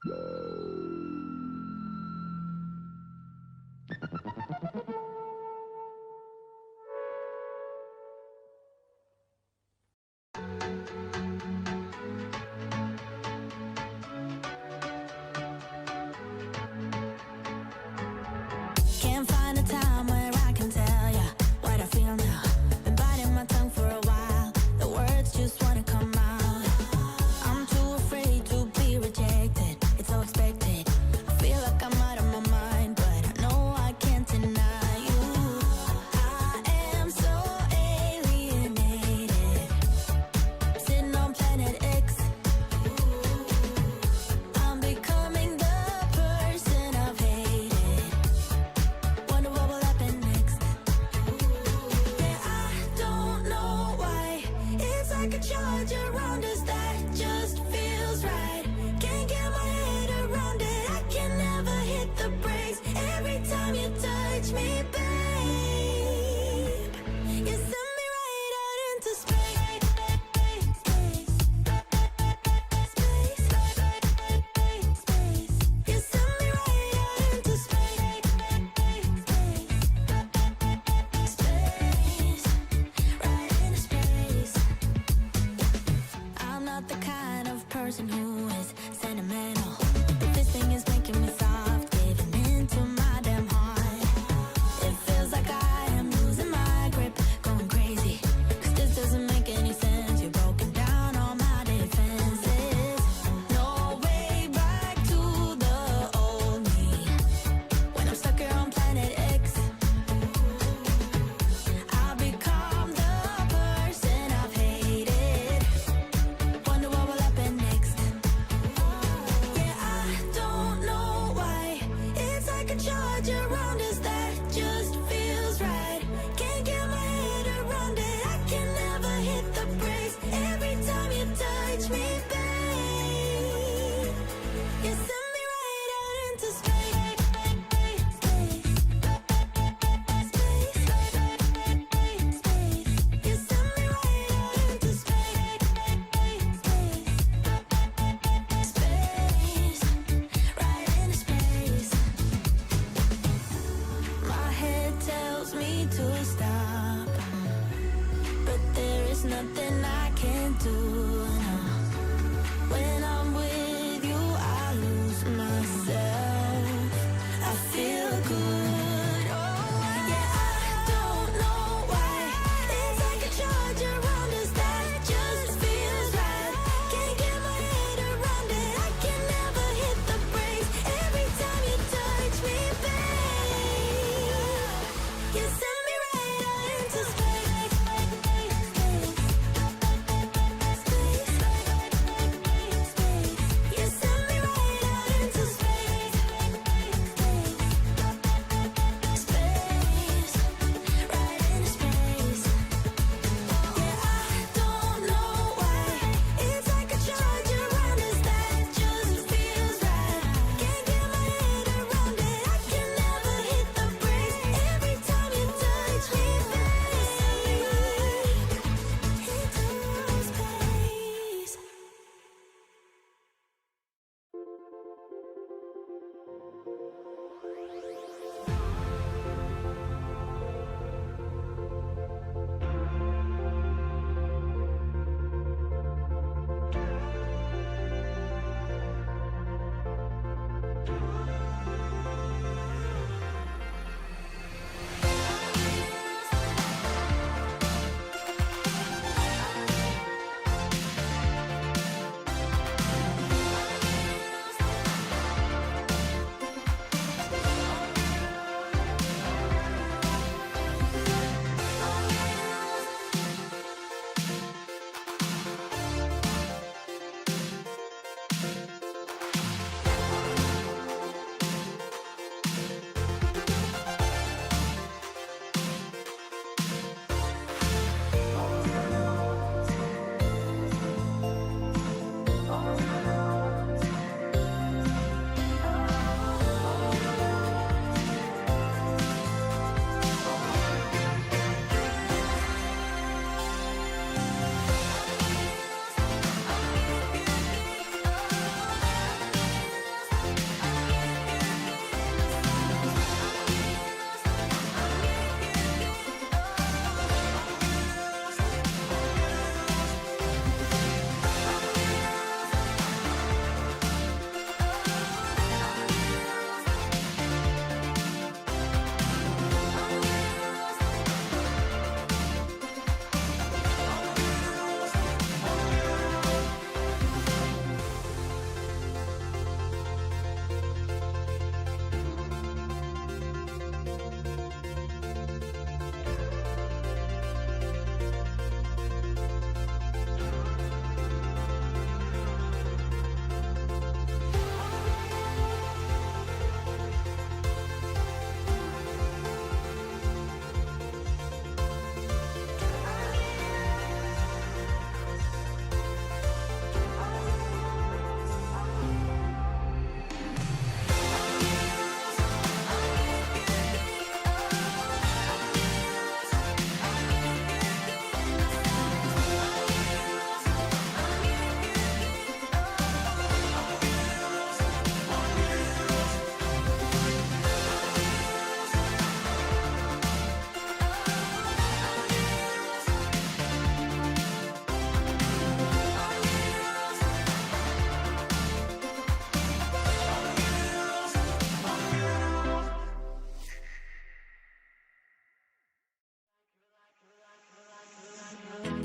Can't find a time where I can tell ya what I feel now. Been biting my tongue for a while. The words just wanna come out. I'm too afraid to be rejected. It's so expected. I feel like I'm out of my mind, but I know I can't deny you. I am so alienated. Sitting on planet X. I'm becoming the person I've hated. Wonder what will happen next. Yeah, I don't know why. It's like a charge around us that just feels right. Can't get my head around it. I can never hit the brakes. Every time you touch me, babe, you send me right out into space. You send me right out into space. Right into space. I'm not the kind of person who is sentimental, but this thing is making me soft, giving into my damn heart. It feels like I am losing my grip, going crazy, 'cause this doesn't make any sense. You're broken down all my defenses. No way back to the old me when I'm stuck here on planet X. I'll become the person I've hated. Wonder what will happen next. Yeah, I don't know why. It's like a charge around us that just feels right. Can't get my head around it. I can never hit the brakes. Every time you touch me, babe, you send me right out into space. You send me right out into space. Right into space. My head tells me to stop, but there is nothing I can do now. When I'm with you, I lose myself. I feel good. Oh, yeah, I don't know why. It's like a charge around us that just feels right. Can't get my head around it. I can never hit the brakes. Every time you touch me, babe, you send me right out into space. You send me right out into space. Right into space. Yeah, I don't know why. It's like a charge around us that just feels right. Can't get my head around it. I can never hit the brakes. Every time you touch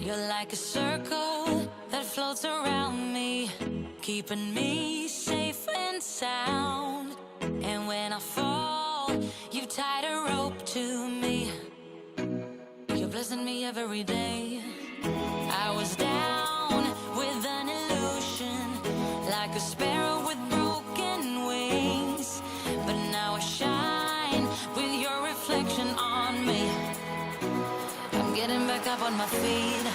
You're like a circle that floats around me, keeping me safe and sound. And when I fall, you tied a rope to me. You're blessing me every day. I was down with an illusion, like a sparrow with broken wings. But now I shine with your reflection on me. I'm getting back up on my feet.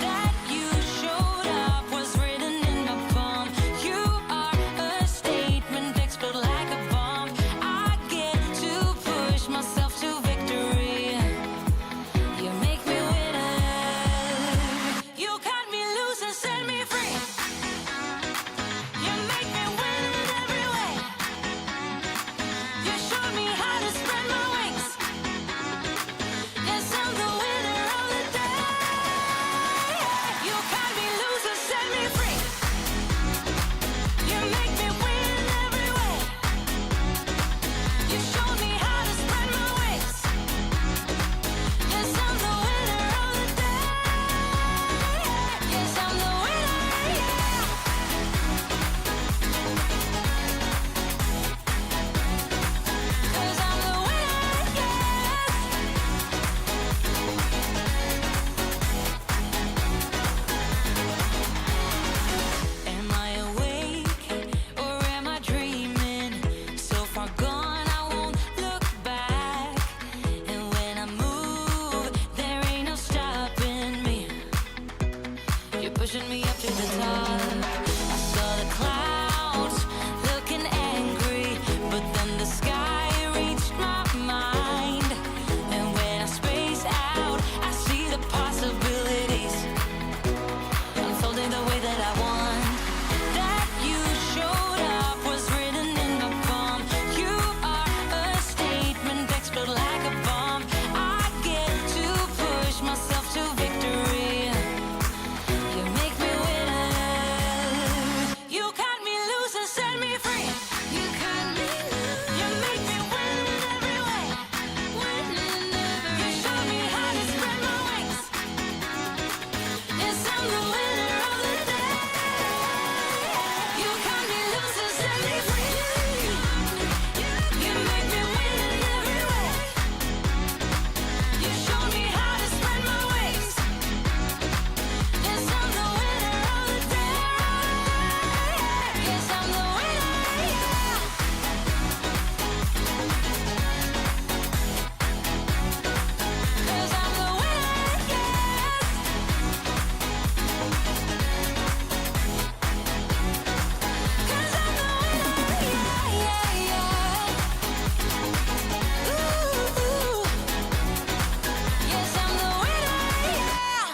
That you showed up was written in my palm. You are a statement, explode like a bomb. I get to push myself to victory. You make me winner. You cut me loose and set me free. You make me win in every way. You showed me how to spread my wings. Yes, I'm the winner of the day. You cut me loose and set me free. You make me win in every way. You showed me how to spread my wings. Yes, I'm the winner of the day. Yes, I'm the winner, yeah. 'Cause I'm the winner, yes. Am I awake or am I dreaming? So far gone, I won't look back. And when I move, there ain't no stopping me. You're pushing me up to the top. I saw the clouds looking angry, but then the sky reached my mind. And when I space out, I see the possibilities unfolding the way that I want. That you showed up was written in my palm. You are a statement, explode like a bomb. I get to push myself to victory. You make me winner. You cut me loose and set me free. You cut me loose. You make me win in every way. Win in every way. You showed me how to spread my wings. Yes, I'm the winner of the day. You cut me loose and set me free. You make me win in every way. You showed me how to spread my wings. Yes, I'm the winner of the day. Yes, I'm the winner, yeah. 'Cause I'm the winner, yes. 'Cause I'm the winner, yeah, yeah, yeah. Ooh. Yes, I'm the winner, yeah.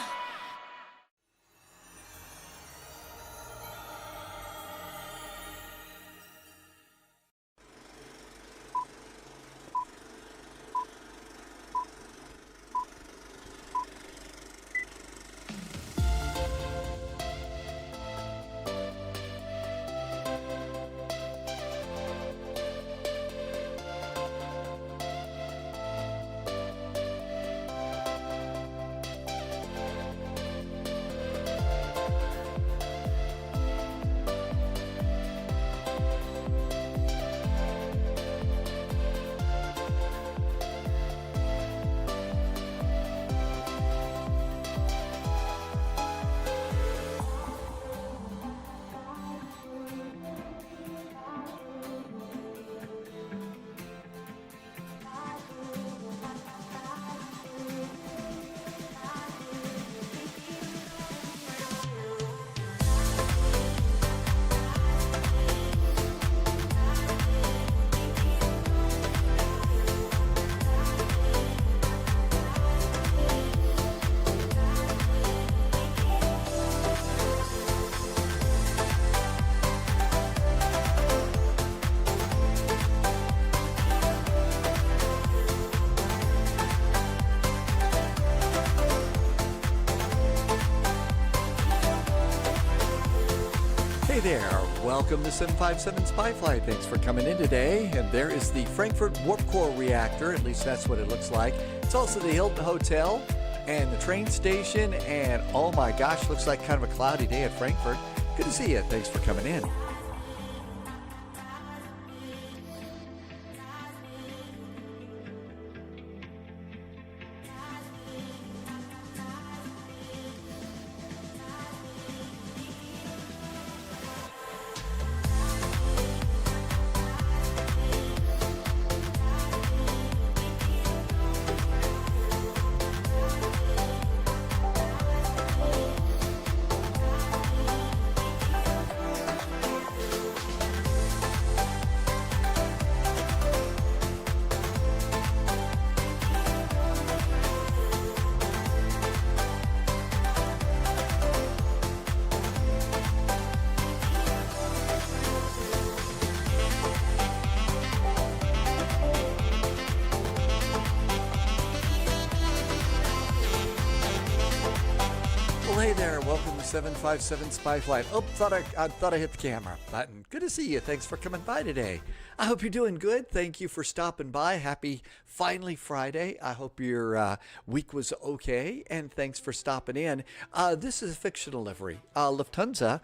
Hey there, welcome to 757 Spy Flight. Thanks for coming in today. And there is the Frankfurt Warp Core reactor, at least that's what it looks like. It's also the Hilton Hotel. and the train station. And oh my gosh, looks like kind of a cloudy day at Frankfurt. Good to see you. Thanks for coming in. Well, hey there. Welcome to 757 Spy Flight. Oh, thought I hit the camera button. Good to see you. Thanks for coming by today. I hope you're doing good. Thank you for stopping by. Happy finally Friday. I hope your week was okay, and thanks for stopping in. This is a fictional livery. Lufthansa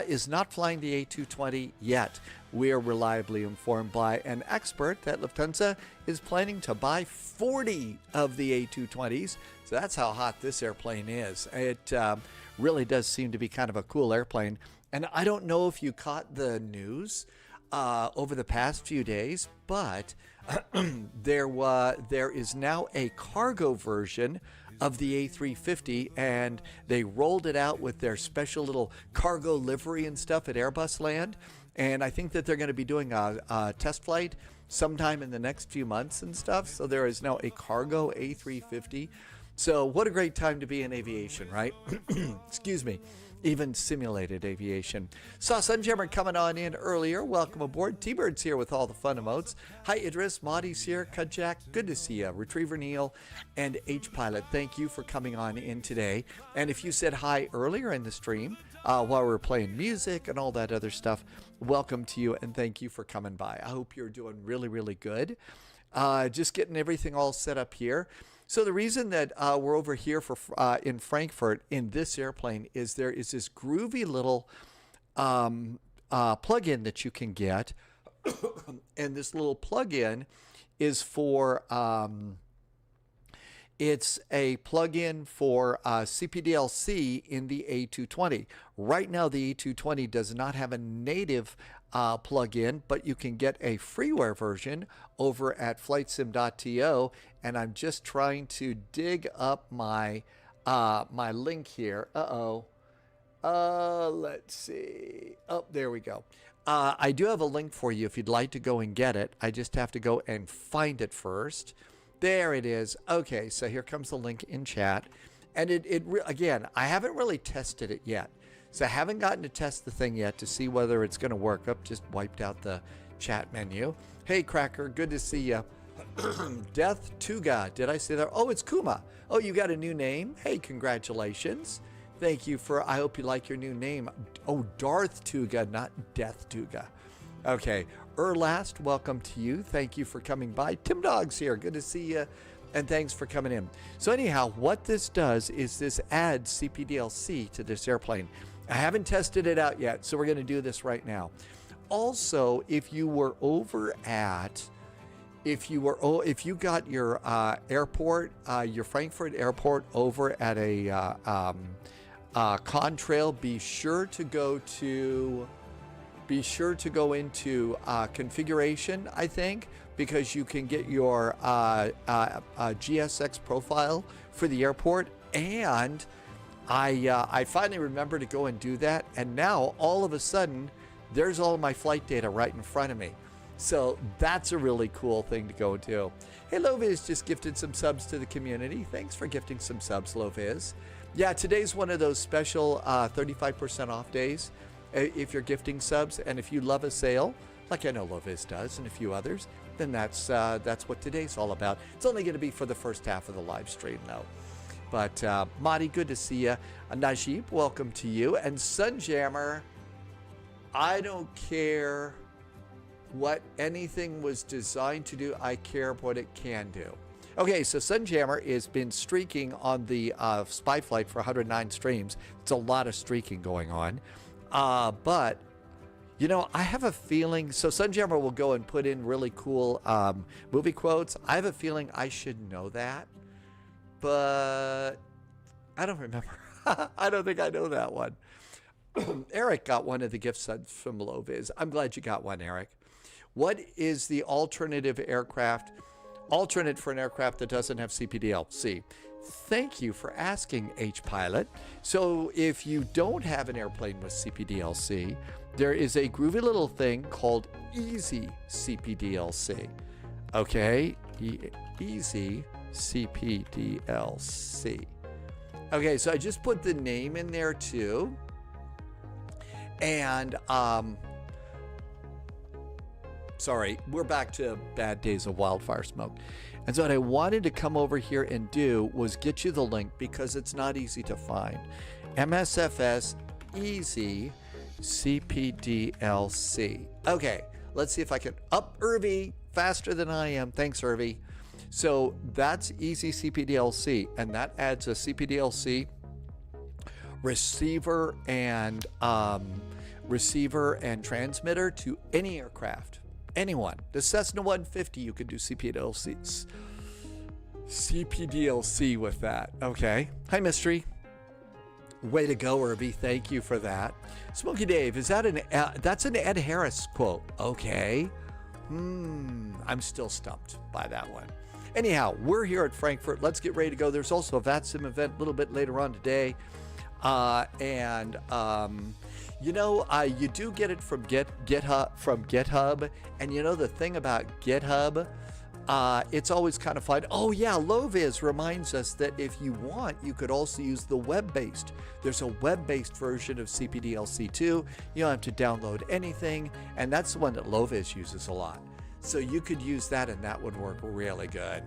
is not flying the A220 yet. We are reliably informed by an expert that Lufthansa is planning to buy 40 of the A220s. So that's how hot this airplane is. It really does seem to be kind of a cool airplane. And I don't know if you caught the news over the past few days, but there is now a cargo version of the A350, and they rolled it out with their special little cargo livery and stuff at Airbus Land. And I think that they're going to be doing a test flight sometime in the next few months and stuff. So there is now a cargo A350. So what a great time to be in aviation, right? Excuse me. Even simulated aviation. Saw Sunjammer coming on in earlier. Welcome aboard. T-Bird's here with all the fun emotes. Hi Idris, Maudie's here, Kajak, good to see you. Retriever Neil and H-Pilot, thank you for coming on in today. And if you said hi earlier in the stream, while we were playing music and all that other stuff, welcome to you and thank you for coming by. I hope you're doing really, really good. Just getting everything all set up here. So the reason that we're over here for in Frankfurt in this airplane is there is this groovy little plug-in that you can get. And this little plug-in is for, it's a plug-in for CPDLC in the A220. Right now, the A220 does not have a native plug-in, but you can get a freeware version over at flightsim.to, and I'm just trying to dig up my my link here. Let's see. Oh, there we go. I do have a link for you if you'd like to go and get it. I just have to go and find it first. There it is. Okay, so here comes the link in chat. And again, I haven't really tested it yet. So I haven't gotten to test the thing yet to see whether it's going to work. Up, just wiped out the chat menu. Hey, Cracker, good to see you. Death Tuga, did I say that? Oh, it's Kuma. Oh, you got a new name? Hey, congratulations. Thank you for, I hope you like your new name. Oh, Darth Tuga, not Death Tuga. Okay, Last, welcome to you. Thank you for coming by. Tim Dog's here. Good to see you. And thanks for coming in. So anyhow, what this does is this adds CPDLC to this airplane. I haven't tested it out yet, so we're going to do this right now. Also, if you were over at, if you got your airport, your Frankfurt airport over at a contrail, be sure to go into configuration, I think, because you can get your GSX profile for the airport. And I finally remembered to go and do that. And now all of a sudden, there's all my flight data right in front of me. So that's a really cool thing to go do. Hey, Loviz just gifted some subs to the community. Thanks for gifting some subs, Loviz. Yeah, today's one of those special 35% off days if you're gifting subs. And if you love a sale, like I know Loviz does and a few others, then that's what today's all about. It's only going to be for the first half of the live stream, though. But Madi, good to see you. Najib, welcome to you. And Sunjammer, I don't care what anything was designed to do. I care what it can do. Okay, so Sunjammer has been streaking on the Spy Flight for 109 streams. It's a lot of streaking going on. But, you know, I have a feeling, so Sunjammer will go and put in really cool movie quotes. I have a feeling I should know that, but I don't remember. I don't think I know that one. Eric got one of the gift subs from Loviz. I'm glad you got one, Eric. What is the alternate for an aircraft that doesn't have CPDLC? Thank you for asking, H-Pilot. So if you don't have an airplane with CPDLC, there is a groovy little thing called Easy CPDLC. Okay, Easy CPDLC. Okay, so I just put the name in there too. And, sorry, we're back to bad days of wildfire smoke. And so what I wanted to come over here and do was get you the link because it's not easy to find. MSFS Easy CPDLC. Okay, let's see if I can up Irvy faster than I am. Thanks, Irvy. So that's Easy CPDLC, and that adds a CPDLC receiver and transmitter to any aircraft. Anyone. The Cessna 150, you could do CPDLC with that. Okay. Hi, Mystery. Way to go, Irby. Thank you for that. Smokey Dave, is that that's an Ed Harris quote? Okay. I'm still stumped by that one. Anyhow, we're here at Frankfurt. Let's get ready to go. There's also a VATSIM event a little bit later on today. You know, you do get it from GitHub. And you know the thing about GitHub, it's always kind of fun. Oh yeah, Loviz reminds us that if you want, you could also use the web-based. There's a web-based version of CPDLC too. You don't have to download anything, and that's the one that Loviz uses a lot. So you could use that, and that would work really good.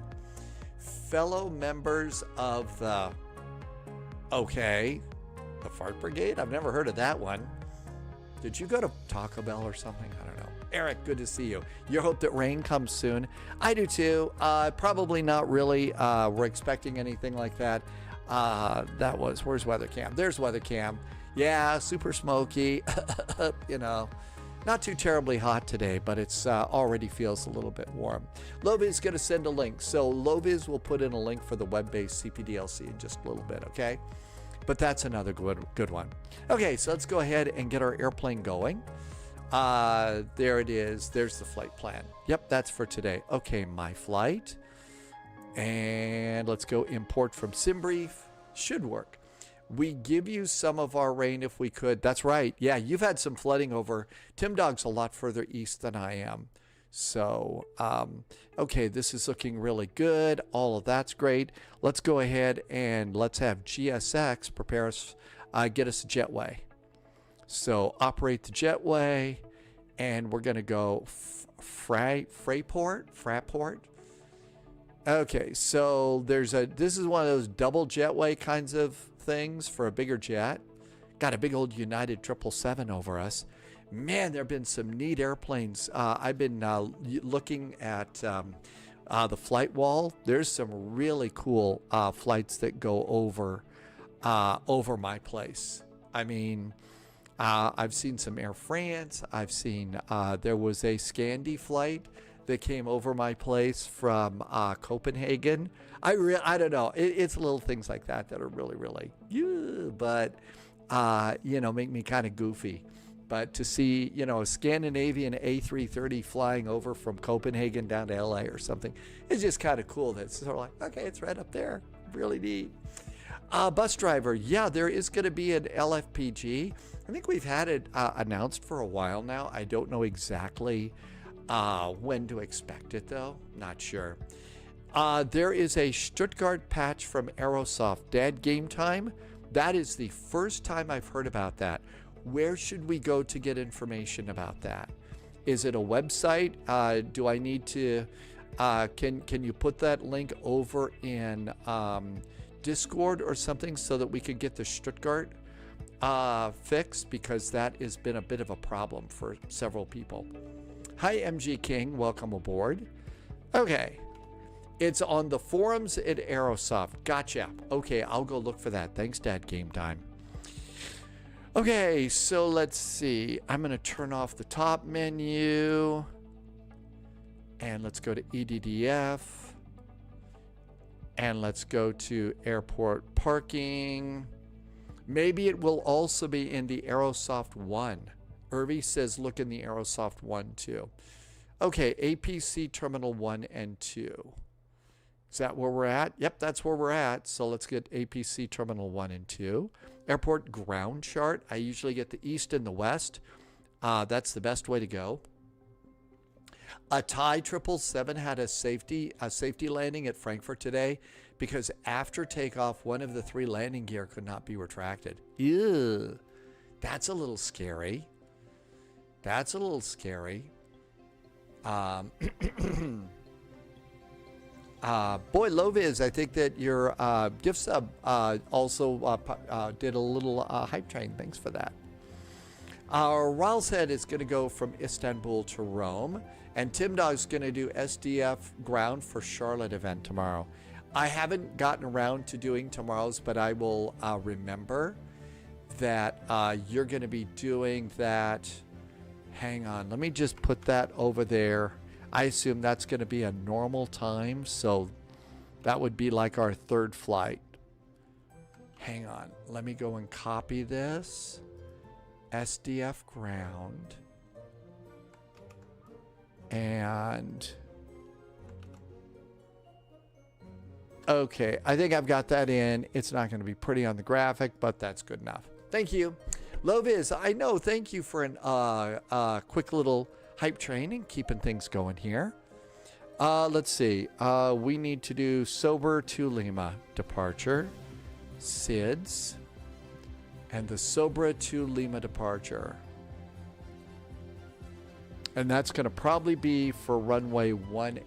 Fellow members of the Fart Brigade? I've never heard of that one. Did you go to Taco Bell or something? I don't know. Eric, good to see you. You hope that rain comes soon. I do too. Probably not really. We're expecting anything like that. Where's weather cam? There's weather cam. Yeah, super smoky. You know, not too terribly hot today, but it's already feels a little bit warm. Loviz is going to send a link. So Loviz will put in a link for the web-based CPDLC in just a little bit, okay? But that's another good one. Okay, so let's go ahead and get our airplane going. There it is. There's the flight plan. Yep, that's for today. Okay, my flight. And let's go import from SimBrief. Should work. We give you some of our rain if we could. That's right. Yeah, you've had some flooding over. Tim Dog's a lot further east than I am. So, okay, this is looking really good. All of that's great. Let's go ahead and let's have GSX prepare us, get us a jetway. So operate the jetway, and we're going to go Fraport. Okay, so this is one of those double jetway kinds of things for a bigger jet. Got a big old United 777 over us. Man, there have been some neat airplanes. I've been looking at the flight wall. There's some really cool flights that go over my place. I mean, I've seen some Air France. I've seen there was a Scandi flight that came over my place from Copenhagen. I don't know. It's little things like that that are really, really, but make me kind of goofy. But to see, a Scandinavian A330 flying over from Copenhagen down to LA or something, it's just kind of cool. That's sort of like, okay, it's right up there. Really neat. Bus driver, yeah, there is going to be an LFPG. I think we've had it announced for a while now. I don't know exactly when to expect it, though. Not sure. There is a Stuttgart patch from Aerosoft. Dad, game time? That is the first time I've heard about that. Where should we go to get information about that? Is it a website? Do I need to, can you put that link over in Discord or something so that we could get the Stuttgart fixed? Because that has been a bit of a problem for several people. Hi, MG King. Welcome aboard. Okay. It's on the forums at Aerosoft. Gotcha. Okay, I'll go look for that. Thanks, Dad. Game time. Okay, so let's see. I'm going to turn off the top menu. And let's go to EDDF. And let's go to airport parking. Maybe it will also be in the Aerosoft 1. Irvi says look in the Aerosoft 1 too. Okay, APC Terminal 1 and 2. Is that where we're at? Yep, that's where we're at. So let's get APC Terminal 1 and 2. Airport ground chart. I usually get the east and the west. That's the best way to go. A Thai 777 had a safety landing at Frankfurt today because after takeoff, one of the 3 landing gear could not be retracted. Ew, that's a little scary. That's a little scary. Boy, Loviz, I think that your gift sub also did a little hype train. Thanks for that. Raul said it's going to go from Istanbul to Rome. And Tim Dog's going to do SDF ground for Charlotte event tomorrow. I haven't gotten around to doing tomorrow's, but I will remember that you're going to be doing that. Hang on. Let me just put that over there. I assume that's going to be a normal time. So that would be like our 3rd flight. Hang on. Let me go and copy this. SDF ground. And okay, I think I've got that in. It's not going to be pretty on the graphic, but that's good enough. Thank you. Loviz, I know. Thank you for an quick little hype train and keeping things going here. Let's see. We need to do Sober to Lima departure. SIDS. And the Sobra to Lima departure. And that's going to probably be for runway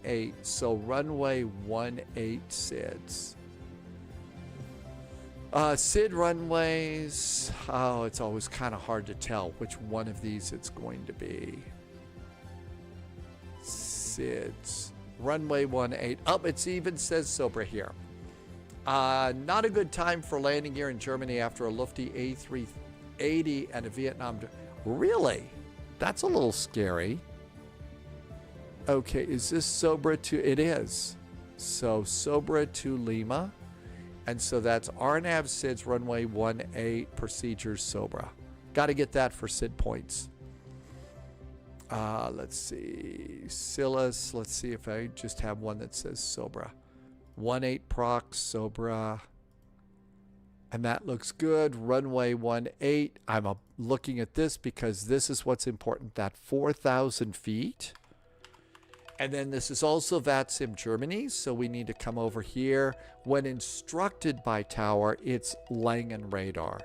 18. So runway 18 SIDS. SID runways. Oh, it's always kind of hard to tell which one of these it's going to be. SIDS. Runway 18. Oh, it even says Sobra here. Not a good time for landing here in Germany after a Lufty A380 and a Vietnam. Really? That's a little scary. Okay, is this Sobra to... It is. So Sobra to Lima. And so that's RNAV SIDS runway 18 procedures Sobra. Got to get that for SID points. Let's see. Silas. Let's see if I just have one that says Sobra. 18 proc Sobra. And that looks good. Runway 18. I'm looking at this because this is what's important. That 4,000 feet. And then this is also VATSIM Germany. So we need to come over here. When instructed by tower, it's Langen radar.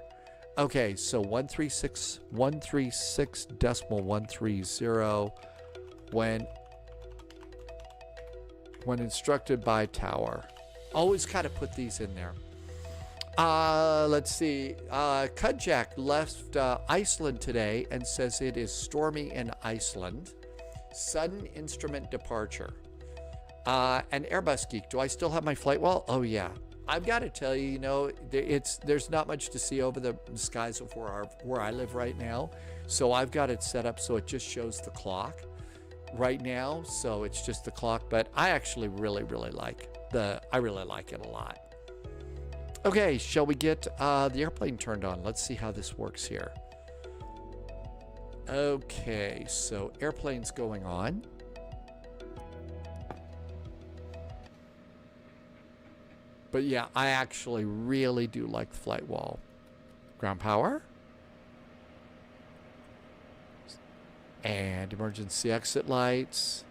Okay, so 136.130 when instructed by tower. Always kind of put these in there. Let's see. Kudjak left Iceland today and says it is stormy in Iceland. Sudden instrument departure. And Airbus Geek, do I still have my flight wall? Oh yeah. I've got to tell you, there's not much to see over the skies of where I live right now. So I've got it set up so it just shows the clock right now. So it's just the clock, but I actually really like it a lot. Okay, shall we get the airplane turned on? Let's see how this works here. Okay, so airplane's going on. But yeah, I actually really do like the flight wall. Ground power. And emergency exit lights.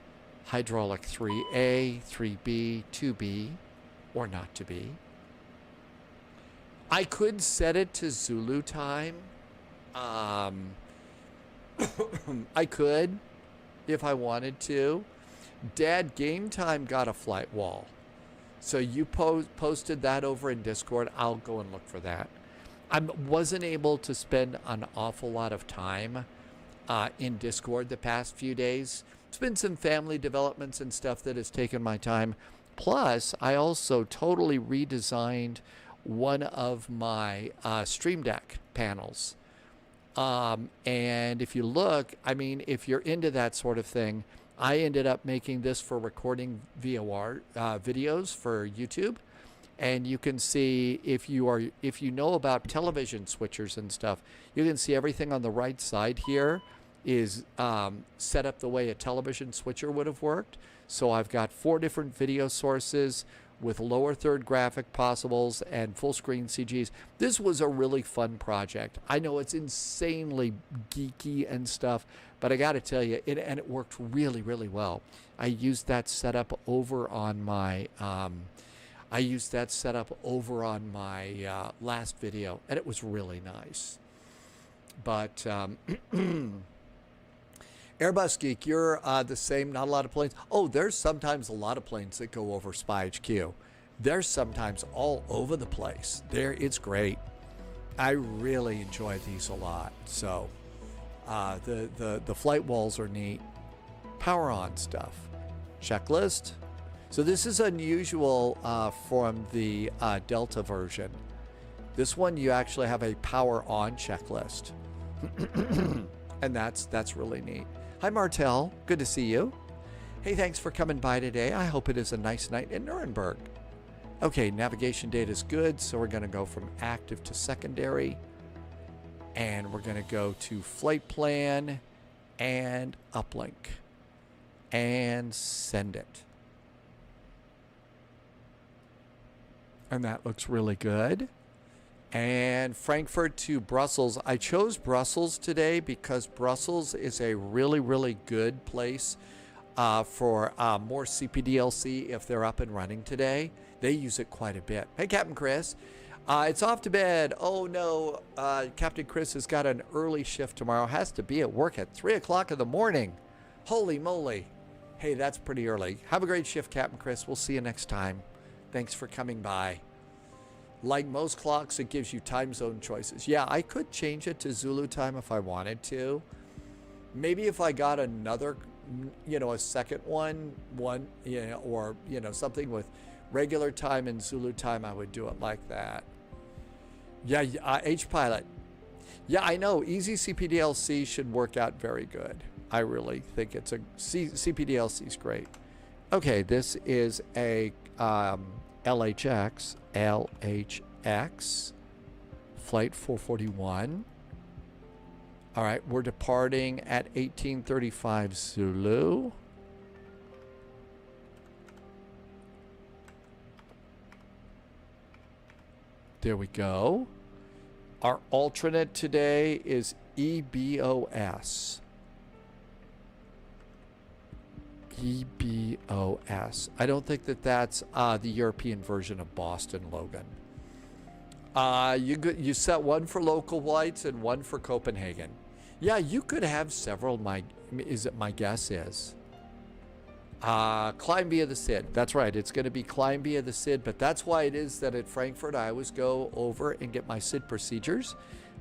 Hydraulic 3A, 3B, 2B, or not to be. I could set it to Zulu time. I could, if I wanted to. Dad, Game Time got a flight wall. So you posted that over in Discord. I'll go and look for that. I wasn't able to spend an awful lot of time in Discord the past few days. It's been some family developments and stuff that has taken my time. Plus, I also totally redesigned one of my Stream Deck panels. And if you look, I mean, if you're into that sort of thing, I ended up making this for recording VOR videos for YouTube. And you can see if you know about television switchers and stuff, you can see everything on the right side here is set up the way a television switcher would have worked. So I've got 4 different video sources with lower third graphic possibles and full screen CGs. This was a really fun project. I know it's insanely geeky and stuff, but I got to tell you, it worked really, really well. I used that setup over on my last video, and it was really nice. But Airbus Geek, you're the same, not a lot of planes. Oh, there's sometimes a lot of planes that go over SPY HQ. They're sometimes all over the place. It's great. I really enjoy these a lot. So the flight walls are neat. Power on stuff. Checklist. So this is unusual from the Delta version. This one, you actually have a power on checklist. And that's really neat. Hi, Martel. Good to see you. Hey, thanks for coming by today. I hope it is a nice night in Nuremberg. Okay, navigation data is good, so we're going to go from active to secondary. And we're going to go to flight plan and uplink. And send it. And that looks really good. And Frankfurt to Brussels. I chose Brussels today because Brussels is a really, really good place for more CPDLC if they're up and running today. They use it quite a bit. Hey, Captain Chris. It's off to bed. Oh, no. Captain Chris has got an early shift tomorrow. Has to be at work at 3 o'clock in the morning. Holy moly. Hey, that's pretty early. Have a great shift, Captain Chris. We'll see you next time. Thanks for coming by. Like most clocks, it gives you time zone choices. Yeah, I could change it to Zulu time if I wanted to. Maybe if I got another, a second one, or, something with regular time and Zulu time, I would do it like that. Yeah, H-Pilot. Yeah, I know. Easy CPDLC should work out very good. I really think CPDLC is great. Okay, this is a LHX, flight 441. All right, we're departing at 1835 Zulu. There we go. Our alternate today is EBOS. EBOS. I don't think that's the European version of Boston, Logan. You set one for local flights and one for Copenhagen. Yeah, you could have several. My guess is. Climb via the SID. That's right. It's going to be climb via the SID, but that's why it is that at Frankfurt I always go over and get my SID procedures,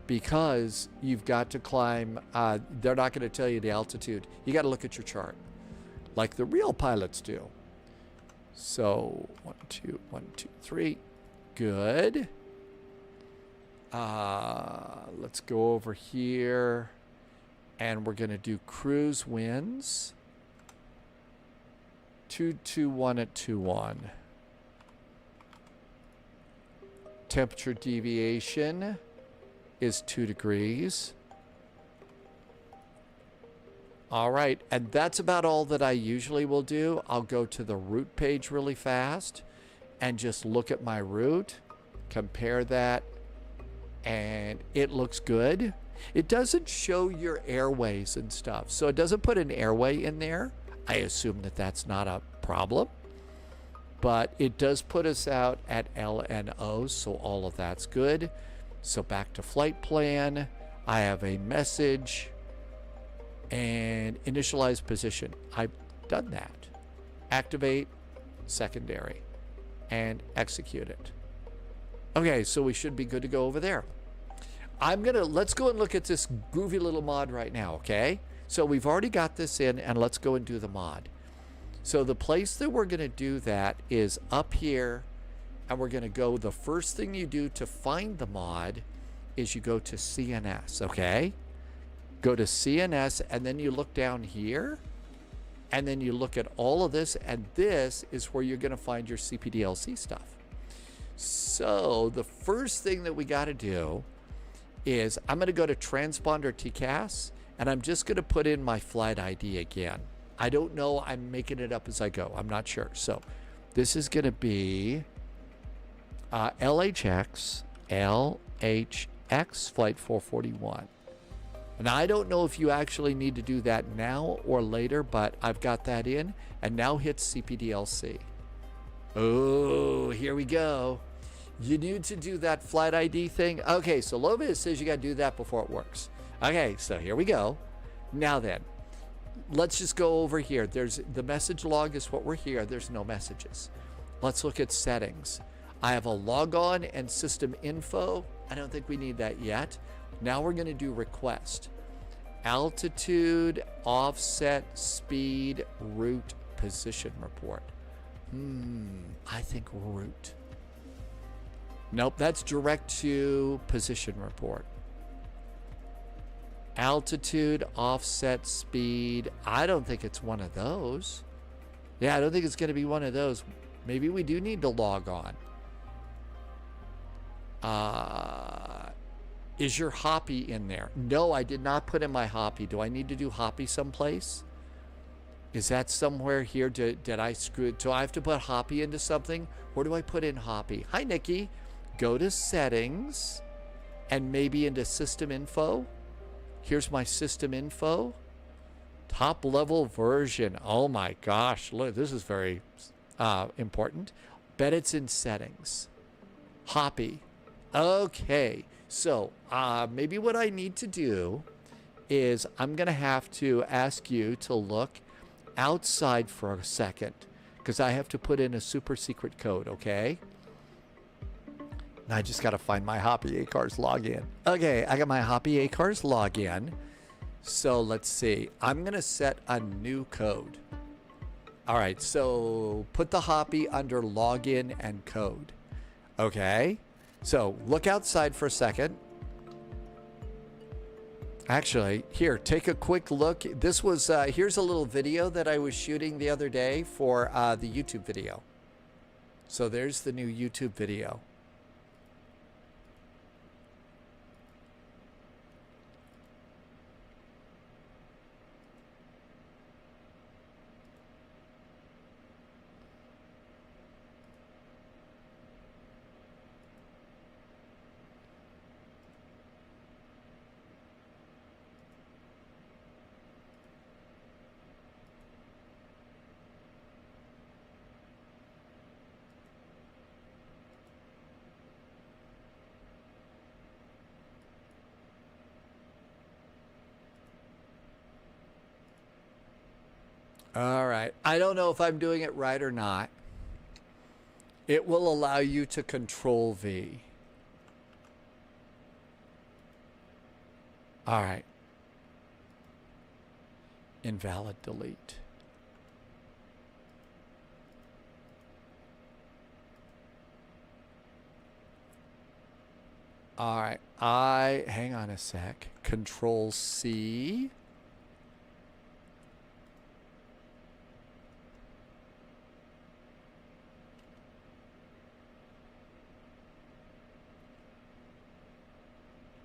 because you've got to climb. They're not going to tell you the altitude. You got to look at your chart, like the real pilots do. So 1, 2, 1, 2, 3. Good. Let's go over here, and we're going to do cruise winds. 221 at 21. Temperature deviation is 2 degrees. All right, and that's about all that I usually will do. I'll go to the route page really fast and just look at my route, compare that, and it looks good. It doesn't show your airways and stuff, so it doesn't put an airway in there. I assume that that's not a problem, but it does put us out at LNO, so all of that's good. So back to flight plan. I have a message and initialize position. I've done that. Activate secondary and execute it. Okay, so we should be good to go over there. Let's go and look at this groovy little mod right now, okay? So we've already got this in, and let's go and do the mod. So the place that we're going to do that is up here, and we're going to go, the first thing you do to find the mod is you go to CNS, okay? Go to CNS, and then you look down here, and then you look at all of this, and this is where you're going to find your CPDLC stuff. So the first thing that we got to do is I'm going to go to transponder TCAS, and I'm just going to put in my flight ID again. I don't know. I'm making it up as I go. I'm not sure. So this is going to be LHX Flight 441. And I don't know if you actually need to do that now or later, but I've got that in, and now hit CPDLC. Oh, here we go. You need to do that flight ID thing. Okay, so Lovis says you got to do that before it works. Okay, so here we go. Now then, let's just go over here. There's the message log is what we're here. There's no messages. Let's look at settings. I have a logon and system info. I don't think we need that yet. Now we're going to do request. Altitude, offset, speed, route, position report. I think route. Nope, that's direct to position report. Altitude, offset, speed. I don't think it's one of those. Yeah, I don't think it's going to be one of those. Maybe we do need to log on. Is your Hoppy in there? No, I did not put in my Hoppy. Do I need to do Hoppy someplace? Is that somewhere here? Did I screw it? Do I have to put Hoppy into something? Where do I put in Hoppy? Hi, Nikki. Go to settings and maybe into system info. Here's my system info. Top level version. Oh my gosh. Look, this is very important. Bet it's in settings. Hoppy. Okay. So maybe what I need to do is I'm going to have to ask you to look outside for a second because I have to put in a super secret code, okay? And I just got to find my Hoppy ACARS login. Okay, I got my Hoppy ACARS login. So let's see. I'm going to set a new code. All right, so put the Hoppy under login and code. Okay, so look outside for a second. Actually, here, take a quick look. This was, here's a little video that I was shooting the other day for the YouTube video. So there's the new YouTube video. All right. I don't know if I'm doing it right or not. It will allow you to control V. All right. Invalid delete. All right. Hang on a sec. Control C.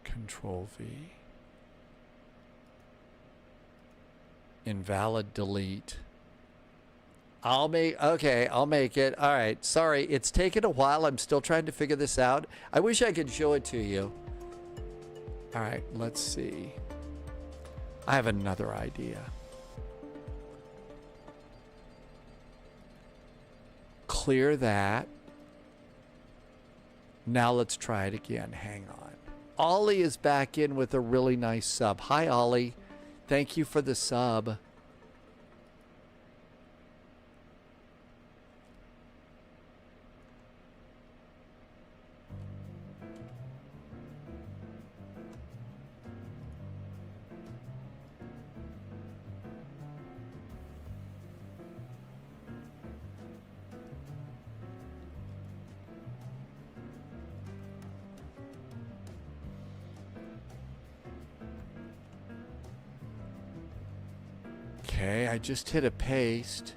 Control V. Invalid delete. I'll make it. All right. Sorry, it's taken a while. I'm still trying to figure this out. I wish I could show it to you. All right, let's see. I have another idea. Clear that. Now let's try it again. Hang on. Ollie is back in with a really nice sub. Hi, Ollie. Thank you for the sub. Okay, I just hit a paste.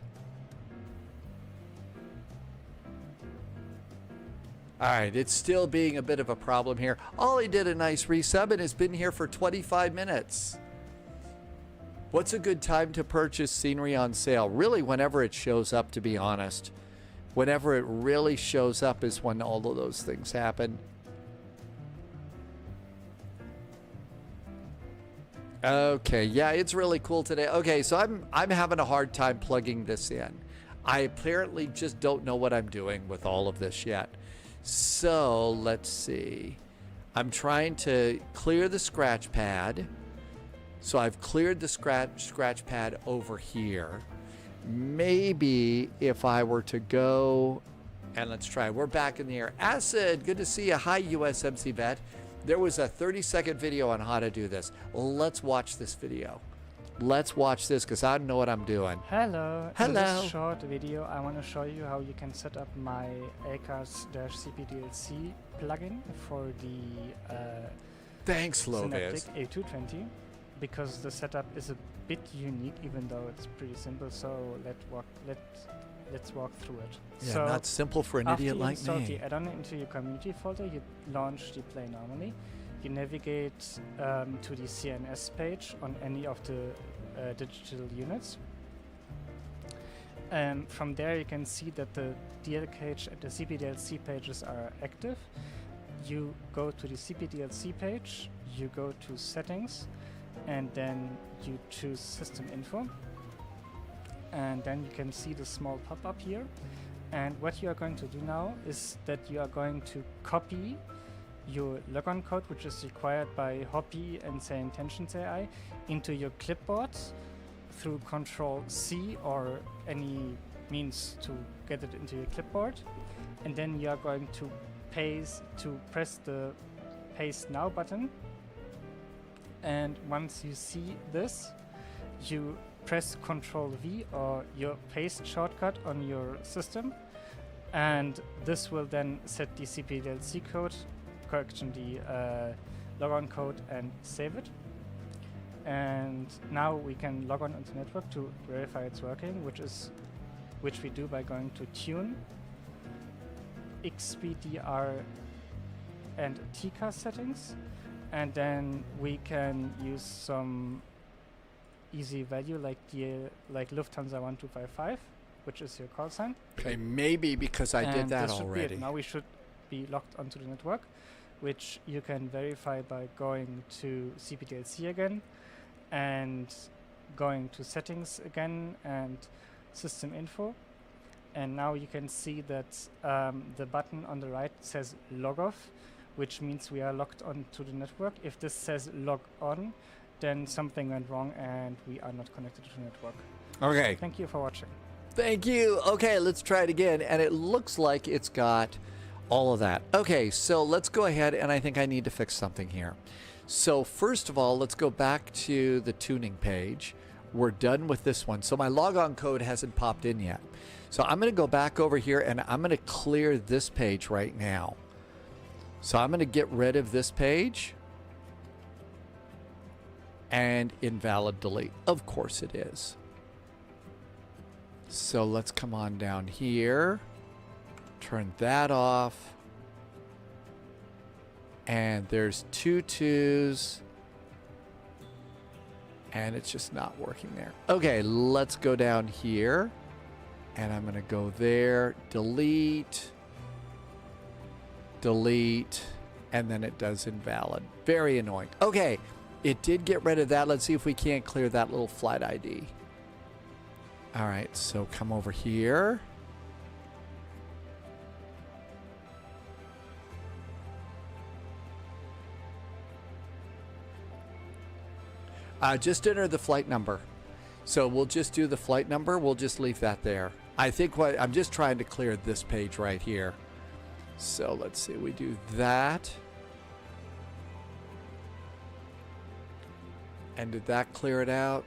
All right, it's still being a bit of a problem here. Ollie did a nice resub and has been here for 25 minutes. What's a good time to purchase scenery on sale? Really, whenever it shows up, to be honest. Whenever it really shows up is when all of those things happen. Okay, yeah, it's really cool today. Okay, so I'm having a hard time plugging this in. I apparently just don't know what I'm doing with all of this yet. So let's see. I'm trying to clear the scratch pad. So I've cleared the scratch pad over here. Maybe if I were to go, and let's try. We're back in the air. Acid, good to see you. Hi, USMC Vet. There was a 30-second video on how to do this. Let's watch this video. Let's watch this because I don't know what I'm doing. Hello. Hello. In this short video, I want to show you how you can set up my ACAS-CPDLC plugin for the Thanks, Lovis. A220, because the setup is a bit unique, even though it's pretty simple. So let's walk through it. Yeah, so not simple for an idiot like after you install me. the add-on into your community folder, you launch the play normally. You navigate to the CNS page on any of the digital units. From there you can see that the DLCH and the CPDLC pages are active. You go to the CPDLC page, you go to settings, and then you choose system info. And then you can see the small pop-up here. And what you are going to do now is that you are going to copy your logon code, which is required by Hoppy and say Intentions AI, into your clipboard through Control-C or any means to get it into your clipboard. And then you are going to press the Paste Now button. And once you see this, you press Control-V or your paste shortcut on your system. And this will then set the CPDLC code, the logon code, and save it. And now we can log on into the network to verify it's working, which we do by going to Tune, XBDR, and TCAS settings, and then we can use some easy value like Lufthansa 1255, which is your call sign. Okay, maybe because I did that already. Now we should be logged onto the network, which you can verify by going to CPDLC again and going to settings again and system info. And now you can see that the button on the right says log off, which means we are logged onto the network. If this says log on, then something went wrong and we are not connected to the network. Okay. Thank you for watching. Thank you. Okay, let's try it again. And it looks like it's got all of that. Okay, so let's go ahead, and I think I need to fix something here. So first of all, let's go back to the tuning page. We're done with this one. So my logon code hasn't popped in yet. So I'm going to go back over here, and I'm going to clear this page right now. So I'm going to get rid of this page. And invalid delete. Of course it is. So let's come on down here. Turn that off. And there's 2 2s. And it's just not working there. Okay, let's go down here. And I'm going to go there. Delete. Delete. And then it does invalid. Very annoying. Okay, it did get rid of that. Let's see if we can't clear that little flight ID. All right, so come over here. Just enter the flight number. So we'll just do the flight number. We'll just leave that there. I think I'm just trying to clear this page right here. So let's see. We do that. And did that clear it out?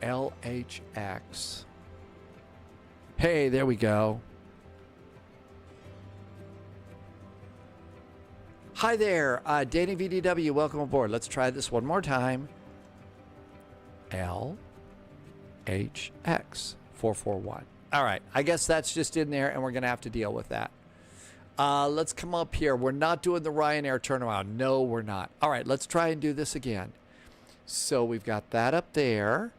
LHX. Hey, there we go. Hi there, Danny VDW, welcome aboard. Let's try this one more time. LHX441. All right, I guess that's just in there, and we're going to have to deal with that. Let's come up here. We're not doing the Ryanair turnaround. No, we're not. All right, let's try and do this again. So we've got that up there.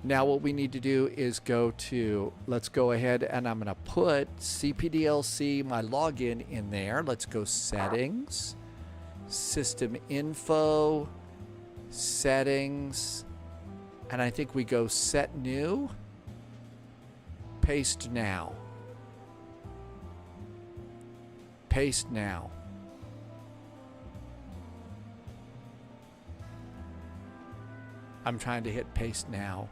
Now what we need to do is go to, let's go ahead and I'm going to put CPDLC, my login in there. Let's go settings, system info, settings, and I think we go set new, paste now. Paste now. I'm trying to hit paste now.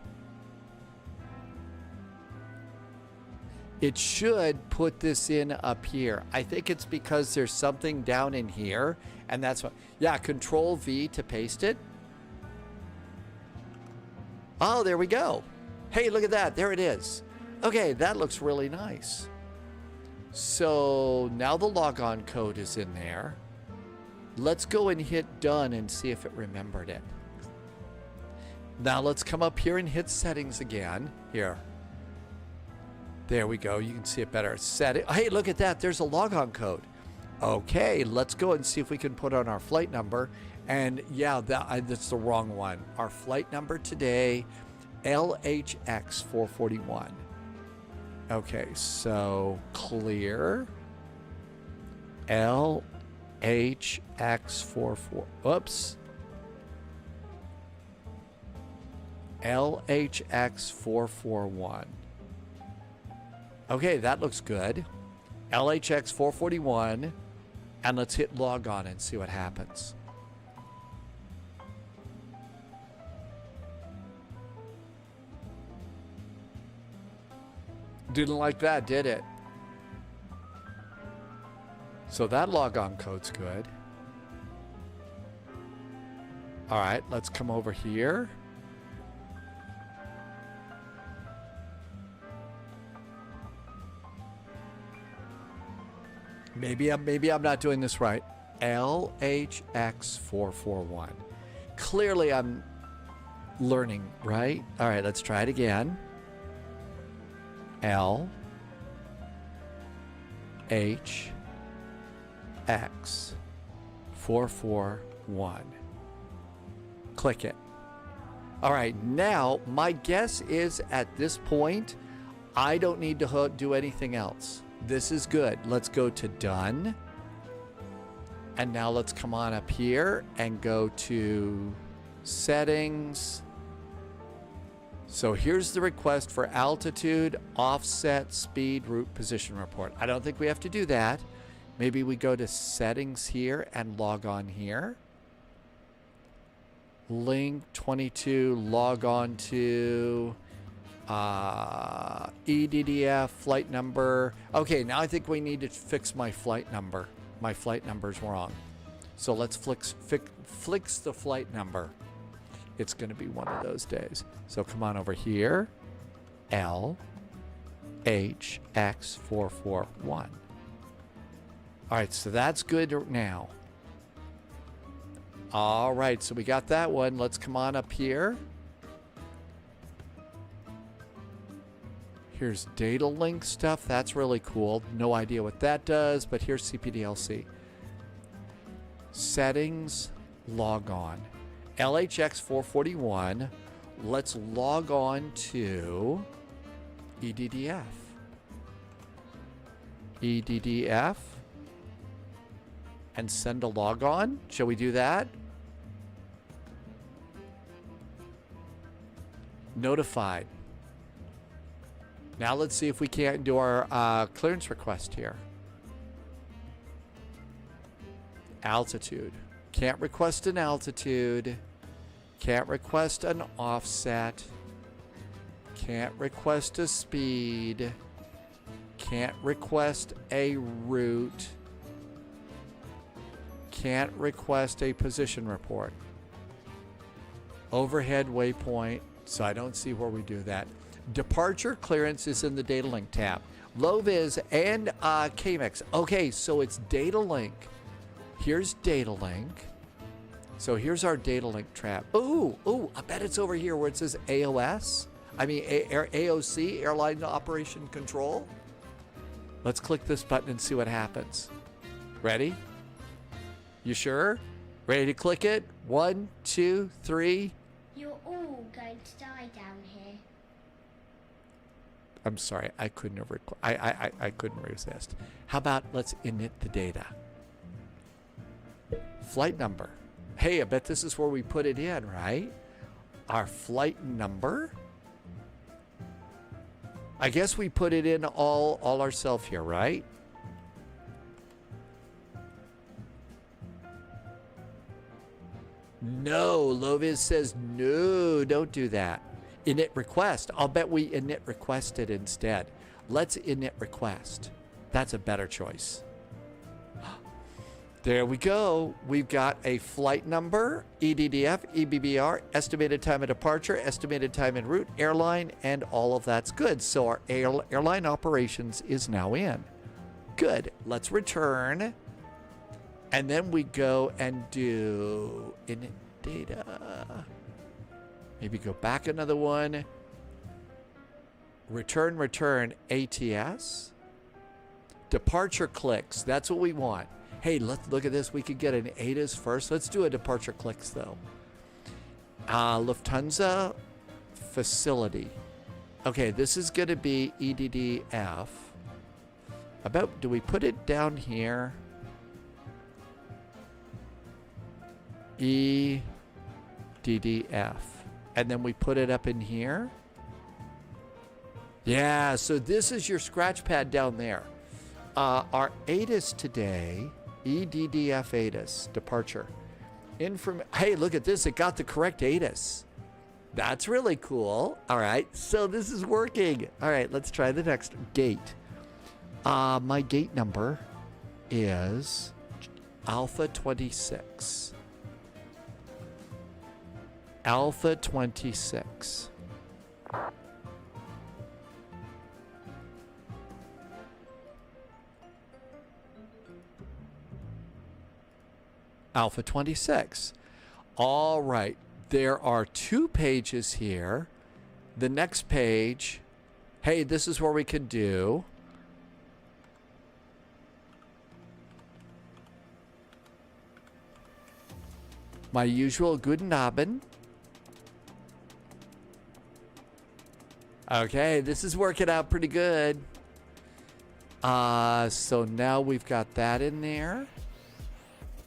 It should put this in up here. I think it's because there's something down in here, and that's what, yeah, Control V to paste it. Oh, there we go. Hey, look at that. There it is. Okay, that looks really nice. So now the logon code is in there. Let's go and hit done and see if it remembered it. Now let's come up here and hit settings again. Here. There we go. You can see it better. Hey, look at that. There's a logon code. Okay, let's go and see if we can put on our flight number. And yeah, that's the wrong one. Our flight number today, LHX441. Okay, so clear. LHX44. Oops. LHX441. Okay, that looks good. LHX441. And let's hit log on and see what happens. Didn't like that, did it? So that logon code's good. All right, let's come over here. Maybe I'm not doing this right. LHX441. Clearly I'm learning, right? All right, let's try it again. LHX441. Click it. All right, now my guess is at this point, I don't need to do anything else. This is good. Let's go to done. And now let's come on up here and go to settings. So here's the request for altitude, offset, speed, route, position report. I don't think we have to do that. Maybe we go to settings here and log on here. Link 22, log on to EDDF, flight number. Okay, now I think we need to fix my flight number. My flight number's wrong. So let's fix the flight number. It's going to be one of those days. So come on over here. LHX441. All right, so that's good now. All right, so we got that one. Let's come on up here. Here's data link stuff. That's really cool. No idea what that does, but here's CPDLC. Settings, log on. LHX441. Let's log on to EDDF. EDDF. And send a log on. Shall we do that? Notified. Now let's see if we can't do our clearance request here. Altitude. Can't request an altitude. Can't request an offset. Can't request a speed. Can't request a route. Can't request a position report. Overhead waypoint. So I don't see where we do that. Departure clearance is in the data link tab. Low vis and KMX. Okay, so it's data link Here's data link. So here's our data link trap. Ooh, I bet it's over here where it says AOS. I mean, AOC, Airline Operation Control. Let's click this button and see what happens. Ready? You sure? Ready to click it? 1, 2, 3. You're all going to die down here. I'm sorry, I couldn't I couldn't resist. How about let's init the data? Flight number. Hey, I bet this is where we put it in, right? Our flight number. I guess we put it in all ourselves here, right? No, Lovis says no, don't do that. Init request. I'll bet we init requested instead. Let's init request. That's a better choice. There we go. We've got a flight number, EDDF, EBBR, estimated time of departure, estimated time en route, airline, and all of that's good. So our airline operations is now in. Good. Let's return. And then we go and do init data. Maybe go back another one. Return ATS. Departure clicks. That's what we want. Hey, let's look at this. We could get an ATIS first. Let's do a departure clicks, though. Lufthansa facility. Okay, this is going to be EDDF. Do we put it down here? EDDF. And then we put it up in here? Yeah, so this is your scratch pad down there. Our ATIS today... EDDF ATIS departure. Hey, look at this. It got the correct ATIS. That's really cool. All right. So this is working. All right. Let's try the next gate. My gate number is Alpha 26. Alpha 26. Alpha 26. All right. There are 2 pages here. The next page, hey, this is where we could do my usual Guten Abend. Okay, this is working out pretty good. So now we've got that in there.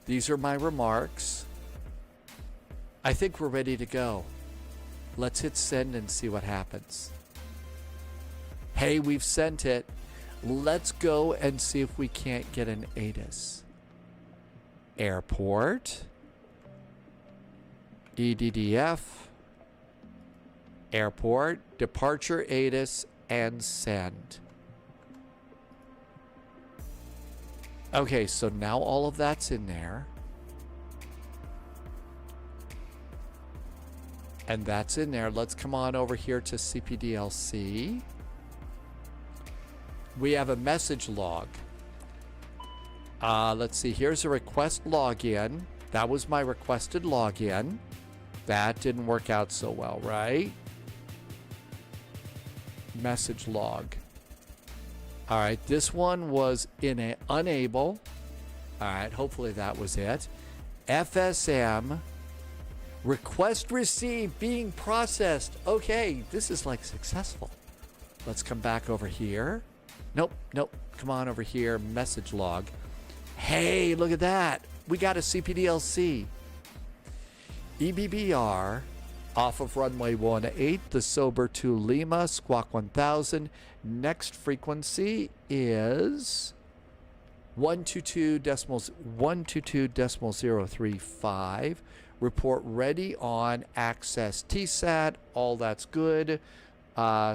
These are my remarks. I think we're ready to go. Let's hit send and see what happens. Hey, we've sent it. Let's go and see if we can't get an ATIS. Airport. EDDF. Airport. Departure ATIS and send. Okay, so now all of that's in there. And that's in there. Let's come on over here to CPDLC. We have a message log. Let's see. Here's a request login. That was my requested login. That didn't work out so well, right? Message log. All right, this one was unable. All right, hopefully that was it. FSM, request received, being processed. Okay, this is like successful. Let's come back over here. Nope. Come on over here, message log. Hey, look at that. We got a CPDLC. EBBR. Off of runway 18, the Sober 2 Lima, Squawk 1000. Next frequency is 122.035. Report ready on access TSAT. All that's good.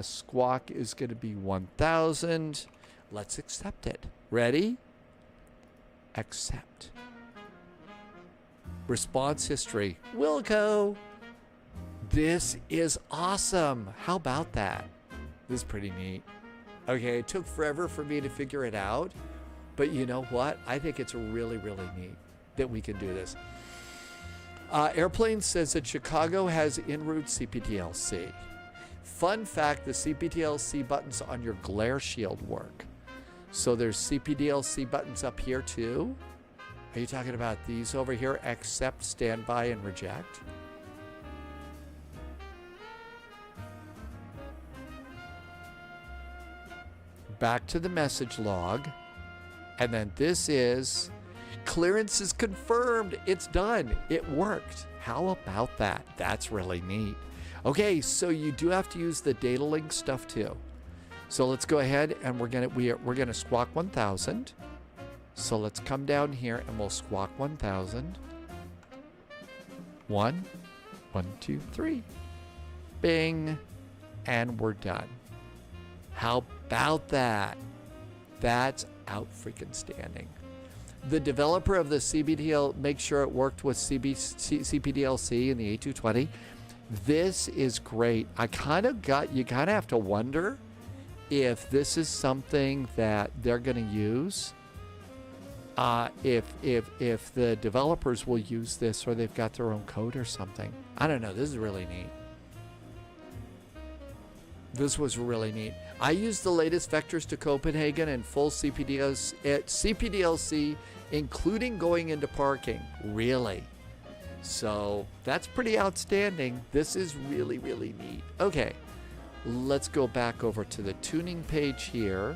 Squawk is going to be 1000. Let's accept it. Ready? Accept. Response history. Wilco. This is awesome. How about that? This is pretty neat. Okay, it took forever for me to figure it out, but you know what? I think it's really, really neat. that we can do this. Airplane says that Chicago has en route CPTLC. Fun fact, the CPTLC buttons on your glare shield work. So there's CPDLC buttons up here too. Are you talking about these over here? Accept, standby, and reject? Back to the message log. And then this is clearance is confirmed. It's done. It worked. How about that? That's really neat. Okay, so you do have to use the data link stuff too. So let's go ahead and we're gonna squawk 1000. So let's come down here and we'll squawk 1000. 1, 2, 3. Bing. And we're done. How about that? That's out freaking standing. The developer of the CBDL, make sure it worked with CPDLC in the A220. This is great. you kind of have to wonder if this is something that they're going to use. If the developers will use this or they've got their own code or something. I don't know. This is really neat. This was really neat. I used the latest vectors to Copenhagen and full CPDLC, including going into parking. Really? So that's pretty outstanding. This is really, really neat. Okay, let's go back over to the tuning page here.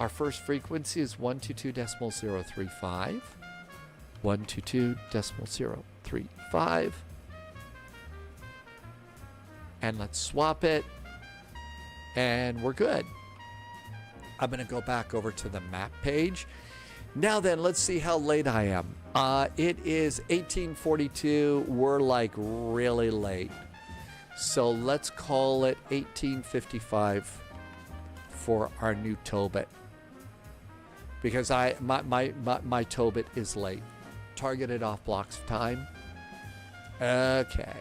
Our first frequency is 122.035. 122.035. And let's swap it. And we're good. I'm going to go back over to the map page. Now then, let's see how late I am. It is 1842. We're like really late. So let's call it 1855 for our new Tobit. Because my Tobit is late. Targeted off blocks of time. Okay.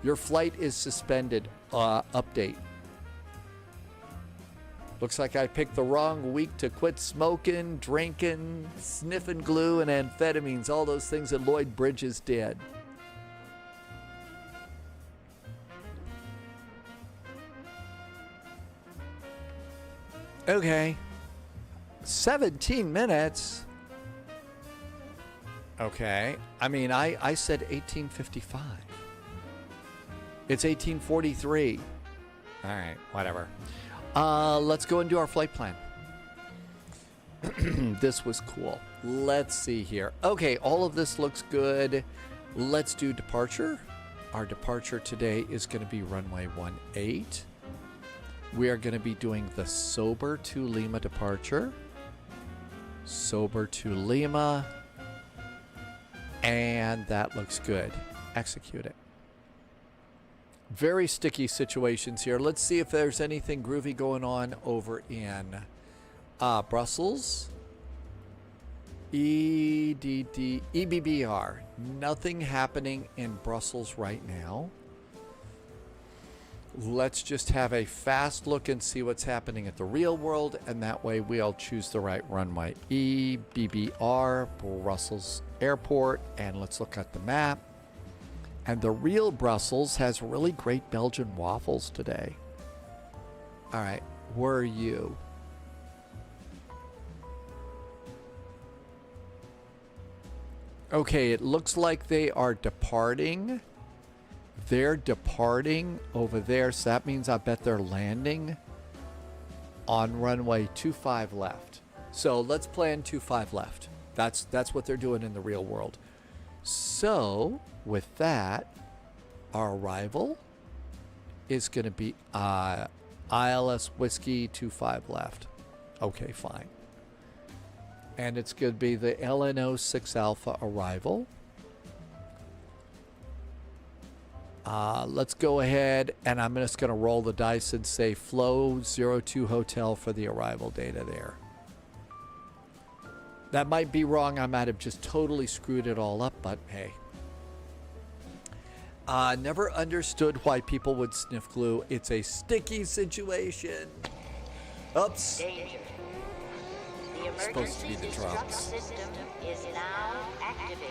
Your flight is suspended. Update. Looks like I picked the wrong week to quit smoking, drinking, sniffing glue, and amphetamines. All those things that Lloyd Bridges did. Okay. 17 minutes. Okay. I mean, I said 1855. It's 1843. All right, whatever. Let's go and do our flight plan. This was cool. Let's see here. Okay, all of this looks good. Let's do departure. Our departure today is going to be runway 18. We are going to be doing the Sober to Lima departure. Sober to Lima. And that looks good. Execute it. Very sticky situations here. Let's see if there's anything groovy going on over in Brussels. EBBR. Nothing happening in Brussels right now. Let's just have a fast look and see what's happening at the real world, and that way we'll choose the right runway. EBBR, Brussels Airport, and let's look at the map. And the real Brussels has really great Belgian waffles today. All right, where are you? Okay, it looks like they are departing. They're departing over there, so that means I bet they're landing on runway 25 left. So let's plan 25 left. That's what they're doing in the real world. So with that, our arrival is going to be ILS Whiskey 25 left. Okay, fine. And it's going to be the LNO 6 Alpha arrival. Let's go ahead, and I'm just going to roll the dice and say Flow 02 Hotel for the arrival data there. That might be wrong. I might have just totally screwed it all up, but hey. Never understood why people would sniff glue. It's a sticky situation. Oops. Danger. The Supposed to be emergency the destruct drums. system is now activated.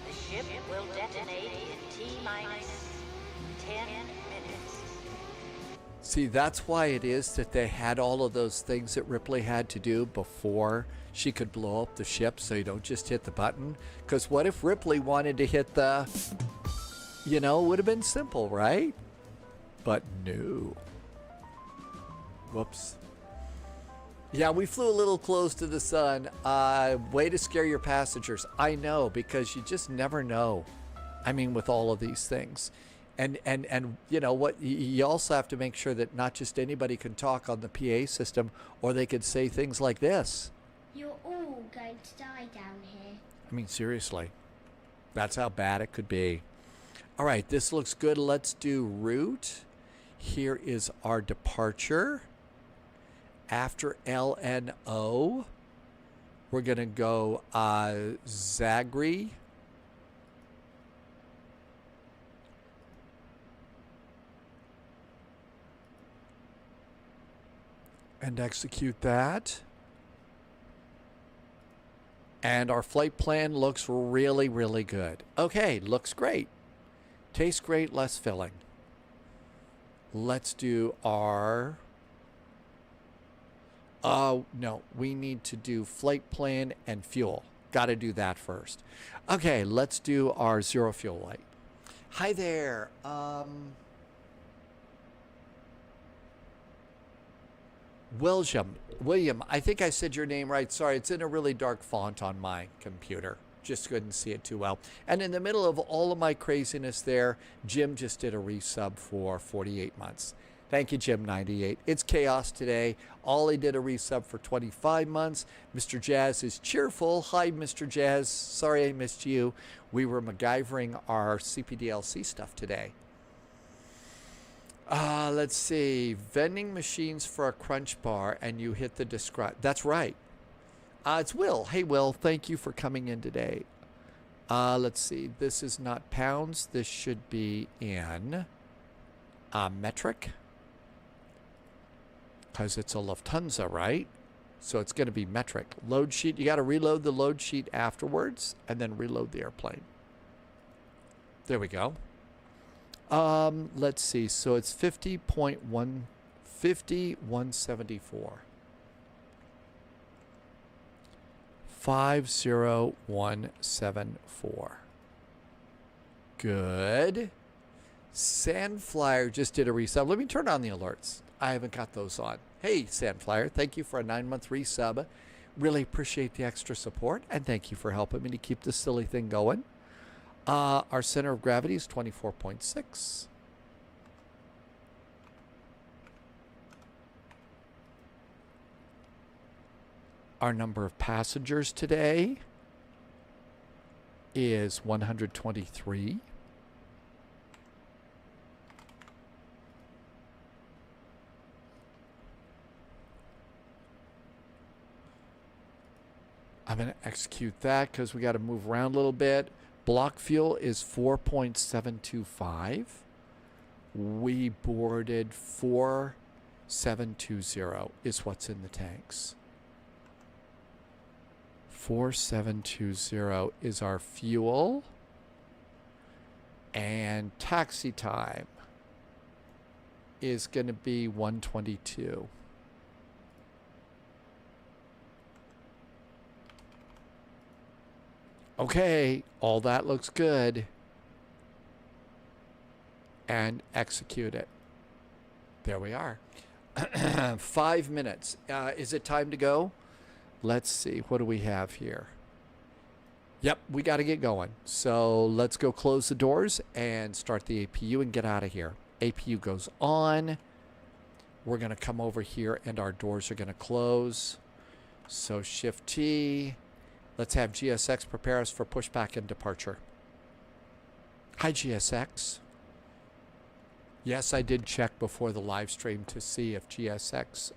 The ship will detonate in T-minus 10 minutes. See, that's why it is that they had all of those things that Ripley had to do before she could blow up the ship, so you don't just hit the button. Because what if Ripley wanted to hit the, you know, it would have been simple, right? But no. Whoops. Yeah, we flew a little close to the sun. Way to scare your passengers. I know, because you just never know. I mean, with all of these things. And you know what? You also have to make sure that not just anybody can talk on the PA system, or they could say things like this. You're all going to die down here. I mean, seriously. That's how bad it could be. All right, this looks good. Let's do route. Here is our departure. After LNO, we're going to go Zagri. And execute that. And our flight plan looks really, really good. Okay, looks great. Tastes great, less filling. Let's do our... no, we need to do flight plan and fuel. Got to do that first. Okay, let's do our zero fuel light. Hi there. William, I think I said your name right. Sorry, it's in a really dark font on my computer. Just couldn't see it too well. And in the middle of all of my craziness there, Jim just did a resub for 48 months. Thank you, Jim98. It's chaos today. Ollie did a resub for 25 months. Mr. Jazz is cheerful. Hi, Mr. Jazz. Sorry I missed you. We were MacGyvering our CPDLC stuff today. Let's see. Vending machines for a crunch bar, and you hit the describe. That's right. It's Will. Hey, Will. Thank you for coming in today. Let's see. This is not pounds. This should be in metric. Because it's a Lufthansa, right? So it's going to be metric. Load sheet. You got to reload the load sheet afterwards, and then reload the airplane. There we go. Let's see. So it's 50.174. 50174. Good. Sandflyer just did a resub. Let me turn on the alerts. I haven't got those on. Hey, Sandflyer, thank you for a 9-month resub. Really appreciate the extra support, and thank you for helping me to keep this silly thing going. Our center of gravity is 24.6. Our number of passengers today is 123. I'm going to execute that because we got to move around a little bit. Block fuel is 4.725. We boarded 4720 is what's in the tanks. 4720 is our fuel. And taxi time is going to be 122. Okay, all that looks good. And execute it. There we are. 5 minutes. Is it time to go? Let's see. What do we have here? Yep, we got to get going. So let's go close the doors and start the APU and get out of here. APU goes on. We're going to come over here and our doors are going to close. So Shift T. Let's have GSX prepare us for pushback and departure. Hi, GSX. Yes, I did check before the live stream to see if GSX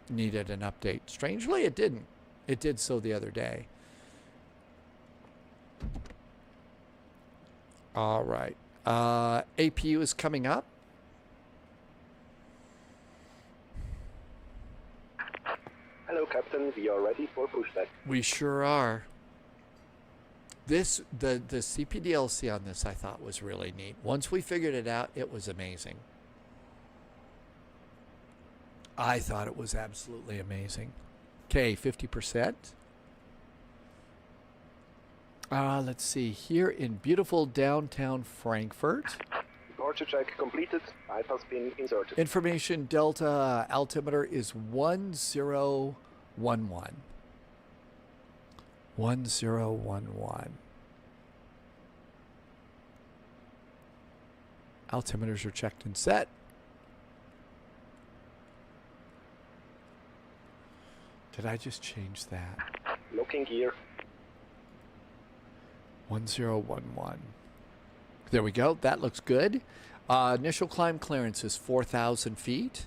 needed an update. Strangely, it didn't. It did so the other day. All right. APU is coming up. Hello, Hello, Captain. We are ready for pushback. We sure are. The CPDLC on this I thought was really neat. Once we figured it out, it was amazing. I thought it was absolutely amazing. Okay, 50%. Let's see. Here in beautiful downtown Frankfurt. Departure check completed. Pipe has been inserted. Information Delta altimeter is 1011. 1011. Altimeters are checked and set. Did I just change that? Locking gear. 1011. There we go. That looks good. Initial climb clearance is 4,000 feet.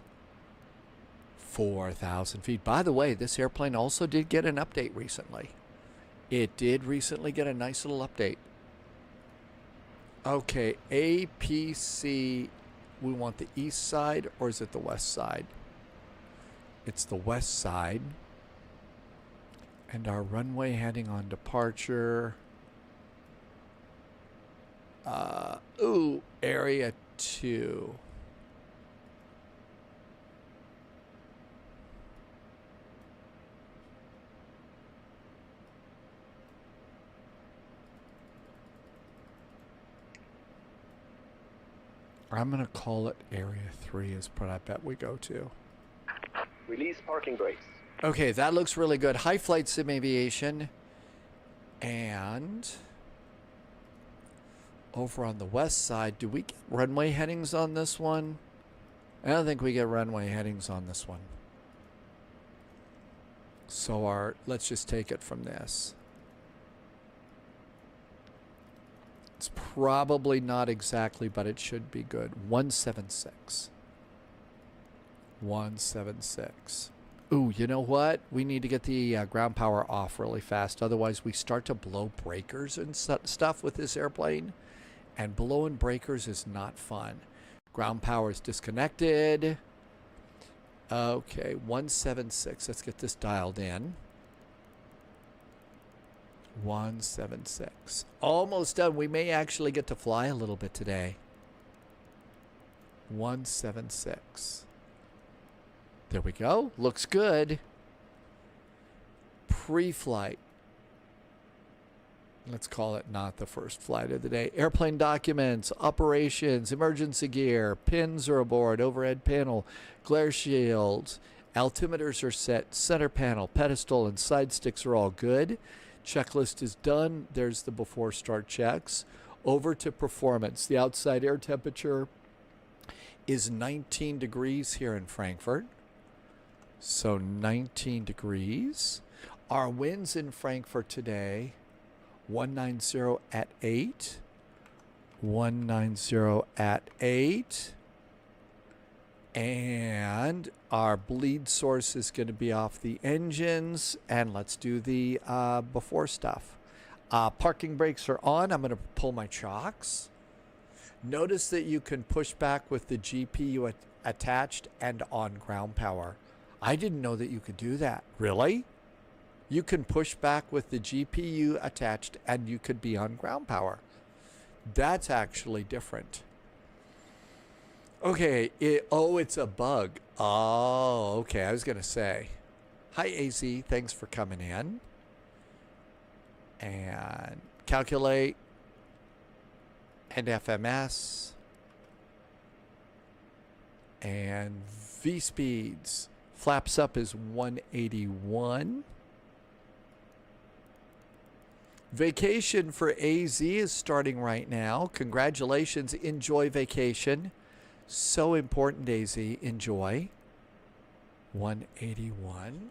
4,000 feet. By the way, this airplane also did get an update recently. It did recently get a nice little update. Okay, APC, we want the east side or is it the west side? It's the west side. And our runway heading on departure. Area 2. I'm going to call it Area 3 is what I bet we go to. Release parking brakes. Okay, that looks really good. High flight sim aviation. And over on the west side, do we get runway headings on this one? I don't think we get runway headings on this one. So let's just take it from this. It's probably not exactly, but it should be good. 176. 176. Ooh, you know what? We need to get the ground power off really fast. Otherwise, we start to blow breakers and stuff with this airplane. And blowing breakers is not fun. Ground power is disconnected. Okay, 176. Let's get this dialed in. 176. Almost done. We may actually get to fly a little bit today. 176. There we go. Looks good. Pre-flight. Let's call it not the first flight of the day. Airplane documents, operations, emergency gear, pins are aboard, overhead panel, glare shields, altimeters are set, center panel, pedestal, and side sticks are all good. Checklist is done. There's the before start checks. Over to performance. The outside air temperature is 19 degrees here in Frankfurt. So 19 degrees. Our winds in Frankfurt today, 190 at 8. 190 at 8. And our bleed source is going to be off the engines. And let's do the before stuff. Parking brakes are on. I'm going to pull my chocks. Notice that you can push back with the GPU attached and on ground power. I didn't know that you could do that. Really? You can push back with the GPU attached and you could be on ground power. That's actually different. Okay. It's a bug. Oh, okay. I was going to say. Hi, AZ. Thanks for coming in. And calculate. And FMS. And V speeds. Flaps up is 181. Vacation for AZ is starting right now. Congratulations. Enjoy vacation. So important, AZ. Enjoy. 181.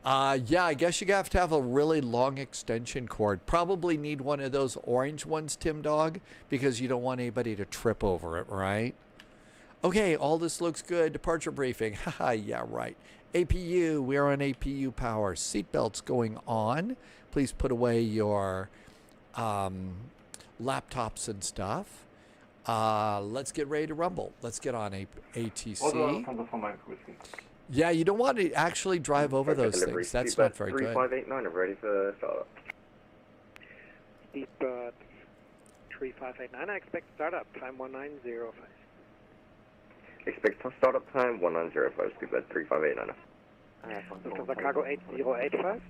Yeah, I guess you have to have a really long extension cord. Probably need one of those orange ones, Tim Dog, because you don't want anybody to trip over it, right? Okay, all this looks good. Departure briefing. Haha, yeah, right. APU, we are on APU power. Seatbelts going on. Please put away your laptops and stuff. Let's get ready to rumble. Let's get on a ATC. From whiskey. Yeah, you don't want to actually drive over those Delivery, things. That's Speedbird not very good. 3589, I'm ready for startup. Speedbird 3589, I expect startup time 1905. Expect startup time 1905, Speedbird 3589. Lufthansa Cargo 8085.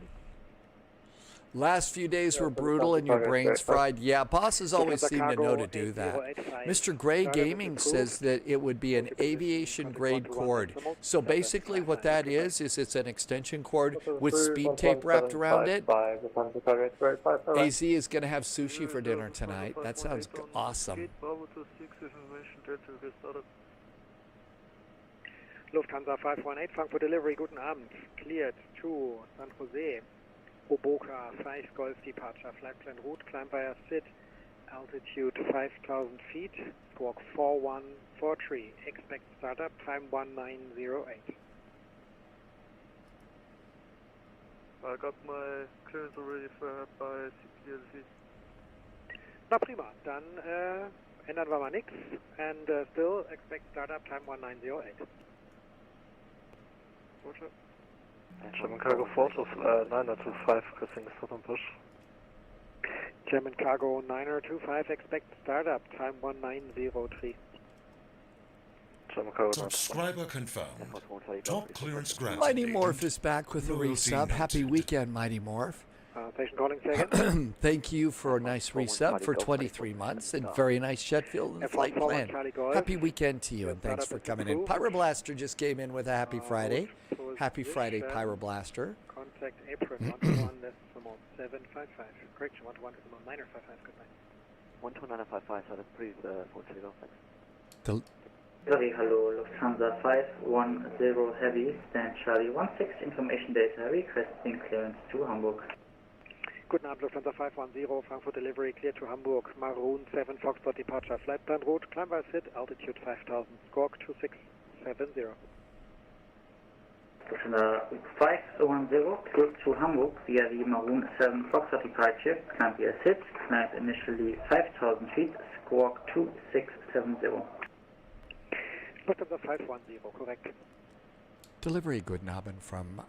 Last few days were brutal and your brain's fried. Yeah, bosses always seem to know to do that. Mr. Gray Gaming says that it would be an aviation grade cord. So basically what that is it's an extension cord with speed tape wrapped around it. AZ is going to have sushi for dinner tonight. That sounds awesome. Lufthansa 518, Frankfurt delivery, guten Abend. Cleared to San Jose. Oboka 5 Golf departure, flight plan route, climb via SID, altitude 5,000 feet, squawk 4143, expect startup time 1908. I got my clearance already for by CPDLC. Na prima, dann ändern wir mal nichts and still expect startup time 1908. Roger. German Cargo 4 of 925, crossing southern push. German Cargo 925, expect startup time 1903. German Cargo Subscriber confirmed. Top clearance granted. Mighty Morph is back with a resub. Happy weekend, Mighty Morph. Station calling second. Thank you for a nice resub for 23 months and very nice Sheffield and flight plan. Happy weekend to you and thanks for coming in. Pyroblaster just came in with a happy Friday. Happy Friday, Pyroblaster. Contact apron 121.755. Correction 121.955. Goodbye. 12955, so that's pretty for takeoff. The Sorry, hello, Lufthansa 510 Heavy, stand Charlie 16, information data, requesting clearance to Hamburg. Guten Abend, Lufthansa 510, Frankfurt delivery, clear to Hamburg, Maroon 7 Foxtrot departure, flight plan route, climb by SID, altitude 5,000, squawk 2670. Lufthansa 510, clear to Hamburg via the Maroon 7 Foxtrot departure, climb via SID, climb initially 5,000 feet, squawk 2670. Lufthansa 510, correct. delivery, good Nabin, from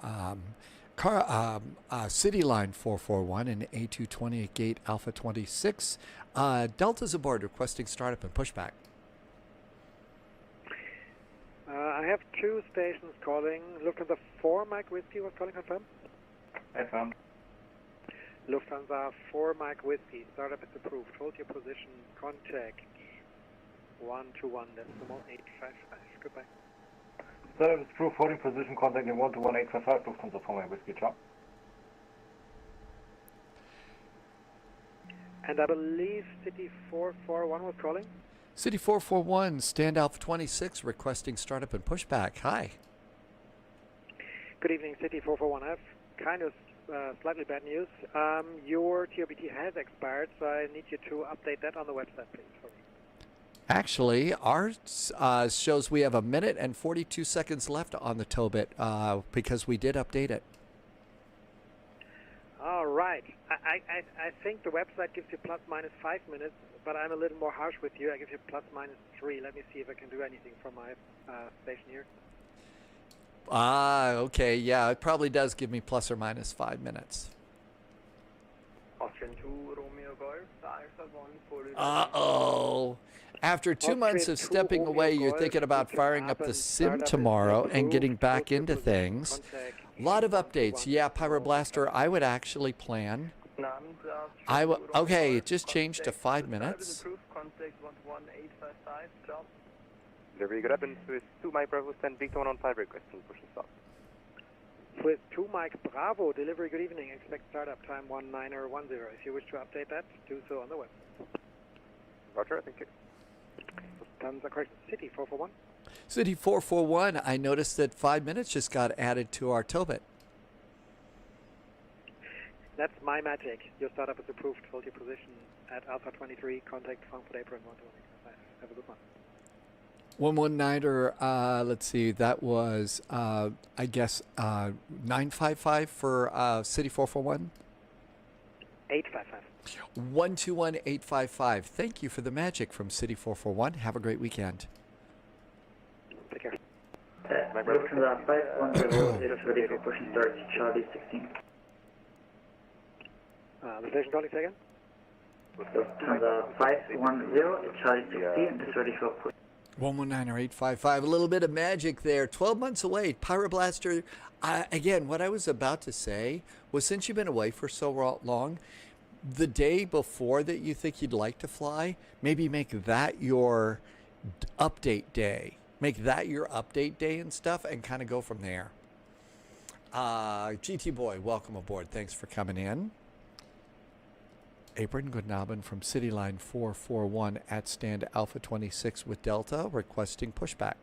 City Line 441 and A220 at gate Alpha 26. Delta's aboard, requesting startup and pushback. I have two stations calling. Lufthansa 4 Mike Whiskey was calling, confirm? Confirmed. Lufthansa 4 Mike Whiskey, startup is approved. Hold your position, contact 121.855. Goodbye. Startup is approved, holding position, contacting 121.855, Lufthansa 4 Mike Whiskey, ciao. And I believe City 441 was calling? City 441, standout 26, requesting startup and pushback. Hi. Good evening, City 441. I have kind of slightly bad news. Your TOBT has expired, so I need you to update that on the website, please, for me. Actually, ours shows we have 1 minute and 42 seconds left on the Tobit because we did update it. All right. I think the website gives you plus minus 5 minutes, but I'm a little more harsh with you. I give you plus minus 3. Let me see if I can do anything from my station here. Okay. Yeah, it probably does give me plus or minus 5 minutes. Austrian 2, Romeo Golf, Alpha 1, Uh-oh. After 2 months of stepping away, you're thinking about firing up the sim tomorrow and getting back into things. A lot of updates. Yeah, Pyroblaster, I would actually plan. Okay, it just changed to 5 minutes. Delivery, good afternoon. Swiss 2 Mike Bravo, stand Victor 115, requesting push and stop. Swiss 2 Mike Bravo, delivery, good evening. Expect startup time 1910. If you wish to update that, do so on the website. Roger, thank you. Lufthansa correction, City 441. City 441, I noticed that 5 minutes just got added to our Tobit. That's my magic. Your startup is approved. Hold your position at Alpha 23. Contact Frankfurt apron 121. Have a good one. 119er, let's see, that was, I guess, 955 for City 441. 855. 121855. Thank you for the magic from City 441. Have a great weekend. Take care. Lufthansa 510 is ready for pushing start to Charlie 16. The station calling second. Lufthansa 510 at Charlie 16 is ready for push. 119 or 855. A little bit of magic there. 12 months away. Pyroblaster. Again, what I was about to say was, since you've been away for so long, the day before that you think you'd like to fly, maybe make that your update day. Make that your update day and stuff, and kind of go from there. GT Boy, welcome aboard. Thanks for coming in. Apron Goodnabben from City Line 441 at stand Alpha 26 with Delta, requesting pushback.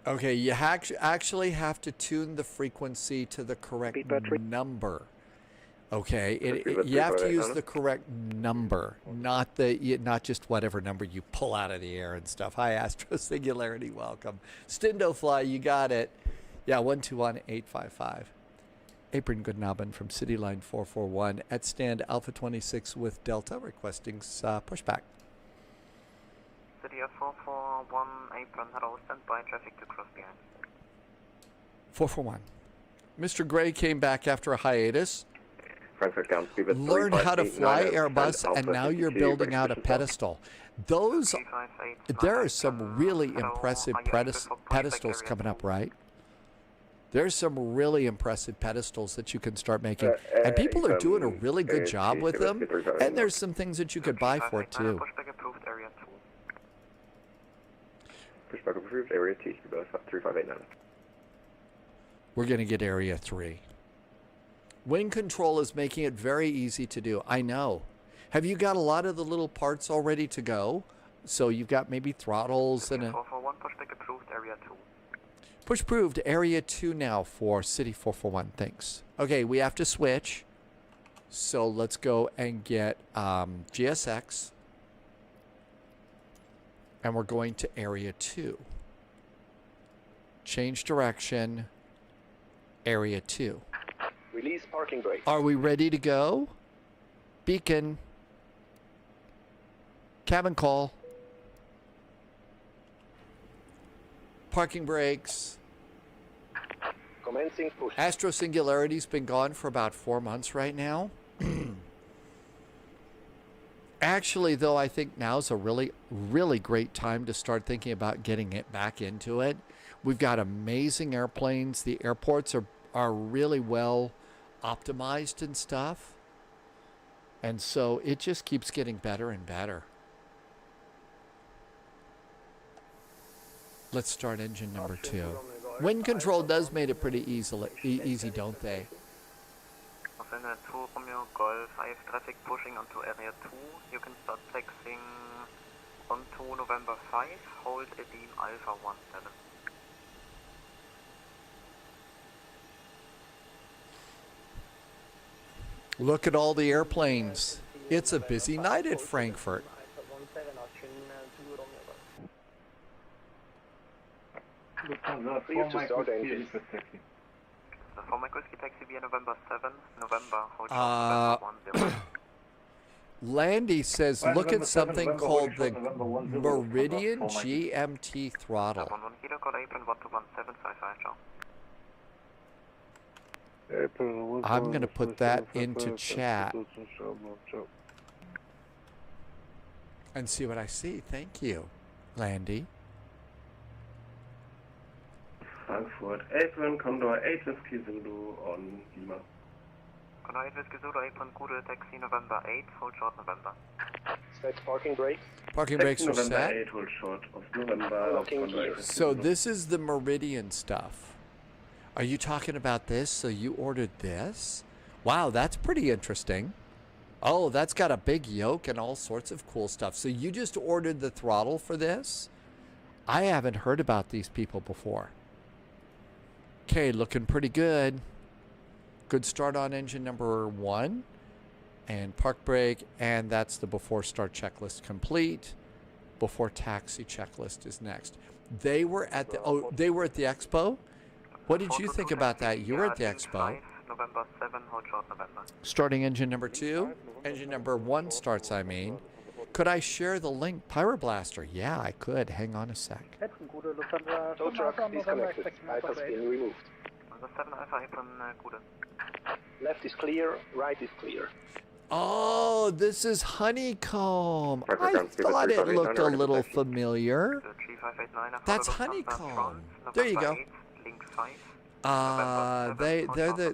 Okay, you actually have to tune the frequency to the correct number. Okay, you have to use the correct number, not just whatever number you pull out of the air and stuff. Hi, Astro Singularity, welcome. Stindo Fly, you got it. Yeah, 121855. Apron Goodnabben from City Line 441 at stand Alpha 26 with Delta, requesting pushback. City F441, apron, hello, standby, traffic to cross behind. 441. Mr. Gray came back after a hiatus. Frankfurt down speed. Learn how to fly Airbus, and now you're building out a pedestal. There are some really impressive pedestals coming up, right? There's some really impressive pedestals that you can start making, and people are doing a really good job with them, and there's some things that you could buy for it too. Pushback approved, area 2, 3589. We're going to get area 3. Wind control is making it very easy to do. I know. Have you got a lot of the little parts all ready to go? So you've got maybe throttles and a... 441, pushback approved, area 2. Push approved, area 2 now for City 441. Thanks. Okay, we have to switch. So let's go and get GSX. And we're going to area 2. Change direction, area 2. Release parking brake. Are we ready to go? Beacon. Cabin call. Parking brakes. Commencing push. Astro Singularity's been gone for about 4 months right now. Actually, though, I think now's a really, really great time to start thinking about getting it back into it. We've got amazing airplanes. The airports are really well optimized and stuff. And so it just keeps getting better and better. Let's start engine number 2. Wind control does make it pretty easy, don't they? November 2, Romeo Golf, 5 traffic pushing onto area 2. You can start taxiing onto November 5, hold EDDF Alpha 17. Look at all the airplanes. It's a busy night at Frankfurt. Lufthansa 4 Mike Whiskey The 4 Mike Whiskey taxi via November 7, November, hold November 10. Landy says, look at something called the Meridian GMT throttle. 1 kilo, call apron 121755, I'm going to put that into chat and see what I see. Thank you, Landy. Frankfurt, apron, Condor 8 Whiskey Zulu on Lima. Condor 8 Whiskey Zulu, apron, Google, taxi November 8, hold short November. Set parking brakes. Parking brakes are November set. 8, hold short of November. So this is the Meridian stuff. Are you talking about this? So you ordered this? Wow, that's pretty interesting. Oh, that's got a big yoke and all sorts of cool stuff. So you just ordered the throttle for this? I haven't heard about these people before. Okay, looking pretty good. Good start on engine number 1. And park brake, and that's the before start checklist complete. before taxi checklist is next. They were at the expo. What did you think about that? You were at the expo. November 7, hold short November. Starting engine number 2. Engine number 1 starts, I mean. Could I share the link? Pyroblaster. Yeah, I could. Hang on a sec. Tow truck disconnected. Pipe has been removed. Number 7 Alpha Apron, Gude. Left is clear, right is clear. Oh, this is Honeycomb. I thought it looked a little familiar. That's Honeycomb. There you go.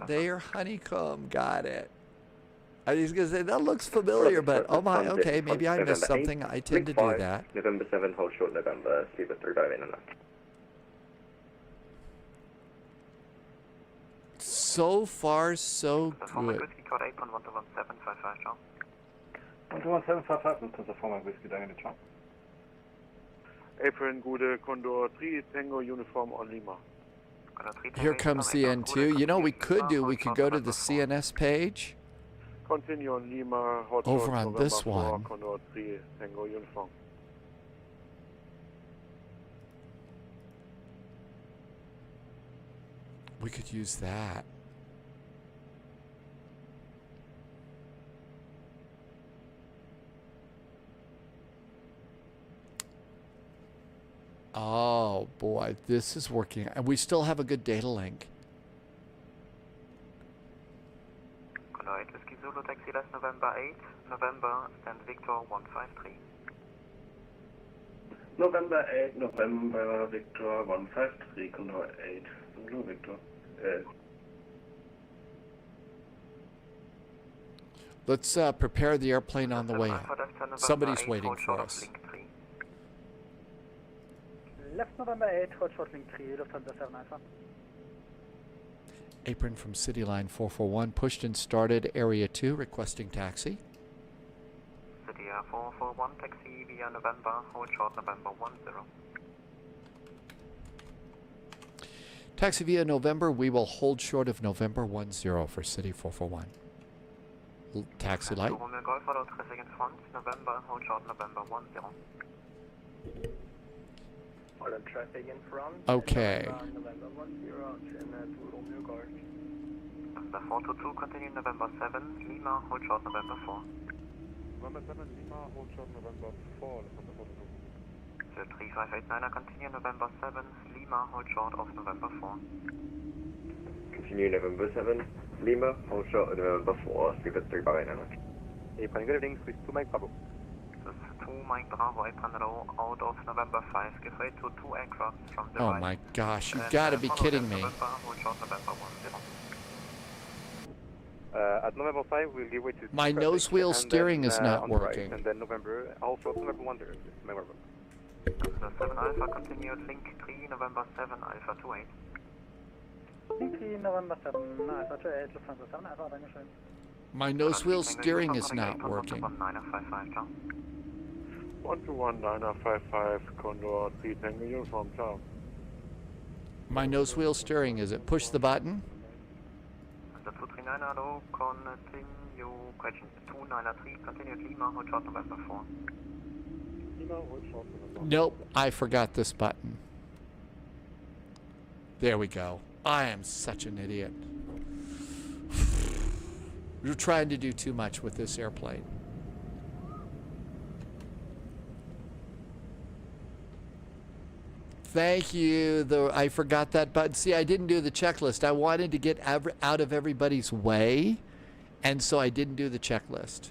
They're Honeycomb. Got it. I was gonna say that looks familiar, but oh my, okay, maybe I missed something. I tend to do that. November 7, hold short November, speed with 3 in. So far, so good. 11755, Lufthansa Former Whiskey Diamond Chop. Apron Gude, Condor 3, Tango Uniform on Lima. Here comes CN2. You know, we could go to the CNS page. Continue on Lima, hot over on November this 4, one. Condor 3, Tango Uniform. We could use that. Oh boy, this is working. And we still have a good data link. Right, Whiskey Zulu taxi last November 8, November and Victor 153. November 8, November Victor 153, Condor 8, Blue Victor. Let's prepare the airplane on the way up. Somebody's waiting for us. Left November 8, hot short link 3, Lufthansa 7 Alpha. Apron from City Line 441, pushed and started Area 2, requesting taxi. City 441, taxi via November, hold short November 10. Taxi via November, we will hold short of November 10 for City 441. Taxi light. Romeo Golf, follow traffic in front, November, hold short November 10. Follow traffic in front. Okay. November 10, to Romeo Golf. Number 422, continue November 7, Lima, hold short November 4. November 7, Lima, hold short November 4, So 3589, continue November 7, Lima, hold short of November 4. Continue November 7, Lima, hold short of November 4, speed with 3 in. Apron, good evening, Swiss 2 Mike Bravo. This is 2 Mike Bravo, apron low, out of November 5, give way to 2 aircraft from the Oh right. my gosh, you gotta be kidding me. November, hold short November 10. At November 5, we'll give way to My traffic, nose wheel and steering then, is not on the right, working. and then November, also November 10, November. Number 7 Alpha, continue link 3, November 7, Alpha 28. Link 3, November 7, Alpha 28, Lufthansa 7 Alpha, dankeschön. My nose wheel steering is not working. 121-955, Condor 3, Tango Uniform, ciao. My nose wheel steering, is it push the button? The 239, hello, continue, question 293, continue Lima, hold short November 4. Lima, hold short November 4. Nope, I forgot this button. There we go. I am such an idiot. You're trying to do too much with this airplane. Thank you. I forgot that button. See, I didn't do the checklist. I wanted to get out of everybody's way, and so I didn't do the checklist.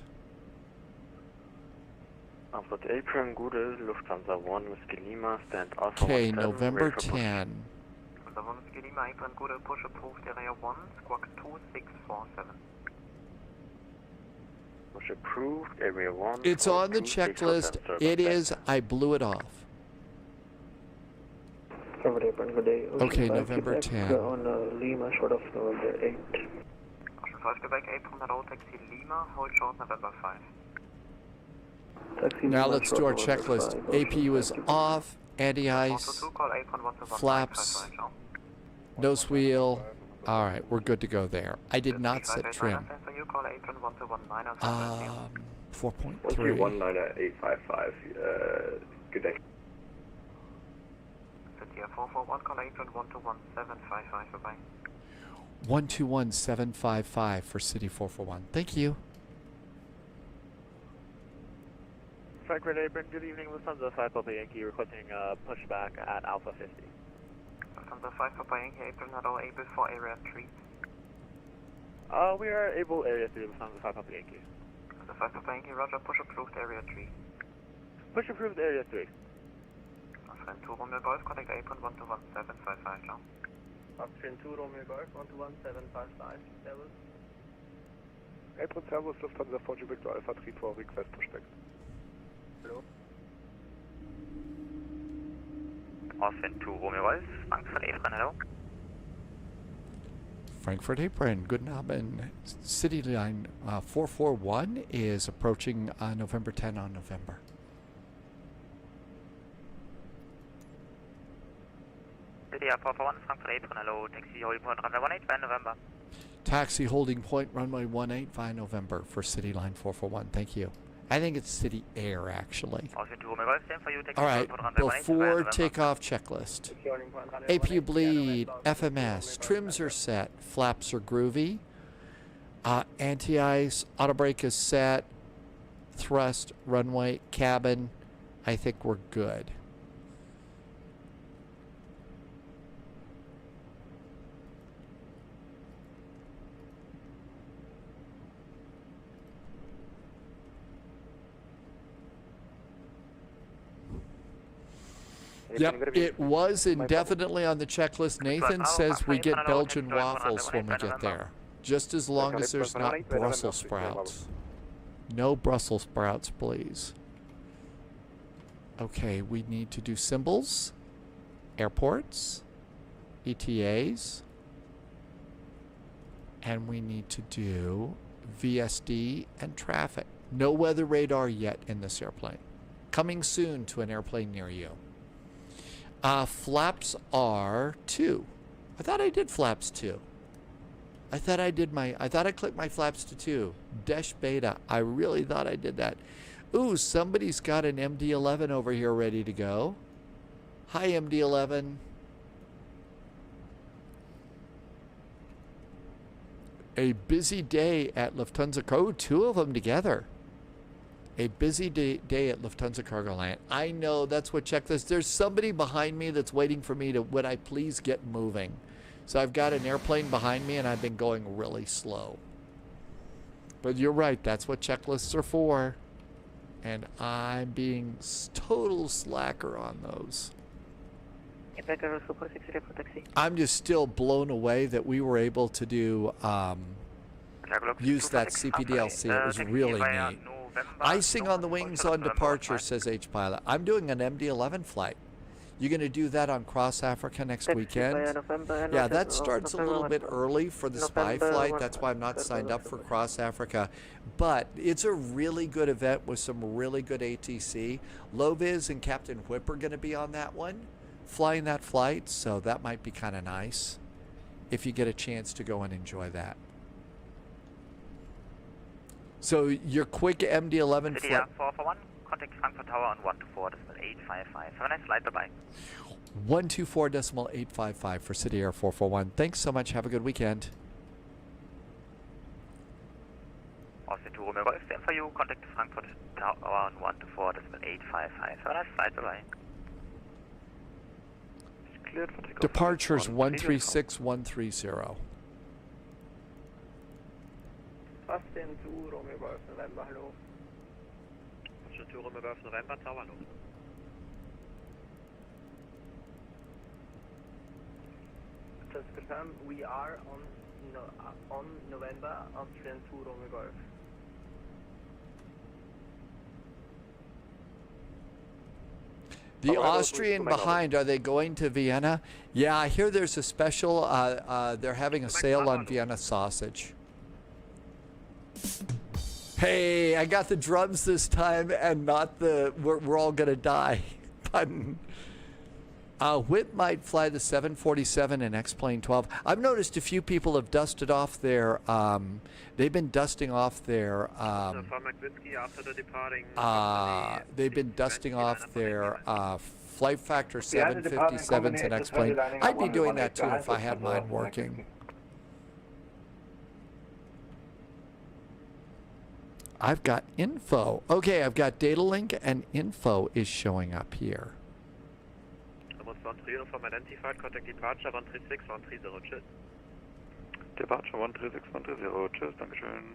After the apron, Gude, Lufthansa 1, Whiskey Lima, stand Alpha Okay, 17, November ready for push. 10. Number 1 Whiskey Lima, apron Gude, push approved, area 1, squawk 2647. Push approved, area 1. It's on the checklist. It is. I blew it off. Okay, November 10. On Lima, short of November 8. Ocean 5, Quebec, apron, hello, taxi Lima, hold short November 5. Now let's do our checklist. APU is off, anti-ice, flaps, nose wheel. All right, we're good to go there. I did not set trim. 1319855, 4.3. gedeckt. City 441, connect on 121755 vorbei. 121755 for City 441. Thank you. Frankfurt Apron, good evening. Lufthansa 5 Papa Yankee requesting pushback at Alpha 50. Lufthansa 5 Papa Yankee, April not all able for area 3. We are able area 3, Lufthansa 5 Papa Yankee. Lufthansa 5 Papa Yankee, roger, push approved area 3. Push approved area 3. Austrian 2 Romeo Golf, contact apron 121755, ciao. Austrian 2 Romeo Golf, 121755, servus. Apron Servus, Lufthansa 4 Victor Alpha 34, request pushback. Hello. Austrian 2 Romeo Golf, Frankfurt Apron, hello. Frankfurt Apron, good Abend. City Line 441 is approaching November 10 on November. City 441, Frankfurt Apron, hello. Taxi holding point runway 18 by November. Taxi holding point runway 18 by November for City Line 441. Thank you. I think it's City Air, actually. Austrian 2 Romeo Golf, same for you. Taxi All right, holding point runway 18 by before November. takeoff checklist. APU bleed, FMS, trims are set, flaps are groovy, anti-ice, auto brake is set, thrust, runway, cabin. I think we're good. Yep, it was indefinitely on the checklist. Nathan says we get Belgian waffles when we get there. Just as long as there's not Brussels sprouts. No Brussels sprouts, please. Okay, we need to do symbols, airports, ETAs, and we need to do VSD and traffic. No weather radar yet in this airplane. Coming soon to an airplane near you. Flaps are 2. I thought I did flaps 2. I thought I clicked my flaps to 2. Dash beta. I really thought I did that. Ooh, somebody's got an MD-11 over here ready to go. Hi, MD-11. A busy day at Lufthansa. Oh, 2 of them together. A busy day at Lufthansa Cargo Land. I know, that's what checklist. There's somebody behind me that's waiting for me to, would I please get moving? So I've got an airplane behind me and I've been going really slow. But you're right, that's what checklists are for. And I'm being total slacker on those. I'm just still blown away that we were able to do, use that CPDLC. It was really neat. Icing on the wings on departure, says H Pilot. I'm doing an MD-11 flight. You going to do that on Cross Africa next weekend? Yeah, that starts a little bit early for the spy flight. That's why I'm not signed up for Cross Africa. But it's a really good event with some really good ATC. Loviz and Captain Whip are going to be on that one, flying that flight. So that might be kind of nice if you get a chance to go and enjoy that. So your quick MD-11 City flight. 441, contact Frankfurt Tower on 124.855. Have a nice flight, bye-bye. 124.855 for City Air 441. Thanks so much. Have a good weekend. Austrian 2 Romeo Golf, same for you. Contact Frankfurt Tower on 124.855. Have a nice flight, bye-bye. Departures 136130. Austrian 2 Romeo Golf November, hello. Austrian 2 Romeo Golf November, Tower, hello. Just confirm, we are on November, Austrian 2 Romeo Golf. The Austrian behind, are they going to Vienna? Yeah, I hear there's a special, they're having a sale on Vienna sausage. Hey, I got the drums this time and not the we're all gonna die button. Whip might fly the 747 and X-Plane 12. I've noticed a few people have dusted off their, they've been dusting off their, Flight Factor 757s and X-Plane. I'd be doing that too if I had mine working. I've got info. Okay, I've got data link and info is showing up here. Uniform identified, contact departure 136, 130, tschüss. Departure 136, 130, tschüss, dankeschön.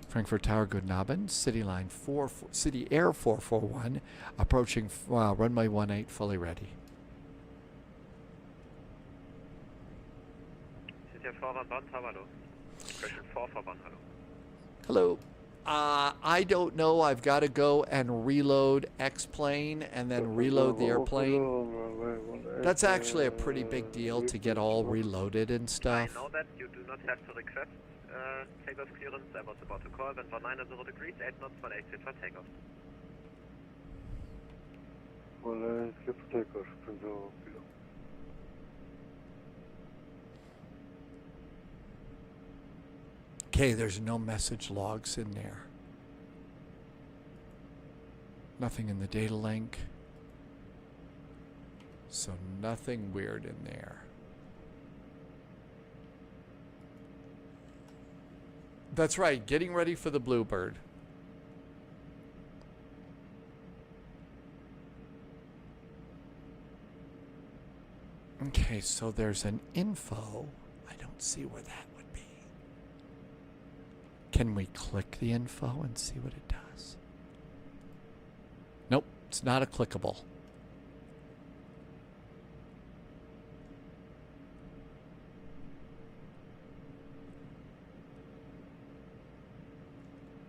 Frankfurt Tower, good Abend. City Line 4, City Air 441, approaching runway 18, fully ready. City Air 411, hello. Question 441, hello. Hello. I don't know. I've got to go and reload X-Plane and then reload the airplane. That's actually a pretty big deal to get all reloaded and stuff. I know that you do not have to request takeoff clearance. I was about to call when 190 degrees, 8 knots, 1 exit for takeoff. Well, clear for takeoff. Okay, there's no message logs in there. Nothing in the data link. So nothing weird in there. That's right, getting ready for the Bluebird. Okay, so there's an info. I don't see where that would be. Can we click the info and see what it does? Nope, it's not a clickable.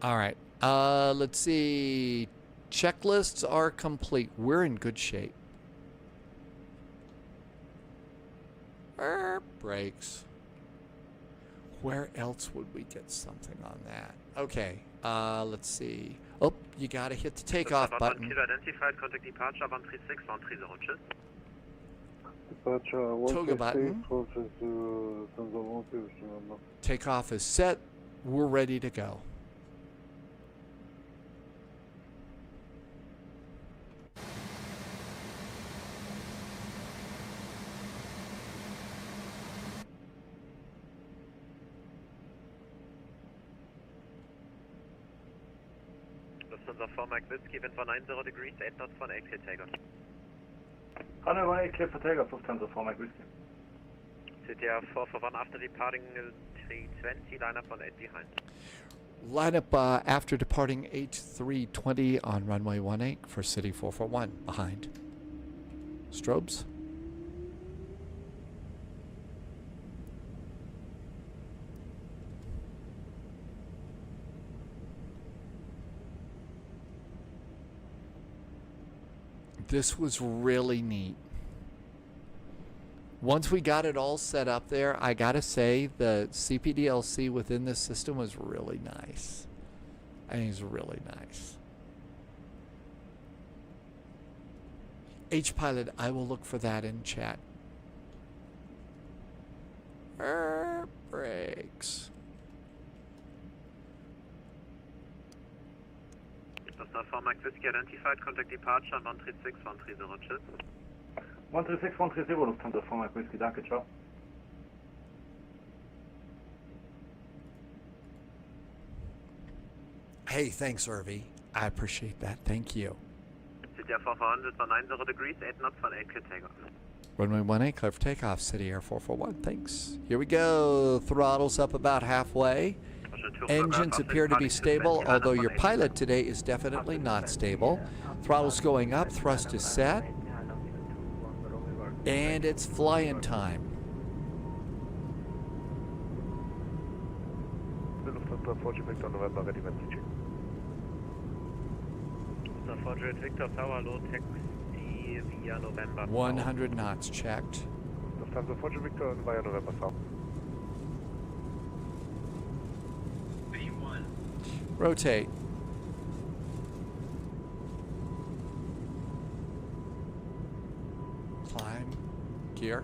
All right, let's see. Checklists are complete. We're in good shape. Brakes. Where else would we get something on that? Okay, let's see. Oh, you gotta hit the takeoff button. Identified, contact departure 136, 130, tschüss. Departure Toga button. Takeoff is set. We're ready to go. Lufthansa 4 Mike Whiskey, wind 190 degrees, 8 knots, 1 exit takeoff. 118, clear for takeoff, Lufthansa 4 Mike Whiskey. City Air 441 after departing 320, line up on 8 behind. Line up after departing 8320 on runway 18 for City 441, behind. Strobes. This was really neat. Once we got it all set up there, I gotta say the CPDLC within this system was really nice. I think it's really nice. H-Pilot, I will look for that in chat. Brakes. Lufthansa 4 Mike Whiskey identified, contact departure 136, 130, tschüss. 136, 130, Lufthansa 4 Mike Whiskey, danke, ciao. Hey, thanks, Irvi. I appreciate that. Thank you. City Air 441, 190 degrees, 8 knots, 1 exit takeoff. Runway 18, clear for takeoff. City Air 441, thanks. Here we go. Throttle's up about halfway. Engines appear to be stable, although your pilot today is definitely not stable. Throttle's going up, thrust is set, and it's flying time. Lufthansa 4 Victor November, ready when CG. Lufthansa 4 Victor Tower, low taxi via November. 100 knots checked. Lufthansa 4 Victor via November South. Rotate. here.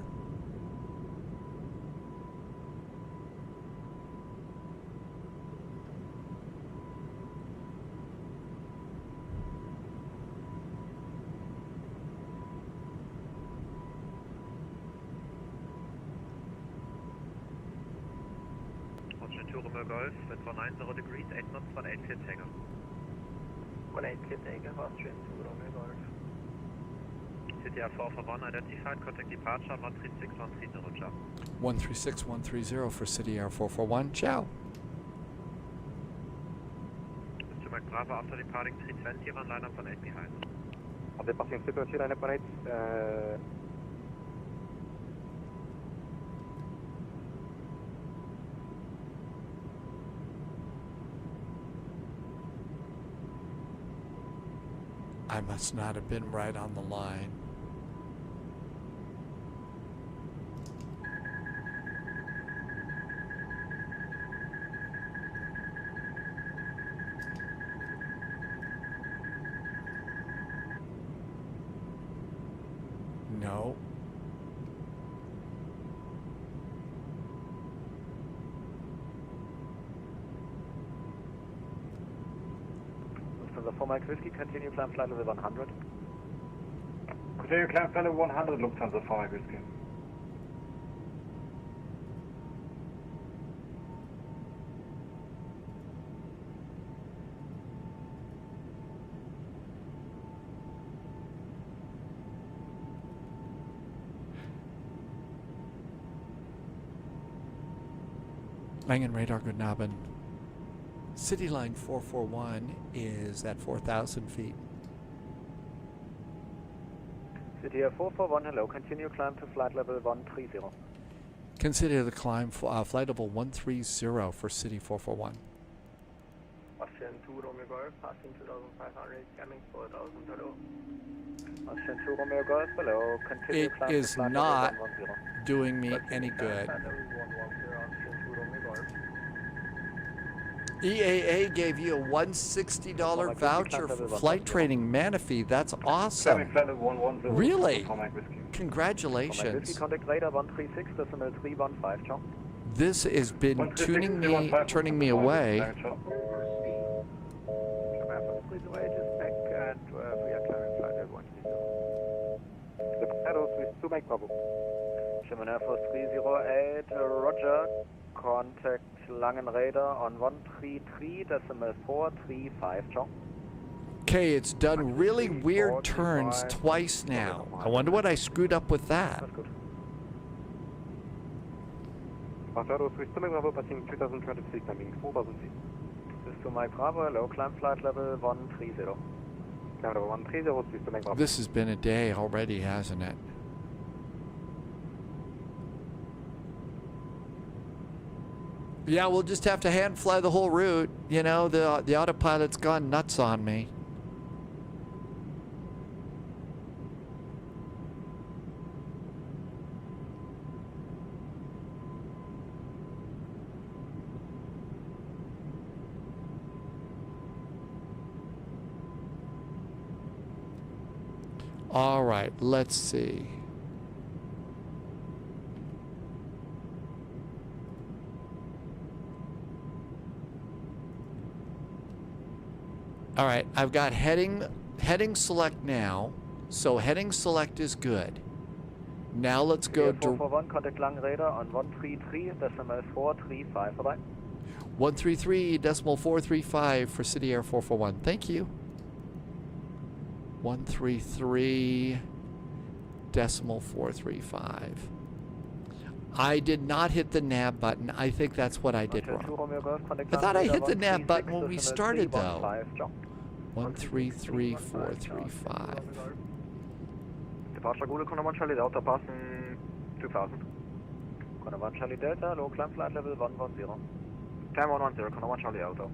Romeo Golf, wind 190 degrees, 8 knots, 184 Tango. 184 Tango, Austrian 2 Romeo Golf. City A441 identified, contact departure, 136130, ciao. 136130 for City Air 441, ciao. Mr. Mike Bravo, after departing 320, run line up 18 behind. After departing 320, line up 18, I must not have been right on the line. No. Lufthansa 4 Mike Whiskey, continue climb flight level 100. Continue climb flight level 100, Lufthansa 4 Mike Whiskey. Langen radar, guten Abend. City Line 441 is at 4,000 feet. City Air 441, hello, continue climb to flight level 130. Consider the climb for flight level 130 for City 441. Austrian 2 Romeo Golf, passing 2,500, coming 4,000, hello. Austrian 2 Romeo Golf, hello, continue It climb is to flight not level 110. doing me any good. EAA gave you a $160 voucher for flight training Manaphy. That's awesome. Really? Congratulations. Contact radar 136, decimal 315, ciao. This has been turning me away. Please away, just back and we are clearing flight level 130. The Shadows with 2 Mike Bravo. German Air Force 308, Roger. Contact Langen radar on 133, decimal 435, ciao. Okay, it's done really weird turns twice now. I wonder what I screwed up with that. That's good. Shadows with 2 Mike Bravo, passing 2026, climbing 4,000 feet. This is 2 Mike Bravo, hello, climb flight level 130. Climb level 130, this is 2 Mike Bravo. This has been a day already, hasn't it? Yeah, we'll just have to hand fly the whole route. You know, the autopilot's gone nuts on me. All right, let's see. All right, I've got heading select now, so heading select is good. Now let's go to 441, contact Langen radar on 133, decimal 435, bye-bye. 133, decimal 435 for City Air 441. Thank you. 133, decimal 435. I did not hit the nav button. I think that's what I did wrong. I thought I hit the nav button when we started, though. 133435. Departure Google, Conor Charlie Delta, passing 2000. Conor Charlie Delta, low climb flight level 110. Climb 110, Conor Charlie Delta.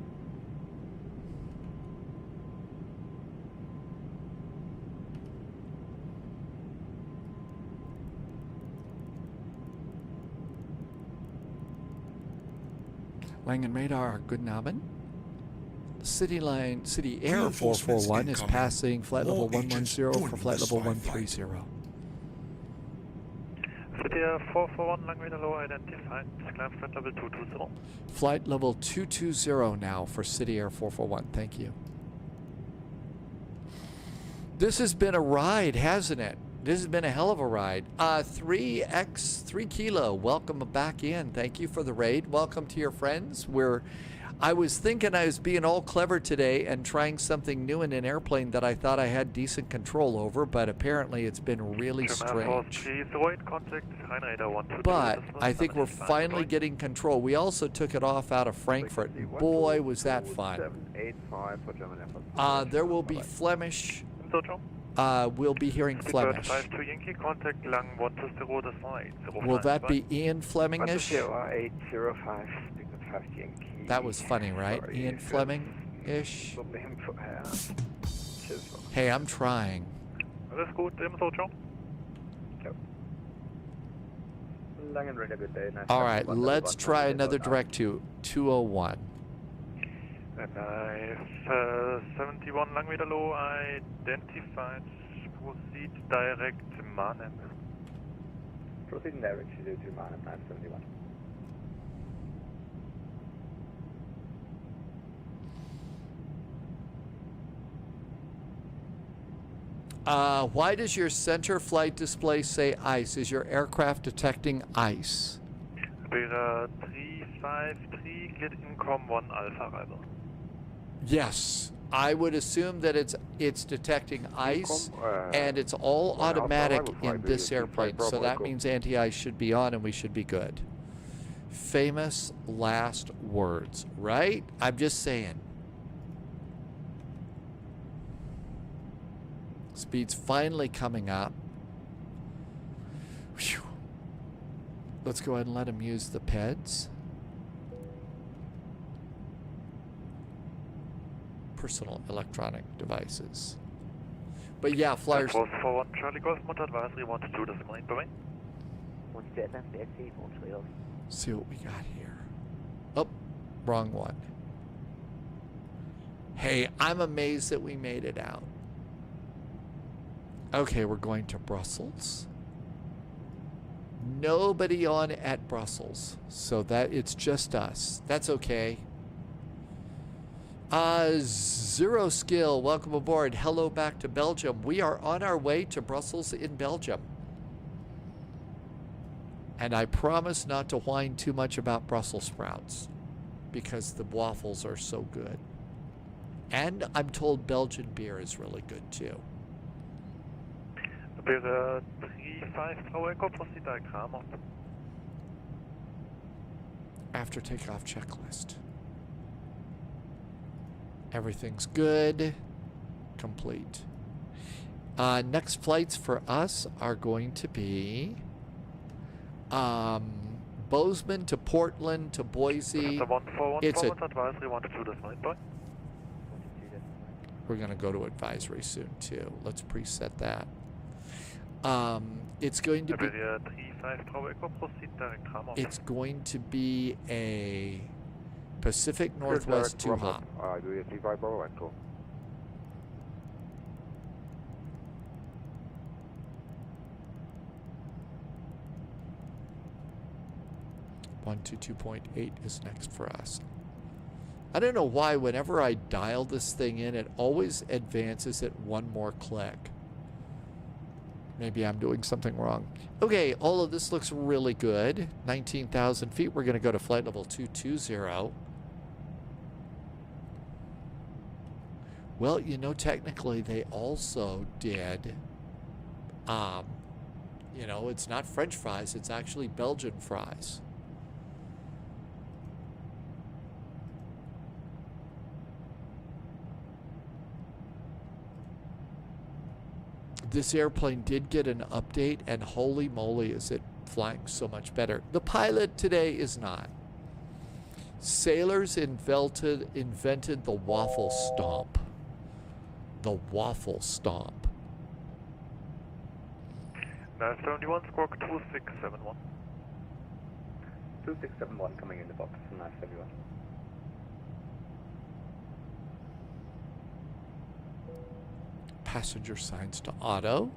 Langen radar, guten Abend. City Air 441 is passing flight level 110 for flight level 130. City 441, long radar low identified, climb flight level 220. Flight level 220 now for City Air 441. Thank you. This has been a ride, hasn't it? This has been a hell of a ride. 3 Kilo, welcome back in. Thank you for the raid. Welcome to your friends. I was thinking I was being all clever today and trying something new in an airplane that I thought I had decent control over, but apparently it's been really strange. But I think we're finally getting control. We also took it off out of Frankfurt. Boy, was that fun. There will be Flemish. We'll be hearing Flemish. Will that be Ian Flemingish? That was funny, right? Ian Fleming-ish? Hey, I'm trying. All right, let's try another direct to 201. And 71 long meter low, identified. Proceed direct to Mannheim. Proceeding direct to Mannheim, 971. Why does your center flight display say ice? Is your aircraft detecting ice? Bearer 353, cleared income 1 Alpha Rival. Yes, I would assume that it's detecting ice, and it's all automatic in this airplane, so that means anti-ice should be on and we should be good. Famous last words, right? I'm just saying. Speed's finally coming up. Whew. Let's go ahead and let him use the PEDs. Personal electronic devices. But yeah, flyers. Charlie Golf, Motor Advisory 122, das Marine Domain. See what we got here. Oh, wrong one. Hey, I'm amazed that we made it out. Okay, we're going to Brussels. Nobody on at Brussels, so that it's just us. That's okay. Zero Skill, welcome aboard. Hello back to Belgium. We are on our way to Brussels in Belgium. And I promise not to whine too much about Brussels sprouts because the waffles are so good. And I'm told Belgian beer is really good too. Bearer 35 Echo, proceed diagram. After takeoff checklist. Everything's good. Complete. Next flights for us are going to be Bozeman to Portland to Boise. We're going to go to advisory soon too. Let's preset that. It's going to be a Pacific Northwest 2 hop. One to 2.8 is next for us. I don't know why whenever I dial this thing in, it always advances it one more click. Maybe I'm doing something wrong. Okay, all of this looks really good. 19,000 feet. We're going to go to flight level 220. Well, you know, technically they also did, you know, it's not French fries. It's actually Belgian fries. This airplane did get an update, and holy moly, is it flying so much better. The pilot today is not. Sailors invented the waffle stomp. The waffle stomp. 971, squawk 2671. 2671 coming in the box, 971. Passenger signs to auto.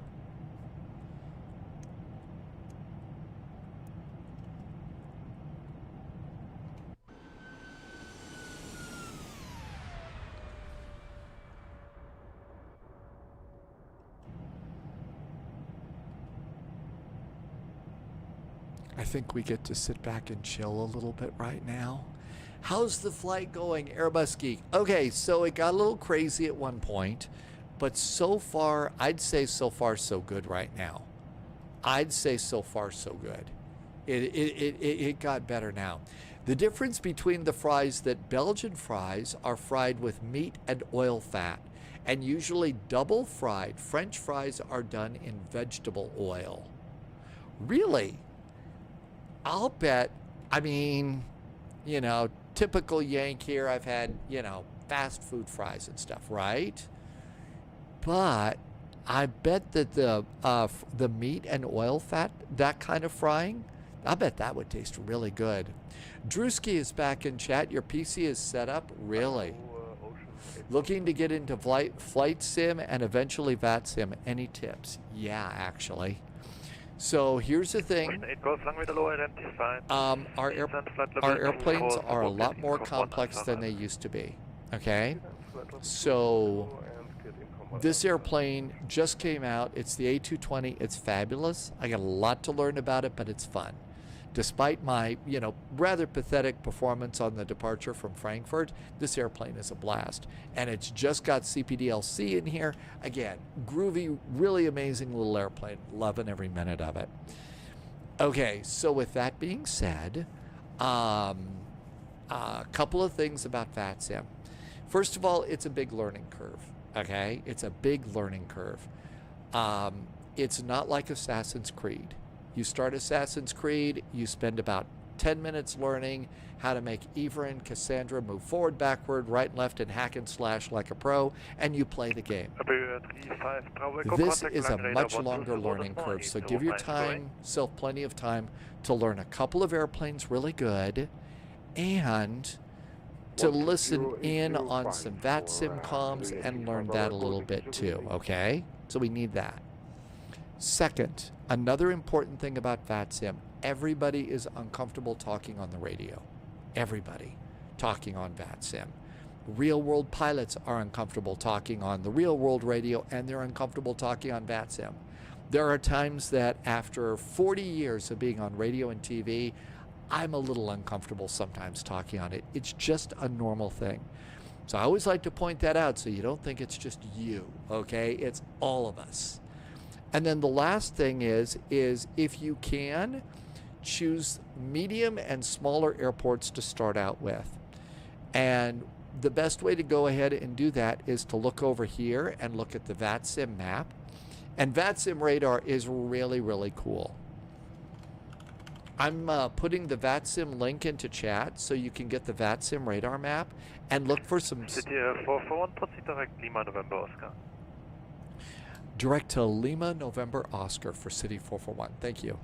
I think we get to sit back and chill a little bit right now. How's the flight going, Airbus Geek? Okay, so it got a little crazy at one point, but so far, I'd say so far so good right now. I'd say so far so good. It got better now. The difference between the fries that Belgian fries are fried with meat and oil fat, and usually double fried. French fries are done in vegetable oil. Really? I'll bet, I mean, you know, typical Yank here, I've had, you know, fast food fries and stuff, right? But I bet that the meat and oil fat, that kind of frying, I bet that would taste really good. Drewski is back in chat. Your PC is set up? Really? Looking to get into flight sim and eventually VATSIM. Any tips? Yeah, actually. So here's the thing. Our airplanes are a lot more complex than they used to be. Okay? So this airplane just came out. It's the A220. It's fabulous. I got a lot to learn about it, but it's fun. Despite my, you know, rather pathetic performance on the departure from Frankfurt, this airplane is a blast. And it's just got CPDLC in here. Again, groovy, really amazing little airplane. Loving every minute of it. Okay, so with that being said, a couple of things about VATSIM. First of all, it's a big learning curve. Okay, it's a big learning curve. It's not like Assassin's Creed. You start Assassin's Creed, you spend about 10 minutes learning how to make Eva and Cassandra move forward, backward, right and left, and hack and slash like a pro, and you play the game. This is a much longer learning curve, so give yourself plenty of time to learn a couple of airplanes really good, and to listen in on some VATSIM comms and learn that a little bit too, okay? So we need that. Second, another important thing about VATSIM, everybody is uncomfortable talking on the radio. Everybody talking on VATSIM. Real world pilots are uncomfortable talking on the real world radio, and they're uncomfortable talking on VATSIM. There are times that after 40 years of being on radio and TV, I'm a little uncomfortable sometimes talking on it. It's just a normal thing. So I always like to point that out so you don't think it's just you, okay? It's all of us. And then the last thing is if you can, choose medium and smaller airports to start out with. And the best way to go ahead and do that is to look over here and look at the VATSIM map. And VATSIM radar is really, really cool. I'm putting the VATSIM link into chat so you can get the VATSIM radar map and look for some... City 441, proceed direct Lima November Oscar. Direct to Lima November Oscar for City 441. Thank you.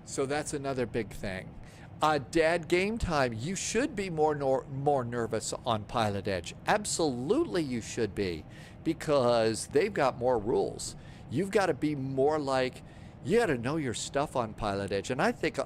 So that's another big thing. Dad, game time. You should be more nervous on Pilot Edge. Absolutely you should be, because they've got more rules. You've got to be more like, you got to know your stuff on Pilot Edge. And I think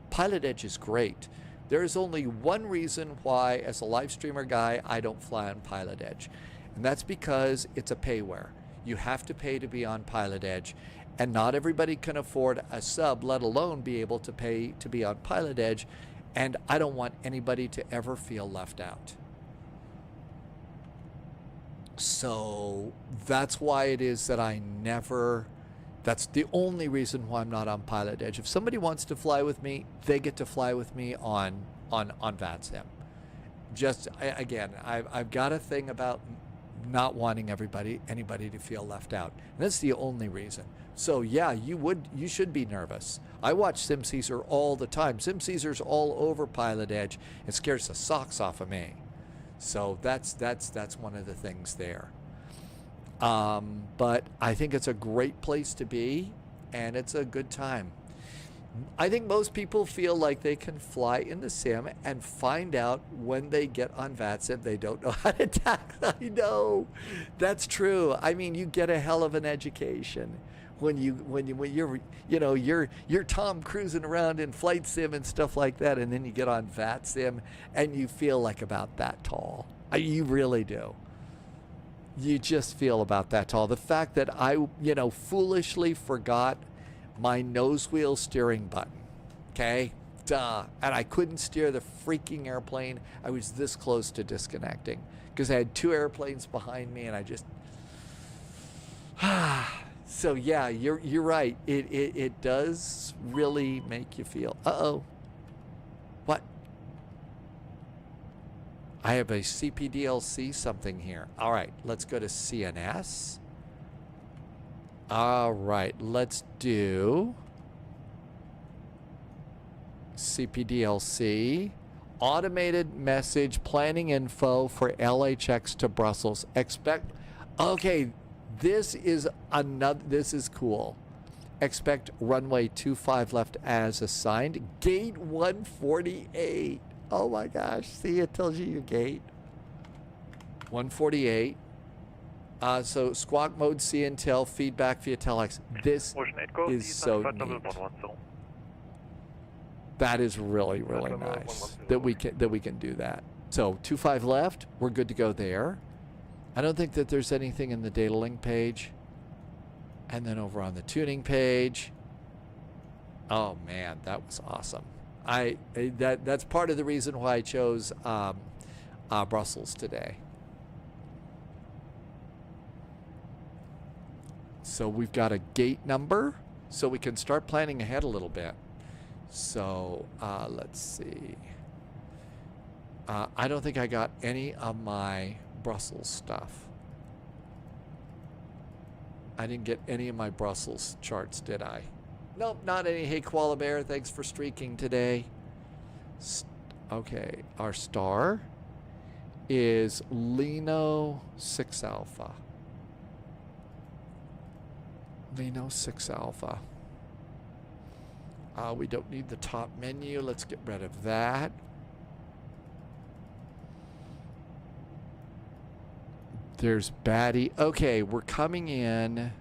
Pilot Edge is great. There is only one reason why, as a live streamer guy, I don't fly on Pilot Edge. And that's because it's a payware. You have to pay to be on Pilot Edge. And not everybody can afford a sub, let alone be able to pay to be on Pilot Edge. And I don't want anybody to ever feel left out. So that's why it is that that's the only reason why I'm not on Pilot Edge. If somebody wants to fly with me, they get to fly with me on VATSIM. Just, again, I've got a thing about not wanting anybody to feel left out. And that's the only reason. So yeah, you should be nervous. I watch SimCaesar all the time. SimCaesar's all over Pilot Edge. It scares the socks off of me. So that's one of the things there. But I think it's a great place to be, and it's a good time. I think most people feel like they can fly in the sim and find out when they get on VATSIM they don't know how to tack. I know. That's true. I mean, you get a hell of an education when you're you're Tom cruising around in flight sim and stuff like that, and then you get on VATSIM and you feel like about that tall. You really do. You just feel about that tall. The fact that I foolishly forgot my nose wheel steering button. Okay? Duh. And I couldn't steer the freaking airplane. I was this close to disconnecting because I had 2 airplanes behind me, and I just so yeah, you're right. It does really make you feel. What? I have a CPDLC something here. All right, let's go to CNS. All right, let's do CPDLC. Automated message planning info for LHX to Brussels. Okay, this is cool. Expect runway 25 left as assigned. Gate 148. Oh my gosh, see, it tells you your gate. 148. So squawk mode, see and tell, feedback via telex. This is so neat. That is really, really nice that we can do that. So 25 left, we're good to go there. I don't think that there's anything in the data link page. And then over on the tuning page. Oh man, that was awesome. That's part of the reason why I chose Brussels today. So we've got a gate number, so we can start planning ahead a little bit. So let's see. I don't think I got any of my Brussels stuff. I didn't get any of my Brussels charts, did I? Nope, not any. Hey, Koala Bear, thanks for streaking today. Okay, our star is Lino 6 Alpha. Lino 6 Alpha. We don't need the top menu. Let's get rid of that. There's Batty. Okay, we're coming in.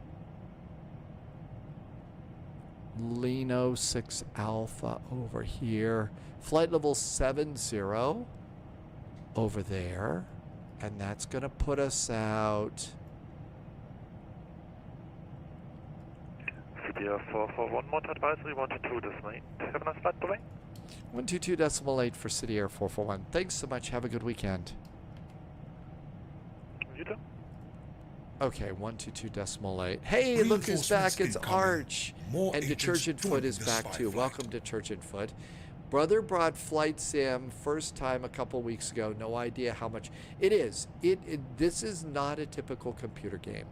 Lino 6 Alpha over here. Flight level 70 over there. And that's going to put us out. CDR 441 mode advisory 122.8. Have a nice flight, bye-bye. 122.8 for City Air 441. Thanks so much. Have a good weekend. You too. Okay, 122.8. Hey, look who's back. It's Arch. And Detergent Foot is back too. Welcome, Detergent Foot. Brother brought Flight Sim first time a couple weeks ago. No idea how much it is. This is not a typical computer game.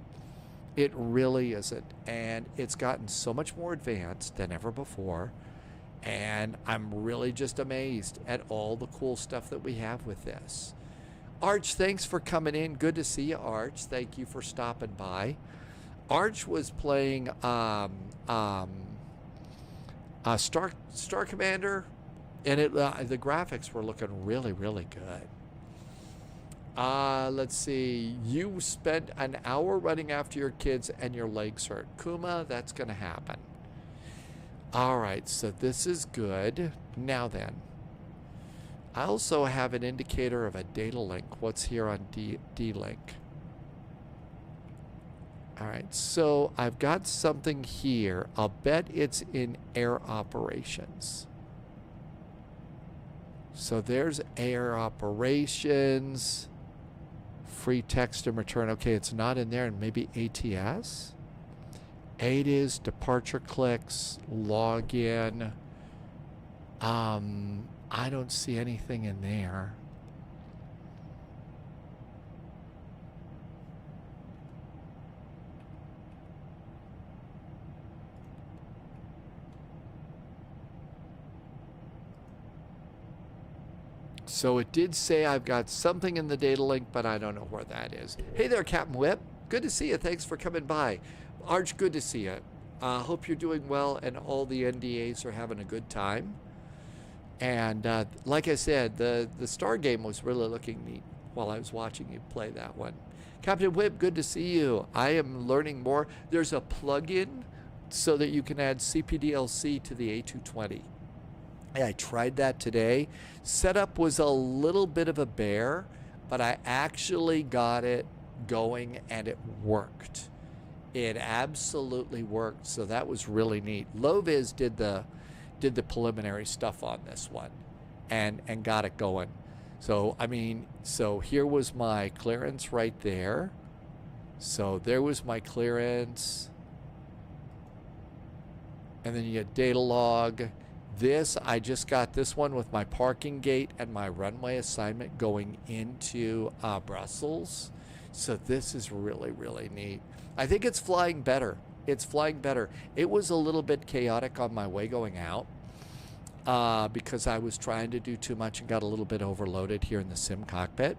It really isn't. And it's gotten so much more advanced than ever before. And I'm really just amazed at all the cool stuff that we have with this. Arch, thanks for coming in. Good to see you, Arch. Thank you for stopping by. Arch was playing Star Commander, and the graphics were looking really, really good. Let's see. You spent an hour running after your kids and your legs hurt. Kuma, that's going to happen. All right, so this is good. Now then. I also have an indicator of a data link. What's here on D-Link? All right, so I've got something here. I'll bet it's in air operations. So there's air operations. Free text and return. Okay, it's not in there. And maybe ATS? 8 is departure clicks, login. I don't see anything in there. So it did say I've got something in the data link, but I don't know where that is. Hey there, Captain Whip. Good to see you. Thanks for coming by. Arch, good to see you. Hope you're doing well and all the NDAs are having a good time. And like I said, the Star game was really looking neat while I was watching you play that one. Captain Whip, good to see you. I am learning more. There's a plugin so that you can add CPDLC to the A220. I tried that today. Setup was a little bit of a bear, but I actually got it going and it worked. It absolutely worked, so that was really neat. Loviz did the preliminary stuff on this one and got it going. So I mean, so here was my clearance right there. So there was my clearance. And then you get data log. This, I just got this one with my parking gate and my runway assignment going into Brussels. So this is really, really neat. I think it's flying better. It's flying better. It was a little bit chaotic on my way going out because I was trying to do too much and got a little bit overloaded here in the sim cockpit.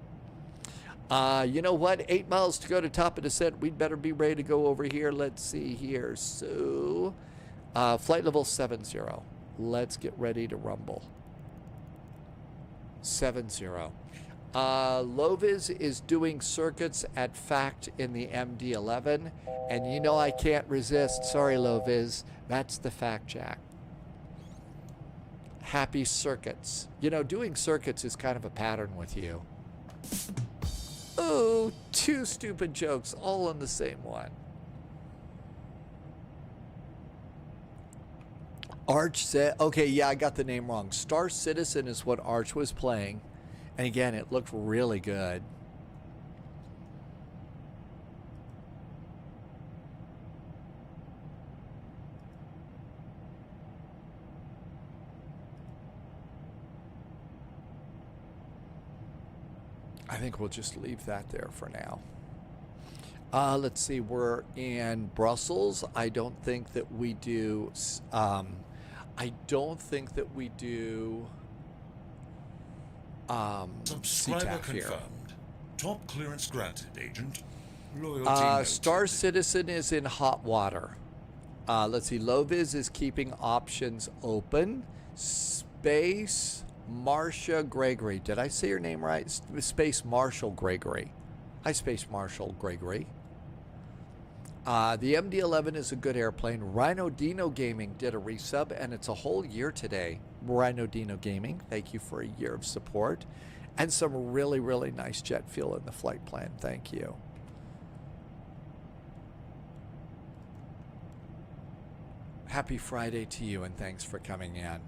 You know what? 8 miles to go to top of descent. We'd better be ready to go over here. Let's see here. So, flight level 70. Let's get ready to rumble. 70. Loviz is doing circuits at FACT in the MD-11, and you know I can't resist. Sorry, Loviz. That's the fact jack. Happy circuits. You know, doing circuits is kind of a pattern with you. Oh, 2 stupid jokes all on the same one. Arch said, okay, yeah, I got the name wrong. Star Citizen is what Arch was playing. And again, it looked really good. I think we'll just leave that there for now. Let's see, we're in Brussels. I don't think that we do, Subscriber CTAF confirmed. here. Top clearance granted, Agent. Loyalty noted. Star Citizen is in hot water. Let's see, Loviz is keeping options open. Space Marcia Gregory. Did I say your name right? Space Marshal Gregory. Hi, Space Marshal Gregory. The MD-11 is a good airplane. Rhino Dino Gaming did a resub, and it's a whole year today. Rhino Dino Gaming, thank you for a year of support. And some really, really nice jet fuel in the flight plan. Thank you. Happy Friday to you, and thanks for coming in.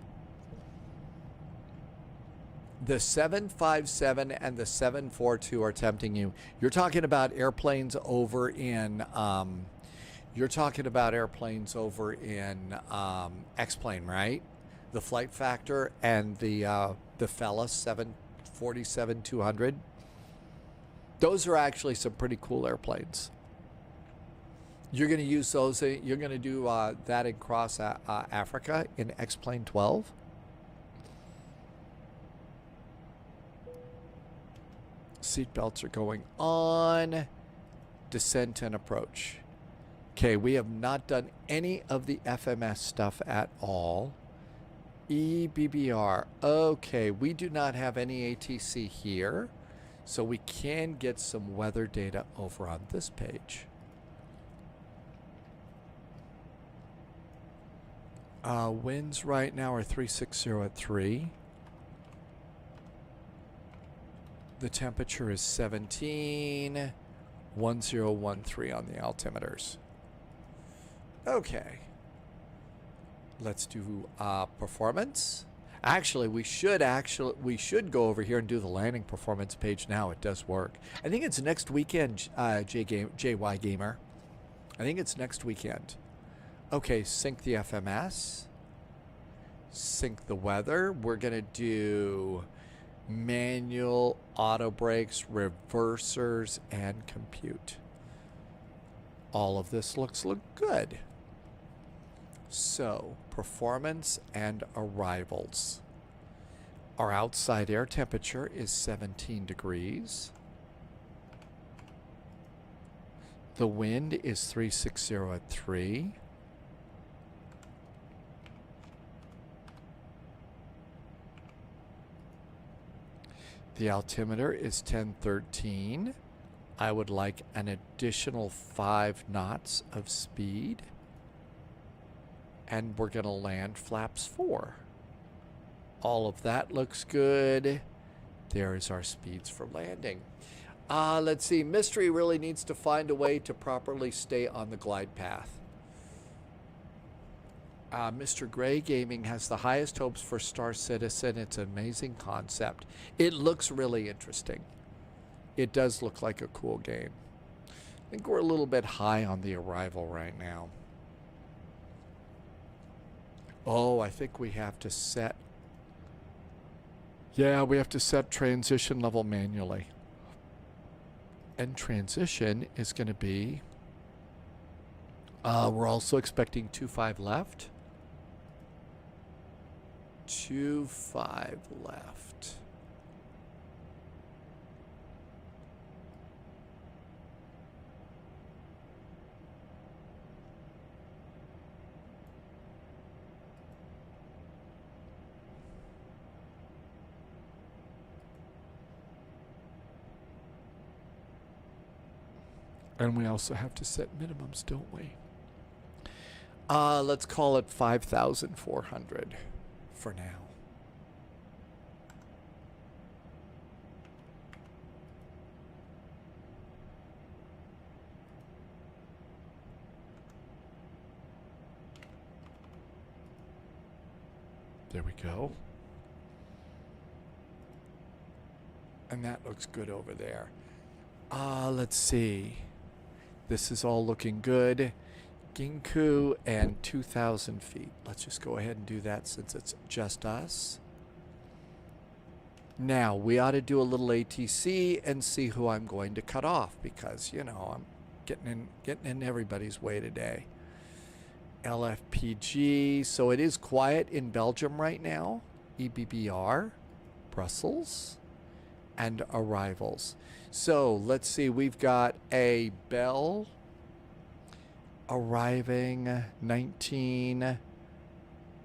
The 757 and the 742 are tempting you. You're talking about airplanes over in X-Plane, right? The Flight Factor and the Fellas 747-200. Those are actually some pretty cool airplanes. You're going to use those. You're going to do that in Cross Africa in X-Plane 12. Seatbelts are going on. Descent and approach. Okay, we have not done any of the FMS stuff at all. EBBR. Okay, we do not have any ATC here, so we can get some weather data over on this page. Winds right now are 360 at 3. The temperature is 17, 1013 on the altimeters. Okay. Let's do performance. Actually, we should go over here and do the landing performance page now. It does work. I think it's next weekend, JY Gamer. I think it's next weekend. Okay, sync the FMS. Sync the weather. We're going to do manual, auto brakes, reversers, and compute. All of this look good. So, performance and arrivals. Our outside air temperature is 17 degrees. The wind is 360 at 3. The altimeter is 1013. I would like an additional 5 knots of speed. And we're going to land flaps 4. All of that looks good. There's our speeds for landing. Let's see. Mystery really needs to find a way to properly stay on the glide path. Mr. Gray Gaming has the highest hopes for Star Citizen. It's an amazing concept. It looks really interesting. It does look like a cool game. I think we're a little bit high on the arrival right now. Oh, I think we have to set... Yeah, we have to set transition level manually. And transition is going to be... we're also expecting 2.5 left. 2.5 left. And we also have to set minimums, don't we? Let's call it 5,400 for now. There we go. And that looks good over there. Let's see. This is all looking good. Ginku and 2,000 feet. Let's just go ahead and do that since it's just us. Now, we ought to do a little ATC and see who I'm going to cut off because, you know, I'm getting in everybody's way today. LFPG. So it is quiet in Belgium right now. EBBR, Brussels, and arrivals. So let's see, we've got a Bell arriving 19.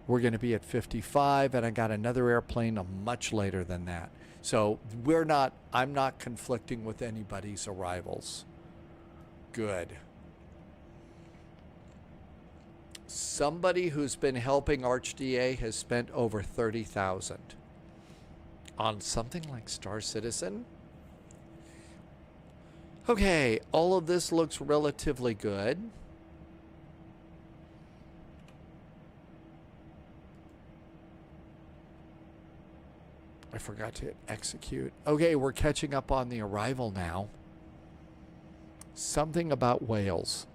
We're going to be at 55, and I got another airplane much later than that. So I'm not conflicting with anybody's arrivals. Good. Somebody who's been helping ArchDA has spent over 30,000 on something like Star Citizen. Okay, all of this looks relatively good. I forgot to hit execute. Okay, we're catching up on the arrival now. Something about Wales.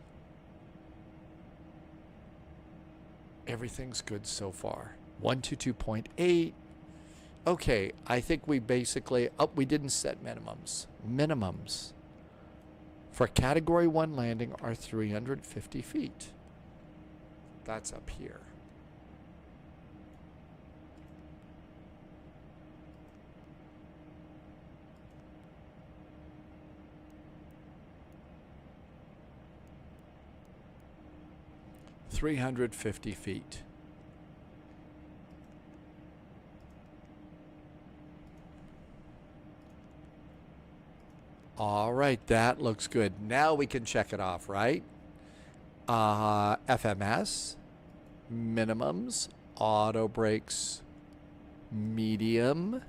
Everything's good so far. 122.8. Okay, I think we basically... Oh, we didn't set minimums. Minimums for Category 1 landing are 350 feet. That's up here. $350 feet. All right, that looks good. Now we can check it off, right? FMS, minimums, auto brakes, medium.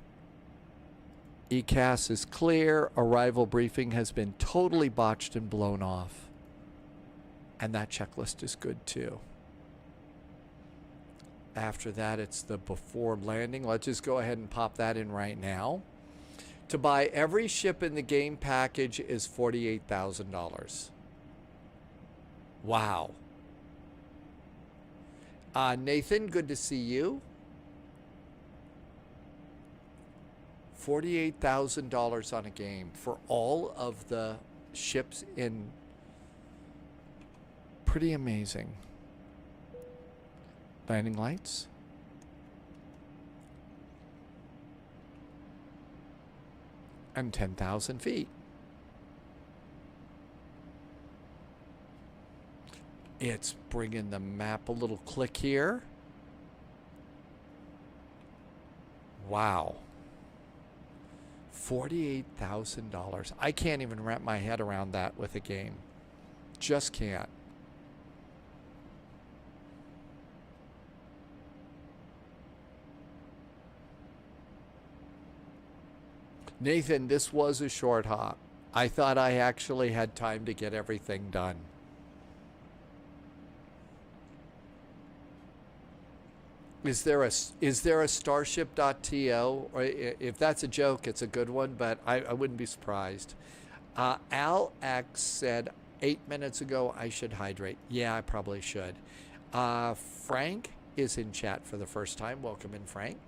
ECAS is clear. Arrival briefing has been totally botched and blown off. And that checklist is good too. After that, it's the before landing. Let's just go ahead and pop that in right now. To buy every ship in the game package is $48,000. Wow. Nathan, good to see you. $48,000 on a game for all of the ships in. Pretty amazing. Landing lights. And 10,000 feet. It's bringing the map a little click here. Wow. $48,000. I can't even wrap my head around that with a game. Just can't. Nathan, this was a short hop. I thought I actually had time to get everything done. Is there a starship.to? Or if that's a joke, it's a good one, but I wouldn't be surprised. Al X said 8 minutes ago I should hydrate. Yeah, I probably should. Frank is in chat for the first time. Welcome in, Frank.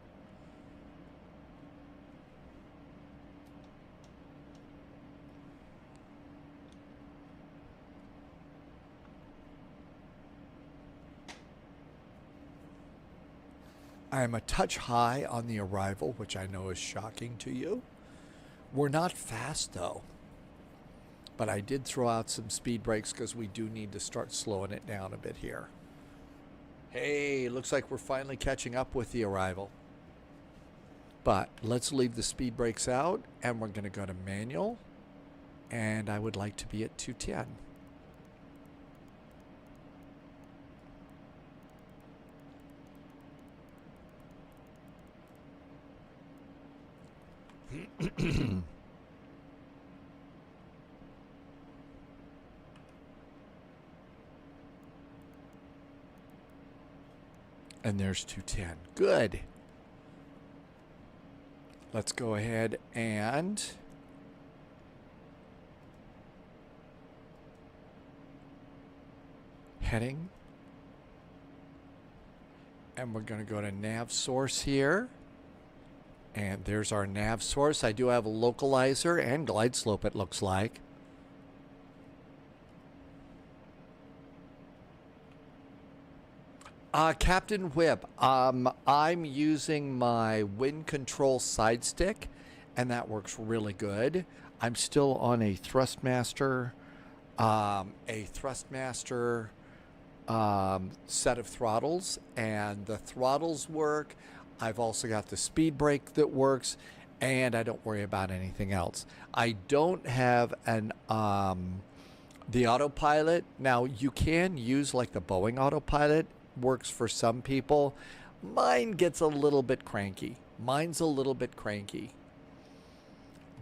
I am a touch high on the arrival, which I know is shocking to you. We're not fast, though. But I did throw out some speed brakes because we do need to start slowing it down a bit here. Hey, looks like we're finally catching up with the arrival. But let's leave the speed brakes out, and we're going to go to manual. And I would like to be at 210. And there's 210. Good. Let's go ahead and heading. And we're going to go to nav source here. And there's our nav source. I do have a localizer and glide slope, it looks like. Captain Whip, I'm using my wind control side stick, and that works really good. I'm still on a Thrustmaster, set of throttles, and the throttles work. I've also got the speed brake that works, and I don't worry about anything else. I don't have an the autopilot. Now, you can use like the Boeing autopilot. Works for some people. Mine gets a little bit cranky. Mine's a little bit cranky.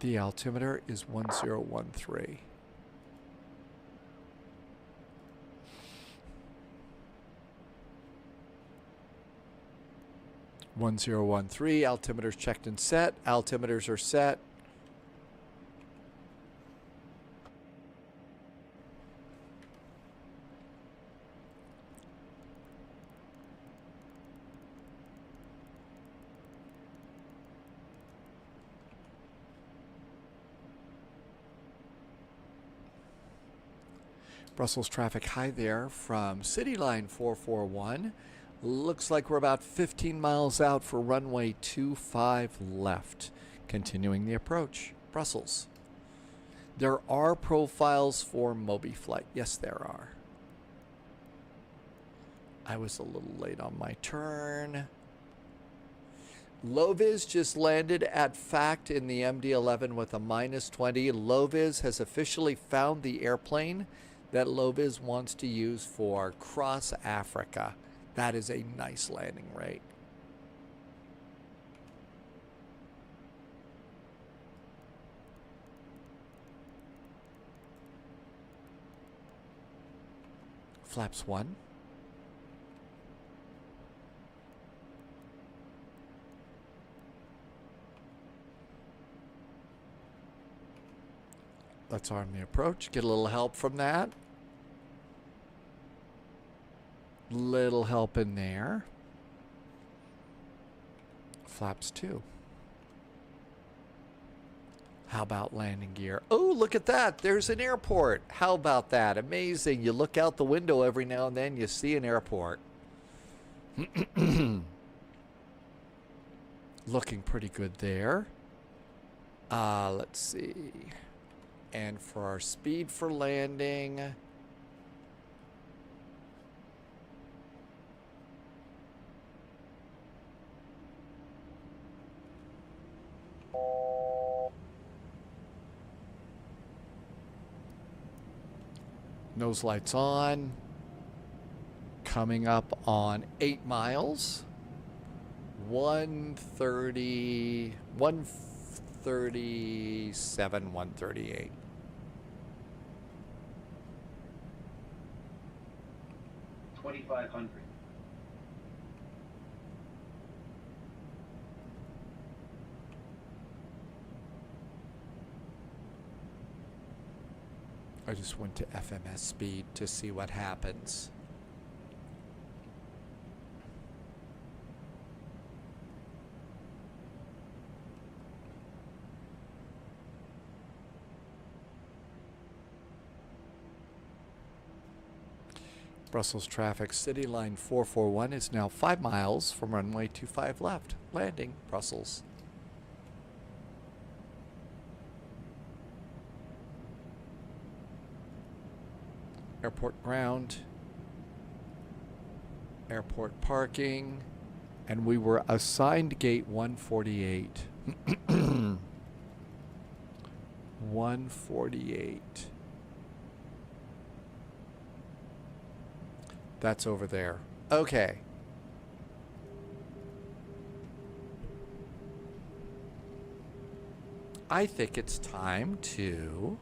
The altimeter is 1013. Altimeters checked and set. Altimeters are set. Brussels traffic high there from City Line 441. Looks like we're about 15 miles out for runway 25 left. Continuing the approach. Brussels. There are profiles for MobiFlight. Yes, there are. I was a little late on my turn. Loviz just landed at FACT in the MD-11 with a -20. Loviz has officially found the airplane that Loviz wants to use for cross Africa. That is a nice landing rate. Flaps 1. Let's arm the approach. Get a little help from that. Little help in there. Flaps 2. How about landing gear? Oh, look at that. There's an airport. How about that? Amazing. You look out the window every now and then, you see an airport. Looking pretty good there. Let's see. And for our speed for landing, nose lights on, coming up on 8 miles, 130 137, 138. $2,500. I just went to FMS speed to see what happens. Brussels traffic, City Line 441 is now 5 miles from runway 25 left. Landing, Brussels. Airport ground, airport parking, and we were assigned gate 148. 148. That's over there. Okay. I think it's time to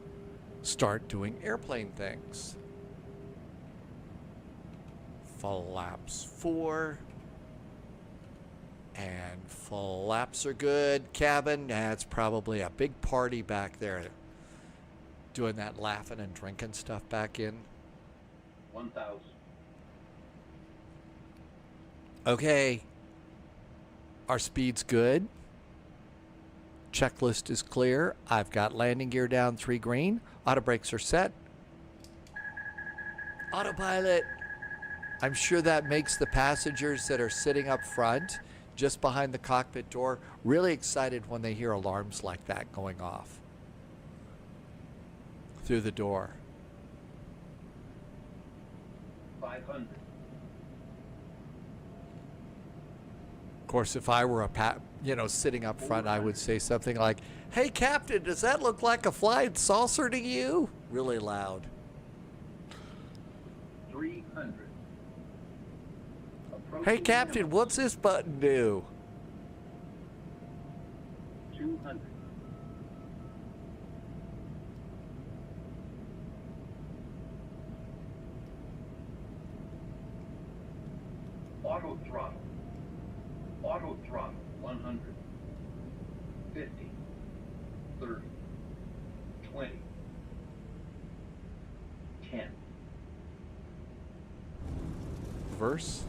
start doing airplane things. Flaps 4. And flaps are good. Cabin, it's probably a big party back there. Doing that laughing and drinking stuff back in. 1,000. Okay. Our speed's good. Checklist is clear. I've got landing gear down 3 green. Auto brakes are set. Autopilot. I'm sure that makes the passengers that are sitting up front, just behind the cockpit door, really excited when they hear alarms like that going off through the door. 500. Of course, if I were sitting up front, I would say something like, "Hey, Captain, does that look like a flying saucer to you?" Really loud. 300. Hey, Captain, what's this button do? 200. Auto throttle. Auto throttle. 100. 50. 30. 20. 10. Reverse.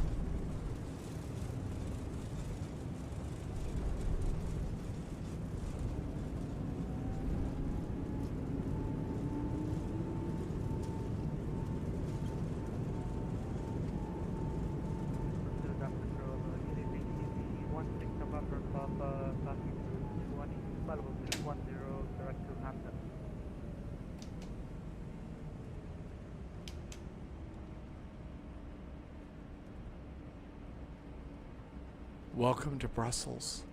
Welcome to Brussels.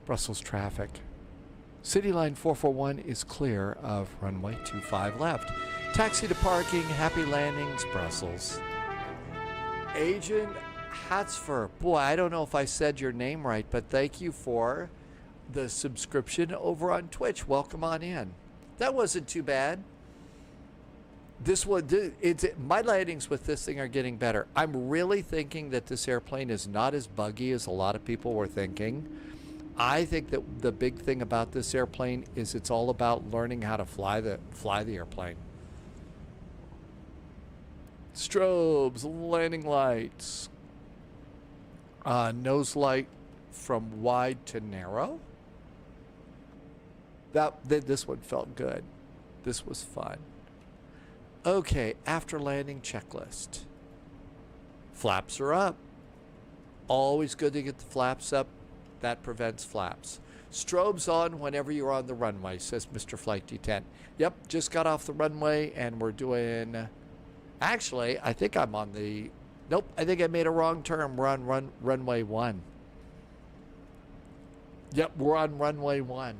Brussels traffic. City Line 441 is clear of runway 25 left. Taxi to parking, happy landings, Brussels. Agent Hatzfer. Boy, I don't know if I said your name right, but thank you for the subscription over on Twitch. Welcome on in. That wasn't too bad. My landings with this thing are getting better. I'm really thinking that this airplane is not as buggy as a lot of people were thinking. I think that the big thing about this airplane is it's all about learning how to fly the airplane. Strobes, landing lights, nose light from wide to narrow. This one felt good. This was fun. Okay, after landing checklist. Flaps are up. Always good to get the flaps up. That prevents flaps. Strobes on whenever you're on the runway, says Mr. Flight D10. Yep, just got off the runway and we're doing... Actually, I think I'm on the... Nope, I think I made a wrong turn. We're on runway 1. Yep, we're on runway 1.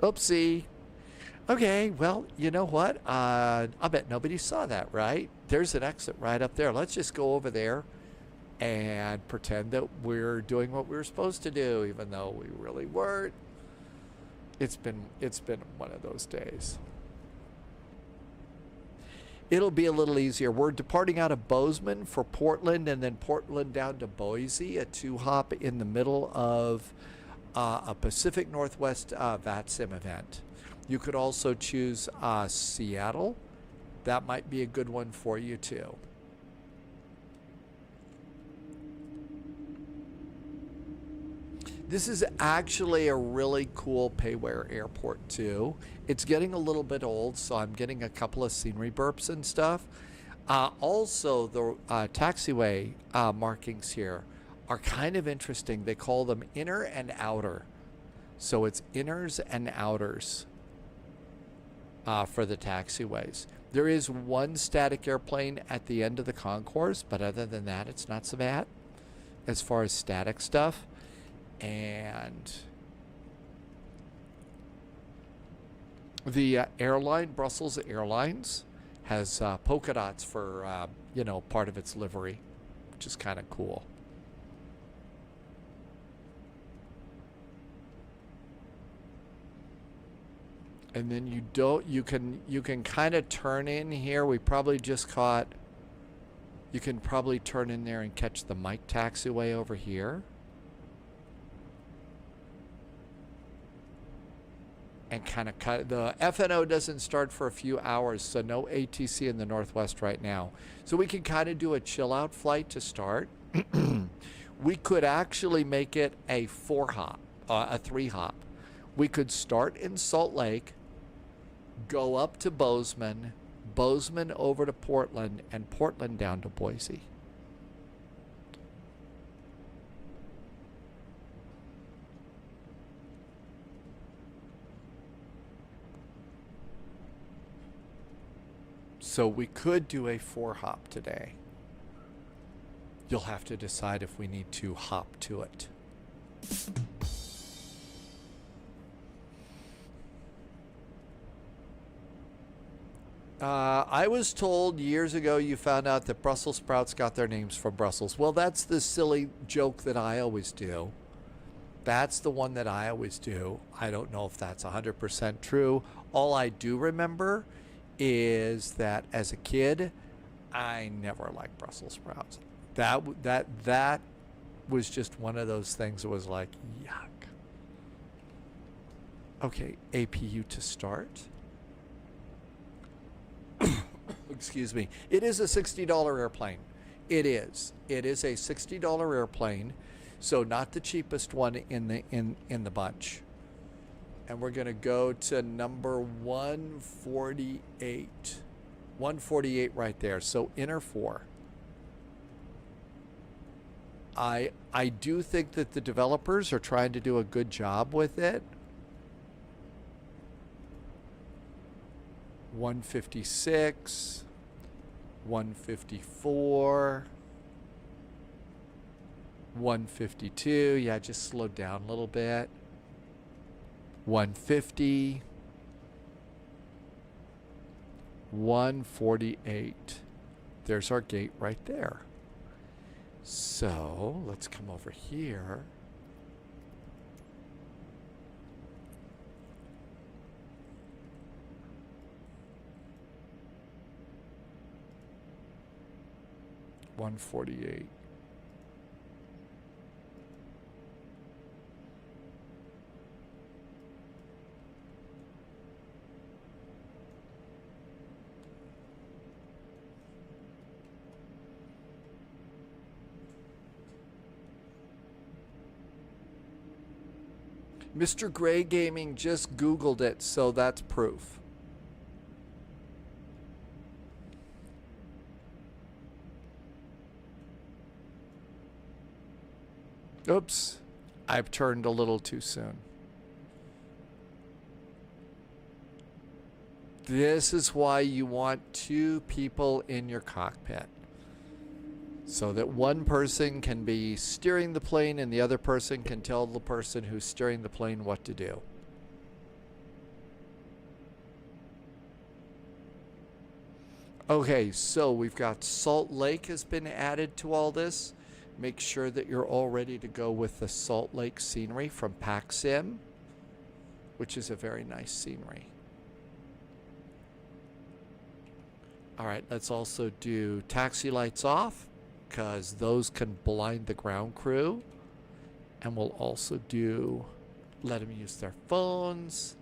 Oopsie. Okay, well, you know what? I bet nobody saw that, right? There's an exit right up there. Let's just go over there and pretend that we're doing what we were supposed to do, even though we really weren't. It's been one of those days. It'll be a little easier. We're departing out of Bozeman for Portland, and then Portland down to Boise, a 2-hop in the middle of a Pacific Northwest VATSIM event. You could also choose Seattle. That might be a good one for you too. This is actually a really cool payware airport too. It's getting a little bit old, so I'm getting a couple of scenery burps and stuff. Also, the taxiway markings here are kind of interesting. They call them inner and outer. So it's inners and outers for the taxiways. There is one static airplane at the end of the concourse, but other than that, it's not so bad as far as static stuff. And the airline, Brussels Airlines, has polka dots for, part of its livery, which is kind of cool. And then you can kind of turn in here. We probably just caught, you can probably turn in there and catch the Mike taxiway over here. And kind of cut. The FNO doesn't start for a few hours, so no ATC in the Northwest right now. So we can kind of do a chill out flight to start. We could actually make it a 4-hop, a 3-hop. We could start in Salt Lake, go up to Bozeman, Bozeman over to Portland, and Portland down to Boise. So we could do a 4-hop today. You'll have to decide if we need to hop to it. I was told years ago you found out that Brussels sprouts got their names from Brussels. Well, that's the silly joke that I always do. That's the one that I always do. I don't know if that's 100% true. All I do remember is that as a kid, I never liked Brussels sprouts. That was just one of those things that was like, yuck. Okay, APU to start. Excuse me. It is a $60 airplane. It is. It is a $60 airplane, so not the cheapest one in the bunch. And we're going to go to number 148. 148 right there. So inner 4. I do think that the developers are trying to do a good job with it. 156, 154, 152. Yeah, just slowed down a little bit. 150, 148. There's our gate right there. So let's come over here. $148. Mr. Gray Gaming just Googled it, so that's proof. Oops, I've turned a little too soon. This is why you want 2 people in your cockpit, so that one person can be steering the plane and the other person can tell the person who's steering the plane what to do. Okay, so we've got Salt Lake has been added to all this. Make sure that you're all ready to go with the Salt Lake scenery from VATSIM, which is a very nice scenery. All right, let's also do taxi lights off, because those can blind the ground crew. And we'll also do, let them use their phones.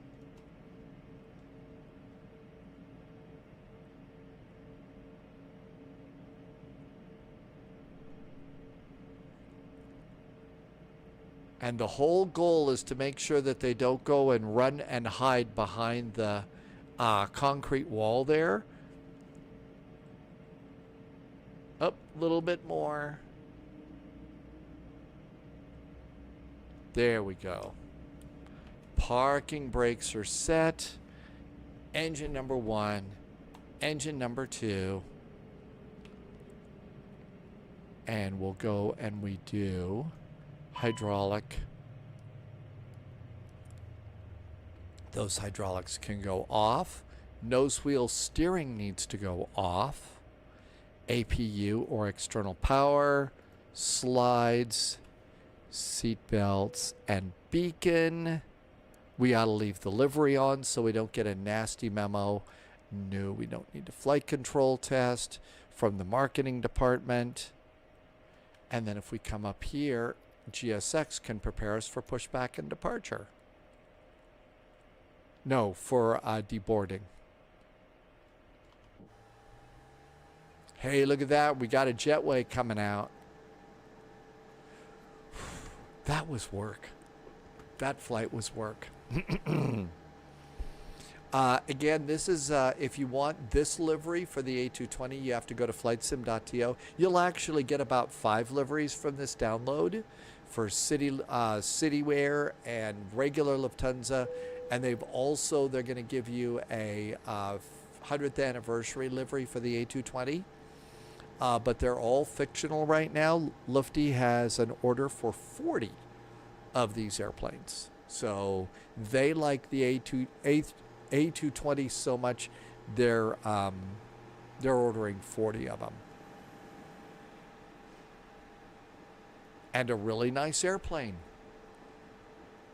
And the whole goal is to make sure that they don't go and run and hide behind the concrete wall there. Up a little bit more. There we go. Parking brakes are set. Engine number 1. Engine number 2. And we'll go and we do hydraulic. Those hydraulics can go off. Nose wheel steering needs to go off. APU or external power, slides, seat belts, and beacon. We ought to leave the livery on so we don't get a nasty memo. No, we don't need a flight control test from the marketing department. And then if we come up here, GSX can prepare us for pushback and departure. No, for deboarding. Hey, look at that. We got a jetway coming out. That was work. That flight was work. Again, this is, if you want this livery for the A220, you have to go to flightsim.to. You'll actually get about 5 liveries from this download for Citywear and regular Lufthansa. And they're going to give you a 100th anniversary livery for the A220. But they're all fictional right now. Lufty has an order for 40 of these airplanes. So they like the A220 so much, they're ordering 40 of them. And a really nice airplane.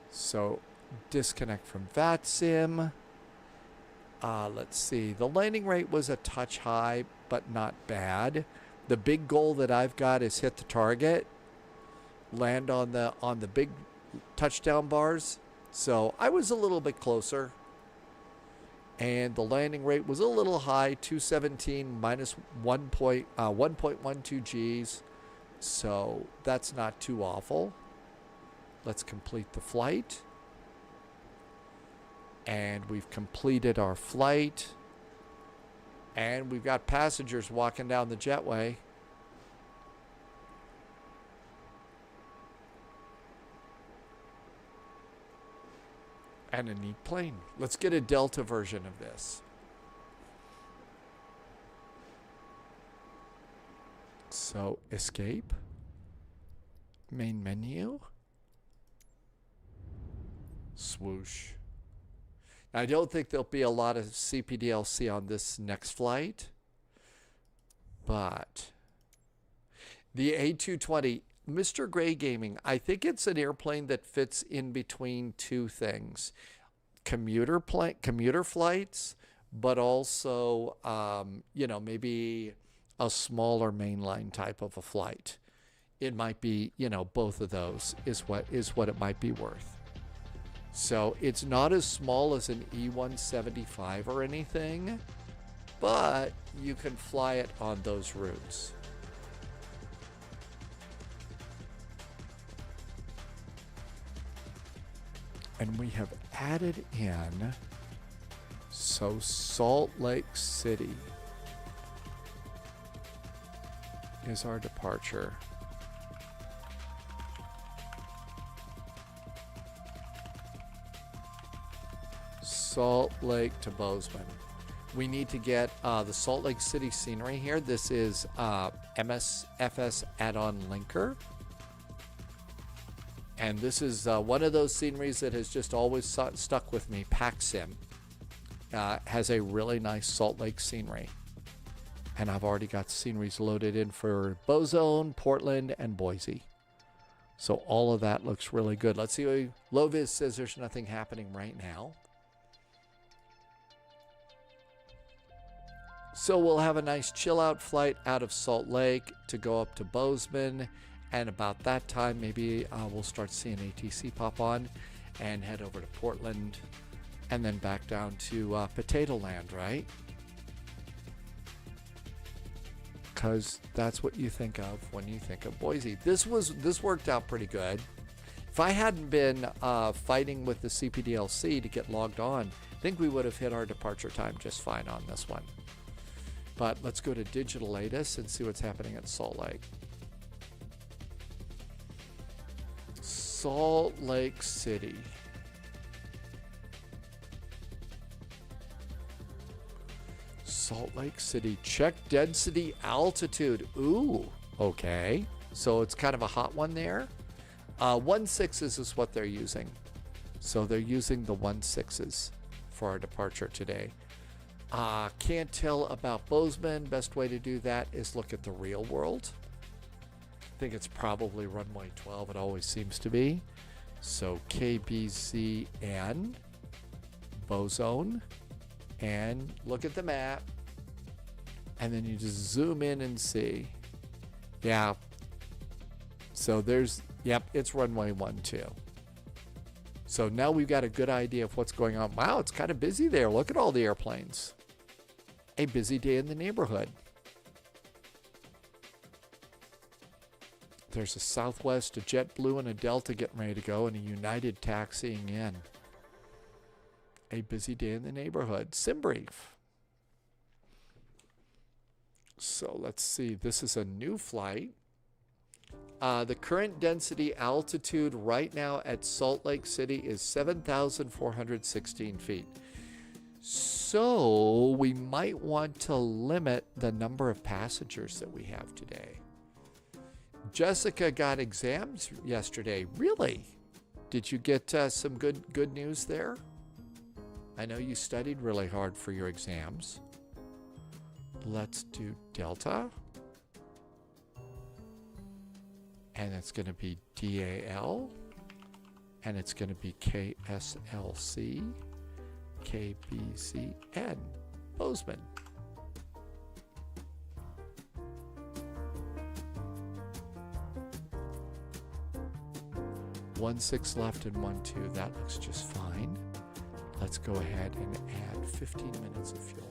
So disconnect from VATSIM. Let's see. The landing rate was a touch high, but not bad. The big goal that I've got is hit the target, land on the big touchdown bars. So I was a little bit closer. And the landing rate was a little high, 217 minus 1.12 Gs. So that's not too awful. Let's complete the flight. And we've completed our flight. And we've got passengers walking down the jetway. And a neat plane. Let's get a Delta version of this. So, escape. Main menu. Swoosh. Now, I don't think there'll be a lot of CPDLC on this next flight. But the A220, Mr. Gray Gaming, I think it's an airplane that fits in between two things. Commuter flights, but also, maybe a smaller mainline type of a flight. It might be, both of those is what it might be worth. So it's not as small as an E175 or anything, but you can fly it on those routes. And we have added in, so Salt Lake City is our departure. Salt Lake to Bozeman. We need to get the Salt Lake City scenery here. This is MSFS add-on linker. And this is one of those sceneries that has just always stuck with me. VATSIM has a really nice Salt Lake scenery. And I've already got sceneries loaded in for Bozeman, Portland, and Boise. So all of that looks really good. Let's see. Low-vis says there's nothing happening right now. So we'll have a nice chill-out flight out of Salt Lake to go up to Bozeman. And about that time, maybe we'll start seeing ATC pop on and head over to Portland and then back down to Potato Land, right? Because that's what you think of when you think of Boise. This worked out pretty good. If I hadn't been fighting with the CPDLC to get logged on, I think we would have hit our departure time just fine on this one. But let's go to Digital ATIS and see what's happening at Salt Lake. Salt Lake City. Salt Lake City. Check density altitude. Ooh, okay. So it's kind of a hot one there. 1.6s is what they're using. So they're using the 1.6s for our departure today. Can't tell about Bozeman. Best way to do that is look at the real world. I think it's probably runway 12. It always seems to be. So KBZN, Bozeman, and look at the map. And then you just zoom in and see. Yeah. So there's, yep, it's runway 12. So now we've got a good idea of what's going on. Wow, it's kind of busy there. Look at all the airplanes. A busy day in the neighborhood. There's a Southwest, a JetBlue, and a Delta getting ready to go, and a United taxiing in. A busy day in the neighborhood. SimBrief. So let's see. This is a new flight. The current density altitude right now at Salt Lake City is 7,416 feet. So we might want to limit the number of passengers that we have today. Jessica got exams yesterday. Really? Did you get some good news there? I know you studied really hard for your exams. Let's do Delta. And it's going to be DAL. And it's going to be KSLC, KBZN, Bozeman. One 6 left and 1-2. That looks just fine. Let's go ahead and add 15 minutes of fuel.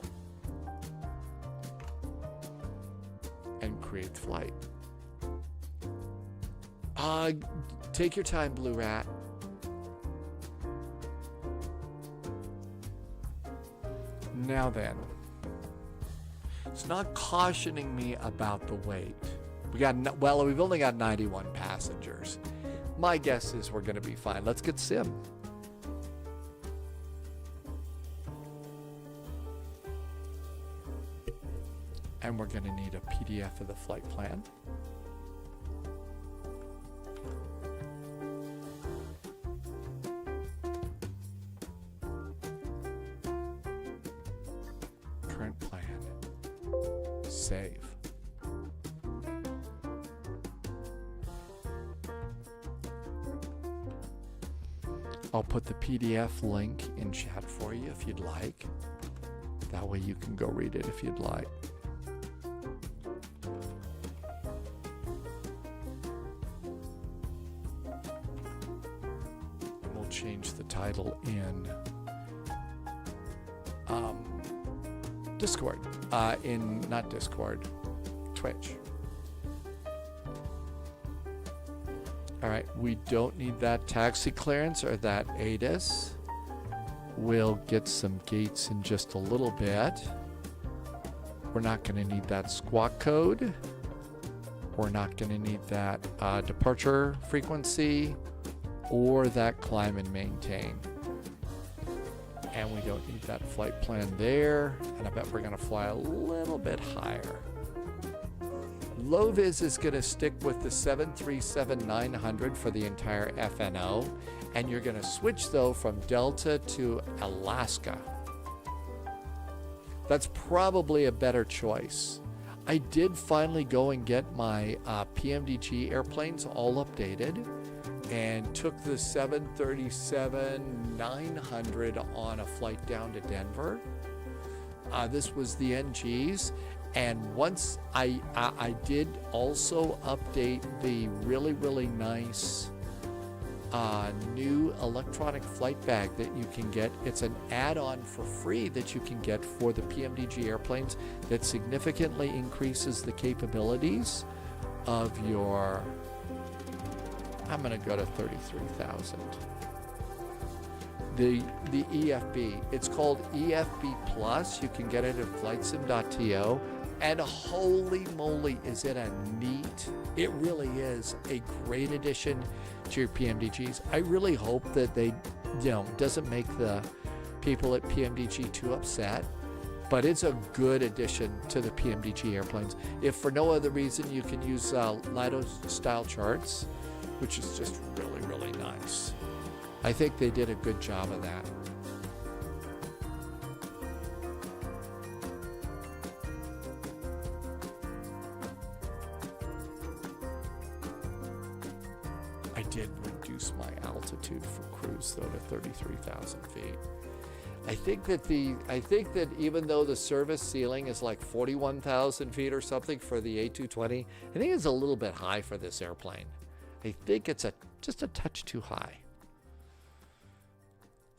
And create flight. Take your time, Blue Rat. Now then, it's not cautioning me about the weight. We've only got 91 passengers. My guess is we're going to be fine. Let's get sim. And we're going to need a PDF of the flight plan. Current plan. Save. I'll put the PDF link in chat for you if you'd like. That way you can go read it if you'd like. We'll change the title in Discord. Not Discord, Twitch. All right, we don't need that taxi clearance or that ATIS. We'll get some gates in just a little bit. We're not going to need that squawk code. We're not going to need that departure frequency or that climb and maintain. And we don't need that flight plan there. And I bet we're going to fly a little bit higher. Low vis is going to stick with the 737-900 for the entire FNO. And you're going to switch, though, from Delta to Alaska. That's probably a better choice. I did finally go and get my PMDG airplanes all updated and took the 737-900 on a flight down to Denver. This was the NGs. And once I did also update the really, really nice new electronic flight bag that you can get. It's an add-on for free that you can get for the PMDG airplanes that significantly increases the capabilities of your, I'm going to go to 33,000. The EFB, it's called EFB Plus. You can get it at flightsim.to. And holy moly, is it a neat, it really is a great addition to your PMDGs. I really hope that they, doesn't make the people at PMDG too upset, but it's a good addition to the PMDG airplanes. If for no other reason, you can use Lido style charts, which is just really, really nice. I think they did a good job of that. I did reduce my altitude for cruise though to 33,000 feet. I think that even though the service ceiling is like 41,000 feet or something for the A220, I think it's a little bit high for this airplane. I think it's just a touch too high.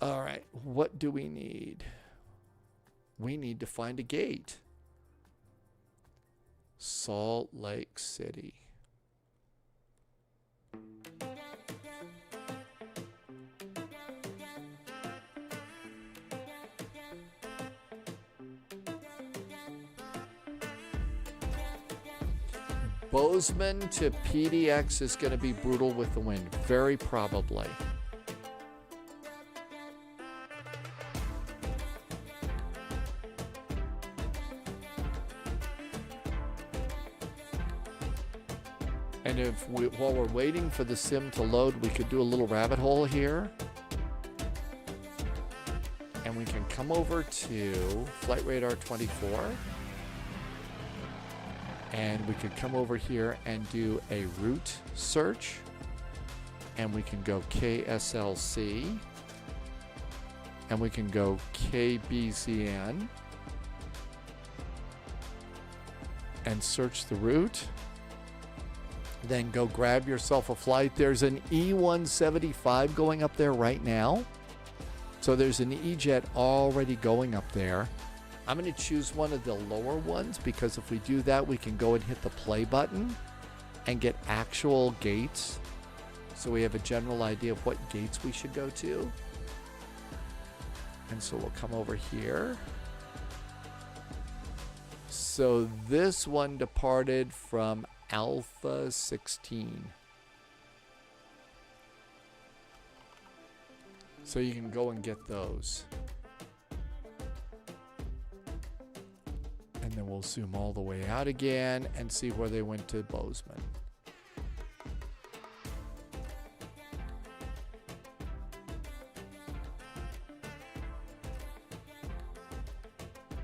All right, what do we need? We need to find a gate. Salt Lake City. Bozeman to PDX is going to be brutal with the wind, very probably. And while we're waiting for the sim to load, we could do a little rabbit hole here. And we can come over to Flight Radar 24. And we could come over here and do a route search. And we can go KSLC. And we can go KBZN. And search the route. Then go grab yourself a flight. There's an E175 going up there right now. So there's an E-Jet already going up there. I'm going to choose one of the lower ones because if we do that, we can go and hit the play button and get actual gates. So we have a general idea of what gates we should go to. And so we'll come over here. So this one departed from Alpha 16. So you can go and get those. And then we'll zoom all the way out again and see where they went to Bozeman.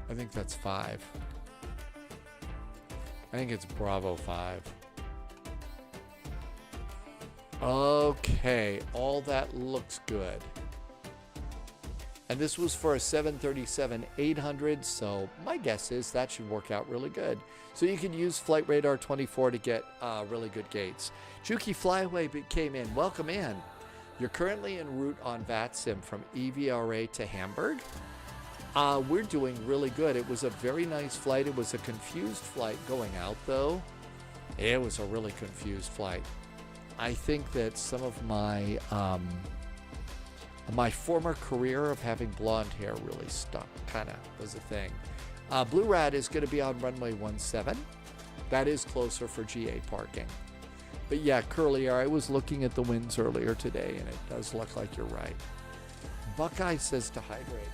I think that's 5. I think it's Bravo 5. Okay, all that looks good. And this was for a 737-800, so my guess is that should work out really good. So you can use Flight Radar 24 to get really good gates. Juki Flyaway came in. Welcome in. You're currently en route on VATSIM from EBBR to Hamburg. We're doing really good. It was a very nice flight. It was a confused flight going out, though. It was a really confused flight. I think that some of my my former career of having blonde hair really stuck, kind of was a thing. Blue Rat is going to be on runway 17. That is closer for GA parking. But yeah, curly hair. I was looking at the winds earlier today, and it does look like you're right. Buckeye says to hydrate.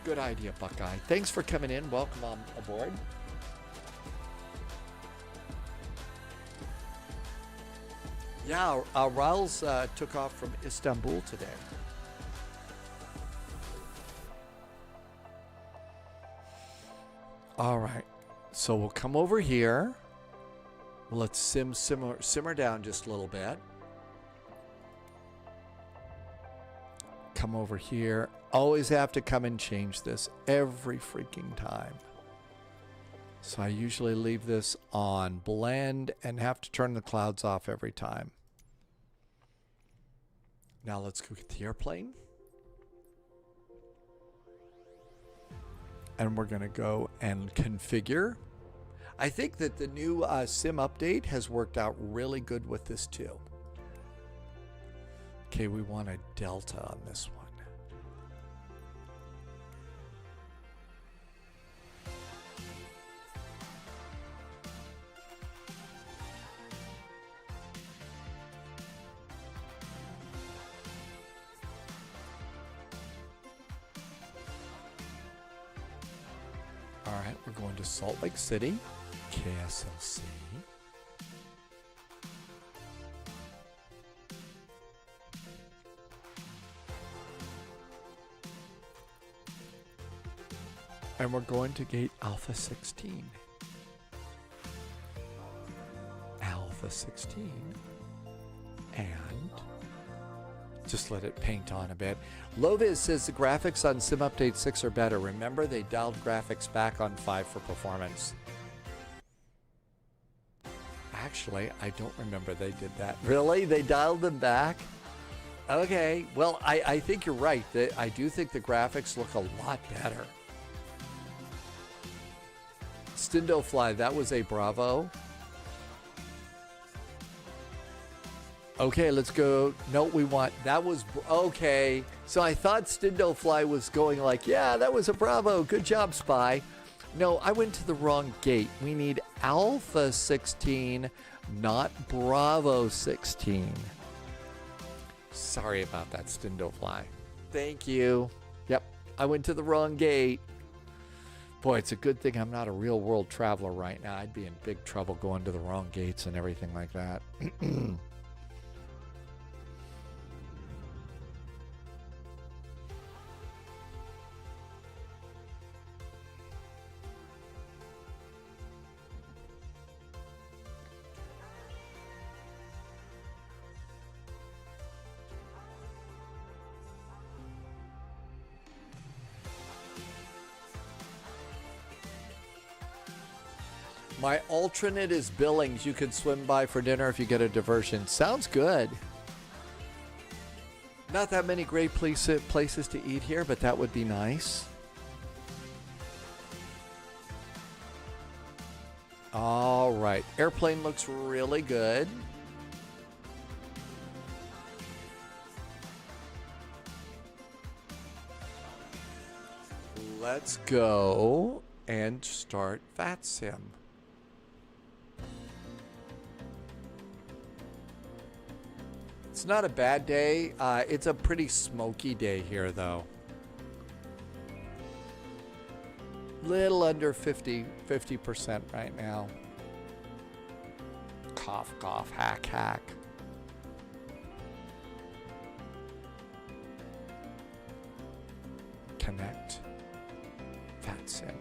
Good idea, Buckeye. Thanks for coming in. Welcome on aboard. Yeah, Riles took off from Istanbul today. All right. So we'll come over here. Let's simmer down just a little bit. Come over here. Always have to come and change this every freaking time. So I usually leave this on blend and have to turn the clouds off every time. Now let's go get the airplane. And we're going to go and configure. I think that the new sim update has worked out really good with this too. Okay, we want a Delta on this one. All right, we're going to Salt Lake City, KSLC. And we're going to gate Alpha 16. Alpha 16. And just let it paint on a bit. Loviz says the graphics on Sim Update 6 are better. Remember, they dialed graphics back on 5 for performance. Actually, I don't remember they did that. Really? They dialed them back? Okay. Well, I think you're right. I do think the graphics look a lot better. Stindo Fly, that was a Bravo. Okay, let's go. No, we want, that was, okay. So I thought Stindo Fly was going like, yeah, that was a Bravo. Good job, Spy. No, I went to the wrong gate. We need Alpha 16, not Bravo 16. Sorry about that, Stindo Fly. Thank you. Yep, I went to the wrong gate. Boy, it's a good thing I'm not a real world traveler right now. I'd be in big trouble going to the wrong gates and everything like that. My alternate is Billings. You could swim by for dinner if you get a diversion. Sounds good. Not that many great places to eat here, but that would be nice. All right. Airplane looks really good. Let's go and start VATSIM. It's not a bad day. It's a pretty smoky day here, though. Little under 50% right now. Cough, cough, hack, hack. Connect. VATSIM.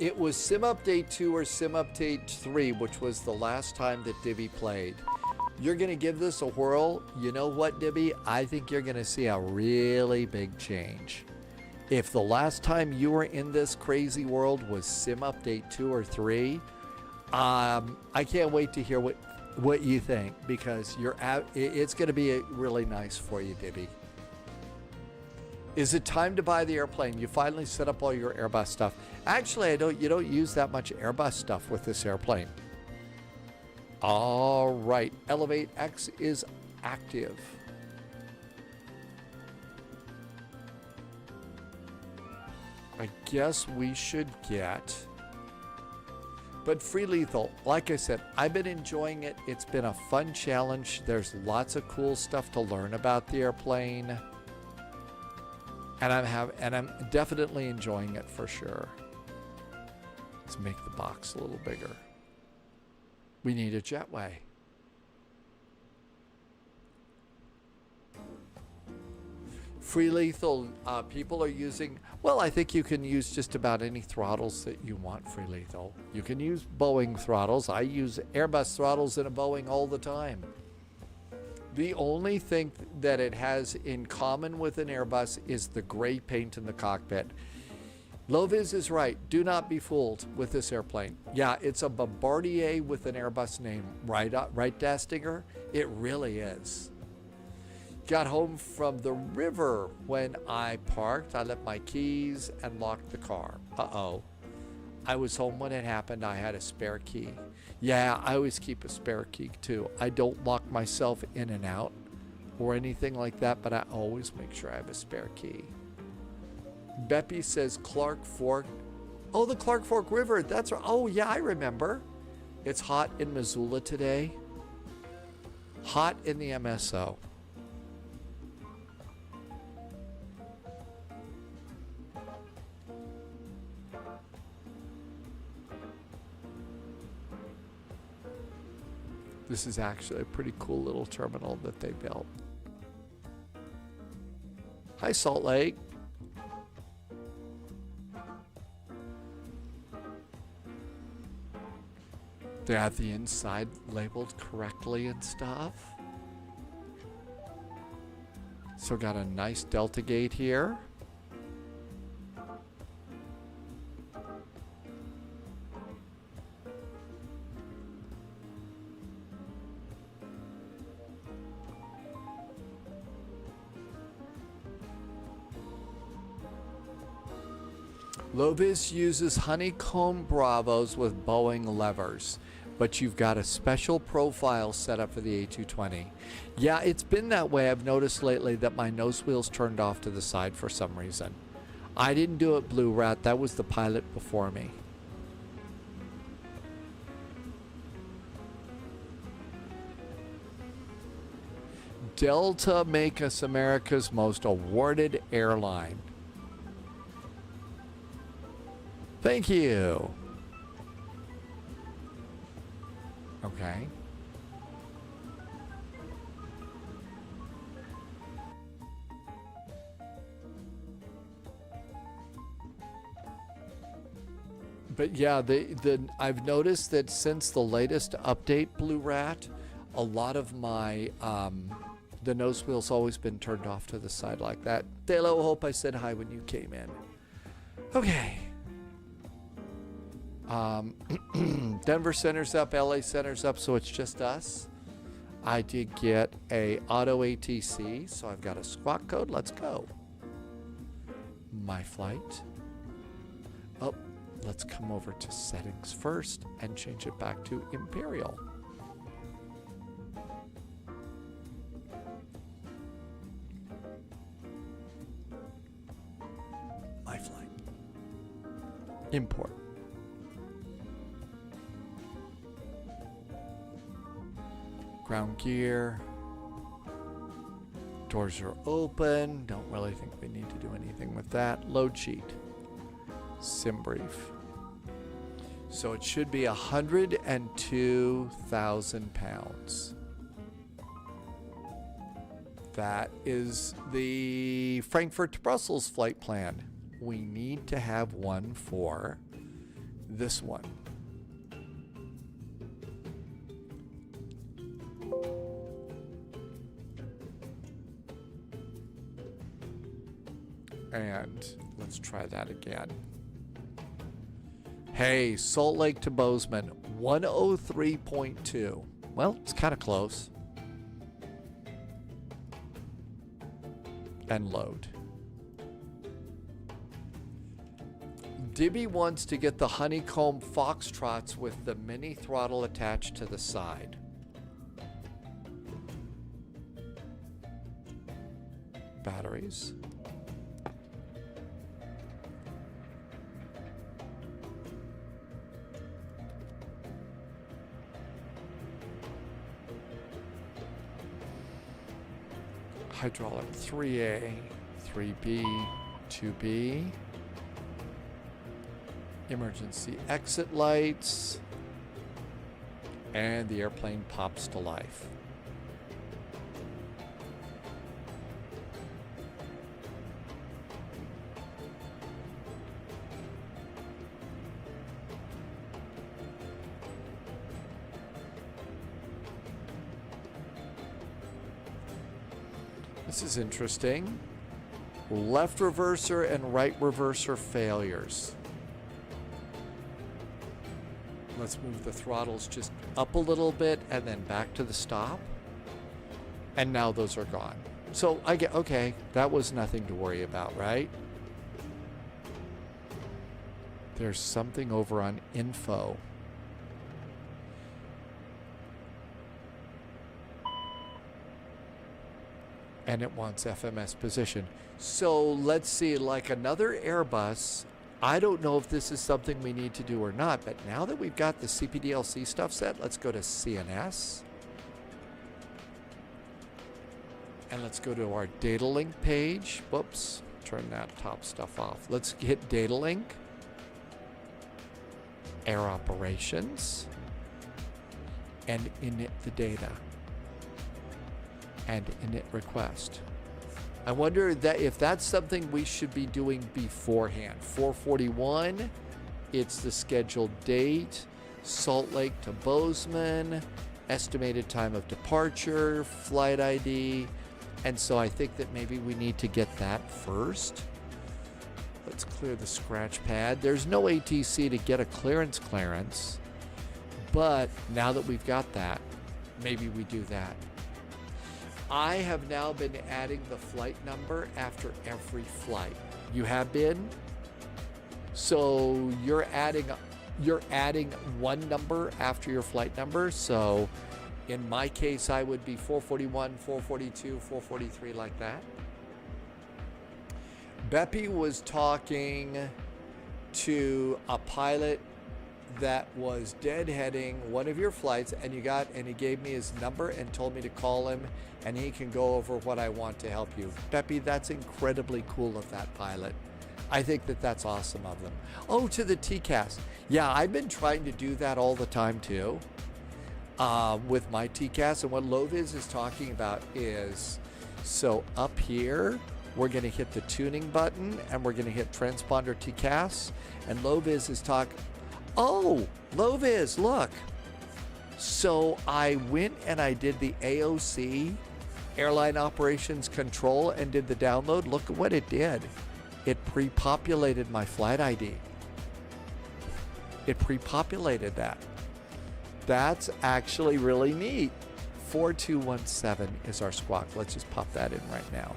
It was Sim Update 2 or Sim Update 3, which was the last time that Dibby played. You're going to give this a whirl. You know what, Dibby? I think you're going to see a really big change. If the last time you were in this crazy world was Sim Update 2 or 3, I can't wait to hear what you think, because it's going to be really nice for you, Dibby. Is it time to buy the airplane? You finally set up all your Airbus stuff. Actually, you don't use that much Airbus stuff with this airplane. All right, Elevate X is active. I guess we should get, but Free Lethal, like I said, I've been enjoying it. It's been a fun challenge. There's lots of cool stuff to learn about the airplane. And I'm definitely enjoying it for sure. Let's make the box a little bigger. We need a jetway. Free lethal, people are using, well, I think you can use just about any throttles that you want free lethal. You can use Boeing throttles. I use Airbus throttles in a Boeing all the time. The only thing that it has in common with an Airbus is the gray paint in the cockpit. Loviz is right. Do not be fooled with this airplane. Yeah, it's a Bombardier with an Airbus name. Right, Dastinger? It really is. Got home from the river when I parked. I left my keys and locked the car. Uh-oh. I was home when it happened. I had a spare key. Yeah, I always keep a spare key too. I don't lock myself in and out or anything like that, but I always make sure I have a spare key. Beppy says Clark Fork. Oh, the Clark Fork River. That's right. Oh, yeah, I remember. It's hot in Missoula today. Hot in the MSO. This is actually a pretty cool little terminal that they built. Hi, Salt Lake. They have the inside labeled correctly and stuff. So got a nice Delta gate here. Lovis uses honeycomb Bravos with Boeing levers, but you've got a special profile set up for the A220. Yeah, it's been that way. I've noticed lately that my nose wheel's turned off to the side for some reason. I didn't do it, Blue Rat. That was the pilot before me. Delta make us America's most awarded airline. Thank you. Okay. But yeah, I've noticed that since the latest update, Blue Rat, a lot of my the nose wheel's always been turned off to the side like that. Delo, hope I said hi when you came in. Okay. Denver center's up, LA center's up, so it's just us. I did get a auto ATC, so I've got a squawk code. Let's go. My flight. Oh, let's come over to settings first and change it back to Imperial. My flight. Import. Ground gear. Doors are open. Don't really think we need to do anything with that. Load sheet. Sim brief. So it should be 102,000 pounds. That is the Frankfurt to Brussels flight plan. We need to have one for this one. And let's try that again. Hey, Salt Lake to Bozeman, 103.2. Well, it's kind of close. And load. Dibby wants to get the honeycomb foxtrots with the mini throttle attached to the side. Batteries. Hydraulic 3A, 3B, 2B. Emergency exit lights. And the airplane pops to life. This is interesting. Left reverser and right reverser failures. Let's move the throttles just up a little bit and then back to the stop. And now those are gone. So I get, okay, that was nothing to worry about, right? There's something over on info. And it wants FMS position. So let's see, like another Airbus, I don't know if this is something we need to do or not, but now that we've got the CPDLC stuff set, let's go to CNS. And let's go to our data link page. Whoops, turn that top stuff off. Let's hit data link. Air operations. And init the data. And init request. I wonder that if that's something we should be doing beforehand. 441, it's the scheduled date, Salt Lake to Bozeman, estimated time of departure, flight ID, and so I think that maybe we need to get that first. Let's clear the scratch pad. There's no ATC to get a clearance, but now that we've got that, maybe we do that. I have now been adding the flight number after every flight. You have been? So you're adding one number after your flight number. So in my case, I would be 441, 442, 443, like that. Beppy was talking to a pilot that was deadheading one of your flights, and he gave me his number and told me to call him, and he can go over what I want to help you. Beppy, that's incredibly cool of that pilot. I think that that's awesome of them. Oh, to the TCAS. Yeah, I've been trying to do that all the time too, with my TCAS. And what Loviz is talking about is, so up here, we're going to hit the tuning button, and we're going to hit transponder TCAS, and Loviz is oh, Loviz, look. So I went and I did the AOC, Airline Operations Control, and did the download. Look at what it did. It pre-populated my flight ID. It pre-populated that. That's actually really neat. 4217 is our squawk. Let's just pop that in right now.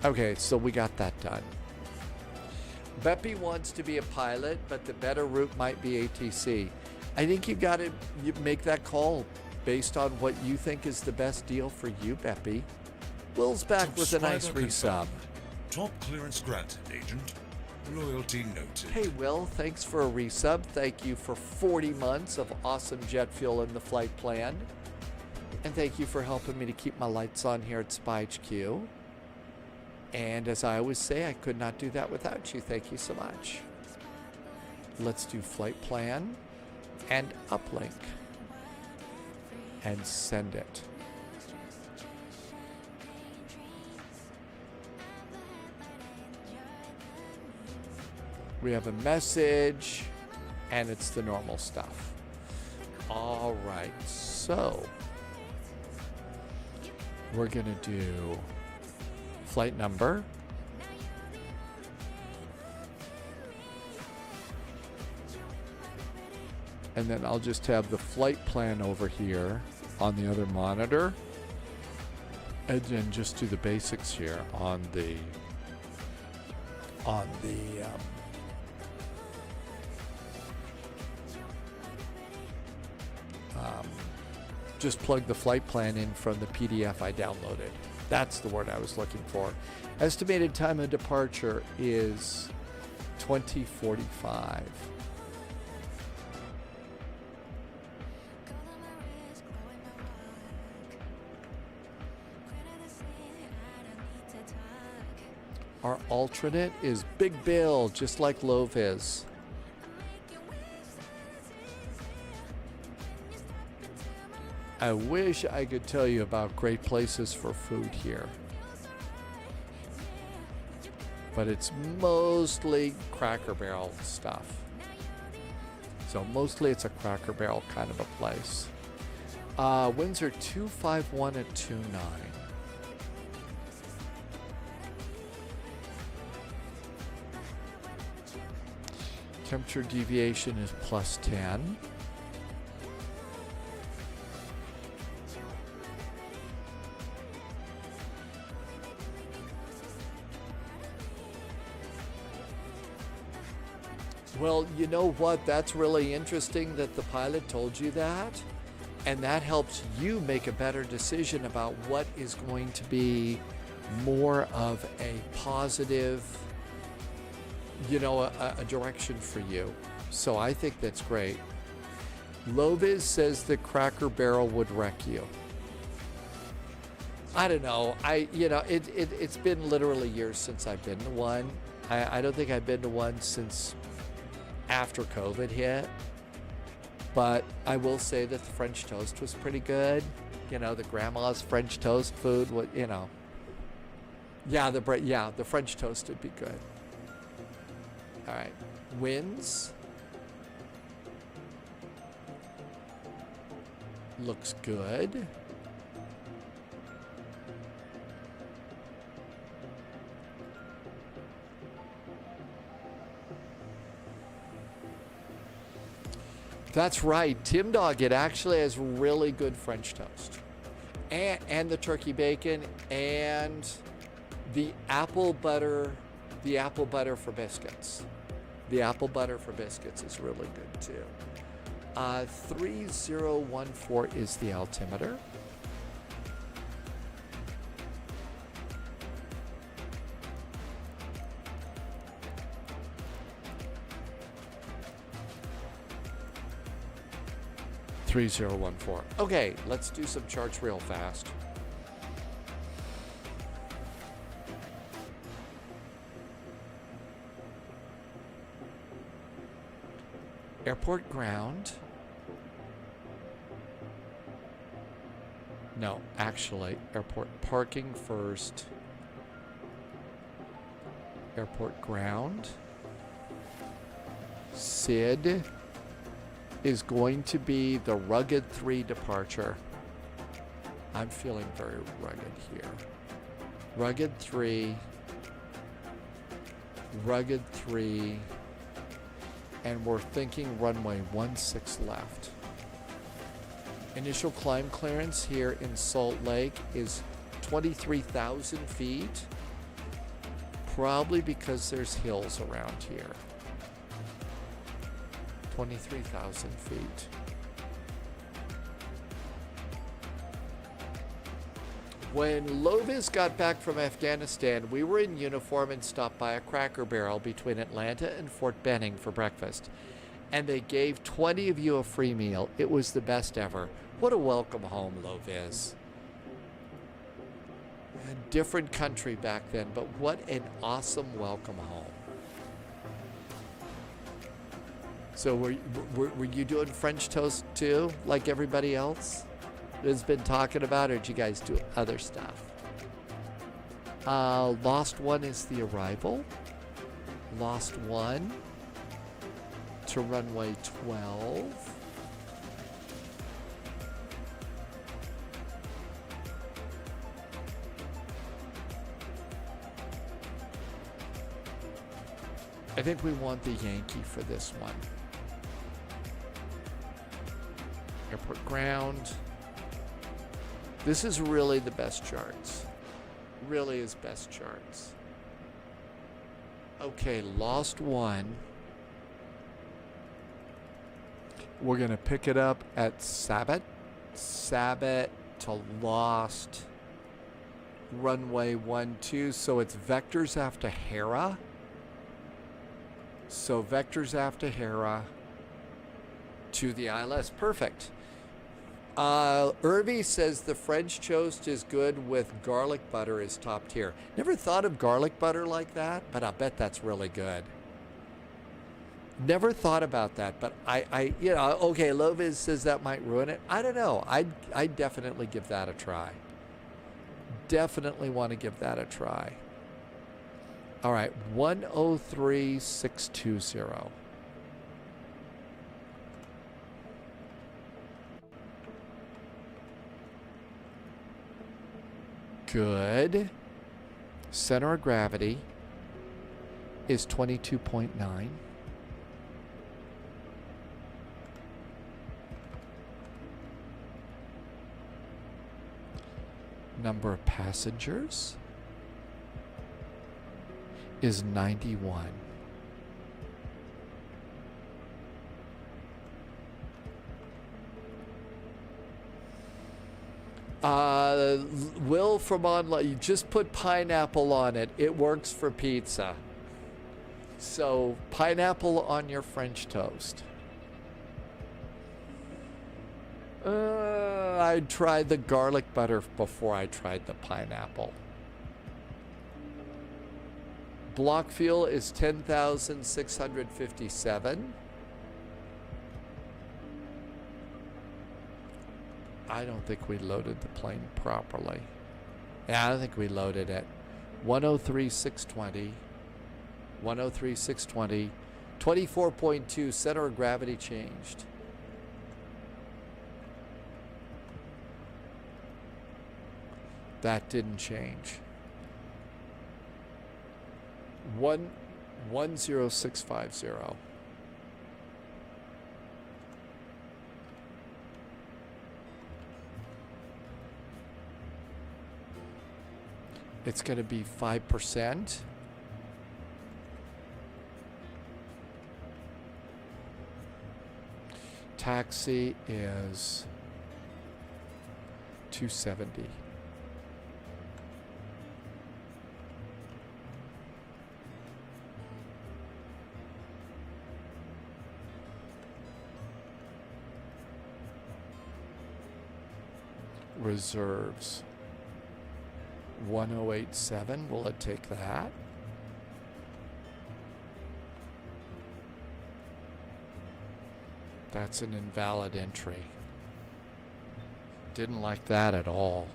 Okay, so we got that done. Beppy wants to be a pilot, but the better route might be ATC. I think you make that call based on what you think is the best deal for you, Beppy. Will's back with a nice resub. Top clearance granted, Agent. Loyalty noted. Hey, Will, thanks for a resub. Thank you for 40 months of awesome jet fuel in the flight plan. And thank you for helping me to keep my lights on here at Spy HQ. And as I always say, I could not do that without you. Thank you so much. Let's do flight plan and uplink and send it. We have a message, and it's the normal stuff. All right, so we're gonna do flight number, and then I'll just have the flight plan over here on the other monitor, and then just do the basics here on the just plug the flight plan in from the PDF I downloaded. That's the word I was looking for. Estimated time of departure is 2045. Our alternate is Big Bill, just like Love is. I wish I could tell you about great places for food here, but it's mostly Cracker Barrel stuff. So mostly it's a Cracker Barrel kind of a place. Winds are 251 at 29. Temperature deviation is plus 10. Well, you know what? That's really interesting that the pilot told you that. And that helps you make a better decision about what is going to be more of a positive, you know, a direction for you. So I think that's great. Loviz says the Cracker Barrel would wreck you. I don't know. It's been literally years since I've been to one. I don't think I've been to one since after COVID hit. But I will say that the French toast was pretty good. You know, the grandma's French toast food, you know. Yeah, the French toast would be good. All right. Winds. Looks good. That's right. Tim Dog, it actually has really good French toast. And the turkey bacon and the apple butter for biscuits. The apple butter for biscuits is really good too. 3014 is the altimeter. Okay, let's do some charts real fast. Airport ground. No, actually, airport parking first. Airport ground. SID is going to be the rugged 3 departure. I'm feeling very rugged here. Rugged 3, and we're thinking runway 16 left. Initial climb clearance here in Salt Lake is 23,000 feet, probably because there's hills around here. 23,000 feet. When Lovis got back from Afghanistan, we were in uniform and stopped by a Cracker Barrel between Atlanta and Fort Benning for breakfast. And they gave 20 of you a free meal. It was the best ever. What a welcome home, Lovis. A different country back then, but what an awesome welcome home. So were you doing French toast too, like everybody else has been talking about, or did you guys do other stuff? Lost one is the arrival. Lost one to runway 12. I think we want the Yankee for this one. Airport ground. This is really the best charts. Really is best charts. Okay, lost one. We're going to pick it up at Sabot. Sabot to lost runway 12. So it's vectors after Hera. So vectors after Hera to the ILS. Perfect. Irby says the French toast is good with garlic butter is top tier. Never thought of garlic butter like that, but I bet that's really good. Never thought about that, but I okay, Loviz says that might ruin it. I don't know. I'd definitely give that a try. Definitely want to give that a try. All right, 103620. Good. Center of gravity is 22.9. Number of passengers is 91. Will from online, you just put pineapple on it. It works for pizza. So pineapple on your French toast. I tried the garlic butter before I tried the pineapple. Block fuel is 10,657. I don't think we loaded the plane properly. Yeah, I don't think we loaded it. 103,620. 103,620. 24.2, center of gravity changed. That didn't change. 10650. It's going to be 5%. Taxi is 270. Reserves 1087. Will it take that? That's an invalid entry. Didn't like that at all.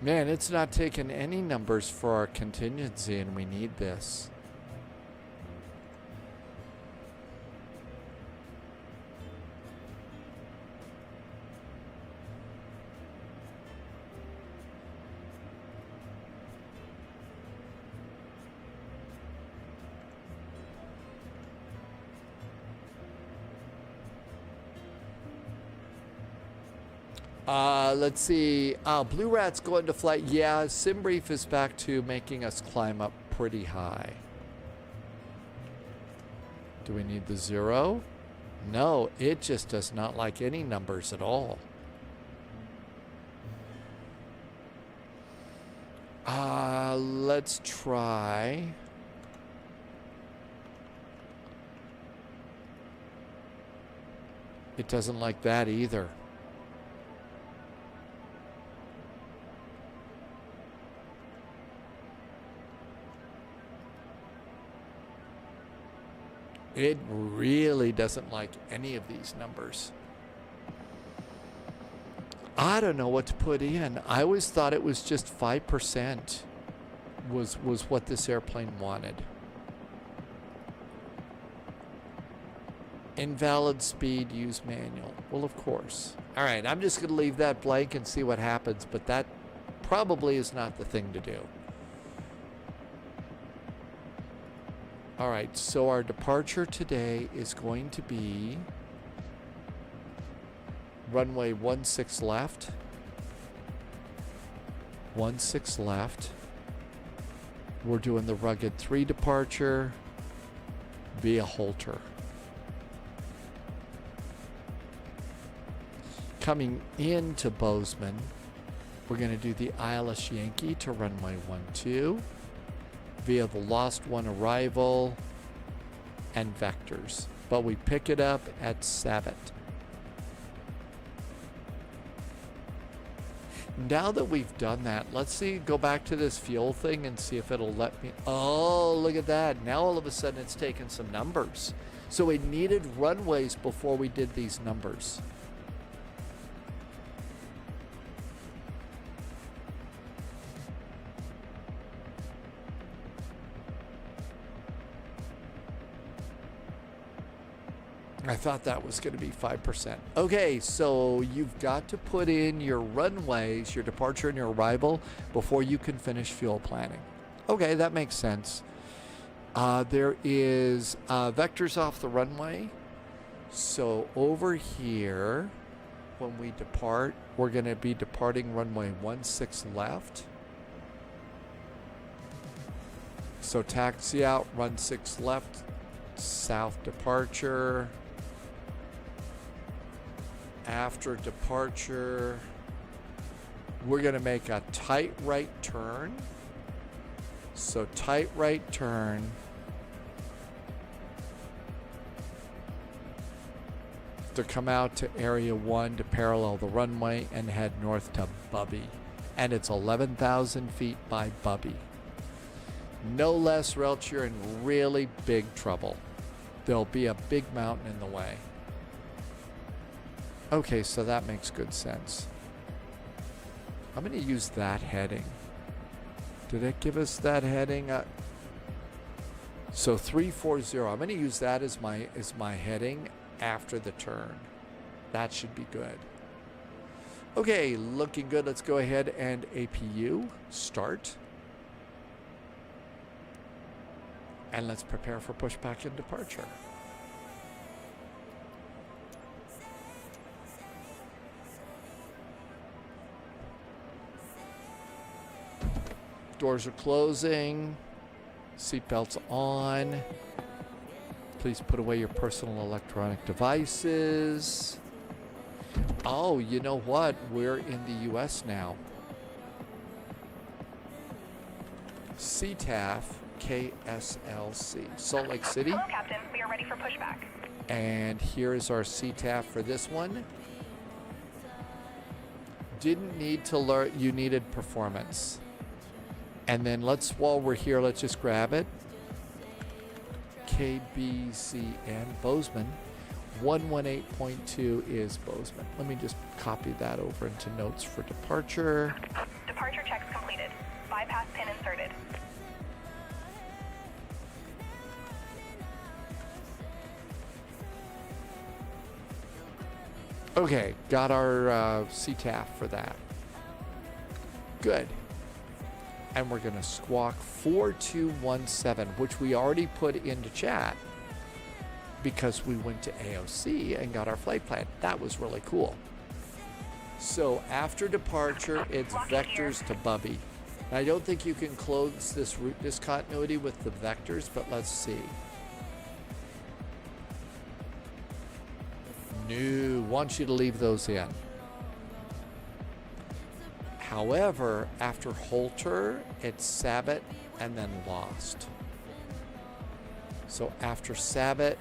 Man, it's not taking any numbers for our contingency, and we need this. Let's see. Blue Rat's going to flight. Yeah, SimBrief is back to making us climb up pretty high. Do we need the 0? No, it just does not like any numbers at all. Let's try. It doesn't like that either. It really doesn't like any of these numbers. I don't know what to put in. I always thought it was just 5% was what this airplane wanted. Invalid speed, use manual. Well, of course. All right, I'm just going to leave that blank and see what happens, but that probably is not the thing to do. All right, so our departure today is going to be runway 16 left. 16 left. We're doing the rugged 3 departure via Holter. Coming into Bozeman, we're going to do the ILS Yankee to runway 12 via the Lost One arrival and vectors. But we pick it up at Sabat. Now that we've done that, let's see, go back to this fuel thing and see if it'll let me. Oh, look at that. Now all of a sudden it's taking some numbers. So we needed runways before we did these numbers. I thought that was going to be 5%. Okay, so you've got to put in your runways, your departure and your arrival before you can finish fuel planning. Okay, that makes sense. There is vectors off the runway. So over here, when we depart, we're going to be departing runway 16 left. So taxi out, run 6 left, south departure. After departure, we're going to make a tight right turn. So tight right turn. To come out to area 1 to parallel the runway and head north to Bubby. And it's 11,000 feet by Bubby. No less, Relch, you're in really big trouble. There'll be a big mountain in the way. Okay, so that makes good sense. I'm going to use that heading. Did it give us that heading? So 340. I'm going to use that as my heading after the turn. That should be good. Okay, looking good. Let's go ahead and APU start. And let's prepare for pushback and departure. Doors are closing. Seatbelts on. Please put away your personal electronic devices. Oh, you know what? We're in the US now. CTAF KSLC. Salt Lake City. Hello, Captain. We are ready for pushback. And here is our CTAF for this one. Didn't need to learn. You needed performance. And then while we're here, let's just grab it. KBZN, Bozeman. 118.2 is Bozeman. Let me just copy that over into notes for departure. Departure checks completed. Bypass pin inserted. Okay, got our CTAF for that. Good. And we're going to squawk 4217, which we already put into chat because we went to AOC and got our flight plan. That was really cool. So after departure, it's vectors to Bubby. And I don't think you can close this route discontinuity with the vectors, but let's see. No, want you to leave those in. However, after Holter, it's Sabot and then Lost. So after Sabot,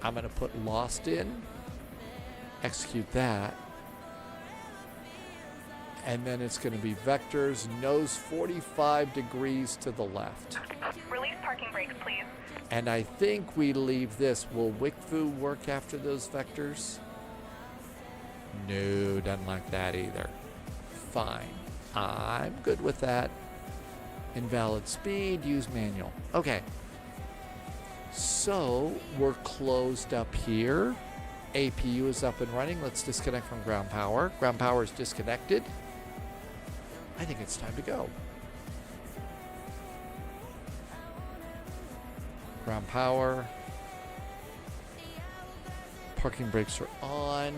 I'm going to put Lost in, execute that, and then it's going to be vectors, nose 45 degrees to the left. Release parking brakes, please. And I think we leave this. Will WICFU work after those vectors? No, doesn't like that either. Fine. I'm good with that. Invalid speed, use manual. Okay. So we're closed up here. APU is up and running. Let's disconnect from ground power. Ground power is disconnected. I think it's time to go. Ground power. Parking brakes are on.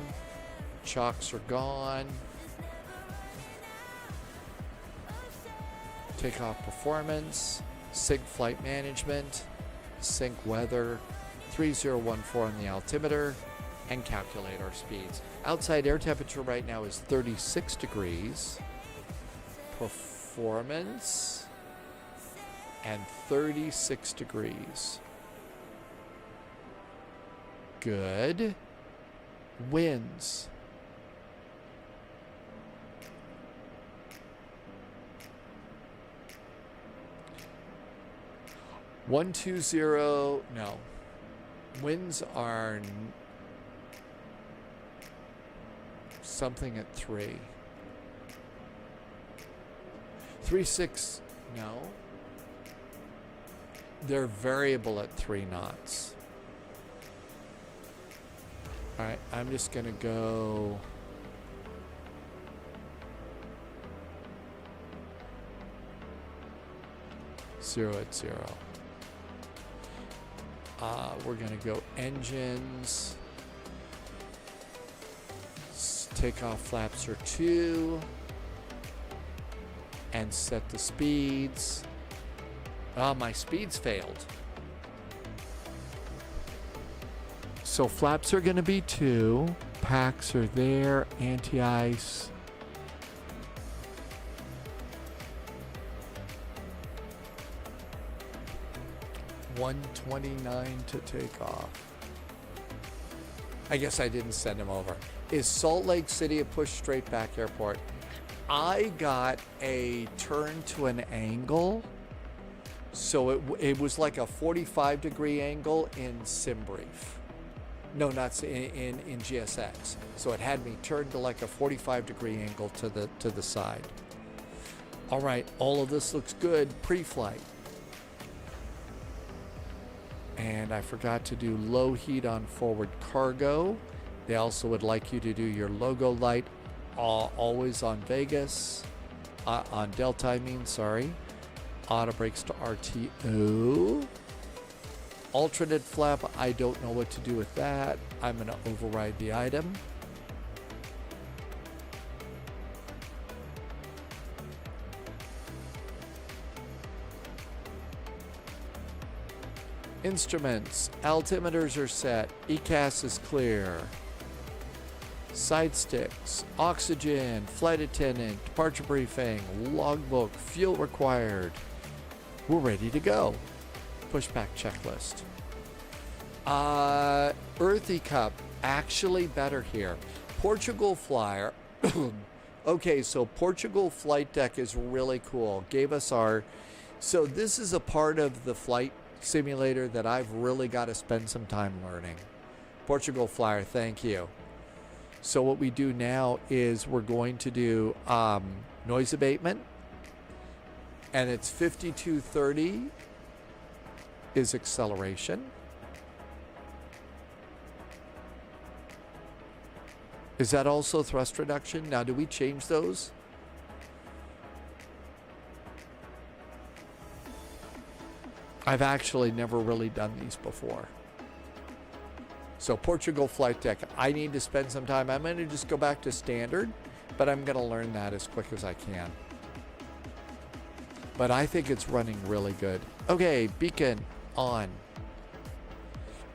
Chocks are gone. Takeoff performance. Sync flight management. Sync weather. 3014 on the altimeter. And calculate our speeds. Outside air temperature right now is 36 degrees. Performance. And 36 degrees. Good. Winds. No. Winds are something at 3. 3.6, no. They're variable at 3 knots. All right, I'm just going to go. Zero at 0. We're going to go engines. Take off flaps are 2. And set the speeds. My speeds failed. So flaps are going to be 2. Packs are there. Anti-ice. $129 to take off. I guess I didn't send him over. Is Salt Lake City a push straight back airport? I got a turn to an angle. So it was like a 45-degree angle in SimBrief. No, not in GSX. So it had me turned to like a 45-degree angle to the side. All right, all of this looks good pre-flight. And I forgot to do low heat on forward cargo. They also would like you to do your logo light always on Vegas, on Delta, I mean, sorry. Auto brakes to RTO. Alternate flap, I don't know what to do with that. I'm going to override the item. Instruments, altimeters are set, ECAS is clear. Side sticks, oxygen, flight attendant, departure briefing, logbook, fuel required. We're ready to go. Pushback checklist. Earthy Cup, actually better here. Portugal Flyer. Okay, so Portugal Flight Deck is really cool. Gave us our, so this is a part of the flight simulator that I've really got to spend some time learning. Portugal Flyer, thank you. So what we do now is we're going to do noise abatement, and it's 5230 is acceleration. Is that also thrust reduction? Now, do we change those? I've actually never really done these before. So Portugal Flight Deck, I need to spend some time. I'm going to just go back to standard, but I'm going to learn that as quick as I can. But I think it's running really good. Okay, beacon on.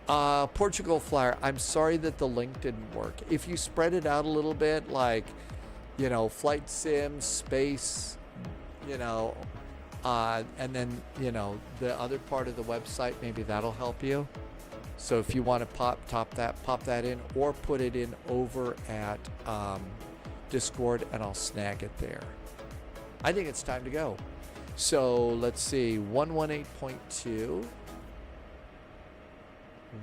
Portugal Flyer, I'm sorry that the link didn't work. If you spread it out a little bit, like, you know, flight sim, space, you know, and then, you know, the other part of the website, maybe that'll help you. So if you want to pop that in, or put it in over at Discord, and I'll snag it there. I think it's time to go. So let's see, 118.2,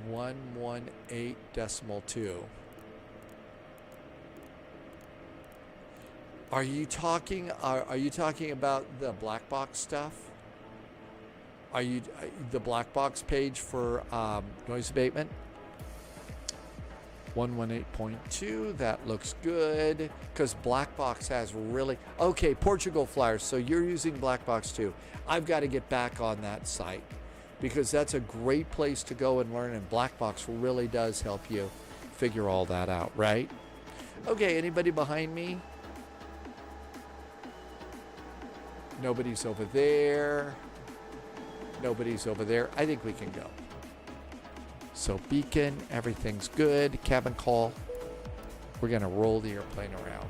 118.2. Are you talking about the black box stuff? Are you the black box page for noise abatement? 118.2, that looks good, because black box has really, okay, Portugal Flyers, so you're using black box too. I've got to get back on that site, because that's a great place to go and learn, and black box really does help you figure all that out, right? Okay, anybody behind me? Nobody's over there. Nobody's over there. I think we can go. So beacon, everything's good. Cabin call. We're going to roll the airplane around.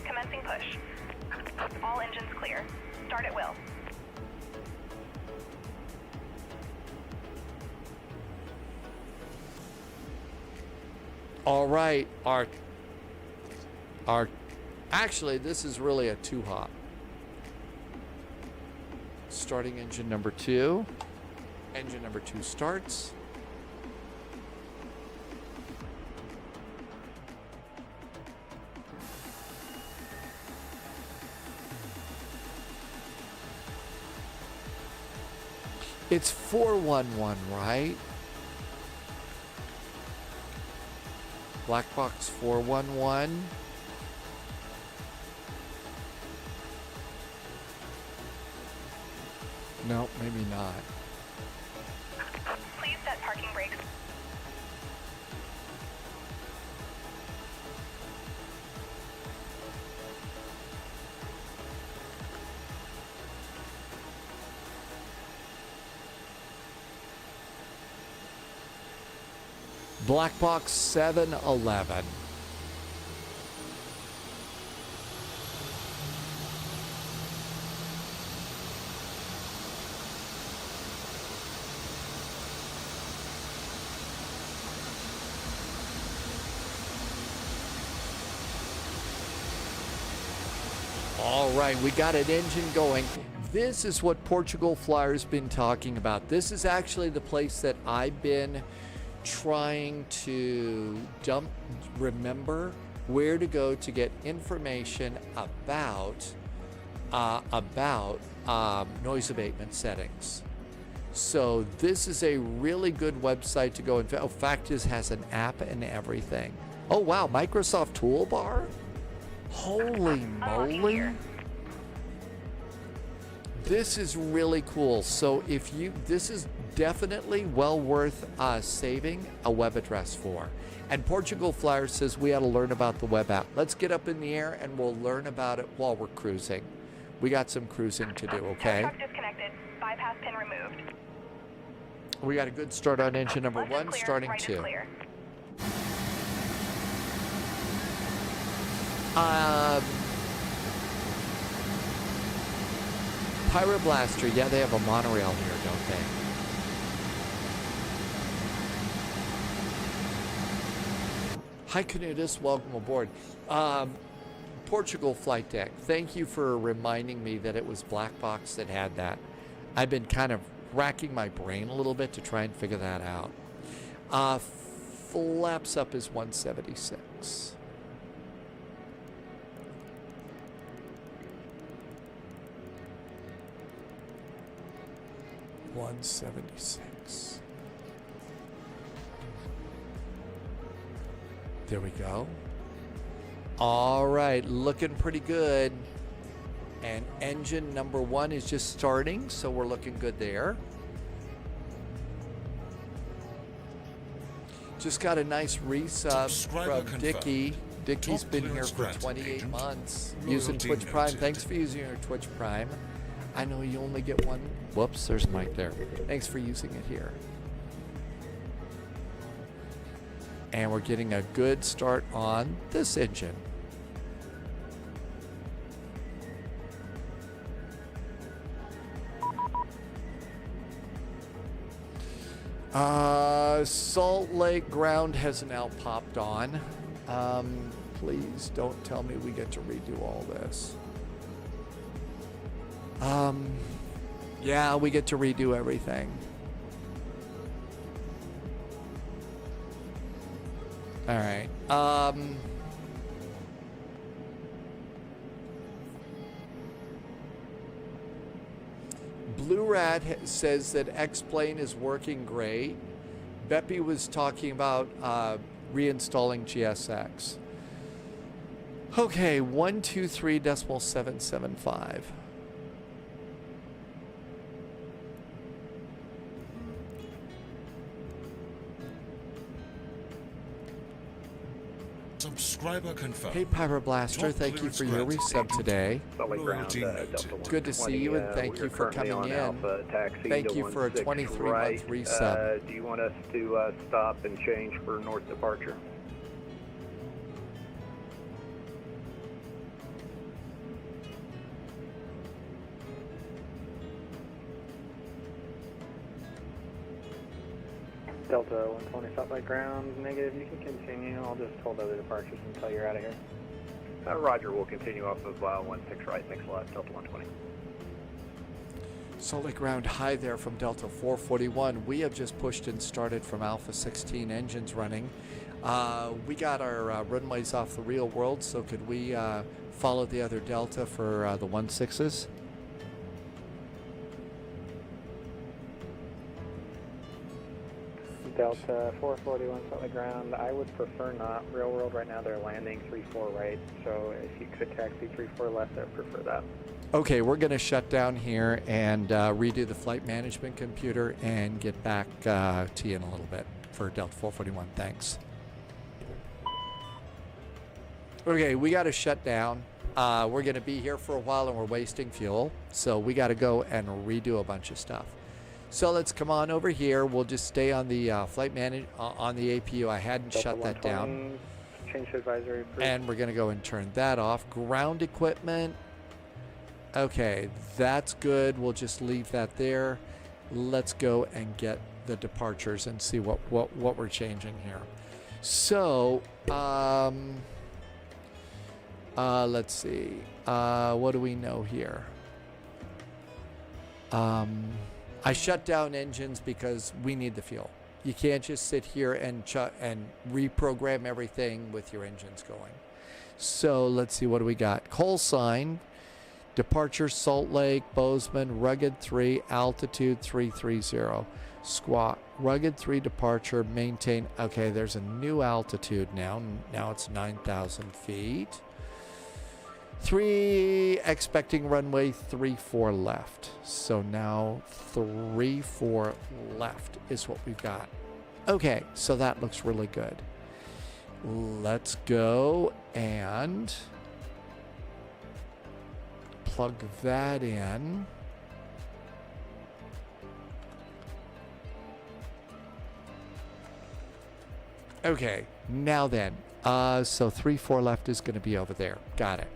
Commencing push. All engines clear. Start at will. All right. Actually, this is really a 2-hop. Starting engine number 2. Engine number 2 starts. It's 411, right? Black box 411. No, maybe not. Please set parking brakes. Black box 711. All right, we got an engine going. This is what Portugal Flyer's been talking about. This is actually the place that I've been trying to remember where to go to get information about noise abatement settings. So this is a really good website to go and Factis has an app and everything. Oh wow, Microsoft Toolbar? Holy moly. This is really cool. So if you, this is definitely well worth saving a web address for. And Portugal Flyer says we ought to learn about the web app. Let's get up in the air and we'll learn about it while we're cruising. We got some cruising to do, okay? Truck disconnected. Bypass pin removed. We got a good start on engine number 1, starting 2. Pyroblaster, yeah, they have a monorail here, don't they? Hi, Canutus, welcome aboard. Portugal Flight Deck, thank you for reminding me that it was Black Box that had that. I've been kind of racking my brain a little bit to try and figure that out. Flaps up is 176. $176. There we go. All right, looking pretty good. And engine number 1 is just starting, so we're looking good there. Just got a nice resub from Dickie. Dickie's been here for 28 months using Twitch Prime. Thanks for using your Twitch Prime. I know you only get one. Whoops, there's Mike there. Thanks for using it here. And we're getting a good start on this engine. Salt Lake ground has now popped on. Please don't tell me we get to redo all this. Yeah, we get to redo everything. All right. Blue Rat says that X-Plane is working great. Beppy was talking about reinstalling GSX. Okay, 123.775. Subscriber confirmed. Hey Pyroblaster, thank you for your resub today. Good to see you and thank you for coming in. Thank you for a 23-month resub. Do you want us to stop and change for north departure? Delta 120, stop by ground, negative, you can continue. I'll just hold other departures until you're out of here. Roger, we'll continue off of 16 right, 6 left, Delta 120. Solid ground high there from Delta 441. We have just pushed and started from Alpha 16 engines running. We got our runways off the real world, so could we follow the other Delta for the 16s? Delta 441 solid ground. I would prefer not. Real world right now they're landing 3-4 right, so if you could taxi 3-4 left, I would prefer that. Okay, we're going to shut down here and redo the flight management computer and get back to you in a little bit for Delta 441. Thanks. Okay, we got to shut down. We're going to be here for a while and we're wasting fuel, so we got to go and redo a bunch of stuff. So let's come on over here. We'll just stay on the flight on the APU. I hadn't Delta shut that down. Change to advisory. And we're going to go and turn that off. Ground equipment. Okay, that's good. We'll just leave that there. Let's go and get the departures and see what we're changing here. So, let's see. What do we know here? I shut down engines because we need the fuel. You can't just sit here and reprogram everything with your engines going. So let's see, what do we got? Call sign, departure Salt Lake, Bozeman, Rugged 3, altitude 330. Squawk, Rugged 3 departure, maintain. Okay, there's a new altitude now. Now it's 9,000 feet. 3, expecting runway 34 left. So now 34 left is what we've got. Okay, so that looks really good. Let's go and plug that in. Okay, now then, so 34 left is going to be over there. Got it.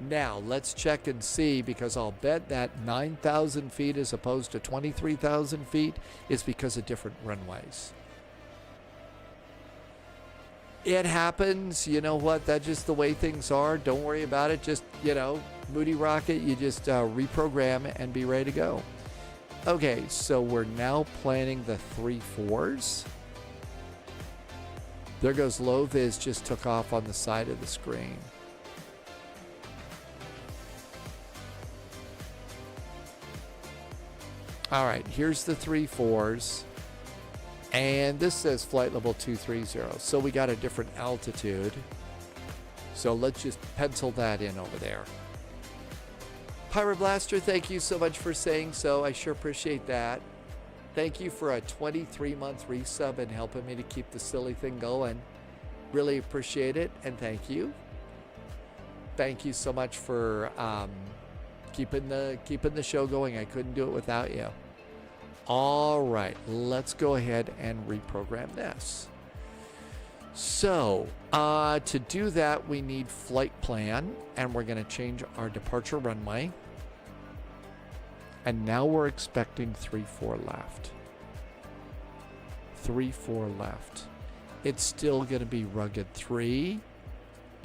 Now, let's check and see, because I'll bet that 9,000 feet as opposed to 23,000 feet is because of different runways. It happens. You know what? That's just the way things are. Don't worry about it. Just, Moody Rocket, you just reprogram and be ready to go. Okay, so we're now planning the 3-4s. There goes low vis, just took off on the side of the screen. All right, here's the 3-4s. And this says flight level 230. So we got a different altitude. So let's just pencil that in over there. Pyroblaster, thank you so much for saying so. I sure appreciate that. Thank you for a 23-month resub and helping me to keep the silly thing going. Really appreciate it, and thank you. Thank you so much for keeping the show going. I couldn't do it without you. All right, let's go ahead and reprogram this. So to do that, we need flight plan, and we're going to change our departure runway. And now we're expecting 3-4 left. 3-4 left. It's still going to be Rugged 3,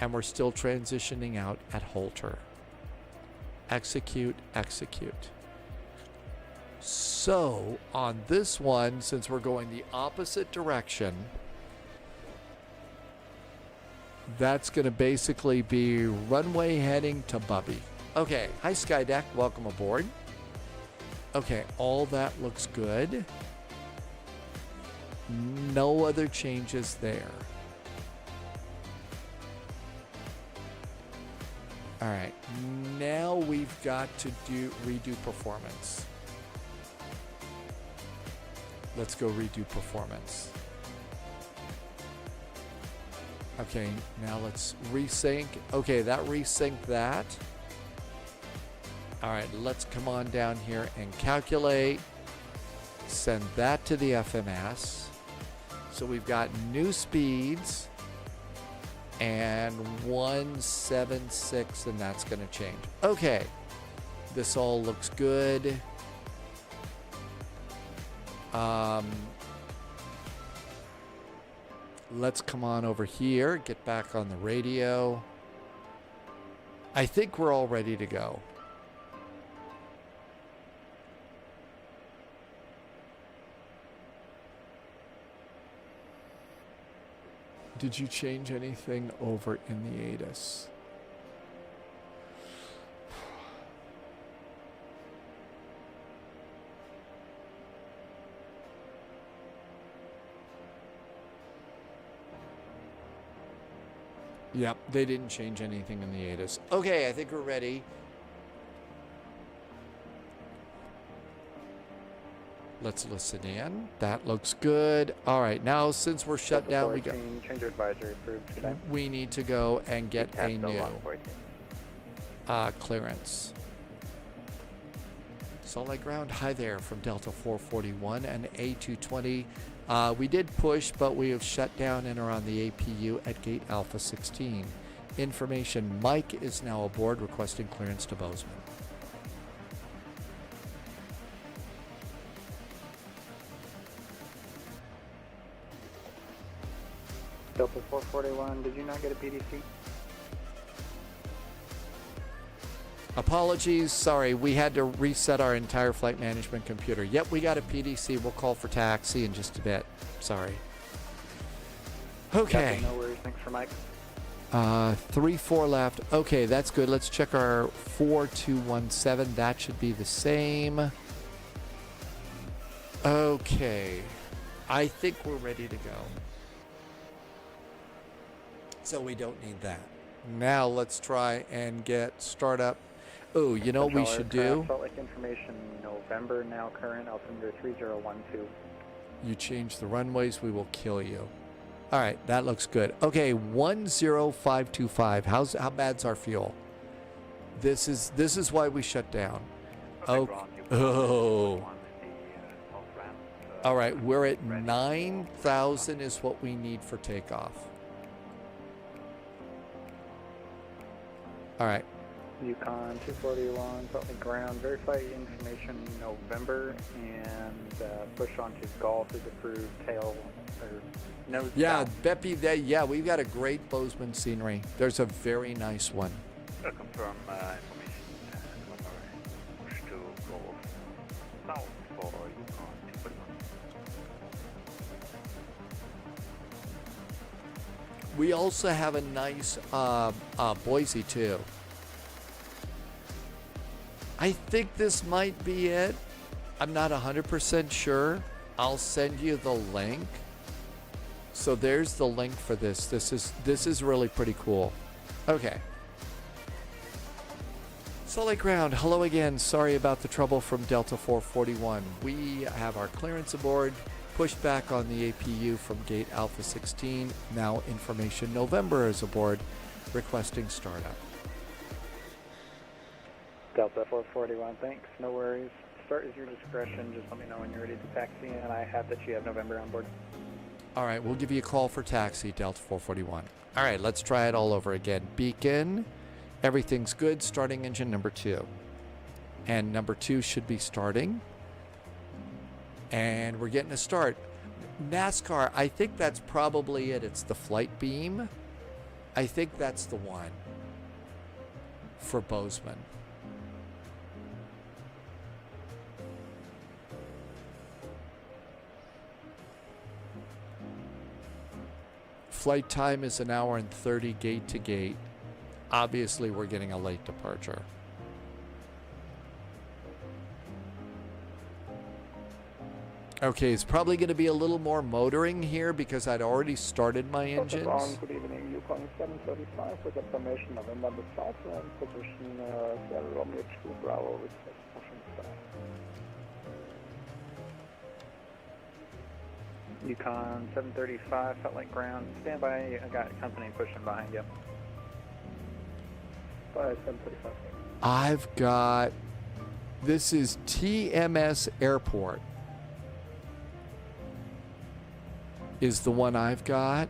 and we're still transitioning out at Holter. Execute, execute. So on this one, since we're going the opposite direction, that's going to basically be runway heading to Bubby. Okay, hi Skydeck, welcome aboard. Okay, all that looks good. No other changes there. All right, now we've got to redo performance. Let's go redo performance. Okay, now let's resync. Okay, that resynced that. All right, let's come on down here and calculate. Send that to the FMS. So we've got new speeds and 176, and that's going to change. Okay, this all looks good. Let's come on over here, get back on the radio. I think we're all ready to go. Did you change anything over in the ATIS? Yep, they didn't change anything in the ATIS. Okay, I think we're ready. Let's listen in. That looks good. All right, now since we're shut down, change your advisory approved today. we need to go and get a new clearance. Solid ground. Hi there from Delta 441 and A220. We did push, but we have shut down and are on the APU at gate Alpha 16. Information, Mike is now aboard requesting clearance to Bozeman. Delta 441, did you not get a PDC? Apologies, sorry, we had to reset our entire flight management computer. Yep, we got a PDC. We'll call for taxi in just a bit. Sorry. Okay. No worries, thanks for Mike. 3-4 left. Okay, that's good. Let's check our 4217. That should be the same. Okay. I think we're ready to go. So we don't need that. Now let's try and get startup. Oh, you know what we should do? Salt Lake information November, now current, altimeter 3012. You change the runways, we will kill you. All right, that looks good. Okay, 10525. How bad's our fuel? This is why we shut down. Oh. All right, we're at 9,000 is what we need for takeoff. All right. Yukon 241, Salt Lake ground, verify information November, and push on to Golf is approved, tail, or nose Yeah, down. Beppy, we've got a great Bozeman scenery. There's a very nice one. Confirm information November, push to Golf south for Yukon 241. We also have a nice Boise too. I think this might be it. I'm not 100% sure. I'll send you the link. So there's the link for this. This is really pretty cool. Okay. Solid ground. Hello again. Sorry about the trouble from Delta 441. We have our clearance aboard. Pushed back on the APU from gate Alpha 16. Now information November is aboard, requesting startup. Delta 441, thanks, no worries. Start is your discretion, just let me know when you're ready to taxi, and I have that you have November on board. All right, we'll give you a call for taxi, Delta 441. All right, let's try it all over again. Beacon, everything's good, starting engine number 2. And number 2 should be starting. And we're getting a start. NASCAR, I think that's probably it. It's the flight beam. I think that's the one for Bozeman. Flight time is 1 hour and 30 gate to gate. Obviously, we're getting a late departure. Okay, it's probably going to be a little more motoring here because I'd already started my engines. Good evening, Yukon 735 with information November the south and position Sierra Romeo 2 Bravo with motion start. Yukon 735, felt like ground, stand by, I got company pushing behind you. 735. I've got, this is TMS Airport. Is the one I've got.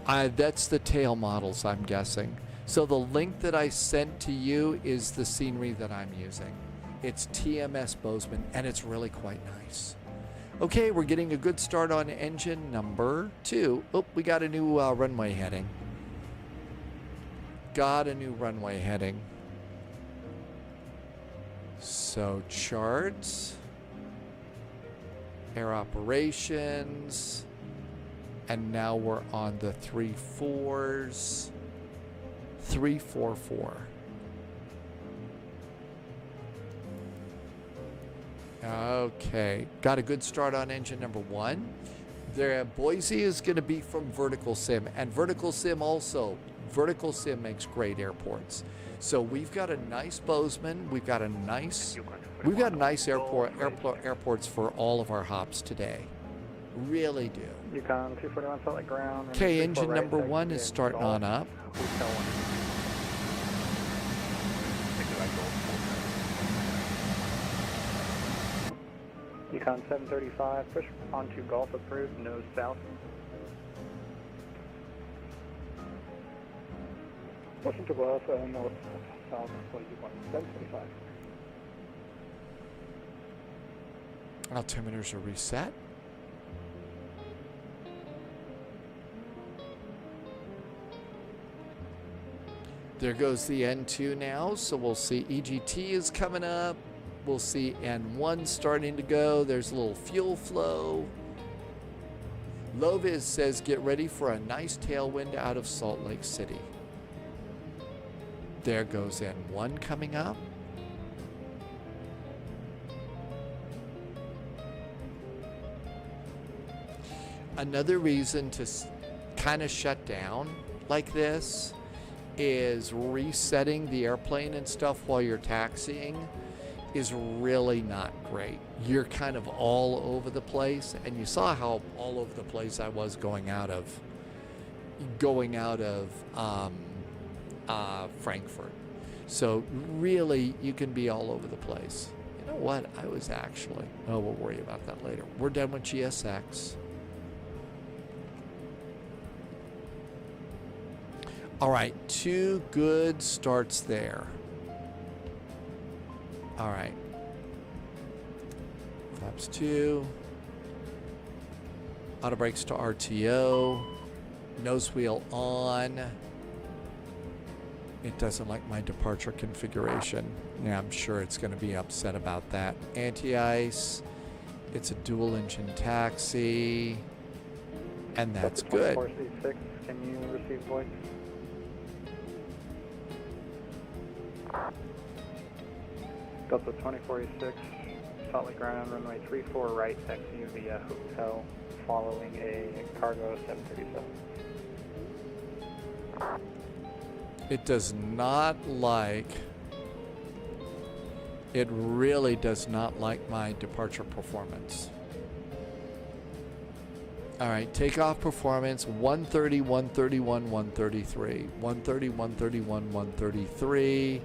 That's the tail models, I'm guessing. So the link that I sent to you is the scenery that I'm using. It's TMS Bozeman, and it's really quite nice. Okay, we're getting a good start on engine number 2. Oh, we got a new runway heading. Got a new runway heading. So charts, air operations, And now we're on the 3-4s. 3-4-4. Okay, got a good start on engine number 1. There, Boise is going to be from Vertical Sim, and Vertical Sim makes great airports. So we've got a nice Bozeman, we've got nice airports for all of our hops today. Really do. Yukon 241 solid ground. Okay, engine number 1 is starting on up. Yukon 735, push onto Gulf approved, nose south. Push into Gulf, north south for Yukon 735. Altimeters are reset. There goes the N2 now, so we'll see EGT is coming up. We'll see N1 starting to go. There's a little fuel flow. Loviz says get ready for a nice tailwind out of Salt Lake City. There goes N1 coming up. Another reason to kind of shut down like this is resetting the airplane and stuff while you're taxiing is really not great. You're kind of all over the place, and you saw how all over the place I was going out of Frankfurt. So really, you can be all over the place. You know what? We'll worry about that later. We're done with GSX. All right, 2 good starts there. All right. Flaps 2. Auto brakes to RTO. Nose wheel on. It doesn't like my departure configuration. Yeah, I'm sure it's going to be upset about that. Anti-ice. It's a dual engine taxi. And that's good. 24C6, can you receive voice? Delta 24E6, solid ground, runway 34 right, taxi via hotel, following a cargo 737. It does not like, it really does not like my departure performance. All right, takeoff performance, 130, 131, 133. 130, 131, 133.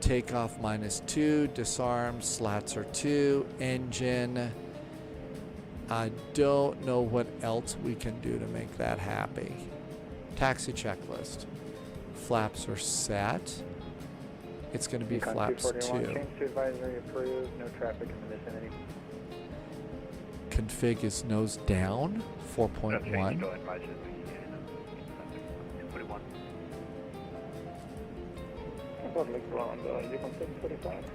Takeoff -2, disarm, slats are 2, engine. I don't know what else we can do to make that happy. Taxi checklist. Flaps are set. It's going to be flaps 2. Change to advisory approved, no traffic in the vicinity. Config is nose down, 4.1. Public ground, Yukon 745,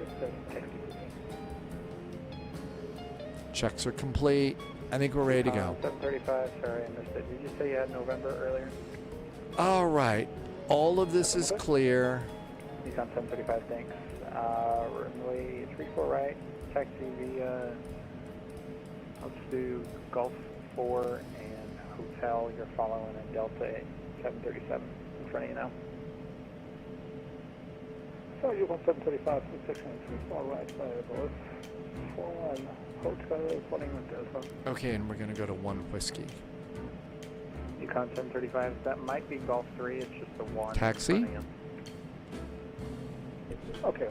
Checks are complete. I think we're ready to go. 735, sorry, I missed it. Did you say you had November earlier? All right. All of this is clear. Yukon 735, thanks. Runway 34 right, taxi via, let's do Gulf 4 and hotel. You're following a Delta 737 in front of you now. So Yukon 735, 634 right, Gulf 41, hotel, reporting with Delta. Okay, and we're going to go to 1 whiskey. Yukon 735, that might be Gulf 3, it's just the 1. Taxi? Okay.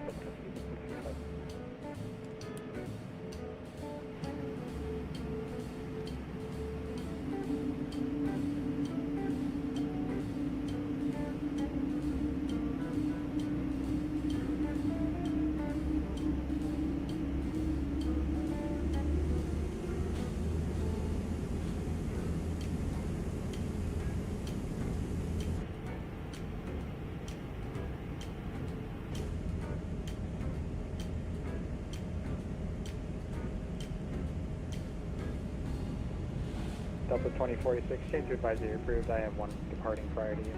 Delta 2046, change to advisory approved. I have one departing prior to you.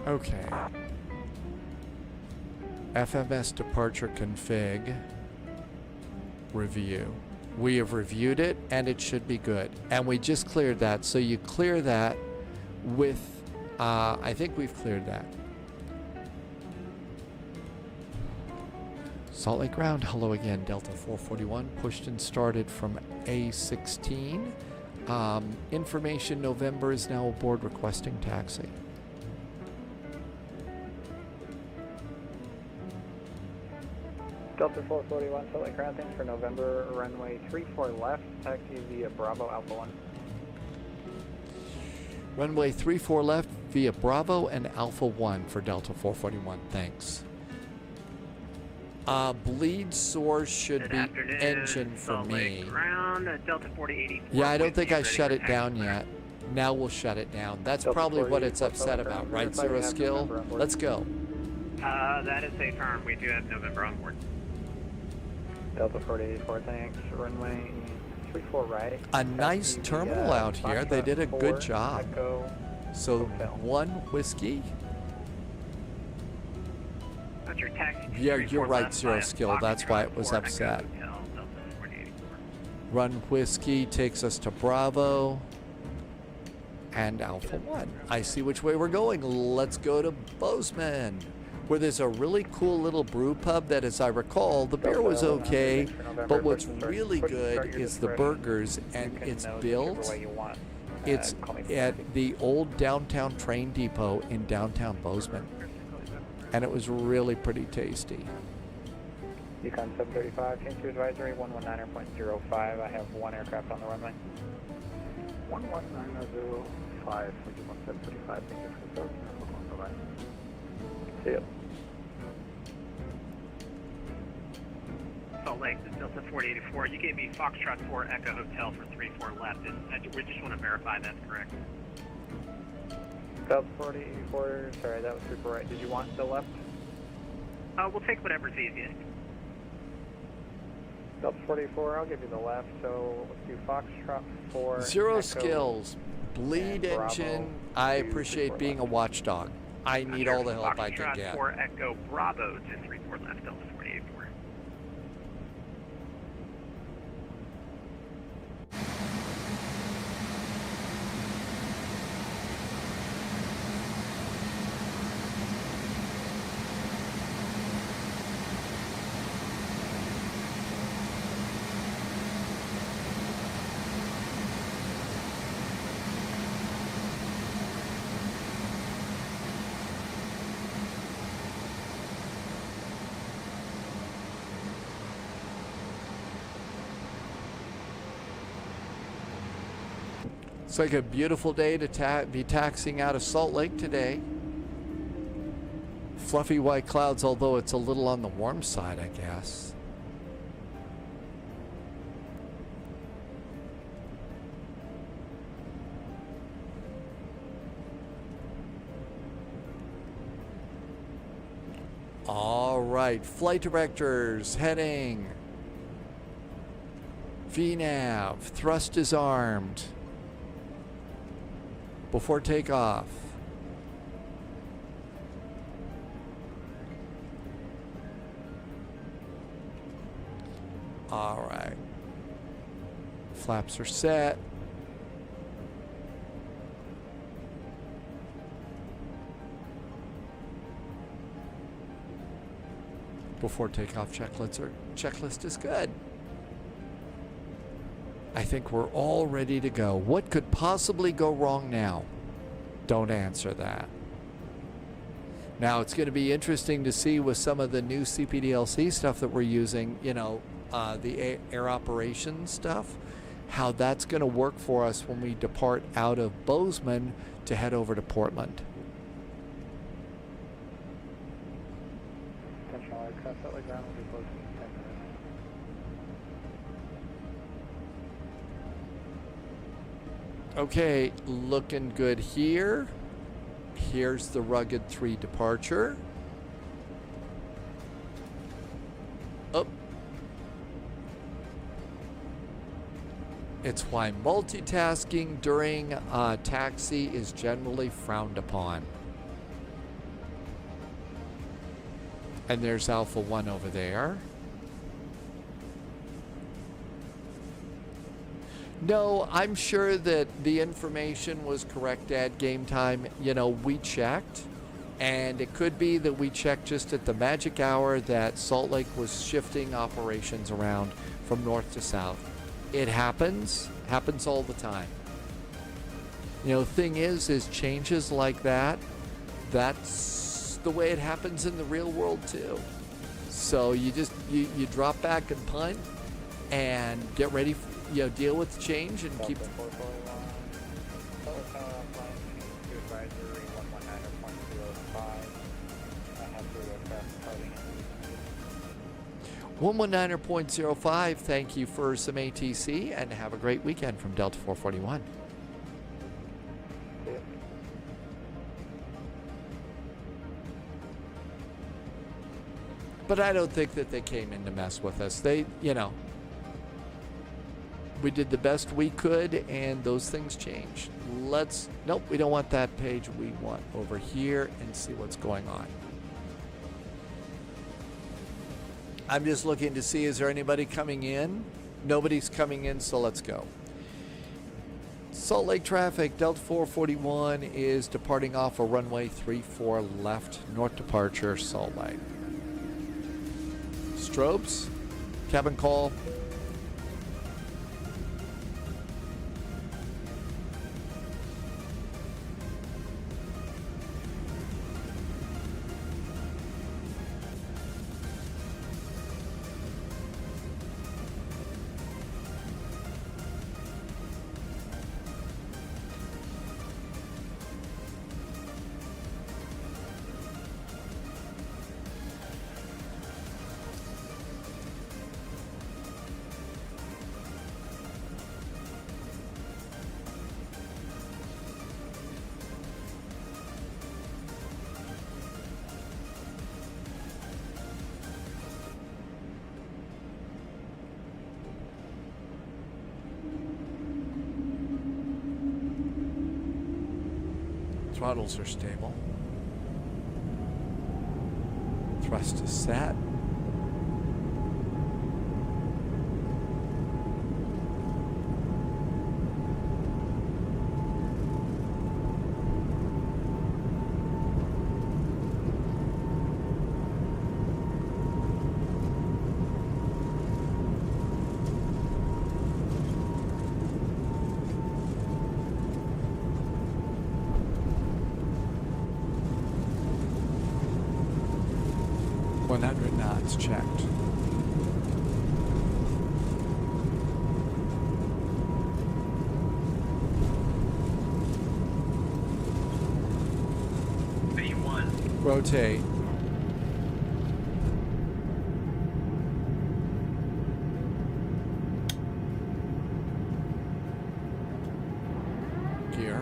Okay. FMS departure config review. We have reviewed it and it should be good. And we just cleared that. So you clear that with, I think we've cleared that. Salt Lake Ground, hello again. Delta 441 pushed and started from A16. Information November is now aboard requesting taxi. Delta 441, Salt Lake Ground, thanks for November, runway 34 left, taxi via Bravo Alpha 1. Runway 34 left via Bravo and Alpha 1 for Delta 441, thanks. Bleed source should be engine for me. Ground, Delta 4084. Yeah, I don't think I shut it down yet. Now we'll shut it down. That's probably what it's upset about, right, Zero Skill? Let's go. That is a firm. We do have November on board. Delta 4084, thanks. Runway 34 right. A nice terminal out here. They did a good job. So 1 whiskey. That's your taxi. Yeah, you're right, Zero Skill. That's why it was upset. Run whiskey takes us to Bravo and Alpha 1. I see which way we're going. Let's go to Bozeman, where there's a really cool little brew pub that, as I recall, the beer was okay, but what's really good is the burgers, and it's built. It's at the old downtown train depot in downtown Bozeman, and it was really pretty tasty. Yukon 735, change to advisory 119.05. I have one aircraft on the runway. 119.05, 735, thank you for the service. See you. Salt Lake, this is Delta 4084. You gave me Foxtrot 4 Echo Hotel for 34 left. We just want to verify that's correct. Delta 4084, sorry, that was 34 right. Did you want the left? We'll take whatever's easiest. Delta 44, I'll give you the left. So let's do Foxtrot 4. Zero Echo, skills. Bleed engine. I appreciate being a watchdog. I need all the help I can get. Foxtrot 4 Echo Bravo to 34 left, Delta 4084. It's like a beautiful day to be taxiing out of Salt Lake today. Fluffy white clouds, although it's a little on the warm side, I guess. All right, flight directors heading. VNAV, thrust is armed. Before takeoff. All right. Flaps are set. Before takeoff checklist is good. I think we're all ready to go. What could possibly go wrong now? Don't answer that. Now, it's going to be interesting to see with some of the new CPDLC stuff that we're using, you know, the air operations stuff, how that's going to work for us when we depart out of Bozeman to head over to Portland. Intentional aircraft at the ground will be close in 10 minutes. Okay, looking good here. Here's the Rugged 3 departure. It's why multitasking during taxi is generally frowned upon. And there's Alpha 1 over there. No, I'm sure that the information was correct at game time. You know, we checked. And it could be that we checked just at the magic hour that Salt Lake was shifting operations around from north to south. It happens all the time. You know, thing is changes like that, that's the way it happens in the real world too. So you just, you drop back and punt and get ready, deal with the change and keep... 119.05, thank you for some ATC, and have a great weekend from Delta 441. But I don't think that they came in to mess with us. They, we did the best we could, and those things changed. Nope, we don't want that page. We want over here and see what's going on. I'm just looking to see, is there anybody coming in? Nobody's coming in, so let's go. Salt Lake traffic, Delta 441 is departing off a runway 34 left, north departure, Salt Lake. Strobes, cabin call. Throttles are stable. Thrust is set. Checked. V1. Rotate. Gear.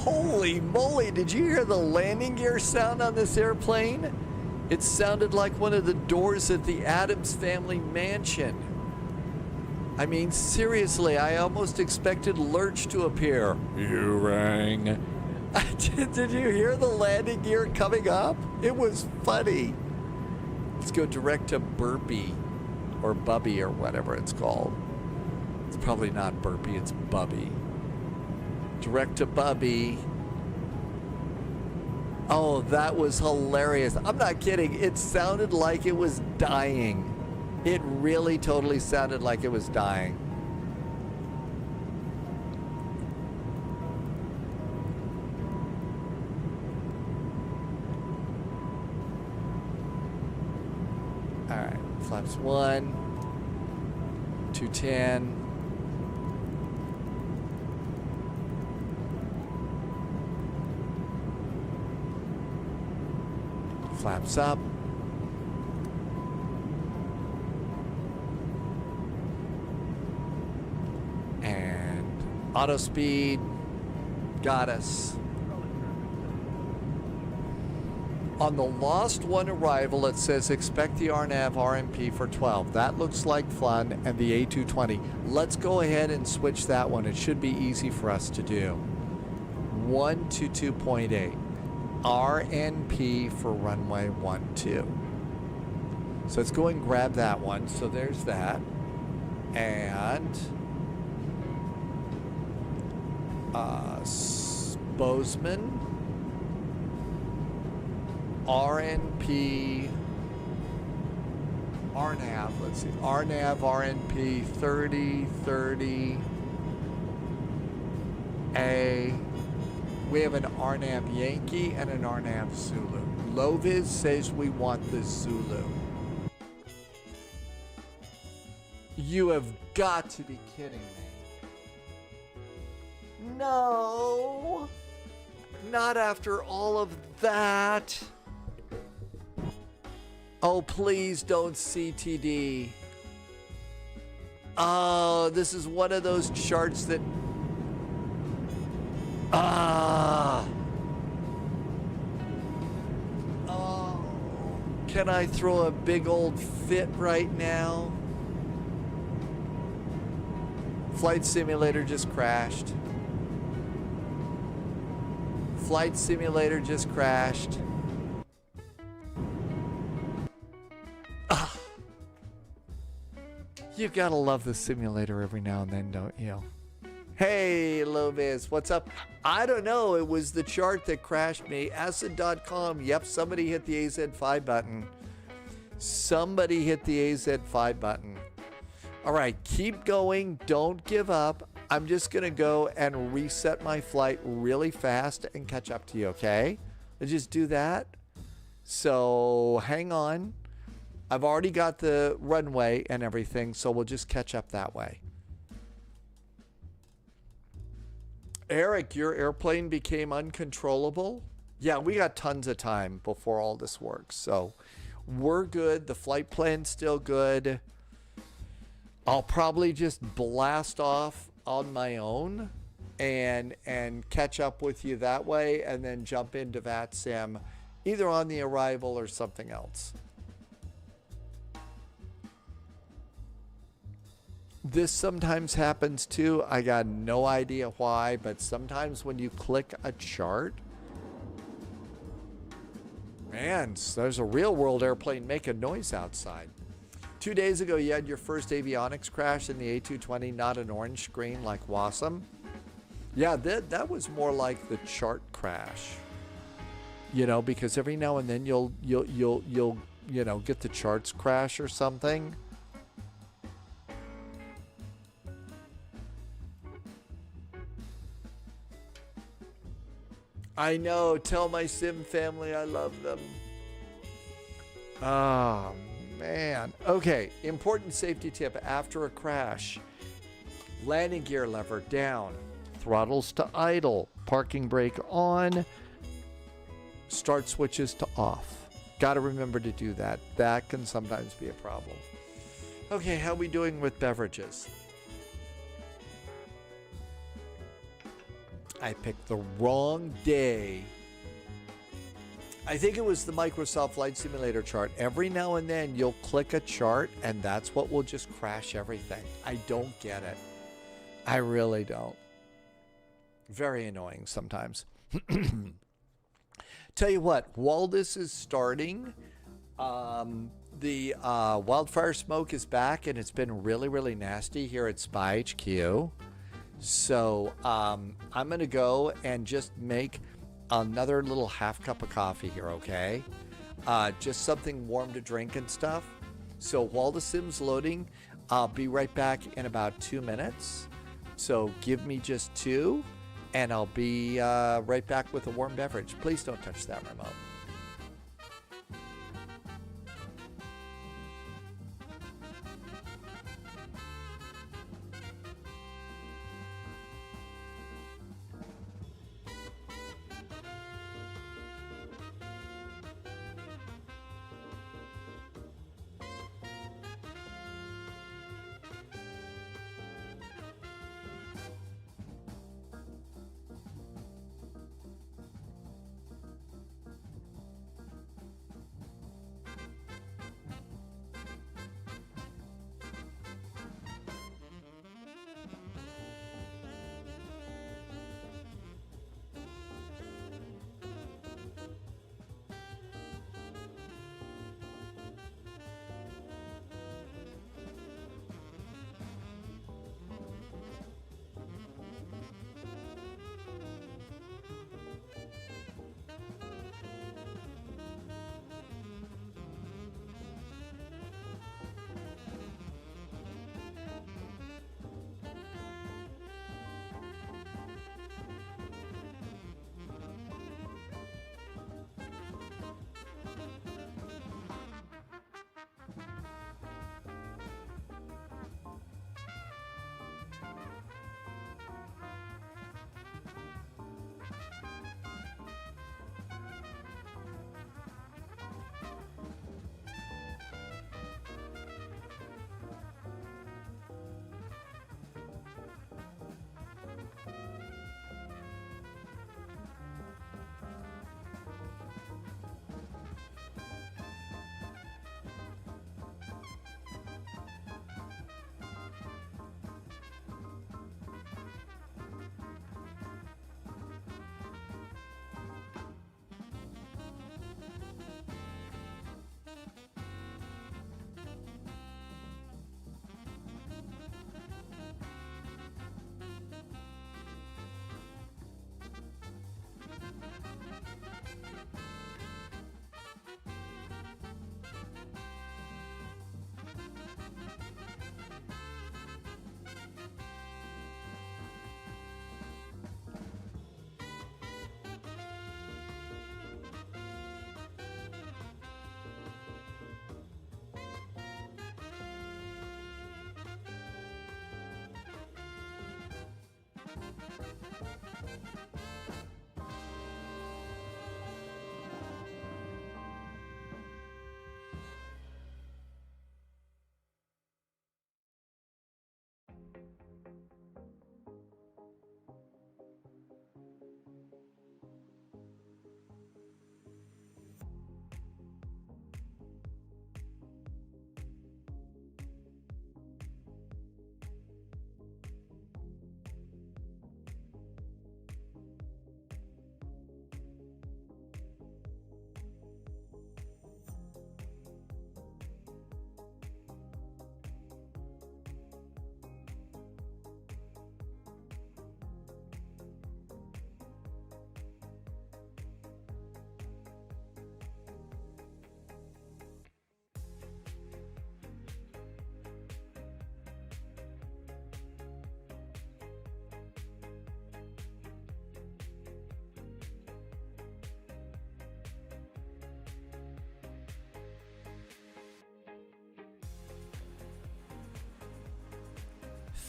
Holy moly, did you hear the landing gear sound on this airplane? It sounded like one of the doors at the Addams Family mansion. I mean, seriously, I almost expected Lurch to appear. You rang. Did you hear the landing gear coming up? It was funny. Let's go direct to Burpee, or Bubby, or whatever it's called. It's probably not Burpee, it's Bubby. Direct to Bubby. Oh, that was hilarious. I'm not kidding. It sounded like it was dying. It really totally sounded like it was dying. All right, flaps 1, 210. Flaps up. And Auto speed got us. On the lost one arrival, it says expect the RNAV RMP for 12. That looks like fun, and the A220. Let's go ahead and switch that one. It should be easy for us to do. 122.8. RNP for runway 12. So let's go and grab that one. So there's that. And Bozeman. RNP, RNAV, let's see, RNAV, RNP 3030 A. We have an RNAV Yankee and an RNAV Zulu. Loviz says we want the Zulu. You have got to be kidding me. No, not after all of that. Oh, please don't CTD. Oh, this is one of those charts that... Oh, can I throw a big old fit right now? Flight Simulator just crashed. Flight Simulator just crashed. You gotta love the simulator every now and then, don't you? Hey, Loviz, what's up? I don't know. It was the chart that crashed me. Acid.com. Yep, somebody hit the AZ5 button. Somebody hit the AZ5 button. All right, keep going. Don't give up. I'm just going to go and reset my flight really fast and catch up to you, okay? Let's just do that. So hang on. I've already got the runway and everything, so we'll just catch up that way. Eric, your airplane became uncontrollable? Yeah, we got tons of time before all this works, so we're good. The flight plan's still good. I'll probably just blast off on my own and catch up with you that way, and then jump into VATSIM either on the arrival or something else. This sometimes happens too. I got no idea why, but sometimes when you click a chart, man, there's a real world airplane making noise outside. 2 days ago, you had your first avionics crash in the A220, not an orange screen like WASM. Yeah, that was more like the chart crash. You know, because every now and then you'll get the charts crash or something. I know. Tell my sim family I love them. Oh, man. Okay. Important safety tip after a crash. Landing gear lever down. Throttles to idle. Parking brake on. Start switches to off. Got to remember to do that. That can sometimes be a problem. Okay. How are we doing with beverages? I picked the wrong day. I think it was the Microsoft Flight Simulator chart. Every now and then you'll click a chart and that's what will just crash everything. I don't get it. I really don't. Very annoying sometimes. Tell you what, while this is starting, the wildfire smoke is back and it's been really, really nasty here at Spy HQ. So I'm going to go and just make another little half cup of coffee here, okay? Just something warm to drink and stuff. So while the sim's loading, I'll be right back in about 2 minutes. So give me just 2, and I'll be right back with a warm beverage. Please don't touch that remote.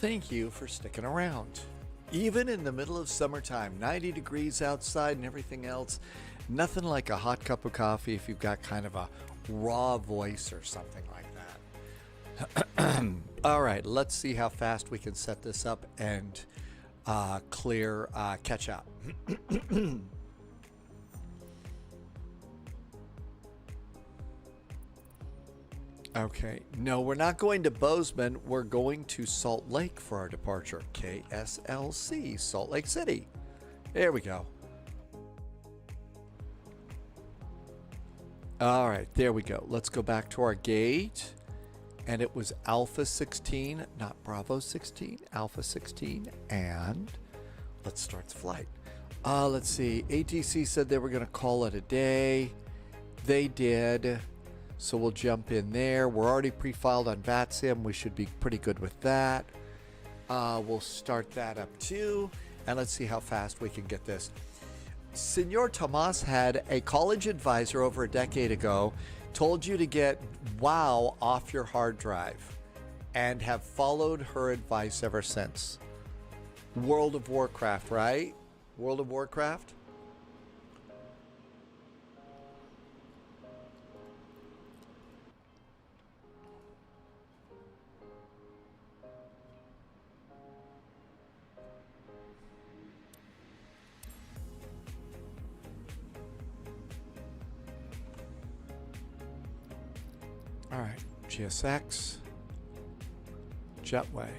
Thank you for sticking around. Even in the middle of summertime, 90 degrees outside and everything else, nothing like a hot cup of coffee if you've got kind of a raw voice or something like that. All right, let's see how fast we can set this up and clear catch up. Okay, no, we're not going to Bozeman. We're going to Salt Lake for our departure. KSLC, Salt Lake City. There we go. All right, there we go. Let's go back to our gate. And it was Alpha 16, not Bravo 16, Alpha 16. And let's start the flight. Let's see. ATC said they were going to call it a day. They did. So we'll jump in there. We're already pre-filed on VATSIM. We should be pretty good with that. We'll start that up too. And let's see how fast we can get this. Senor Tomas had a college advisor over a decade ago told you to get WoW off your hard drive and have followed her advice ever since. World of Warcraft, right? World of Warcraft? All right, GSX, Jetway.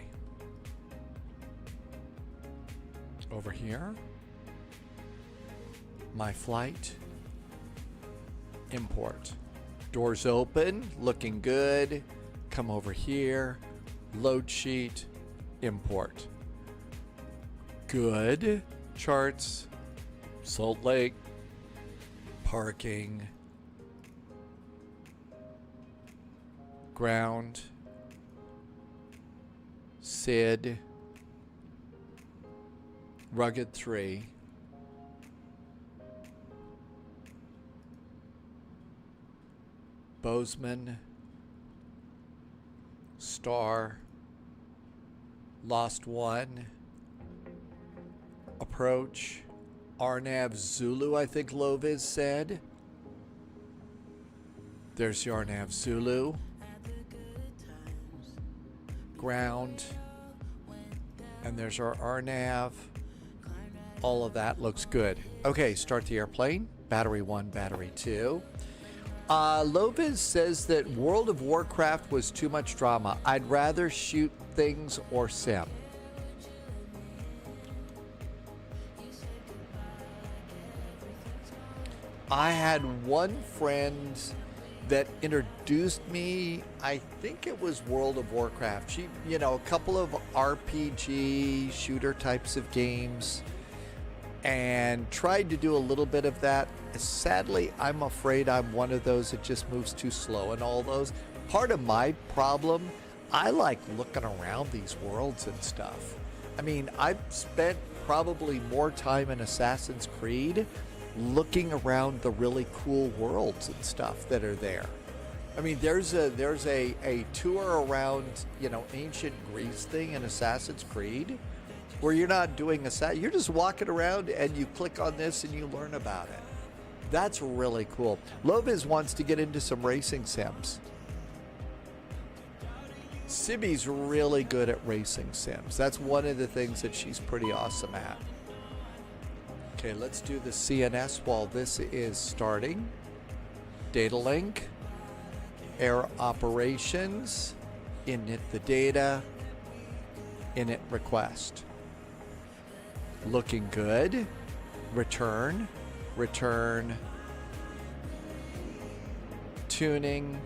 Over here, my flight, import. Doors open, looking good. Come over here, load sheet, import. Good. Charts, Salt Lake, parking, ground, SID, rugged 3, Bozeman, star, lost 1, approach, Arnav Zulu, I think Loviz said. There's your Arnav Zulu. Ground, and there's our RNAV. All of that looks good. Okay, start the airplane. Battery 1, battery 2. Loviz says that World of Warcraft was too much drama. I'd rather shoot things or sim. I had one friend that introduced me, I think it was World of Warcraft. She, you know, a couple of RPG shooter types of games, and tried to do a little bit of that. Sadly, I'm afraid I'm one of those that just moves too slow in all those. Part of my problem, I like looking around these worlds and stuff. I mean, I've spent probably more time in Assassin's Creed looking around the really cool worlds and stuff that are there. I mean, there's a tour around, you know, ancient Greece thing in Assassin's Creed where you're not doing you're just walking around and you click on this and you learn about it. That's really cool. Loviz wants to get into some racing sims. Sibby's really good at racing sims. That's one of the things that she's pretty awesome at. Okay, let's do the CNS while this is starting. Data link, air operations, init the data, init request. Looking good. Return, return, tuning.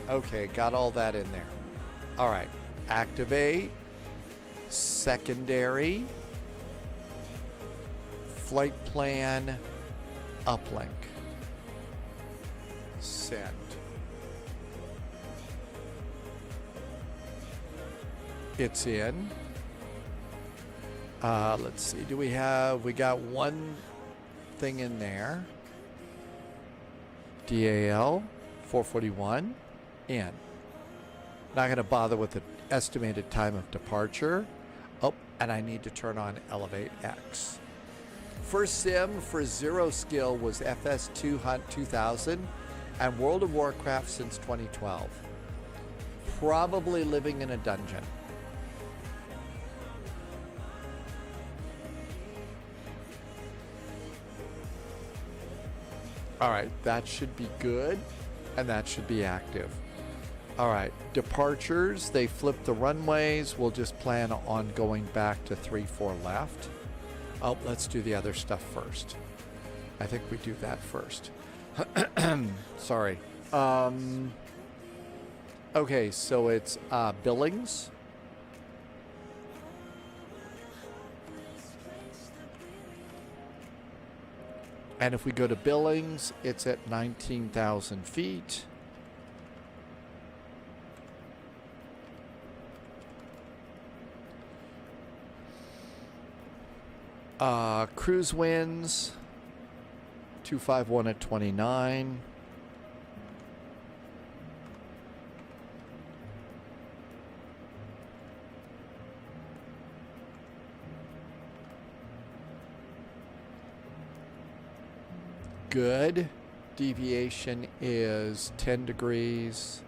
Okay, got all that in there. All right, activate, secondary, flight plan, uplink, send. It's in. Let's see, we got one thing in there. DAL 441 in. Not going to bother with the estimated time of departure. Oh, and I need to turn on Elevate X. First sim for zero skill was FS2 Hunt 2000 and World of Warcraft since 2012. Probably living in a dungeon. All right, that should be good, and that should be active. All right, departures, they flipped the runways. We'll just plan on going back to 3-4 left. Oh, let's do the other stuff first. I think we do that first. Sorry. Okay, so it's Billings. And if we go to Billings, it's at 19,000 feet. Cruise winds, 251 at 29. Good. Deviation is 10 degrees.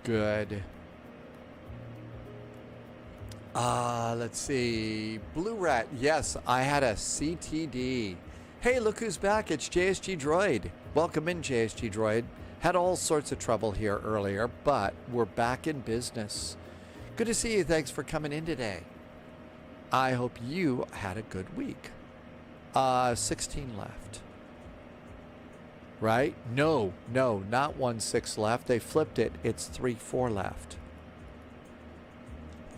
Good. Let's see. Blue Rat. Yes, I had a CTD. Hey, look who's back. It's JSG Droid. Welcome in, JSG Droid. Had all sorts of trouble here earlier, but we're back in business. Good to see you. Thanks for coming in today. I hope you had a good week. 16 left. Right? No, not 1-6 left. They flipped it. It's 3-4 left.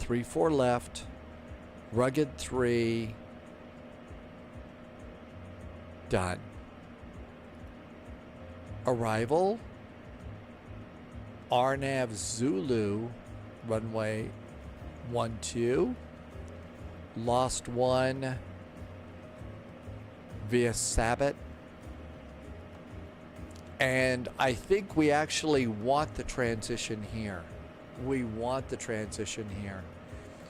3-4 left. Rugged 3. Done. Arrival. RNAV Zulu. Runway 12. Lost 1. Via Sabbath. And I think we actually want the transition here. We want the transition here.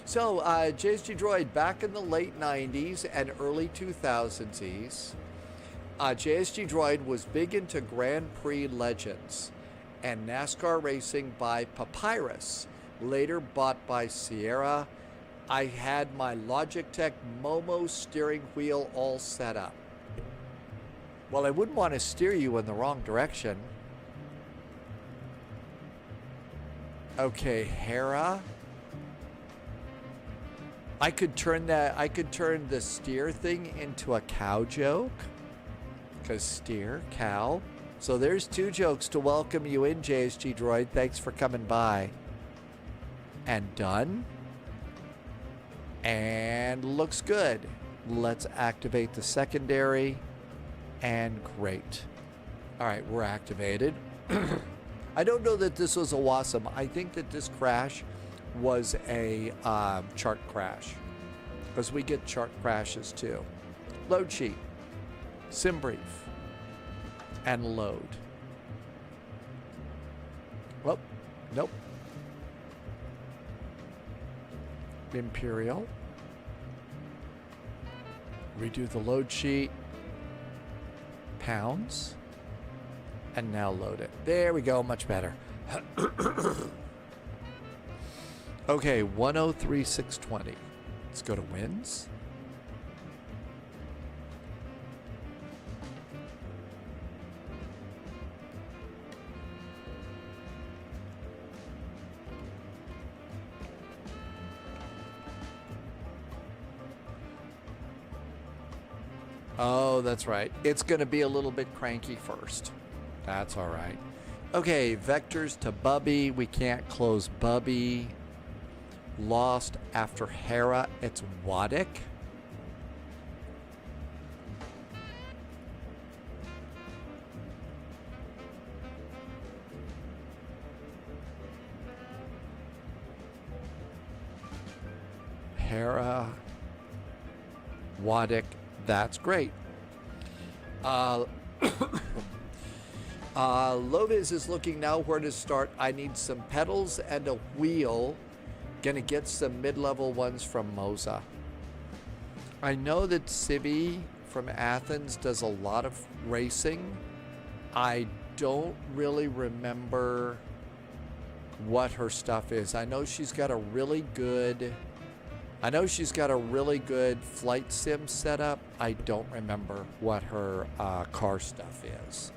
So, JSG Droid, back in the late 90s and early 2000s, JSG Droid was big into Grand Prix Legends and NASCAR racing by Papyrus, later bought by Sierra. I had my Logitech Momo steering wheel all set up. Well, I wouldn't want to steer you in the wrong direction. Okay, Hera. I could turn the steer thing into a cow joke. Because steer, cow. So there's 2 jokes to welcome you in, JSG Droid. Thanks for coming by. And done. And looks good. Let's activate the secondary. And great. All right, we're activated. I don't know that this was a WASM. I think that this crash was a chart crash. Because we get chart crashes too. Load sheet. Sim brief. And load. Well, nope. Imperial. Redo the load sheet. Pounds. And now load it. There we go, much better. Okay, 103,620. Let's go to wins. Oh, that's right. It's going to be a little bit cranky first. That's all right. Okay, vectors to Bubby. We can't close Bubby. Lost after Hera. It's Waddick. Hera. Waddick. That's great. Lovis is looking now where to start. I need some pedals and a wheel. Gonna get some mid-level ones from Moza. I know that Civi from Athens does a lot of racing. I don't really remember what her stuff is. I know she's got a really good flight sim setup. I don't remember what her car stuff is.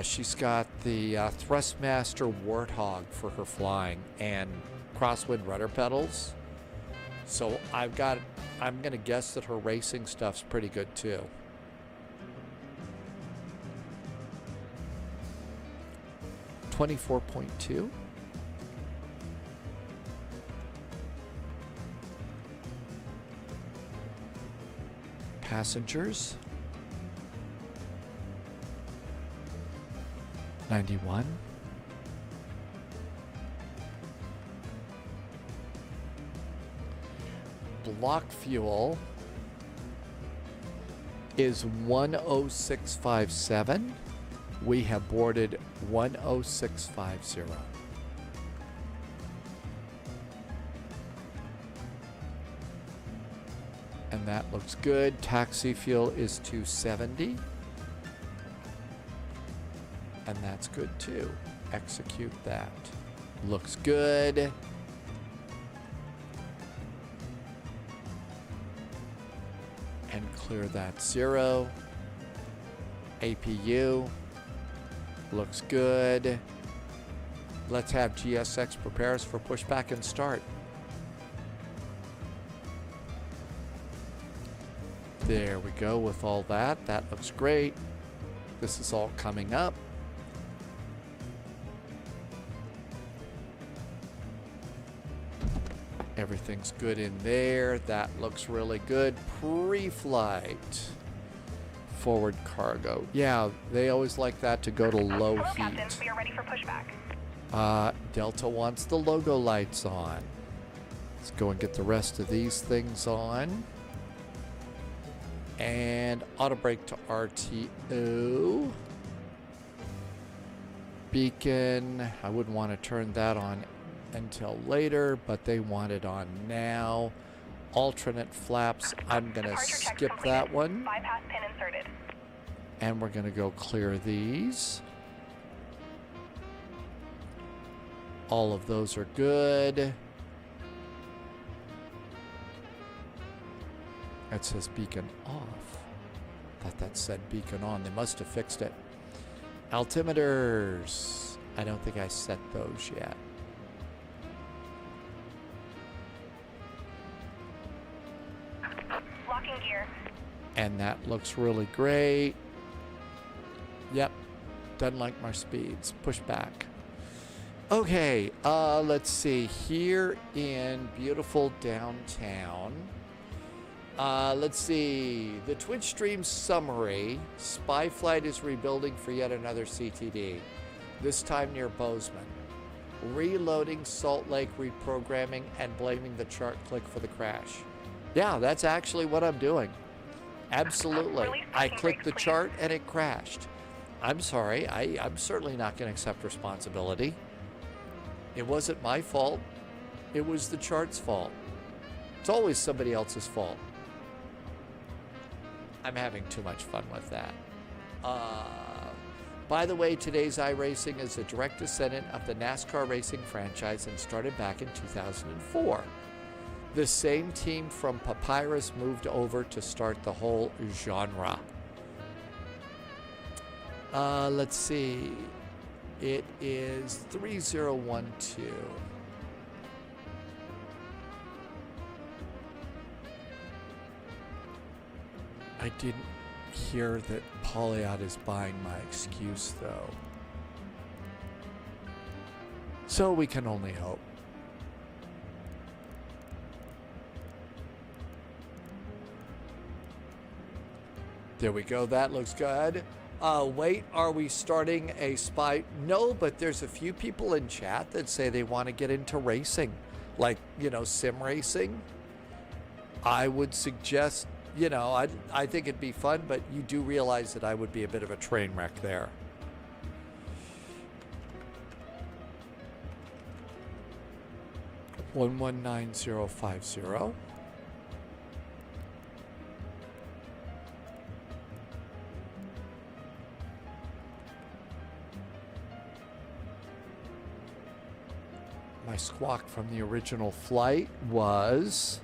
She's got the Thrustmaster Warthog for her flying and crosswind rudder pedals. So I'm gonna guess that her racing stuff's pretty good too. $24.2. Passengers 91. Block fuel is 10657. We have boarded 10650. And that looks good. Taxi fuel is 270. And that's good too. Execute that. Looks good. And clear that 0. APU. Looks good. Let's have GSX prepare us for pushback and start. There we go with all that. That looks great. This is all coming up. Everything's good in there. That looks really good. Pre-flight. Forward cargo. Yeah, they always like that to go to low Hello, heat. Captain. We are ready for pushback. Delta wants the logo lights on. Let's go and get the rest of these things on. And auto brake to RTO. Beacon. I wouldn't want to turn that on until later, but they want it on now. Alternate flaps. I'm going to skip that one. Bypass pin inserted. And we're going to go clear these. All of those are good. That says beacon off. Thought that said beacon on. They must have fixed it. Altimeters. I don't think I set those yet. Locking gear. And that looks really great. Yep. Doesn't like my speeds. Push back. Okay. Let's see. Here in beautiful downtown. Let's see. The Twitch stream summary. Spy Flight is rebuilding for yet another CTD. This time near Bozeman. Reloading Salt Lake, reprogramming, and blaming the chart click for the crash. Yeah, that's actually what I'm doing. Absolutely. I clicked the chart and it crashed. I'm sorry. I'm certainly not going to accept responsibility. It wasn't my fault. It was the chart's fault. It's always somebody else's fault. I'm having too much fun with that. By the way, today's iRacing is a direct descendant of the NASCAR racing franchise and started back in 2004. The same team from Papyrus moved over to start the whole genre. Let's see. It is 3012. I didn't hear that Polyot is buying my excuse, though. So we can only hope. There we go. That looks good. Wait, are we starting a spy? No, but there's a few people in chat that say they want to get into racing. Like, sim racing. I would suggest you know, I think it'd be fun, but you do realize that I would be a bit of a train wreck there. $119050. My squawk from the original flight was,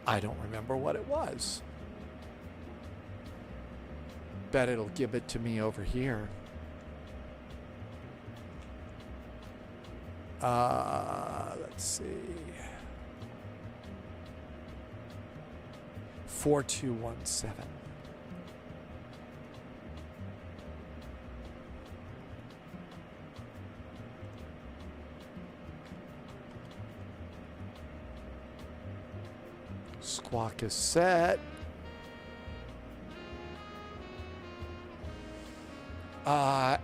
I don't remember what it was. Bet it'll give it to me over here. Let's see. 4217. Squawk is set.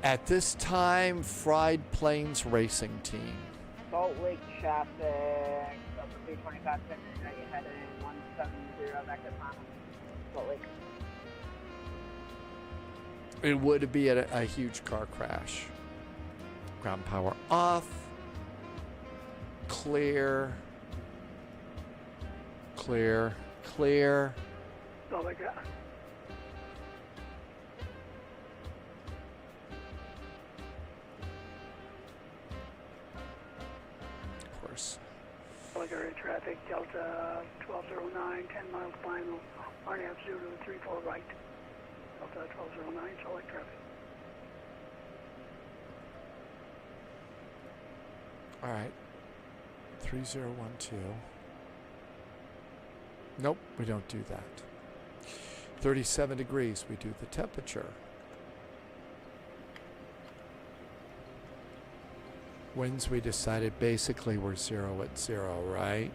At this time, Fried Plains Racing Team. Salt Lake traffic, over 325 now you head in 170 back to Panama. Salt Lake. It would be a huge car crash. Ground power off. Clear. Clear. Clear. Oh my God. Of course. Area traffic, Delta 1209, 10 miles final, RNAV 034 right. Delta 1209, Salt Lake traffic. All right. 3012. Nope, we don't do that. 37 degrees, we do the temperature. Winds, we decided basically were 0 at 0, right?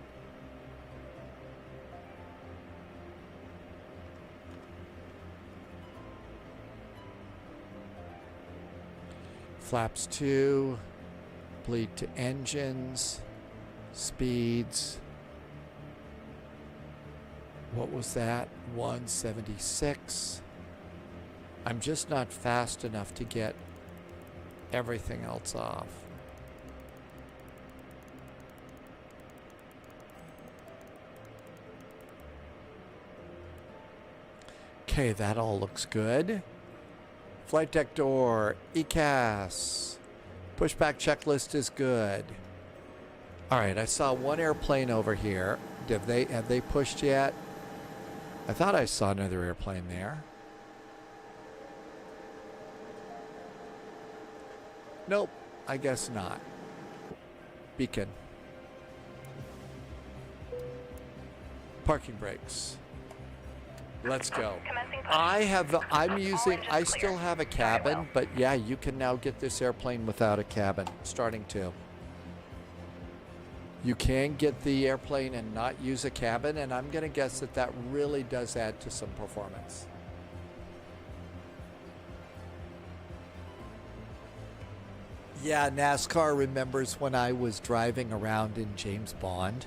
Flaps 2, bleed to engines, speeds. What was that? 176. I'm just not fast enough to get everything else off. Okay, that all looks good. Flight deck door, ECAS. Pushback checklist is good. All right, I saw one airplane over here. Have they pushed yet? I thought I saw another airplane there. Nope, I guess not. Beacon. Parking brakes. Let's go. I still have a cabin, but yeah, you can now get this airplane without a cabin, starting to. You can get the airplane and not use a cabin, and I'm going to guess that that really does add to some performance. Yeah, NASCAR remembers when I was driving around in James Bond,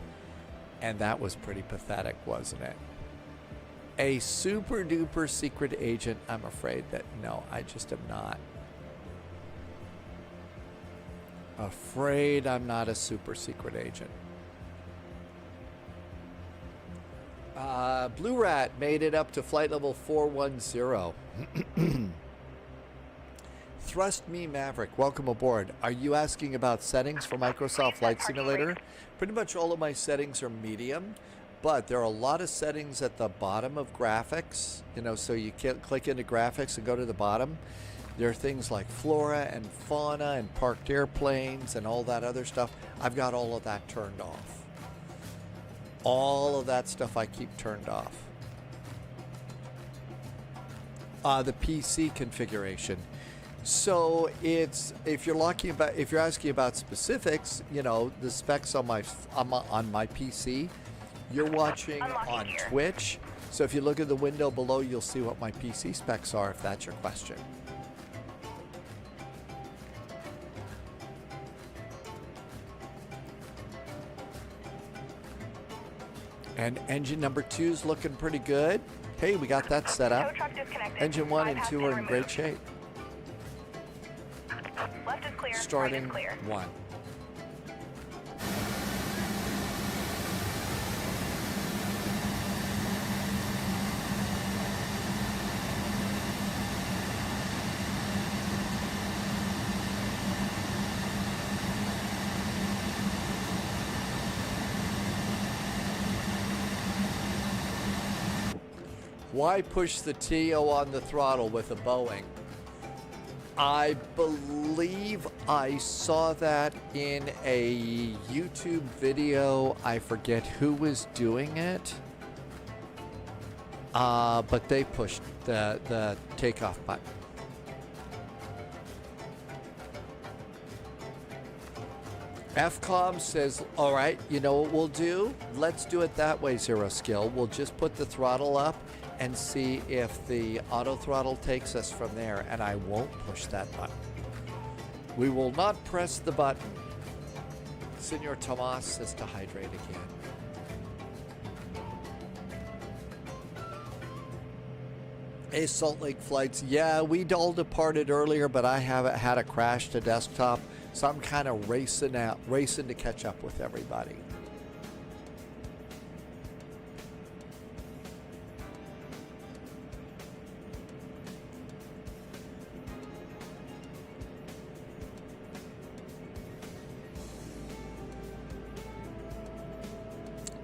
and that was pretty pathetic, wasn't it? A super duper secret agent, I'm afraid that no, I just am not. Afraid I'm not a super secret agent. Blue Rat made it up to flight level 410. Thrust Me Maverick, welcome aboard. Are you asking about settings for Microsoft Flight Simulator? Pretty much all of my settings are medium, but there are a lot of settings at the bottom of graphics, you know, so you can't click into graphics and go to the bottom. There are things like flora and fauna and parked airplanes and all that other stuff. I've got all of that turned off. All of that stuff I keep turned off. The PC configuration. So it's if you're asking about specifics, you know, the specs on my PC. You're watching on Twitch, so if you look at the window below, you'll see what my PC specs are. If that's your question. And engine number 2 is looking pretty good. Hey, we got that set up. Tow truck disconnected. Engine 1 and Bypass 2 pin are in removed. great shape. Left is clear. Starting Right is clear. 1. Why push the TO on the throttle with a Boeing? I believe I saw that in a YouTube video. I forget who was doing it. But they pushed the takeoff button. FCOM says, all right, you know what we'll do? Let's do it that way, Zero Skill. We'll just put the throttle up and see if the auto throttle takes us from there, and I won't push that button. We will not press the button. Senor Tomas says to hydrate again. Hey, Salt Lake Flights. Yeah, we all departed earlier, but I haven't had a crash to desktop, so I'm kind of racing to catch up with everybody.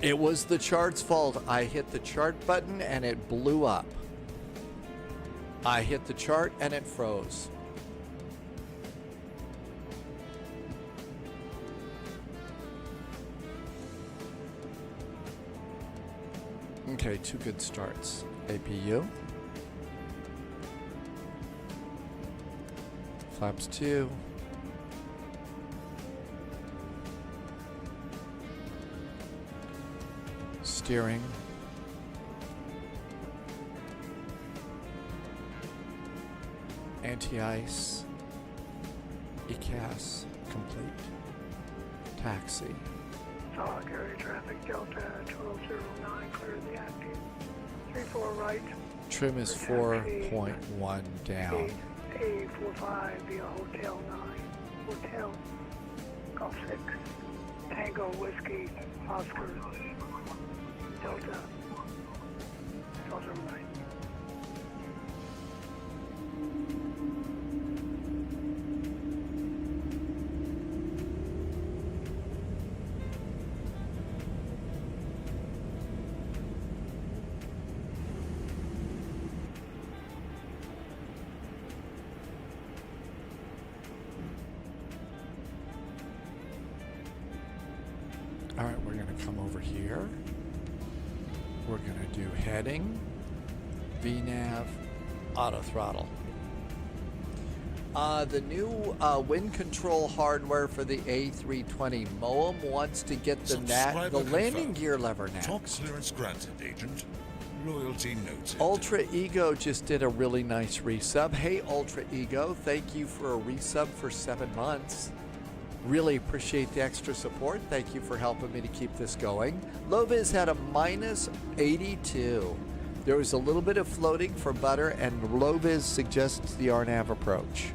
It was the chart's fault. I hit the chart button and it blew up. I hit the chart and it froze. Okay, 2 good starts. APU. Flaps 2. Steering. Anti-ice. ECAS complete. Taxi. Solid carrier traffic, Delta 1209, clear the active. 34 right. Trim is 4.1 down. A45 via Hotel 9. Hotel Golf 6. Tango Whiskey Oscar Delta 1209. All right, we're going to come over here. We're going to do heading, VNAV, auto throttle. The new wind control hardware for the A320 MOEM wants to get the landing gear lever next. Top clearance granted, Agent. Loyalty noted. Ultra Ego just did a really nice resub. Hey, Ultra Ego, thank you for a resub for 7 months. Really appreciate the extra support. Thank you for helping me to keep this going. Loviz had a minus 82. There was a little bit of floating for butter, and Loviz suggests the RNAV approach.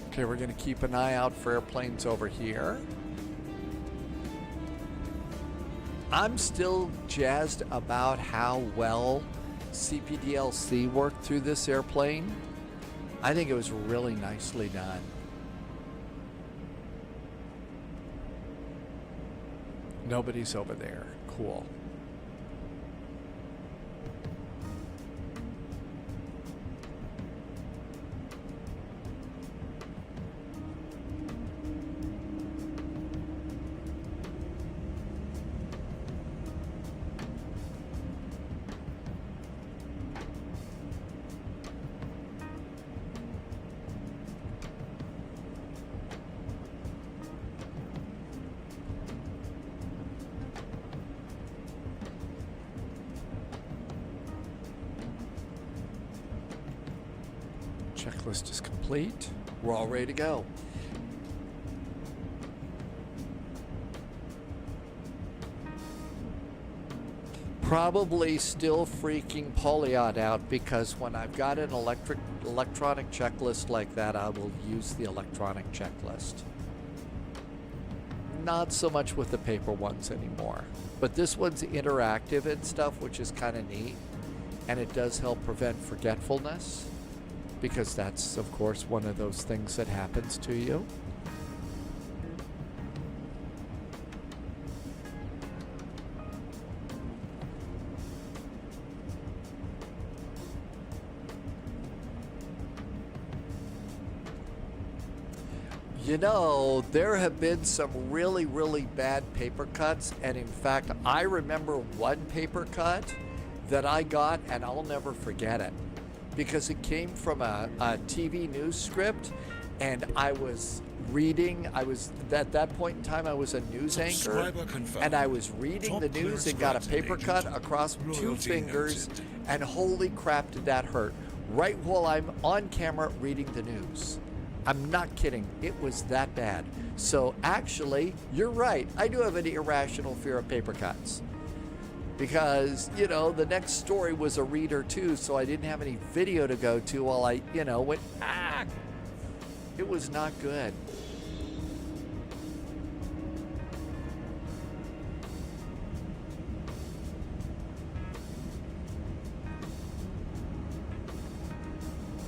Okay, we're going to keep an eye out for airplanes over here. I'm still jazzed about how well CPDLC worked through this airplane. I think it was really nicely done. Nobody's over there. Cool. Checklist is complete. We're all ready to go. Probably still freaking Polyot out, because when I've got an electronic checklist like that, I will use the electronic checklist. Not so much with the paper ones anymore. But this one's interactive and stuff, which is kind of neat. And it does help prevent forgetfulness, because that's, of course, one of those things that happens to you. You know, there have been some really, really bad paper cuts, and in fact, I remember one paper cut that I got, and I'll never forget it, because it came from a TV news script, and I was reading, at that point in time, I was a news anchor, and I was reading the news and got a paper cut across 2 fingers, and holy crap, did that hurt, right while I'm on camera reading the news. I'm not kidding. It was that bad. So actually, you're right. I do have an irrational fear of paper cuts. Because, you know, the next story was a reader too, so I didn't have any video to go to while I, you know, went, ah! It was not good.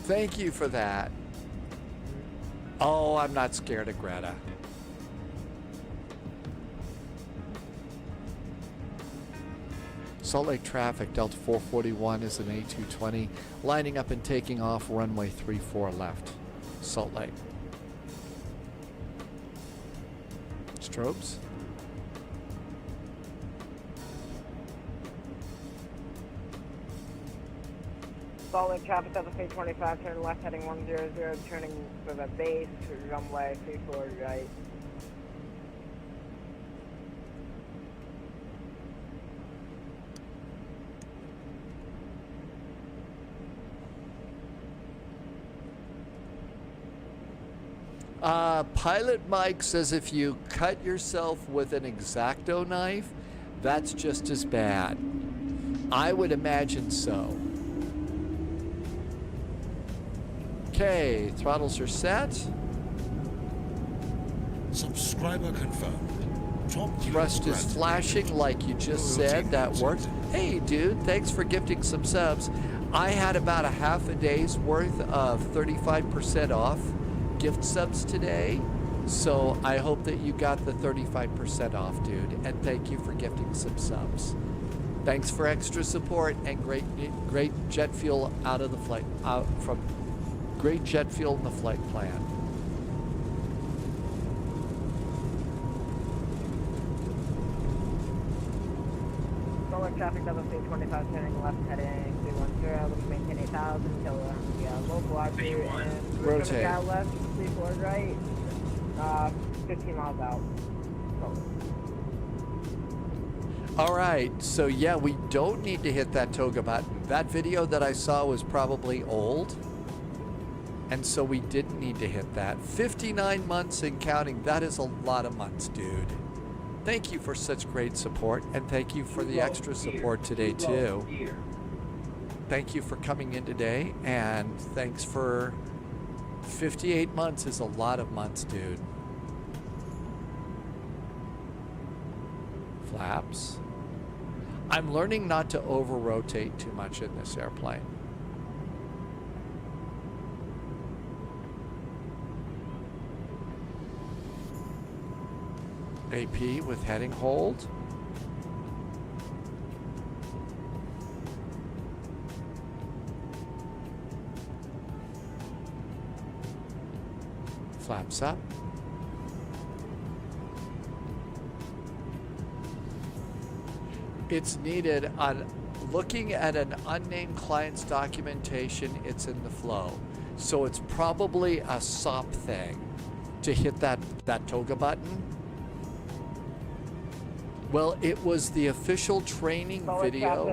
Thank you for that. Oh, I'm not scared of Greta. Salt Lake traffic, Delta 441 is an A220, lining up and taking off runway 34 left. Salt Lake. Strobes? Salt Lake traffic, Delta 325, turn left heading 100, turning for the base, runway 34 right. Pilot Mike says if you cut yourself with an X-Acto knife, that's just as bad. I would imagine so. Okay, throttles are set. Subscriber confirmed. Top Thrust is flashing like you just said. That works. Hey, dude, thanks for gifting some subs. I had about a half a day's worth of 35% off gift subs today. So I hope that you got the 35% off, dude. And thank you for gifting some subs. Thanks for extra support and great jet fuel out of the flight, from great jet fuel in the flight plan. Salt Traffic, Delta 325, turning left heading 310, looking to maintain 8,000 until local RP and rotate. Out left, 34 right, 15 miles out. All right, so yeah, we don't need to hit that toga button. That video that I saw was probably old, and so we didn't need to hit that. 59 months and counting, that is a lot of months, dude. Thank you for such great support, and thank you for the extra support today, too. Thank you for coming in today, and thanks for 58 months is a lot of months, dude. Flaps. I'm learning not to over-rotate too much in this airplane. AP with heading hold. Flaps up. It's needed on looking at an unnamed client's documentation, it's in the flow. So it's probably a SOP thing to hit that toga button. Well, it was the official training video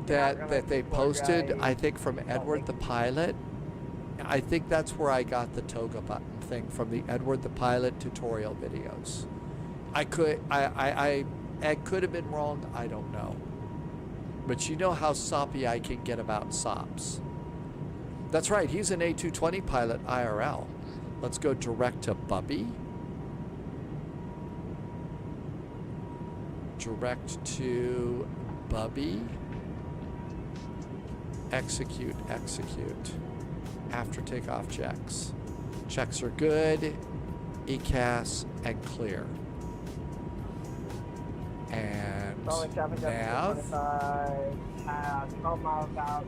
that they posted, I think, from Edward the pilot. I think that's where I got the toga button thing from, the Edward the Pilot tutorial videos. I could have been wrong, I don't know. But you know how soppy I can get about sops. That's right, he's an A220 pilot IRL. Let's go direct to Bubby. Direct to Bubby. Execute, execute. After takeoff checks. Checks are good. ECAS and clear. And nav. 12 miles out.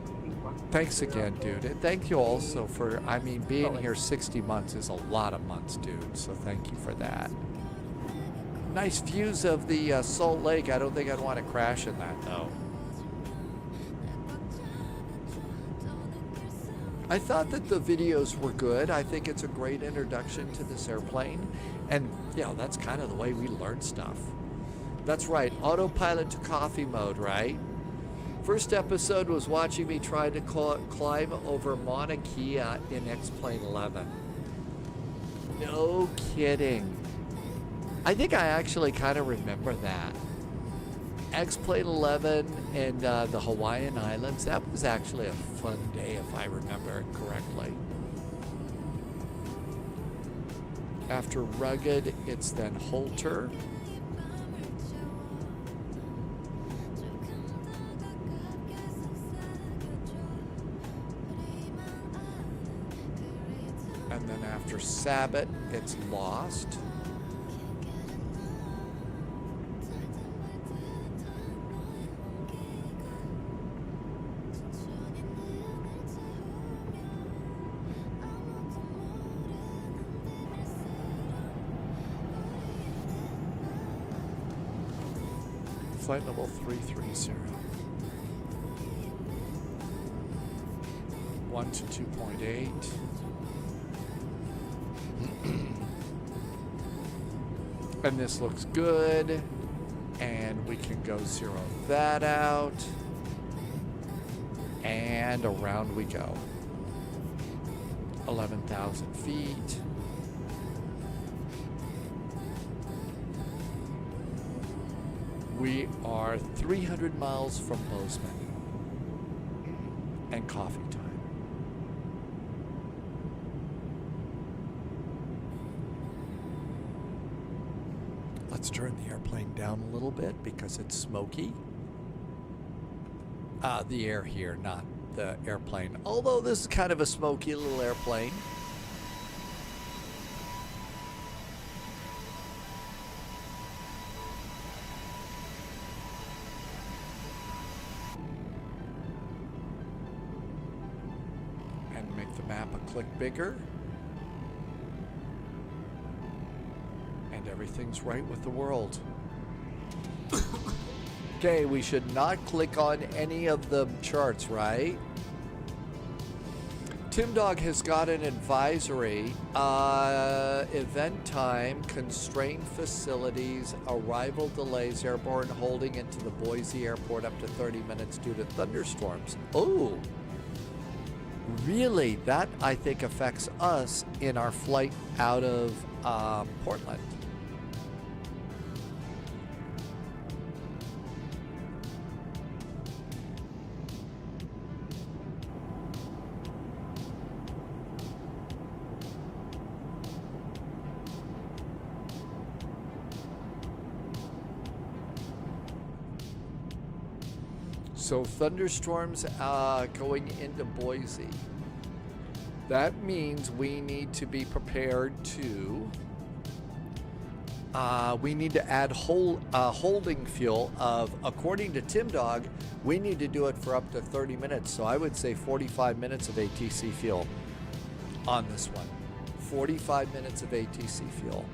Thanks again, dude. And thank you also for, I mean, being here 60 months is a lot of months, dude. So thank you for that. Nice views of the Salt Lake. I don't think I'd want to crash in that, though. I thought that the videos were good. I think it's a great introduction to this airplane. And, you know, that's kind of the way we learn stuff. That's right, autopilot to coffee mode, right? First episode was watching me try to climb over Mauna Kea in X-Plane 11. No kidding. I think I actually kind of remember that. X-Plane 11 and the Hawaiian Islands, that was actually a fun day if I remember it correctly. After Rugged, it's then Holter. And then after Sabbath, it's Lost. Flight level 330. 1 to 2.8. And this looks good. And we can go zero that out. And around we go. 11,000 feet. We are 300 miles from Bozeman. And coffee time. Let's turn the airplane down a little bit because it's smoky. The air here, not the airplane. Although this is kind of a smoky little airplane. And make the map a click bigger. And everything's right with the world. Okay, we should not click on any of the charts, right? Tim Dog has got an advisory. Event time, constrained facilities, arrival delays, airborne holding into the Boise airport up to 30 minutes due to thunderstorms. Oh, really? That, I think, affects us in our flight out of Portland. So thunderstorms going into Boise. That means we need to be prepared to, we need to add holding fuel of, according to Tim Dog, we need to do it for up to 30 minutes. So I would say 45 minutes of ATC fuel on this one. 45 minutes of ATC fuel.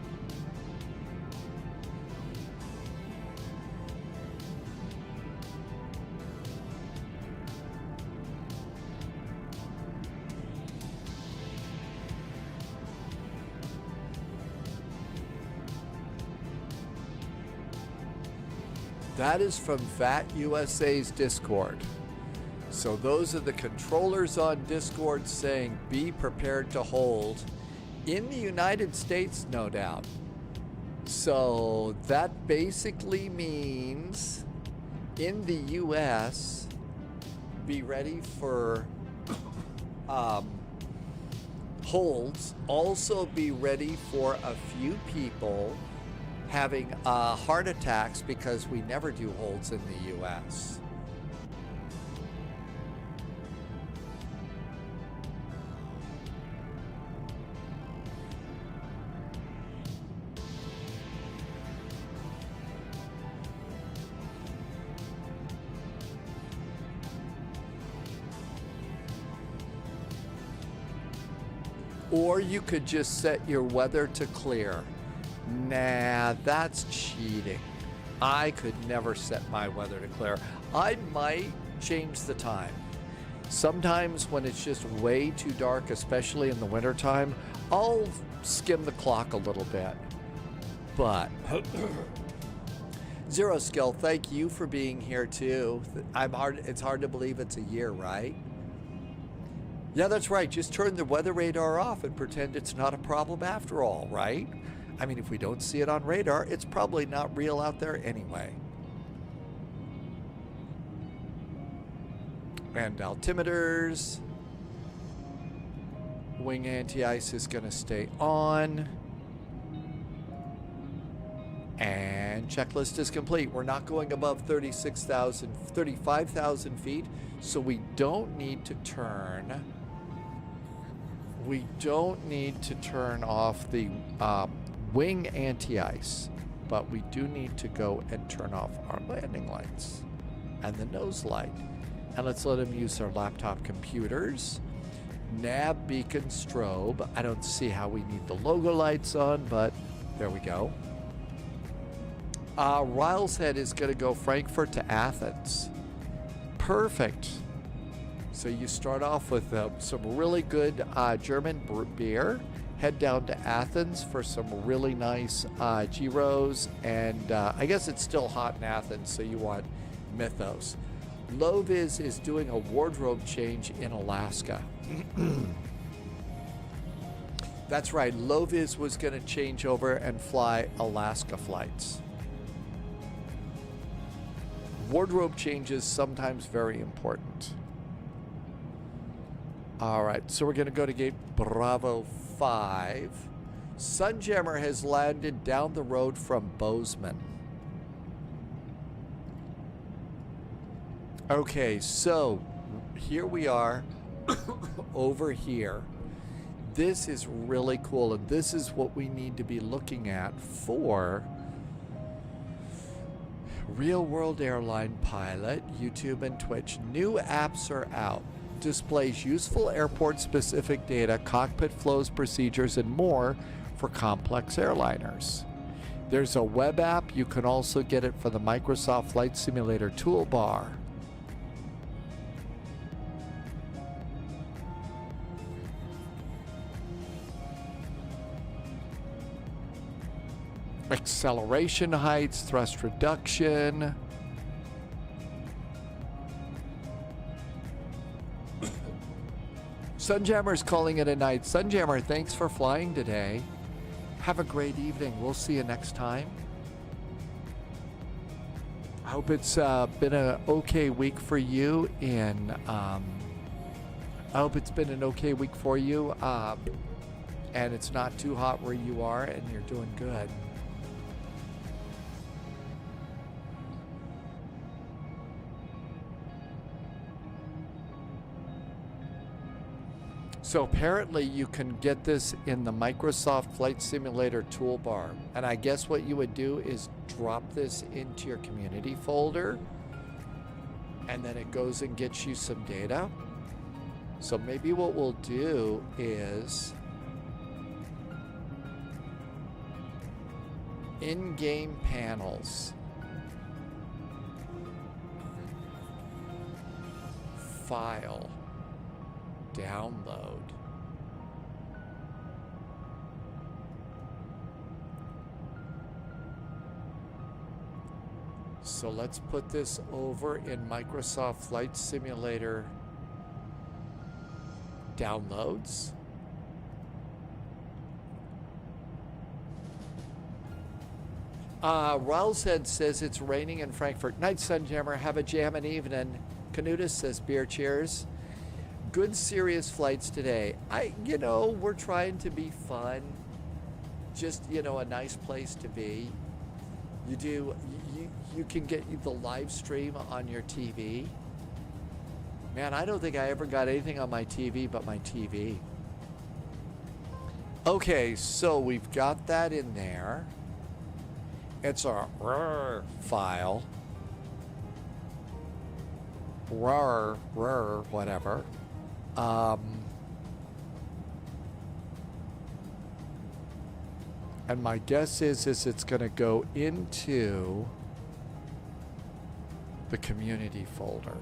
That is from VAT USA's Discord. So those are the controllers on Discord saying be prepared to hold. In the United States, no doubt. So that basically means in the US, be ready for holds. Also be ready for a few people having heart attacks because we never do holds in the US. Or you could just set your weather to clear. Nah, that's cheating. I could never set my weather to clear. I might change the time. Sometimes when it's just way too dark, especially in the wintertime, I'll skim the clock a little bit. But Zero Skill, thank you for being here too. It's hard to believe it's a year, right? Yeah, that's right. Just turn the weather radar off and pretend it's not a problem after all, right? I mean, if we don't see it on radar, it's probably not real out there anyway. And altimeters. Wing anti-ice is going to stay on. And checklist is complete. We're not going above 35,000 feet, so we don't need to turn. We don't need to turn off the wing anti-ice, but we do need to go and turn off our landing lights and the nose light. And let's let them use their laptop computers. Nav beacon strobe. I don't see how we need the logo lights on, but there we go. Riles Head is going to go Frankfurt to Athens. Perfect. So you start off with some really good German beer, head down to Athens for some really nice gyros, and I guess it's still hot in Athens, so you want Mythos. Loviz is doing a wardrobe change in Alaska. That's right, Loviz was going to change over and fly Alaska flights. Wardrobe changes sometimes very important. All right, so we're going to go to gate Bravo 5. Sunjammer has landed down the road from Bozeman. Okay, so here we are over here. This is really cool, and this is what we need to be looking at for Real World Airline Pilot, YouTube, and Twitch. New apps are out. Displays useful airport-specific data, cockpit flows, procedures, and more for complex airliners. There's a web app. You can also get it for the Microsoft Flight Simulator toolbar. Acceleration heights, thrust reduction. Sunjammer's calling it a night. Sunjammer, thanks for flying today. Have a great evening. We'll see you next time. I hope it's been an okay week for you. I hope it's been an okay week for you, and it's not too hot where you are, and you're doing good. So apparently you can get this in the Microsoft Flight Simulator toolbar. And I guess what you would do is drop this into your community folder, and then it goes and gets you some data. So maybe what we'll do is in-game panels. File. Download. So let's put this over in Microsoft Flight Simulator downloads. Raul's Head says it's raining in Frankfurt. Night, Sunjammer. Have a jamming evening. Canutus says beer cheers. Good serious flights today. We're trying to be fun. Just, a nice place to be. You can get the live stream on your TV. Man, I don't think I ever got anything on my TV but my TV. Okay, so we've got that in there. It's a RAR file. RAR, whatever. And my guess is it's going to go into the community folder.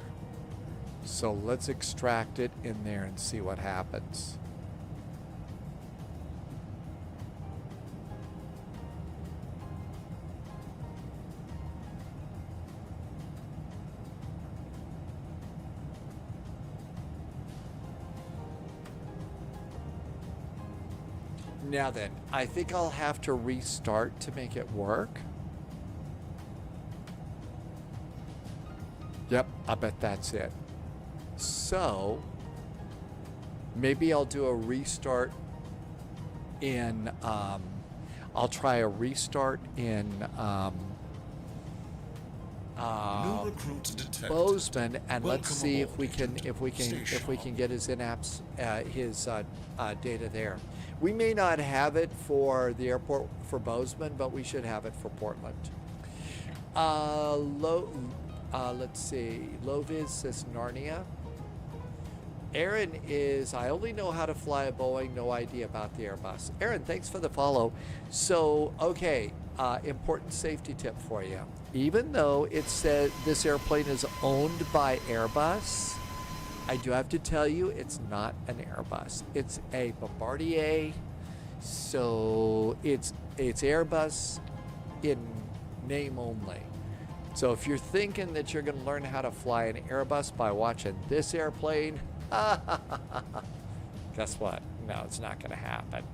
So let's extract it in there and see what happens. Now then, I think I'll have to restart to make it work. Yep, I bet that's it. So, maybe I'll do a restart in, I'll try a restart in Bozeman, and let's see if we can get his in-apps data there. We may not have it for the airport for Bozeman, but we should have it for Portland. Let's see. Loviz says Narnia. Aaron is, I only know how to fly a Boeing, no idea about the Airbus. Aaron, thanks for the follow. So, okay, important safety tip for you. Even though it said this airplane is owned by Airbus, I do have to tell you it's not an Airbus. It's a Bombardier, so it's Airbus in name only. So if you're thinking that you're going to learn how to fly an Airbus by watching this airplane, guess what? No, it's not going to happen.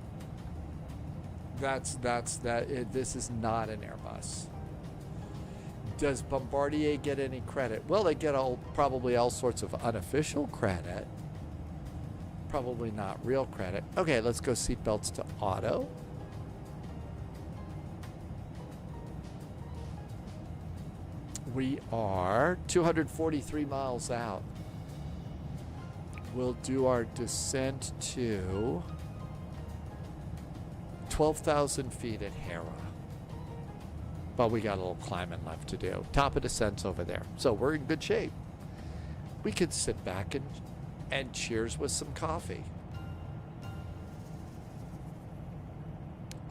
This is not an Airbus. Does Bombardier get any credit? Well, they get probably all sorts of unofficial credit. Probably not real credit. Okay, let's go seatbelts to auto. We are 243 miles out. We'll do our descent to 12,000 feet at Hera. But we got a little climbing left to do. Top of descent's over there. So we're in good shape. We could sit back and cheers with some coffee.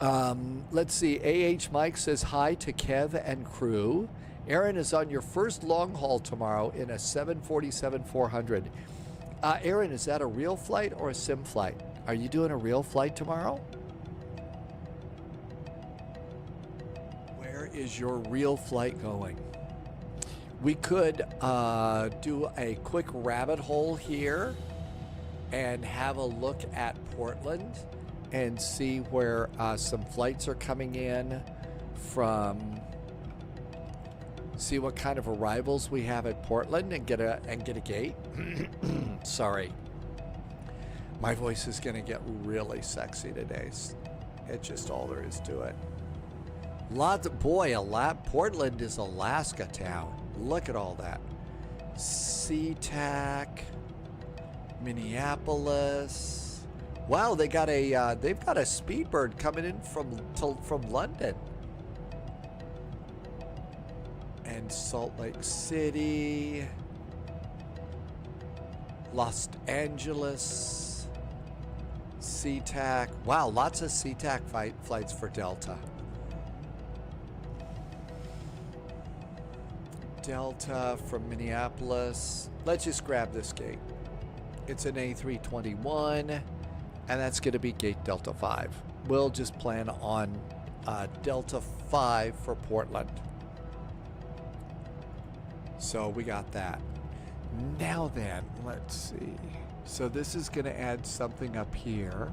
Let's see. AH Mike says hi to Kev and crew. Aaron is on your first long haul tomorrow in a 747-400. Aaron, is that a real flight or a sim flight? Are you doing a real flight tomorrow? Where is your real flight going? We could do a quick rabbit hole here and have a look at Portland and see where some flights are coming in from. See what kind of arrivals we have at Portland and get a gate. Sorry, my voice is going to get really sexy today. It's just all there is to it. Portland is Alaska town. Look at all that. SeaTac, Minneapolis. Wow, they've got a Speedbird coming in from London. And Salt Lake City, Los Angeles, SeaTac. Wow, lots of SeaTac flights for Delta. Delta from Minneapolis. Let's just grab this gate. It's an A321, and that's going to be gate Delta 5. We'll just plan on Delta 5 for Portland. So we got that. Now then, let's see. So this is going to add something up here.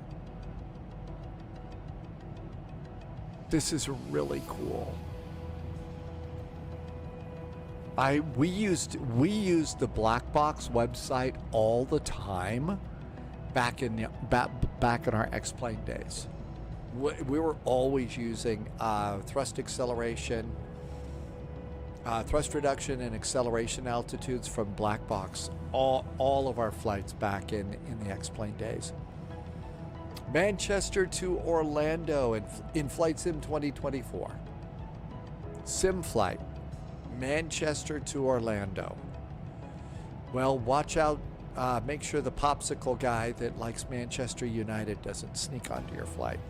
This is really cool. We used the Black Box website all the time back in our X-Plane days. We were always using thrust acceleration, thrust reduction and acceleration altitudes from Black Box all of our flights back in the X-Plane days. Manchester to Orlando in Flight Sim 2024. Sim flight, Manchester to Orlando. Well, watch out. Make sure the popsicle guy that likes Manchester United doesn't sneak onto your flight.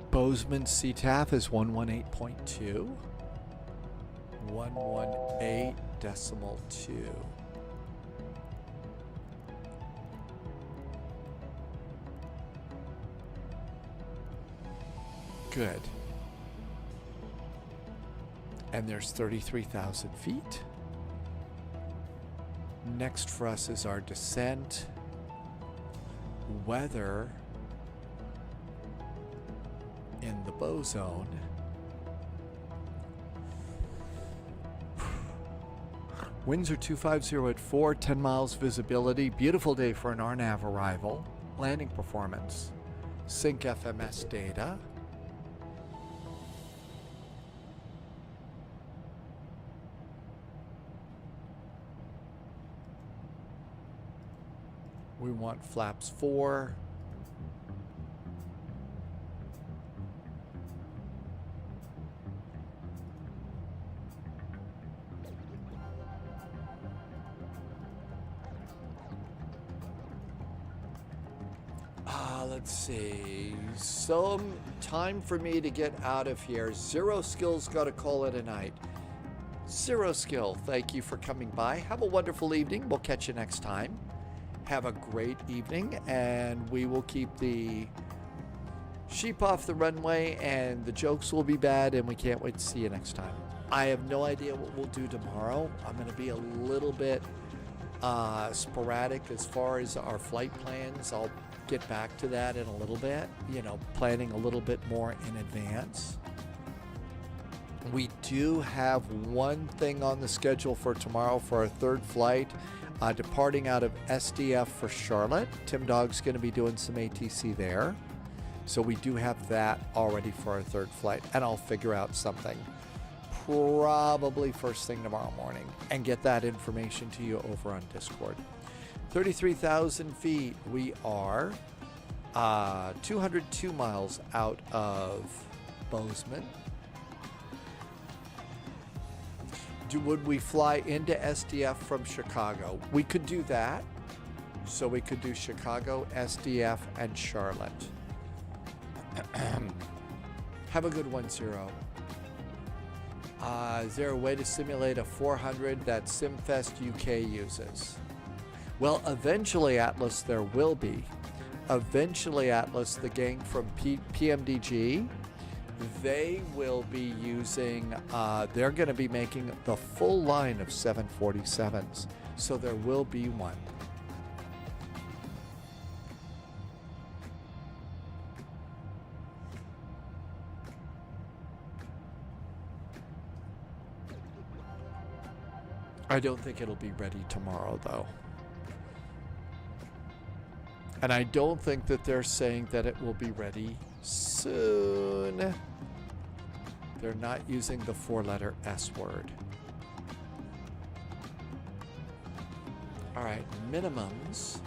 Bozeman CTAF is 118.2. 118.2. Good. And there's 33,000 feet. Next for us is our descent. Weather in the Bozeman. Winds are 250 at 4, 10 miles visibility. Beautiful day for an RNAV arrival. Landing performance. Sync FMS data. We want flaps 4. Let's see. Some time for me to get out of here. Zero Skill's got to call it a night. Zero Skill, thank you for coming by. Have a wonderful evening. We'll catch you next time. Have a great evening, and we will keep the sheep off the runway, and the jokes will be bad, and we can't wait to see you next time. I have no idea what we'll do tomorrow. I'm going to be a little bit sporadic as far as our flight plans. I'll get back to that in a little bit, planning a little bit more in advance. We do have one thing on the schedule for tomorrow for our third flight, departing out of SDF for Charlotte. Tim Dogg's going to be doing some ATC there. So we do have that already for our third flight, and I'll figure out something probably first thing tomorrow morning and get that information to you over on Discord. 33,000 feet. We are 202 miles out of Bozeman. Would we fly into SDF from Chicago? We could do that. So we could do Chicago, SDF, and Charlotte. Have a good one, Zero. Is there a way to simulate a 400 that SimFest UK uses? Well, eventually, Atlas, there will be. Eventually, Atlas, the gang from PMDG, they will be using, they're going to be making the full line of 747s. So there will be one. I don't think it'll be ready tomorrow, though. And I don't think that they're saying that it will be ready soon. They're not using the 4-letter S word. All right, minimums.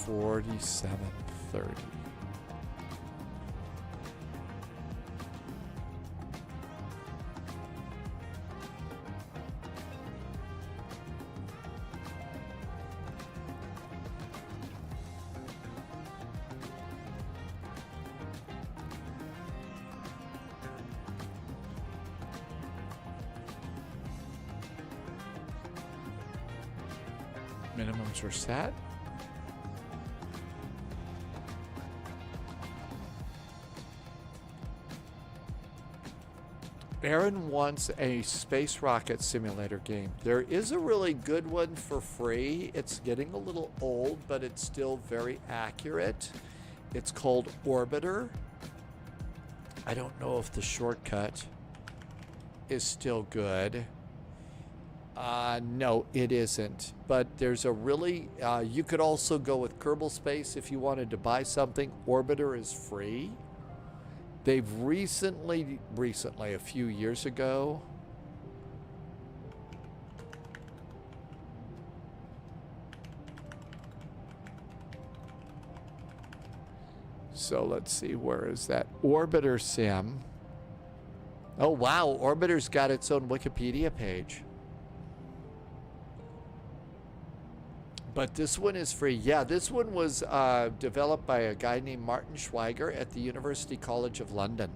$47.30. Minimums are set. Aaron wants a space rocket simulator game. There is a really good one for free. It's getting a little old, but it's still very accurate. It's called Orbiter. I don't know if the shortcut is still good. No, it isn't. But there's a really, you could also go with Kerbal Space if you wanted to buy something. Orbiter is free. They've recently, a few years ago, so let's see, where is that? Orbiter Sim. Oh wow, Orbiter's got its own Wikipedia page. But this one is free. Yeah, this one was developed by a guy named Martin Schweiger at the University College of London.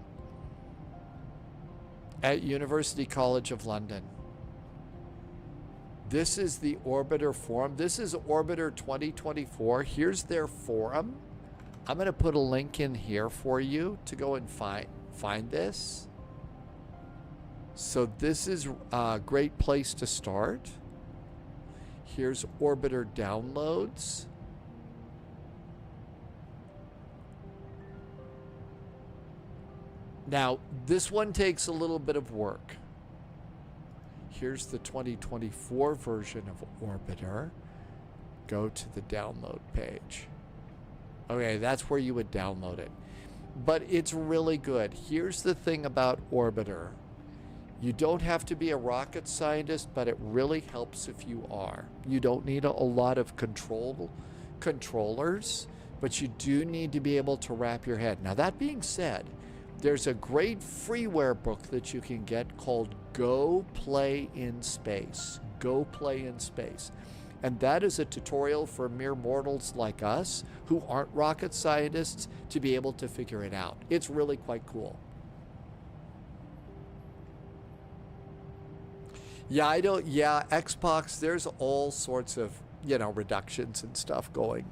At University College of London. This is the Orbiter forum. This is Orbiter 2024. Here's their forum. I'm going to put a link in here for you to go and find this. So this is a great place to start. Here's Orbiter downloads. Now, this one takes a little bit of work. Here's the 2024 version of Orbiter. Go to the download page. Okay, that's where you would download it. But it's really good. Here's the thing about Orbiter. You don't have to be a rocket scientist, but it really helps if you are. You don't need a lot of controllers, but you do need to be able to wrap your head. Now, that being said, there's a great freeware book that you can get called Go Play in Space. Go Play in Space. And that is a tutorial for mere mortals like us who aren't rocket scientists to be able to figure it out. It's really quite cool. Yeah, Xbox, there's all sorts of, reductions and stuff going.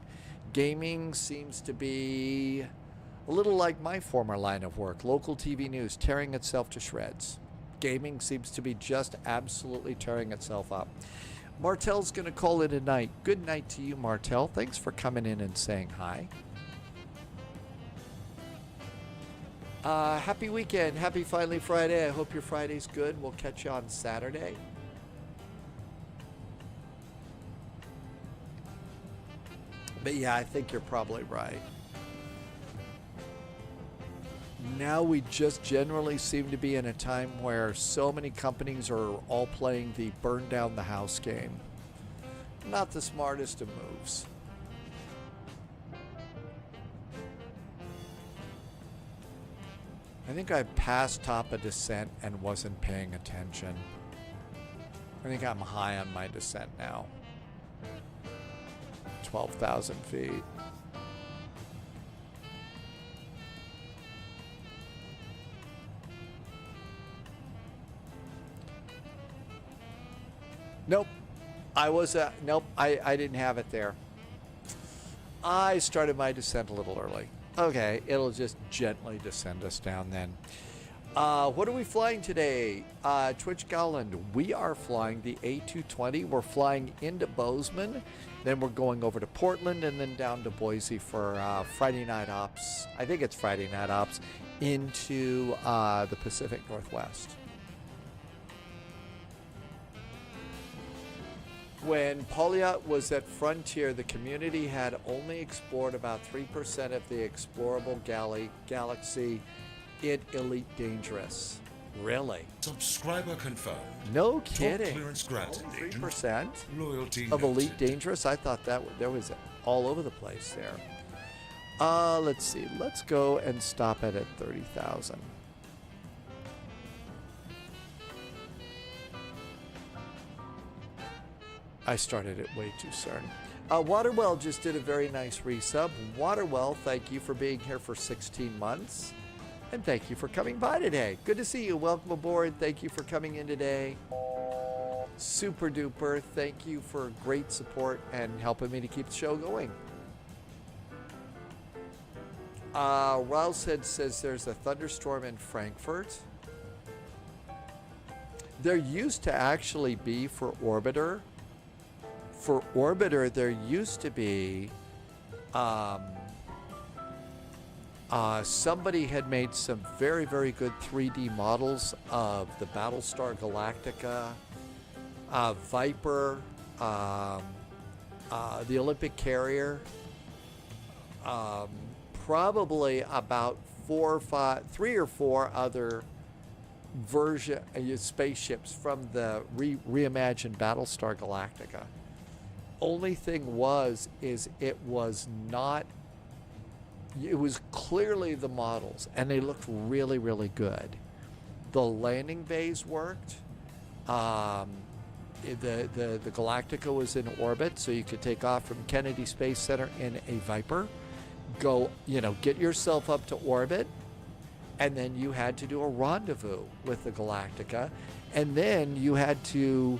Gaming seems to be a little like my former line of work, local TV news tearing itself to shreds. Gaming seems to be just absolutely tearing itself up. Martel's going to call it a night. Good night to you, Martel. Thanks for coming in and saying hi. Happy weekend. Happy Finally Friday. I hope your Friday's good. We'll catch you on Saturday. But yeah, I think you're probably right. Now we just generally seem to be in a time where so many companies are all playing the burn down the house game. Not the smartest of moves. I think I passed top of descent and wasn't paying attention. I think I'm high on my descent now. 12,000 feet. Nope. Nope, I didn't have it there. I started my descent a little early. Okay, it'll just gently descend us down then. What are we flying today? Twitch Gowland, we are flying the A220. We're flying into Bozeman. Then we're going over to Portland and then down to Boise for Friday night ops. I think it's Friday night ops into the Pacific Northwest. When Polyot was at Frontier, the community had only explored about 3% of the explorable galaxy in Elite Dangerous. Really? Subscriber confirmed. No kidding. Top clearance granted. 3% Loyalty of Elite noted. Dangerous? I thought that there was all over the place there. Let's see. Let's go and stop it at 30,000. I started it way too soon. Waterwell just did a very nice resub. Waterwell, thank you for being here for 16 months. And thank you for coming by today. Good to see you. Welcome aboard. Thank you for coming in today. Super duper. Thank you for great support and helping me to keep the show going. Roushead says there's a thunderstorm in Frankfurt. There used to actually be for Orbiter. For Orbiter, there used to be somebody had made some very, very good 3D models of the Battlestar Galactica, Viper, the Olympic Carrier, probably about 3 or 4 other spaceships from the reimagined Battlestar Galactica. Only thing is it was not, it was clearly the models, and they looked really, really good. The landing bays worked. The Galactica was in orbit, so you could take off from Kennedy Space Center in a Viper, go, get yourself up to orbit, and then you had to do a rendezvous with the Galactica, and then you had to,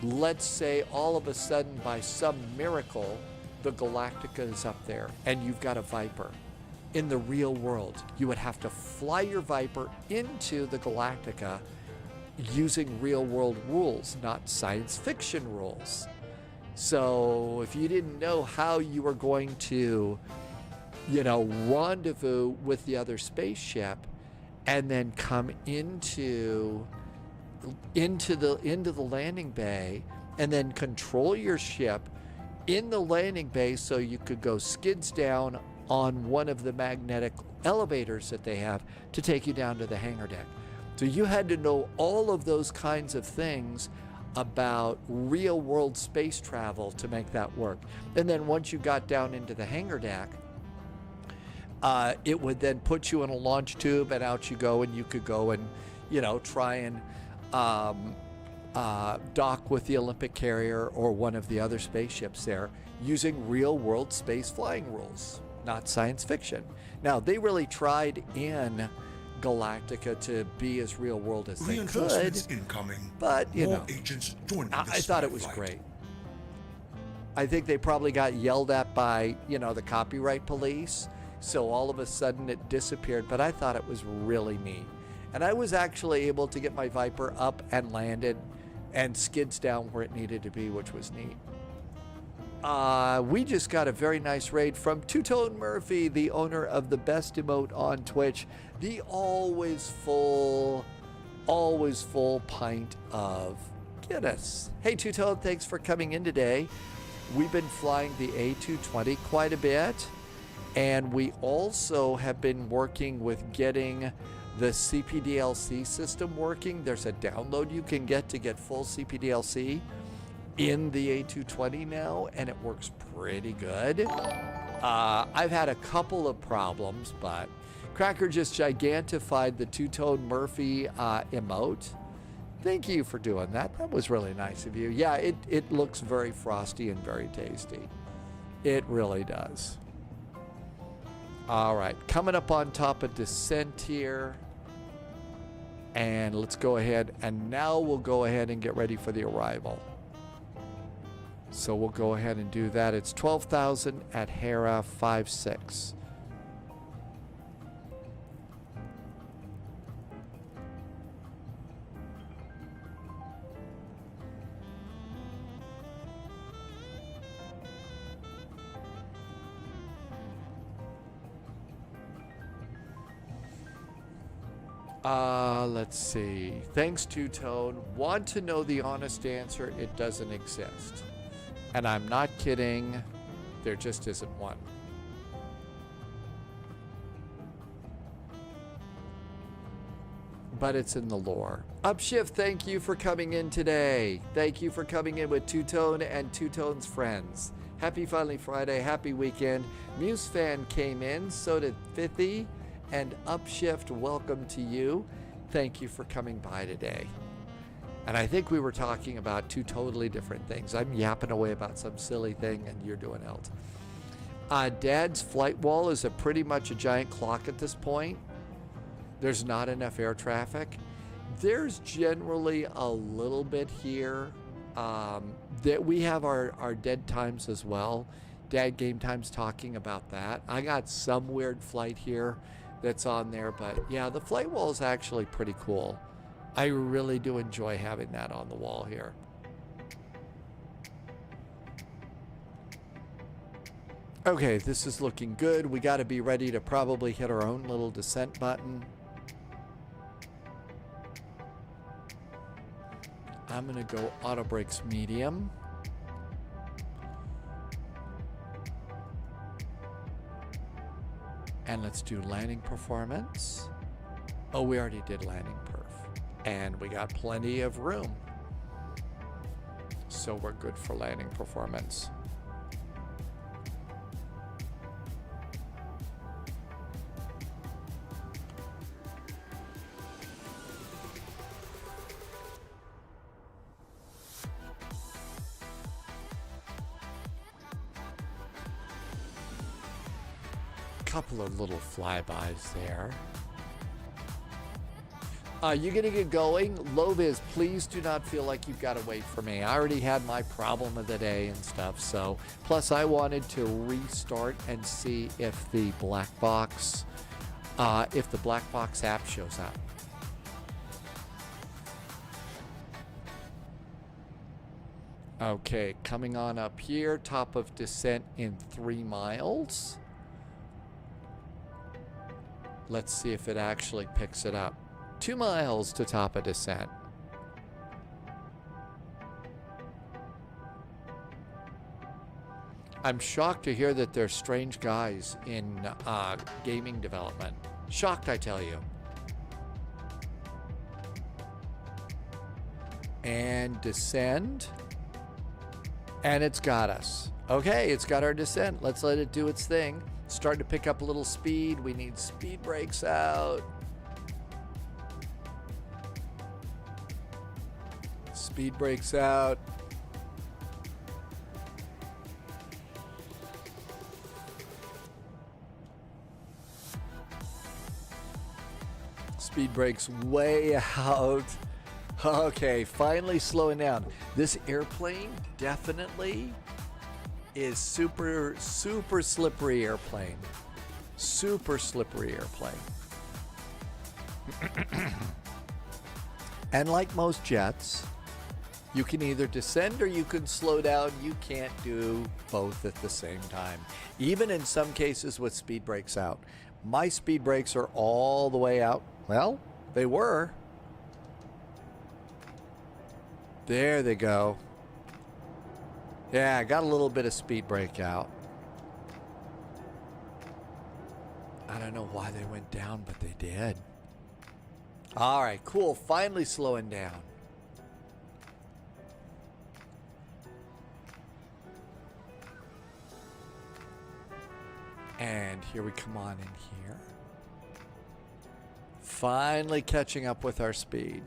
let's say, all of a sudden, by some miracle, the Galactica is up there, and you've got a Viper. In the real world, you would have to fly your Viper into the Galactica using real world rules, not science fiction rules. So if you didn't know how you were going to, rendezvous with the other spaceship and then come into the landing bay and then control your ship in the landing bay so you could go skids down on one of the magnetic elevators that they have to take you down to the hangar deck. So you had to know all of those kinds of things about real world space travel to make that work. And then once you got down into the hangar deck, it would then put you in a launch tube, and out you go, and you could go and, try and dock with the Olympic Carrier or one of the other spaceships there using real world space flying rules, not science fiction. Now, they really tried in Galactica to be as real world as they could, incoming. But, More agents joining I thought it was great. I think they probably got yelled at by, the copyright police, so all of a sudden it disappeared, but I thought it was really neat. And I was actually able to get my Viper up and landed and skids down where it needed to be, which was neat. We just got a very nice raid from Two-Tone Murphy, the owner of the best emote on Twitch, the always full pint of Guinness. Hey Two-Tone, thanks for coming in today. We've been flying the A220 quite a bit, and we also have been working with getting the CPDLC system working. There's a download you can get to get full CPDLC in the A220 now, and it works pretty good. I've had a couple of problems, but Cracker just gigantified the Two-Tone Murphy emote. Thank you for doing that. That was really nice of you. Yeah, it looks very frosty and very tasty. It really does. All right, coming up on top of descent here. And let's go ahead, and now we'll go ahead and get ready for the arrival. So we'll go ahead and do that. It's 12,000 at Hera 56. Let's see. Thanks, Two-Tone. Want to know the honest answer? It doesn't exist. And I'm not kidding. There just isn't one. But it's in the lore. Upshift, thank you for coming in today. Thank you for coming in with Two-Tone and Two-Tone's friends. Happy Finally Friday. Happy weekend. Muse fan came in. So did Fithy. And Upshift, welcome to you. Thank you for coming by today. And I think we were talking about two totally different things. I'm yapping away about some silly thing, and you're doing else. Dad's flight wall is pretty much a giant clock at this point. There's not enough air traffic. There's generally a little bit here. That we have our dead times as well. Dad game times talking about that. I got some weird flight here that's on there, but yeah, the flight wall is actually pretty cool. I really do enjoy having that on the wall here. Okay, this is looking good. We got to be ready to probably hit our own little descent button. I'm going to go auto brakes medium. And let's do landing performance. Oh, we already did landing perf. And we got plenty of room. So we're good for landing performance. Couple of little flybys there. You're gonna get going. Loviz, please do not feel like you've got to wait for me. I already had my problem of the day and stuff. So, plus I wanted to restart and see if the black box app shows up. Okay, coming on up here, top of descent in 3 miles. Let's see if it actually picks it up. 2 miles to top of descent. I'm shocked to hear that there's strange guys in gaming development. Shocked, I tell you. And descend. And it's got us. Okay, it's got our descent. Let's let it do its thing. Starting to pick up a little speed. We need speed brakes out. Speed brakes out. Speed brakes way out. Okay, finally slowing down. This airplane definitely is super slippery airplane. Super slippery airplane. And like most jets, you can either descend or you can slow down. You can't do both at the same time. Even in some cases with speed brakes out. My speed brakes are all the way out. Well, they were. There they go. Yeah, I got a little bit of speed brake out. I don't know why they went down, but they did. All right, cool. Finally slowing down. And here we come on in here. Finally catching up with our speed.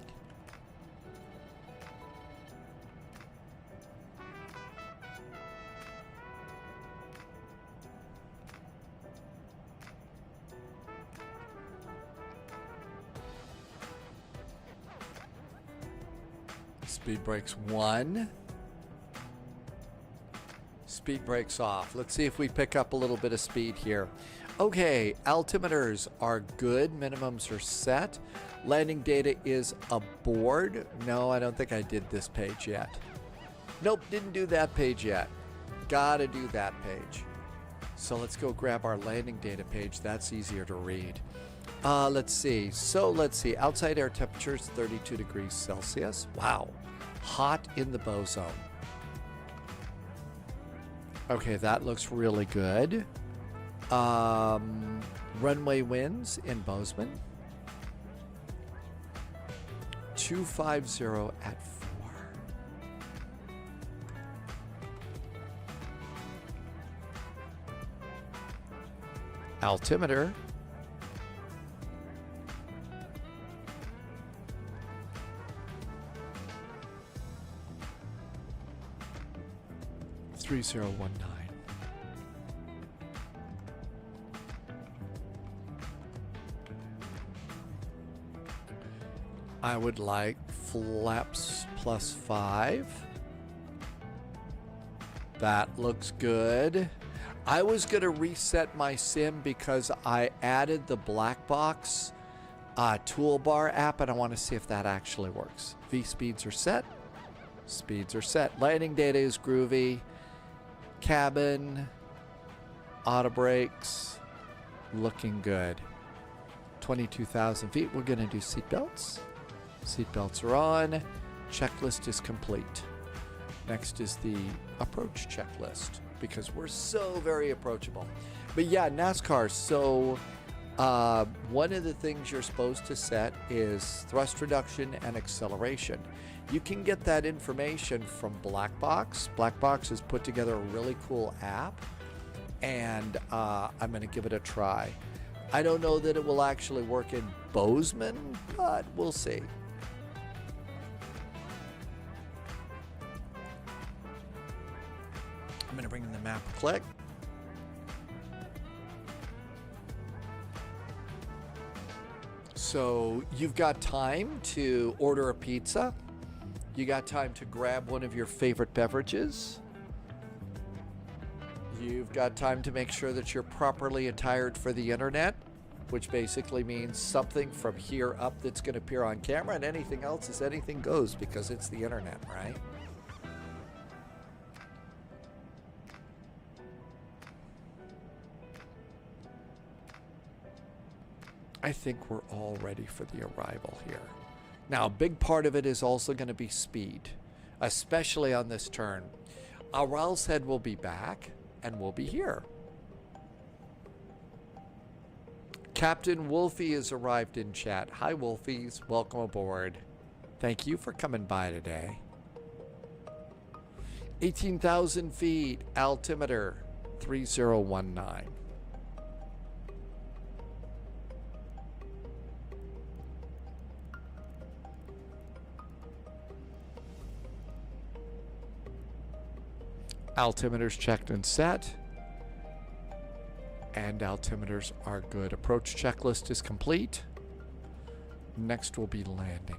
Speed brakes 1. Speed brakes off. Let's see if we pick up a little bit of speed here. Okay, altimeters are good. Minimums are set. Landing data is aboard. No, I don't think I did this page yet. Nope, didn't do that page yet. Gotta do that page. So let's go grab our landing data page. That's easier to read. Let's see. So let's see. Outside air temperature is 32 degrees Celsius. Wow. Hot in the Bozeman. Okay, that looks really good. Runway winds in Bozeman. 250 at 4. Altimeter. .3019. I would like flaps +5. That looks good. I was going to reset my sim because I added the black box toolbar app, and I want to see if that actually works. V speeds are set. Speeds are set. Landing data is groovy. Cabin. Auto brakes. Looking good. 22,000 feet. We're going to do seatbelts. Seatbelts are on. Checklist is complete. Next is the approach checklist because we're so very approachable. But yeah, NASCAR. So one of the things you're supposed to set is thrust reduction and acceleration. You can get that information from Black Box. Black Box has put together a really cool app, and I'm going to give it a try. I don't know that it will actually work in Bozeman, but we'll see. I'm going to bring in the map click. So you've got time to order a pizza. You got time to grab one of your favorite beverages. You've got time to make sure that you're properly attired for the internet, which basically means something from here up that's going to appear on camera, and anything else is anything goes because it's the internet, right? I think we're all ready for the arrival here. Now, a big part of it is also going to be speed, especially on this turn. Ral's head will be back, and we'll be here. Captain Wolfie has arrived in chat. Hi, Wolfies. Welcome aboard. Thank you for coming by today. 18,000 feet, altimeter 3019. Altimeters checked and set. And altimeters are good. Approach checklist is complete. Next will be landing.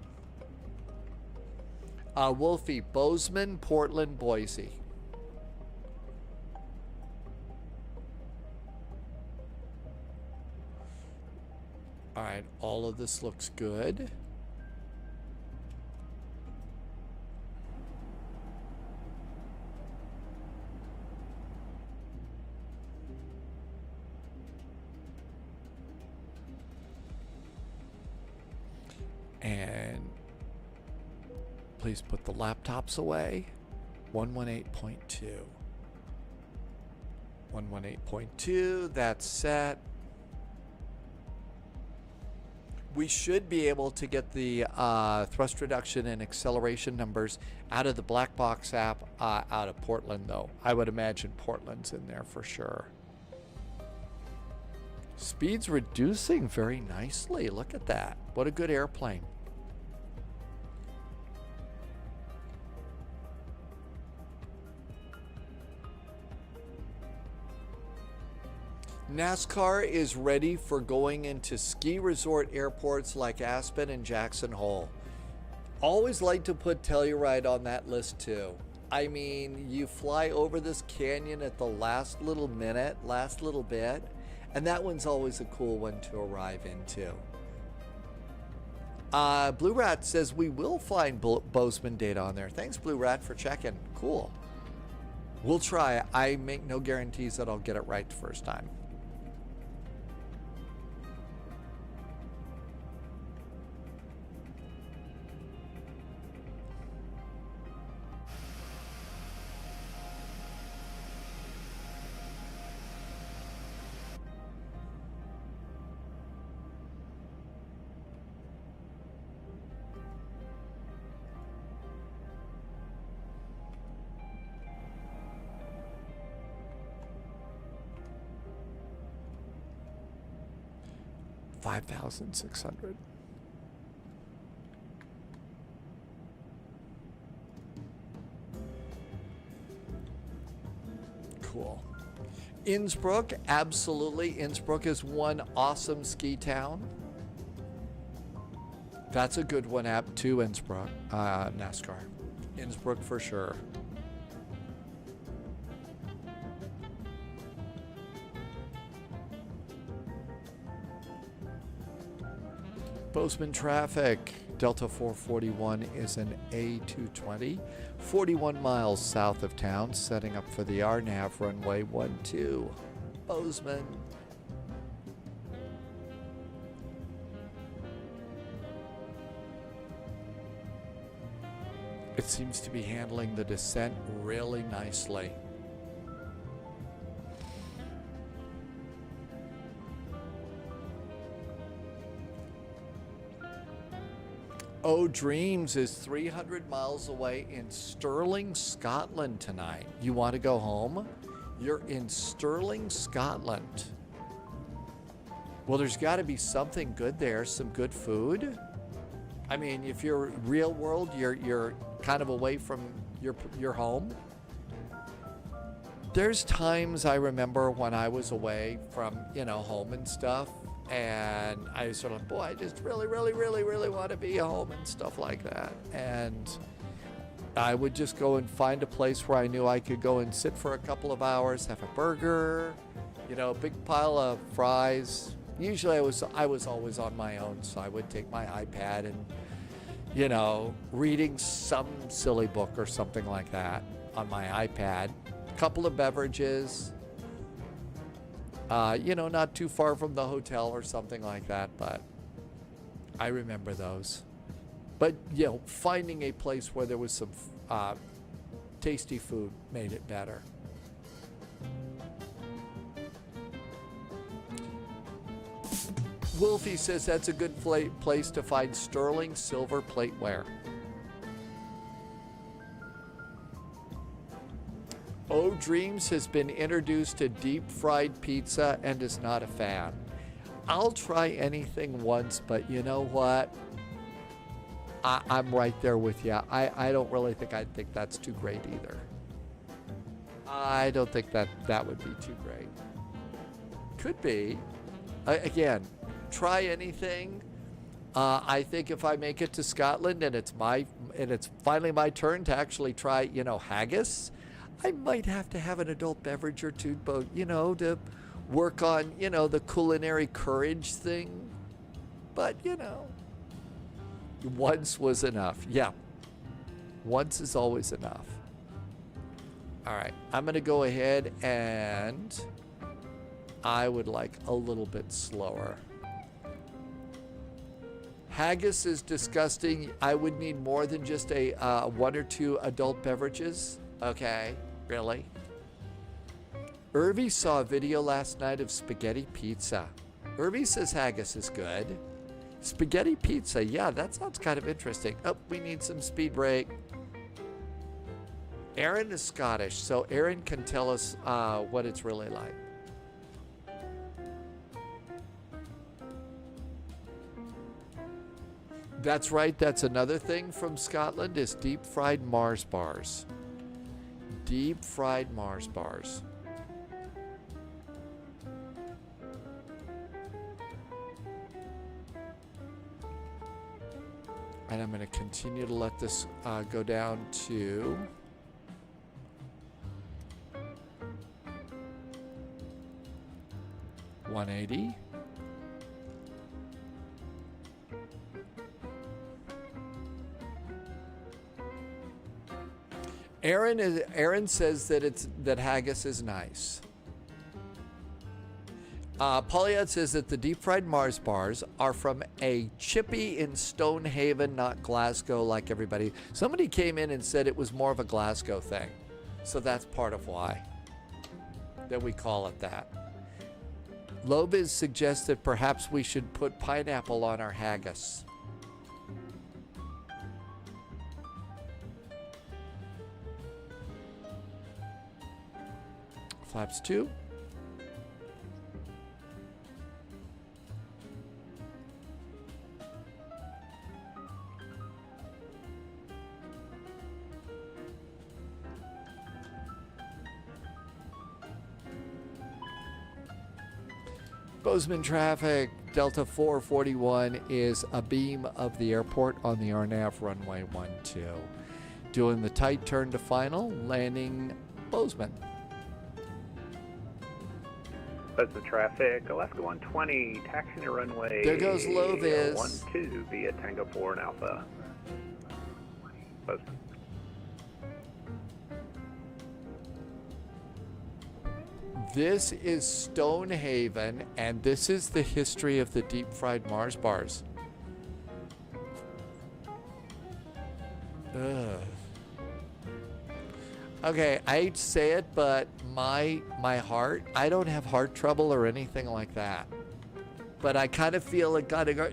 Wolfie, Bozeman, Portland, Boise. All right, all of this looks good. And please put the laptops away. 118.2. 118.2, that's set. We should be able to get the thrust reduction and acceleration numbers out of the Black Box app out of Portland, though. I would imagine Portland's in there for sure. Speed's reducing very nicely. Look at that. What a good airplane. NASCAR is ready for going into ski resort airports like Aspen and Jackson Hole. Always like to put Telluride on that list too. I mean, you fly over this canyon at the last little minute, last little bit, and that one's always a cool one to arrive into. Blue Rat says we will find Bozeman data on there. Thanks, Blue Rat, for checking. Cool. We'll try. I make no guarantees that I'll get it right the first time. $5,600. Cool. Innsbruck, absolutely. Innsbruck is one awesome ski town. That's a good one app to Innsbruck, NASCAR. Innsbruck for sure. Bozeman traffic. Delta 441 is an A220, 41 miles south of town, setting up for the RNAV runway 12. Bozeman. It seems to be handling the descent really nicely. Oh Dreams is 300 miles away in Stirling, Scotland tonight. You want to go home? You're in Stirling, Scotland. Well, there's got to be something good there, some good food. I mean, if you're real world, you're kind of away from your home. There's times I remember when I was away from, you know, home and stuff, and I was sort of like, boy, I just really want to be home and stuff like that. And I would just go and find a place where I knew I could go and sit for a couple of hours, have a burger, you know, big pile of fries. Usually I was always on my own, so I would take my iPad and, you know, reading some silly book or something like that on my iPad. Couple of beverages, you know, not too far from the hotel or something like that, but I remember those. But, you know, finding a place where there was some tasty food made it better. Wolfie says that's a good place to find sterling silver plateware. Oh Dreams has been introduced to deep fried pizza and is not a fan. I'll try anything once, but you know what? I'm right there with you. I don't really think that's too great either. I don't think that would be too great. Could be. Again, try anything. I think if I make it to Scotland and it's finally my turn to actually try, you know, haggis, I might have to have an adult beverage or two, but, you know, to work on, you know, the culinary courage thing. But, you know, once was enough. Yeah. Once is always enough. All right. I'm going to go ahead and I would like a little bit slower. Haggis is disgusting. I would need more than just a 1 or 2 adult beverages. Okay, really? Irvi saw a video last night of spaghetti pizza. Irvi says haggis is good. Spaghetti pizza, yeah, that sounds kind of interesting. Oh, we need some speed break. Aaron is Scottish, so Aaron can tell us what it's really like. That's right, that's another thing from Scotland is deep fried Mars bars. Deep fried Mars bars. And I'm going to continue to let this go down to 180. Aaron says that haggis is nice. Polyad says that the deep fried Mars bars are from a chippy in Stonehaven, not Glasgow like everybody. Somebody came in and said it was more of a Glasgow thing. So that's part of why that we call it that. Lobiz suggests that perhaps we should put pineapple on our haggis. Flaps 2. Bozeman traffic, Delta 441 is a beam of the airport on the RNAV runway 12. Doing the tight turn to final, landing Bozeman. That's the traffic. Alaska 120, taxi to runway. There goes low vis. 12 via Tango 4 and Alpha. Bozeman. This is Stonehaven, and this is the history of the deep fried Mars bars. Ugh. Okay, I hate to say it, but my heart, I don't have heart trouble or anything like that. But I kind of feel it kind of go,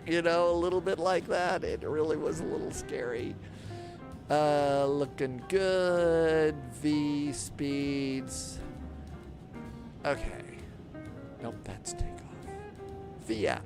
you know, a little bit like that. It really was a little scary. Looking good. V speeds. Okay. Nope, that's takeoff. VAP.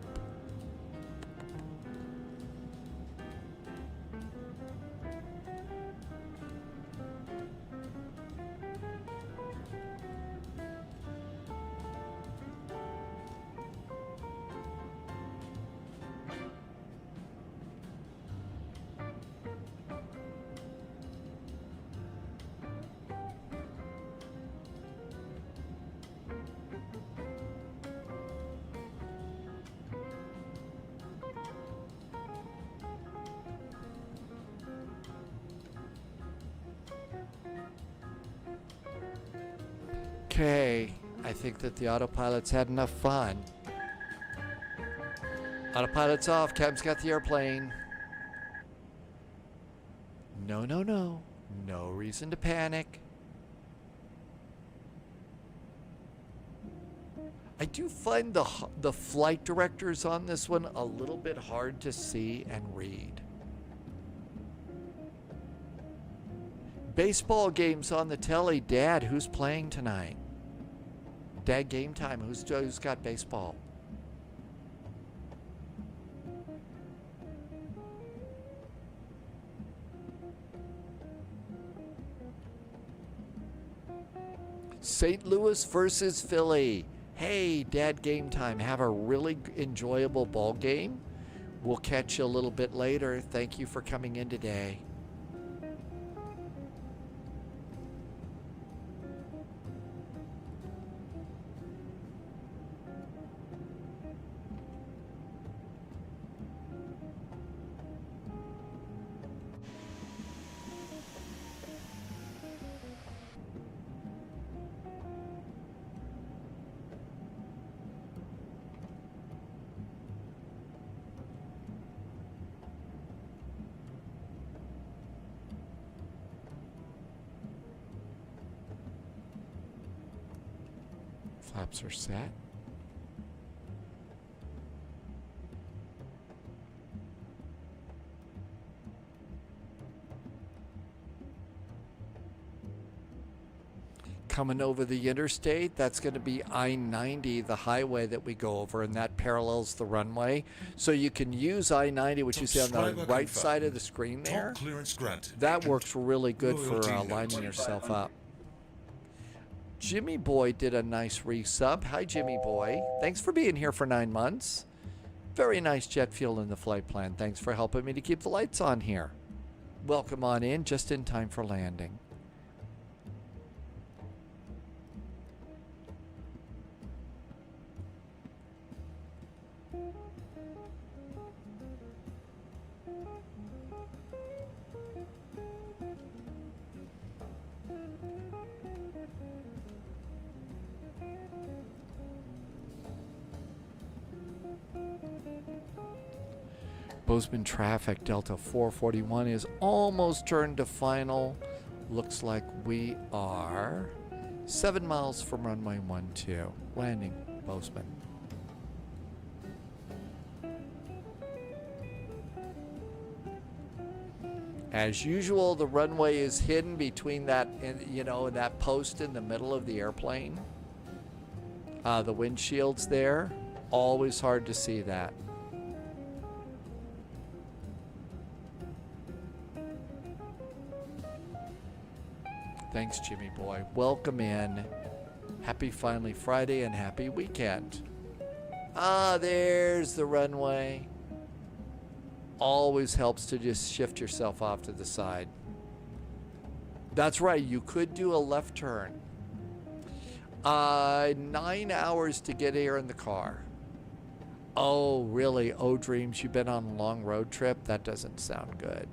Okay, I think that the autopilot's had enough fun. Autopilot's off, Captain's got the airplane. No, no, no. No reason to panic. I do find the flight directors on this one a little bit hard to see and read. Baseball games on the telly. Dad, who's playing tonight? Dad, game time. Who's got baseball? St. Louis versus Philly. Hey, Dad, game time. Have a really enjoyable ball game. We'll catch you a little bit later. Thank you for coming in today. Flaps are set. Coming over the interstate, that's going to be I-90, the highway that we go over, and that parallels the runway. So you can use I-90, which you see on the right side of the screen there. That works really good for lining yourself up. Jimmy Boy did a nice resub. Hi, Jimmy Boy. Thanks for being here for 9 months. Very nice jet fuel in the flight plan. Thanks for helping me to keep the lights on here. Welcome on in, just in time for landing. Bozeman traffic, Delta 441 is almost turned to final. Looks like we are 7 miles from runway 12, landing Bozeman. As usual, the runway is hidden between that, that post in the middle of the airplane. The windshield's there. Always hard to see that. Thanks, Jimmy Boy. Welcome in. Happy Finally Friday and happy weekend. Ah, there's the runway. Always helps to just shift yourself off to the side. That's right, you could do a left turn. 9 hours to get here in the car. Oh, really? Oh, Dreams, you've been on a long road trip? That doesn't sound good.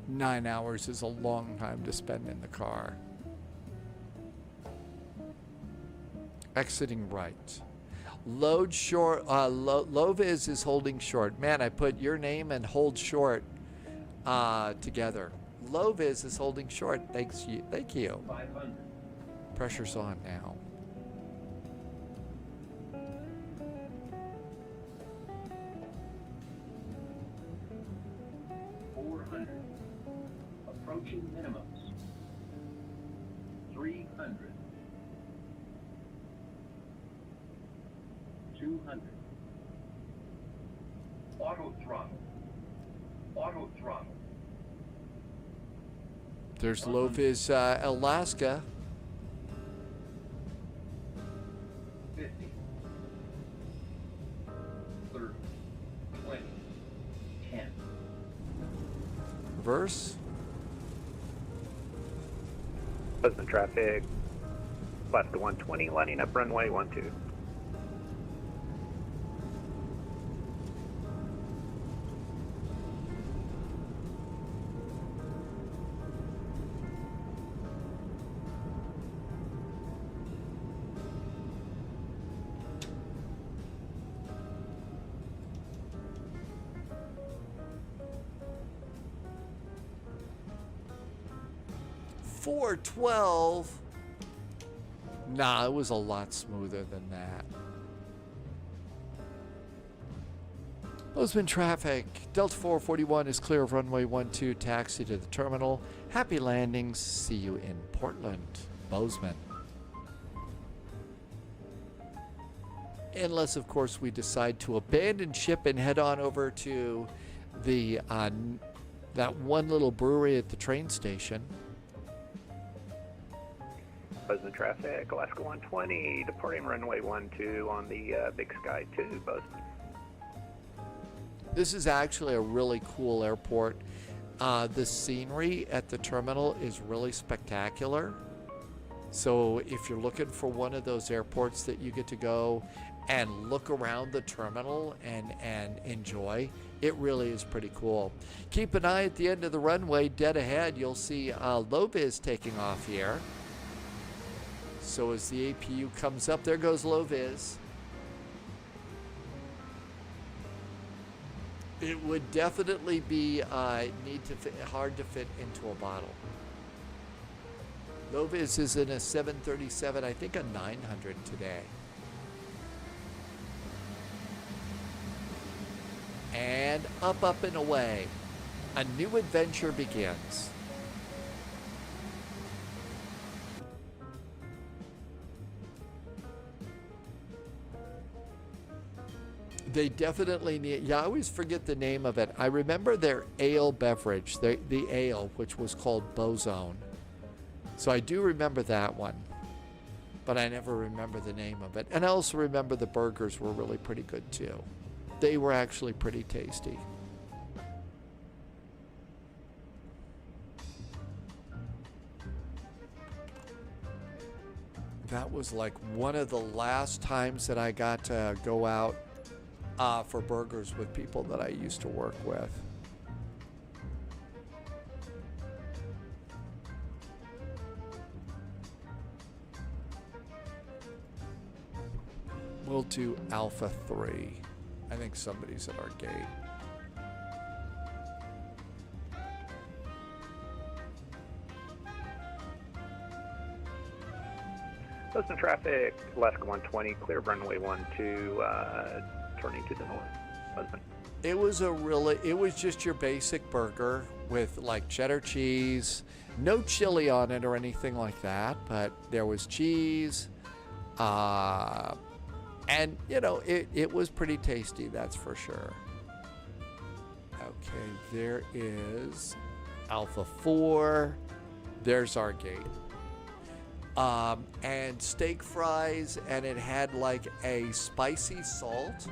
Nine hours is a long time to spend in the car. Exiting right. Load short. Loviz is holding short. Man, I put your name and hold short together. Loviz is holding short. Thank you. 500. Pressure's on now. Approaching minimums. 300. 200. Auto throttle. Auto throttle. There's Loviz, Alaska. 50. 30. 20. 10. Reverse. Bozeman traffic, Alaska 120, lining up runway 12. .412. Nah, it was a lot smoother than that. Bozeman traffic. Delta 441 is clear of runway 12. Taxi to the terminal. Happy landings. See you in Portland, Bozeman. Unless, of course, we decide to abandon ship and head on over to the that one little brewery at the train station. Bozeman traffic, Alaska 120, departing runway 12 on the Big Sky 2, Bozeman. This is actually a really cool airport. The scenery at the terminal is really spectacular. So if you're looking for one of those airports that you get to go and look around the terminal and enjoy, it really is pretty cool. Keep an eye at the end of the runway. Dead ahead, you'll see Loviz taking off here. So as the APU comes up, there goes Loviz. It would definitely be hard to fit into a bottle. Loviz is in a 737, I think a 900 today. And up and away. A new adventure begins. They definitely need, yeah, I always forget the name of it. I remember their ale beverage, the ale, which was called Bozeman. So I do remember that one, but I never remember the name of it. And I also remember the burgers were really pretty good too. They were actually pretty tasty. That was like one of the last times that I got to go out for burgers with people that I used to work with. We'll do Alpha 3. I think somebody's at our gate. Bozeman traffic, Alaska 120, clear of runway 12, turning to the north. Bozeman. It was just your basic burger with like cheddar cheese, no chili on it or anything like that, but there was cheese, and you know, it was pretty tasty, that's for sure. Okay, there is Alpha 4. There's our gate. And steak fries, and it had like a spicy salt.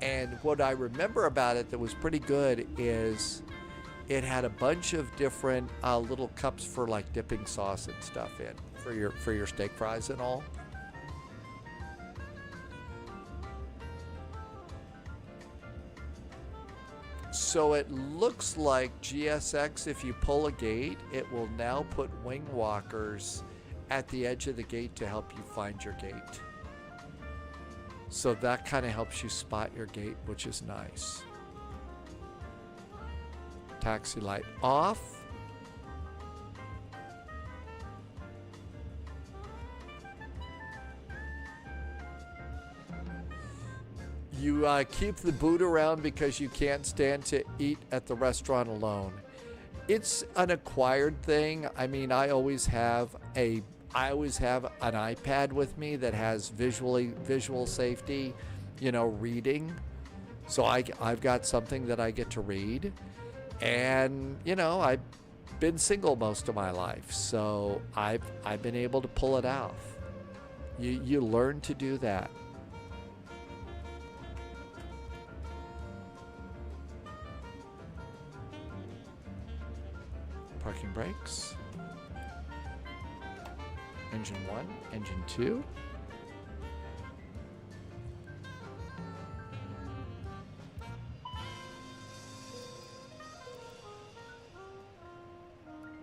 And what I remember about it that was pretty good is it had a bunch of different little cups for like dipping sauce and stuff in for your steak fries and all. So it looks like GSX, if you pull a gate, it will now put wing walkers at the edge of the gate to help you find your gate. So that kind of helps you spot your gate, which is nice. Taxi light off. You keep the boot around because you can't stand to eat at the restaurant alone. It's an acquired thing. I mean, I always have an iPad with me that has visual safety, you know, reading. So I've got something that I get to read. And, you know, I've been single most of my life, so I've been able to pull it off. You learn to do that. Parking brakes. Engine 1, engine 2.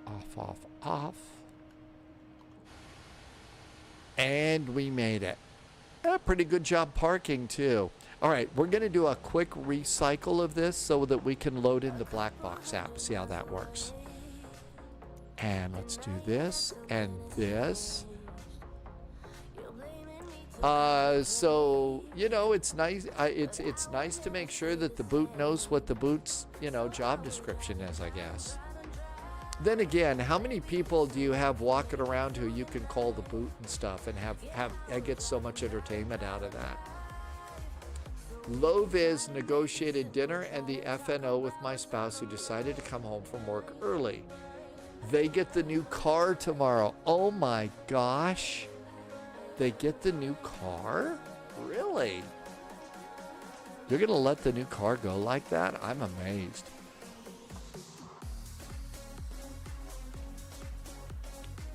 Off, off, off. And we made it. Pretty good job parking too. All right, we're going to do a quick recycle of this so that we can load in the black box app. See how that works. And let's do this and this. So, you know, it's nice. It's nice to make sure that the boot knows what the boot's, you know, job description is, I guess. Then again, how many people do you have walking around who you can call the boot and stuff and I get so much entertainment out of that? Low-vis negotiated dinner and the FNO with my spouse who decided to come home from work early. They get the new car tomorrow. Oh my gosh. They get the new car? Really? You're going to let the new car go like that? I'm amazed.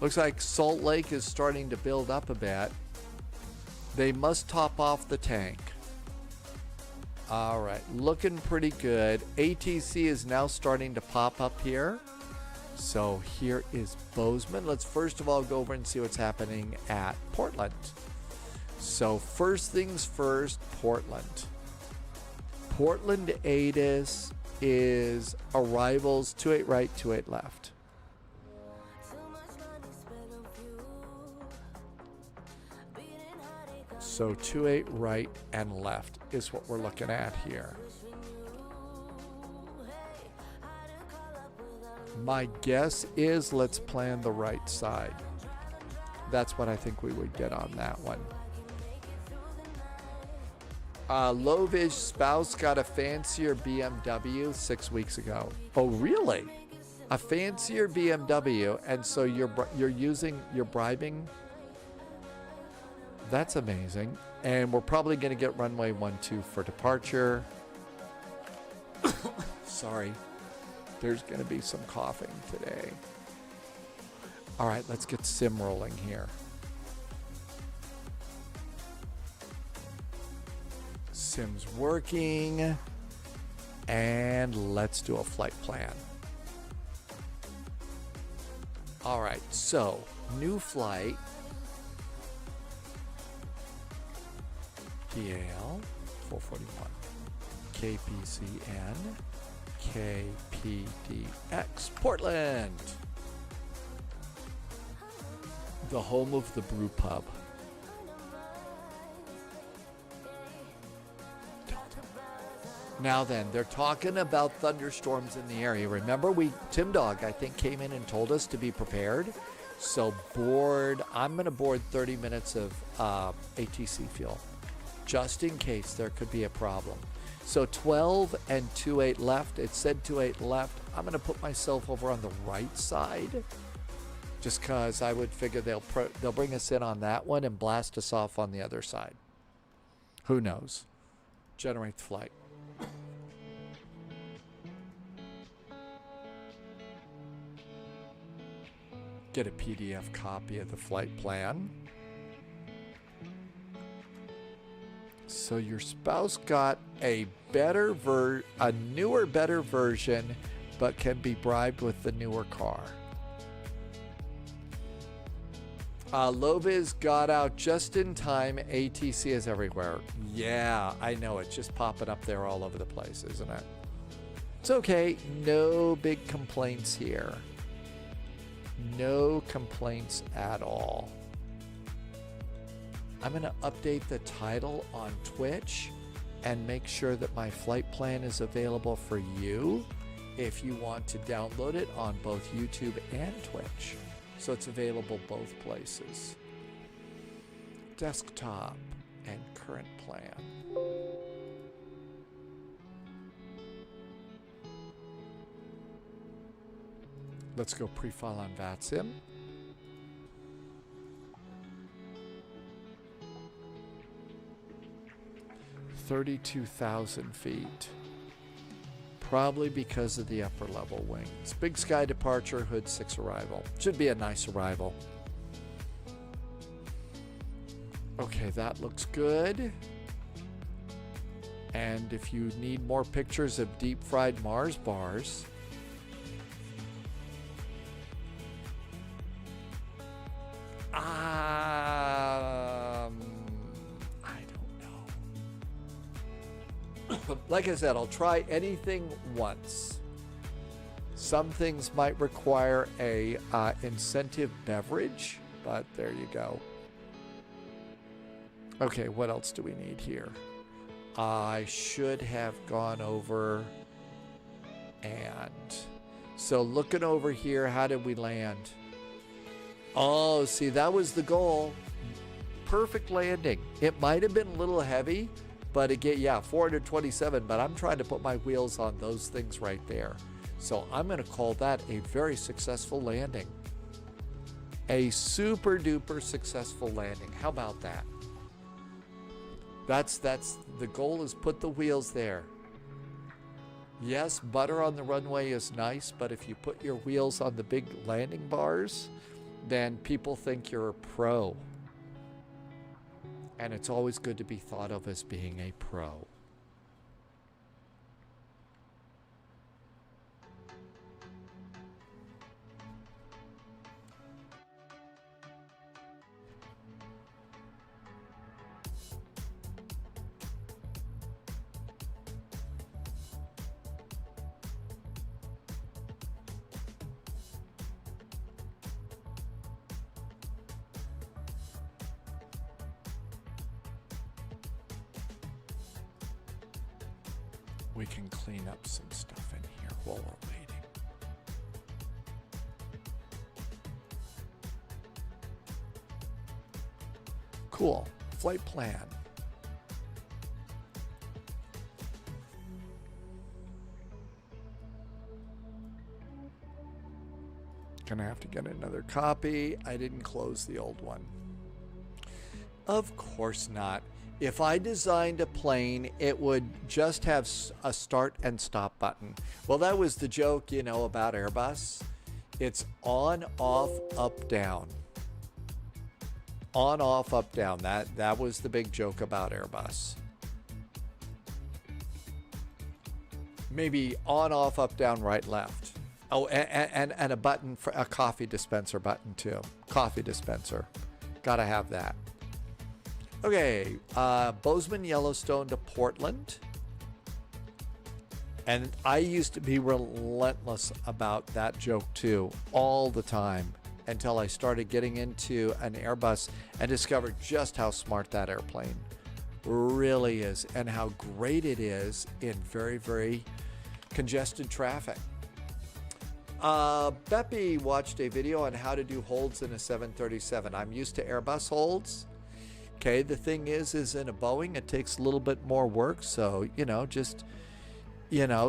Looks like Salt Lake is starting to build up a bit. They must top off the tank. All right, looking pretty good. ATC is now starting to pop up here. So here is Bozeman. Let's first of all go over and see what's happening at Portland. So first things first, Portland. Portland ATIS is arrivals 28 right, 28 left. So 28 right and left is what we're looking at here. My guess is let's plan the right side. That's what I think we would get on that one. Low-vis spouse got a fancier BMW 6 weeks ago. Oh, really? A fancier BMW, and so you're bribing? That's amazing. And we're probably going to get runway 12 for departure. Sorry. There's going to be some coughing today. All right, let's get sim rolling here. Sim's working. And let's do a flight plan. All right, so new flight. DAL 441. KBZN. KPDX, Portland, the home of the brew pub. Now then, they're talking about thunderstorms in the area. Remember, Tim Dog, I think, came in and told us to be prepared. So I'm going to board 30 minutes of ATC fuel, just in case there could be a problem. So 12 and 28 left. It said 28 left. I'm going to put myself over on the right side, just because I would figure they'll bring us in on that one and blast us off on the other side. Who knows? Generate the flight. Get a PDF copy of the flight plan. So your spouse got a newer, better version, but can be bribed with the newer car. Loviz got out just in time. ATC is everywhere. Yeah, I know. It's just popping up there all over the place, isn't it? It's okay. No big complaints here. No complaints at all. I'm going to update the title on Twitch and make sure that my flight plan is available for you if you want to download it on both YouTube and Twitch. So it's available both places. Desktop and current plan. Let's go pre-file on VATSIM. $32,000 feet. Probably because of the upper level wings. Big sky departure, hood 6 arrival. Should be a nice arrival. Okay, that looks good. And if you need more pictures of deep fried Mars bars, like I said, I'll try anything once. Some things might require a incentive beverage, but there you go. Okay, what else do we need here? I should have gone over, and so looking over here, how did we land? Oh, see, that was the goal. Perfect landing. It might have been a little heavy, but again, yeah, 427, but I'm trying to put my wheels on those things right there. So I'm going to call that a very successful landing. A super duper successful landing. How about that? That's the goal, is put the wheels there. Yes, butter on the runway is nice, but if you put your wheels on the big landing bars, then people think you're a pro. And it's always good to be thought of as being a pro. We can clean up some stuff in here while we're waiting. Cool. Flight plan. Gonna have to get another copy. I didn't close the old one. Of course not. If I designed a plane, it would just have a start and stop button. Well, that was the joke, you know, about Airbus. It's on, off, up, down. On, off, up, down. That was the big joke about Airbus. Maybe on, off, up, down, right, left. Oh, and a button for a coffee dispenser button too. Coffee dispenser. Gotta have that. Okay, Bozeman, Yellowstone to Portland. And I used to be relentless about that joke too, all the time, until I started getting into an Airbus and discovered just how smart that airplane Really is, and how great it is in very, very congested traffic. Beppy watched a video on how to do holds in a 737. I'm used to Airbus holds. Okay, the thing is in a Boeing, it takes a little bit more work. So, just,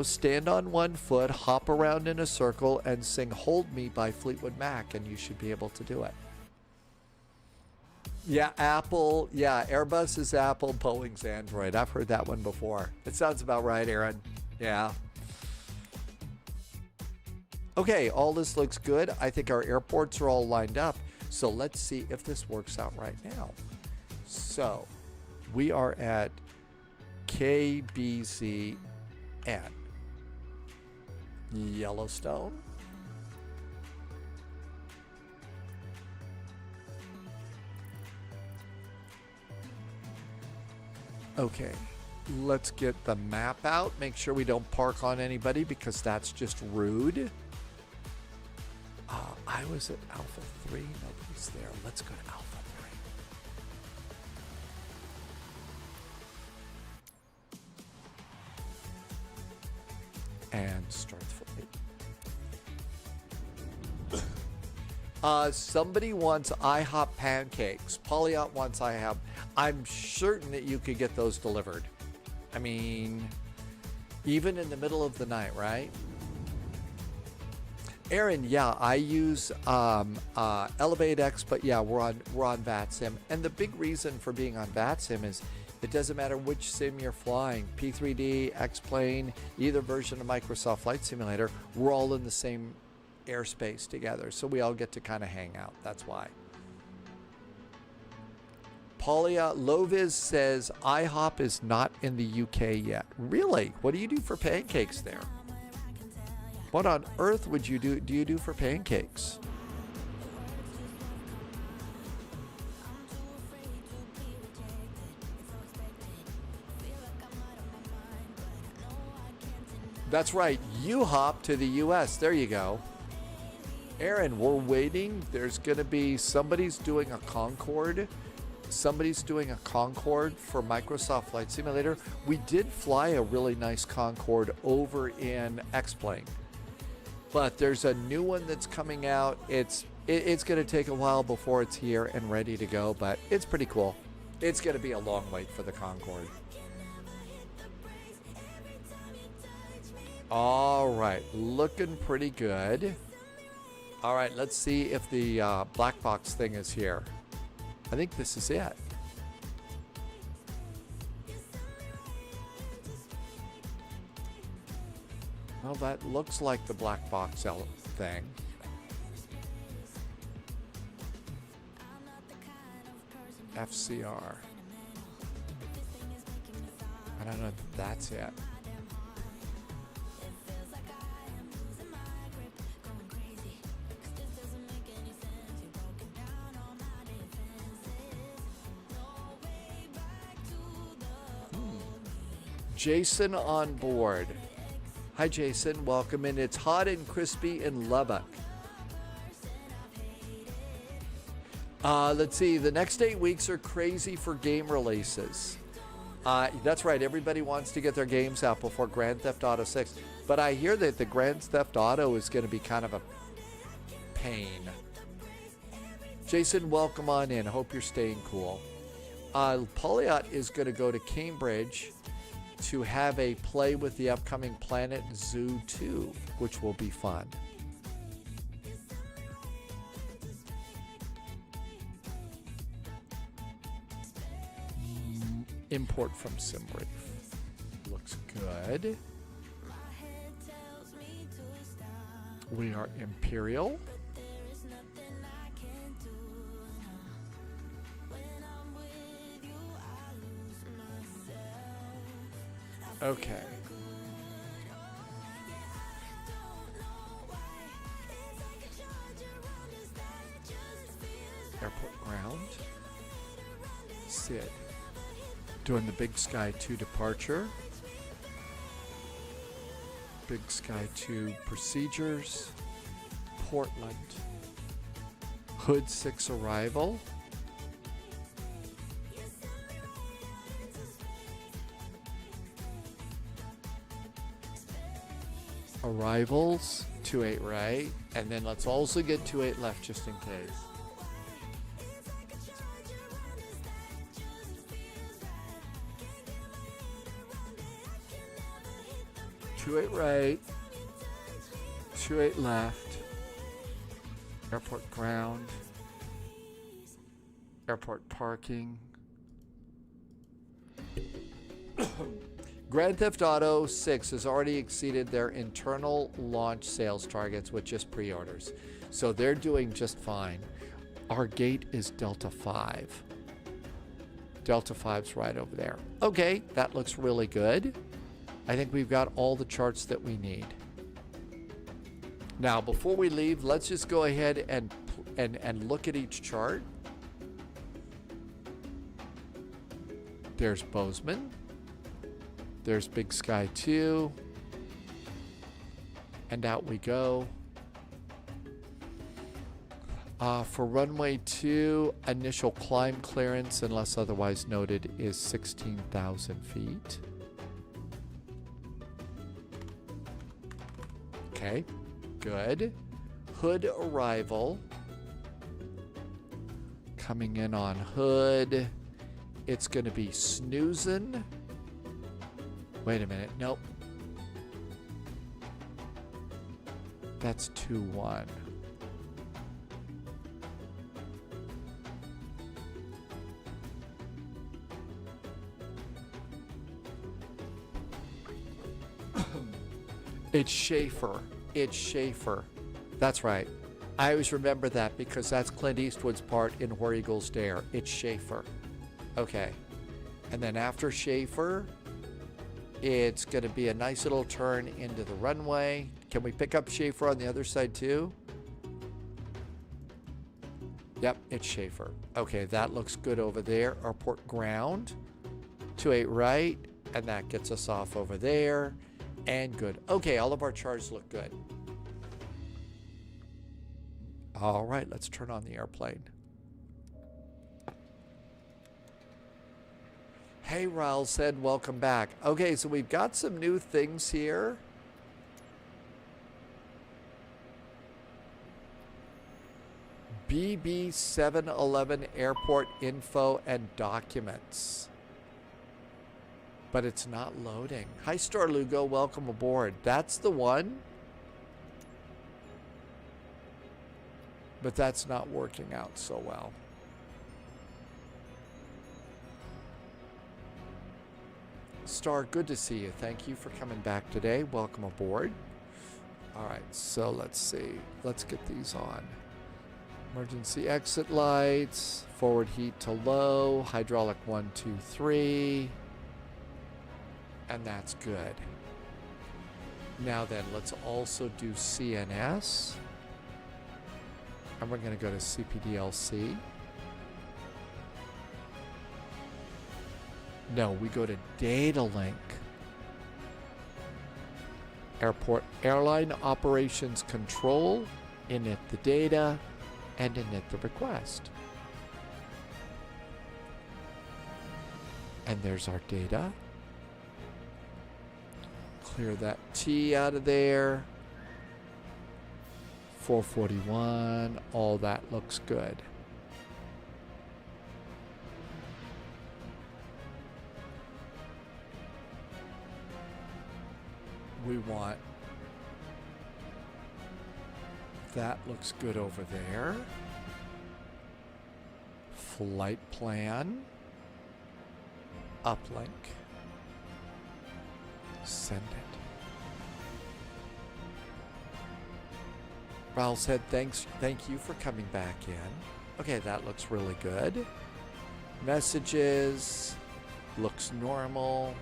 stand on one foot, hop around in a circle, and sing Hold Me by Fleetwood Mac, and you should be able to do it. Yeah, Apple. Yeah, Airbus is Apple, Boeing's Android. I've heard that one before. It sounds about right, Aaron. Yeah. Okay, all this looks good. I think our airports are all lined up. So let's see if this works out right now. So we are at KBZN, Yellowstone. Okay, let's get the map out. Make sure we don't park on anybody because that's just rude. I was at Alpha 3. Nobody's there. Let's go to Alpha 3. And start flight. Somebody wants IHOP pancakes. Polyot wants IHOP. I'm certain that you could get those delivered. I mean, even in the middle of the night, right? Aaron, yeah, I use ElevateX, but yeah, we're on VATSIM. And the big reason for being on VATSIM is it doesn't matter which sim you're flying, P3D, X-Plane, either version of Microsoft Flight Simulator, we're all in the same airspace together. So we all get to kind of hang out. That's why. Paulia Loviz says IHOP is not in the UK yet. Really? What do you do for pancakes there? What on earth would you do you do for pancakes? That's right. You hop to the US. There you go. Aaron, we're waiting. There's going to be somebody's doing a Concorde. Somebody's doing a Concorde for Microsoft Flight Simulator. We did fly a really nice Concorde over in X-Plane. But there's a new one that's coming out. It's going to take a while before it's here and ready to go, but it's pretty cool. It's going to be a long wait for the Concorde. All right, looking pretty good. All right, let's see if the black box thing is here. I think this is it. Well, that looks like the black box thing. FCR. I don't know if that's it. Jason on board. Hi, Jason. Welcome in. It's hot and crispy in Lubbock. Let's see. The next 8 weeks are crazy for game releases. That's right. Everybody wants to get their games out before Grand Theft Auto 6. But I hear that the Grand Theft Auto is going to be kind of a pain. Jason, welcome on in. Hope you're staying cool. Polyot is going to go to Cambridge to have a play with the upcoming Planet Zoo 2, which will be fun. Import from SimBrief. Looks good. We are Imperial. Okay. Airport ground. Sid. Doing the Big Sky 2 departure. Big Sky 2 procedures. Portland. Hood 6 arrival. Arrivals, 28 right. And then let's also get 28 left just in case. Two eight right, 28 left, airport ground, airport parking. Grand Theft Auto 6 has already exceeded their internal launch sales targets with just pre-orders. So they're doing just fine. Our gate is Delta 5. Delta 5's right over there. Okay, that looks really good. I think we've got all the charts that we need. Now, before we leave, let's just go ahead and look at each chart. There's Bozeman. There's Big Sky 2. And out we go. For runway 2, initial climb clearance, unless otherwise noted, is 16,000 feet. Okay, good. Hood arrival. Coming in on Hood. It's going to be snoozing. Wait a minute. Nope. That's 2-1. It's Schaefer. It's Schaefer. That's right. I always remember that because that's Clint Eastwood's part in Where Eagles Dare. It's Schaefer. Okay. And then after Schaefer, it's going to be a nice little turn into the runway. Can we pick up Schaefer on the other side too? Yep, it's Schaefer. Okay, that looks good over there. Airport ground. 28 right. And that gets us off over there. And good. Okay, all of our charts look good. All right, let's turn on the airplane. Hey, Raul said, welcome back. Okay, so we've got some new things here. BB711 airport info and documents. But it's not loading. Hi, Star Lugo. Welcome aboard. That's the one. But that's not working out so well. Star, good to see you. Thank you for coming back today. Welcome aboard. All right, so let's see. Let's get these on. Emergency exit lights. Forward heat to low. Hydraulic 1, 2, 3. And that's good. Now then, let's also do CNS. And we're going to go to CPDLC. No, we go to Data Link. Airport Airline Operations Control. Init the data and init the request. And there's our data. Clear that T out of there. 441, all that looks good. We want, that looks good over there. Flight plan. Uplink. Send it. Raul said, thank you for coming back in. Okay, that looks really good. Messages. Looks normal.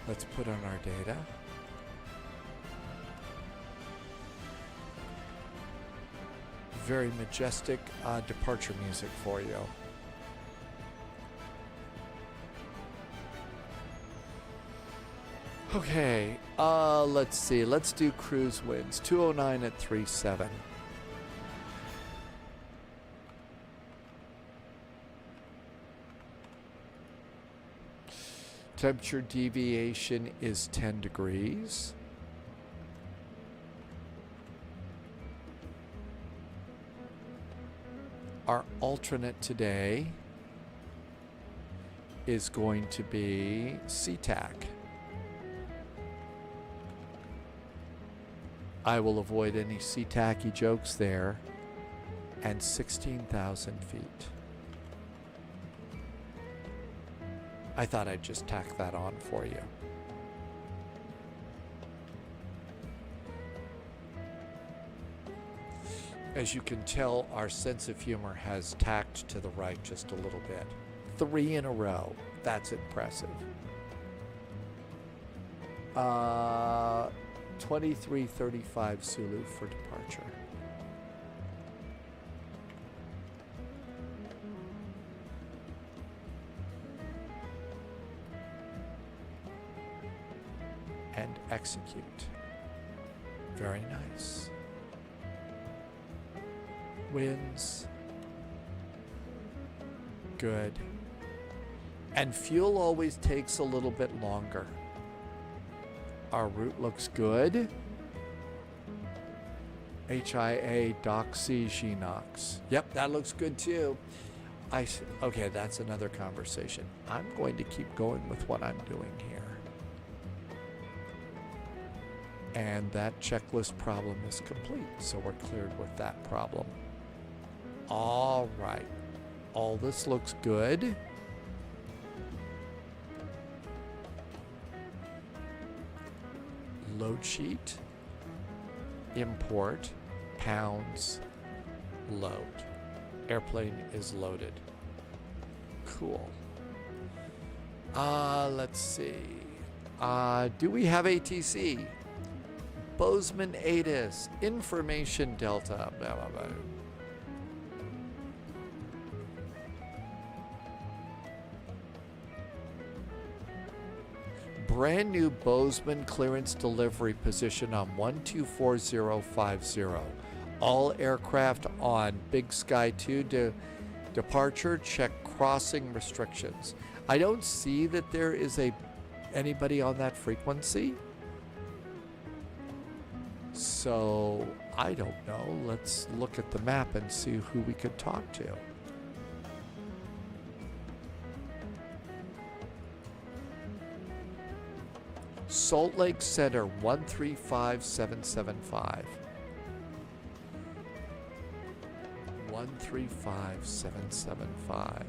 Let's put on our data. Very majestic departure music for you. Okay, let's see. Let's do cruise winds. 209 at 37. Temperature deviation is 10 degrees. Our alternate today is going to be SeaTac. I will avoid any SeaTac-y jokes there. And 16,000 feet. I thought I'd just tack that on for you. As you can tell, our sense of humor has tacked to the right just a little bit. 3 in a row. That's impressive. 2335 Zulu for departure. And execute. Very nice. Winds. Good. And fuel always takes a little bit longer. Our route looks good. HIA Doxy Genox. Yep, that looks good too. Okay, that's another conversation. I'm going to keep going with what I'm doing here. And that checklist problem is complete, so we're cleared with that problem. All right. All this looks good. Load sheet, import, pounds, load. Airplane is loaded. Cool. Let's see. Do we have ATC? Bozeman ATIS, information delta, blah, blah, blah. Brand new Bozeman clearance delivery position on 124050. All aircraft on Big Sky 2 departure, check crossing restrictions. I don't see that there is anybody on that frequency. So, I don't know. Let's look at the map and see who we could talk to. Salt Lake Center 135775. 135775.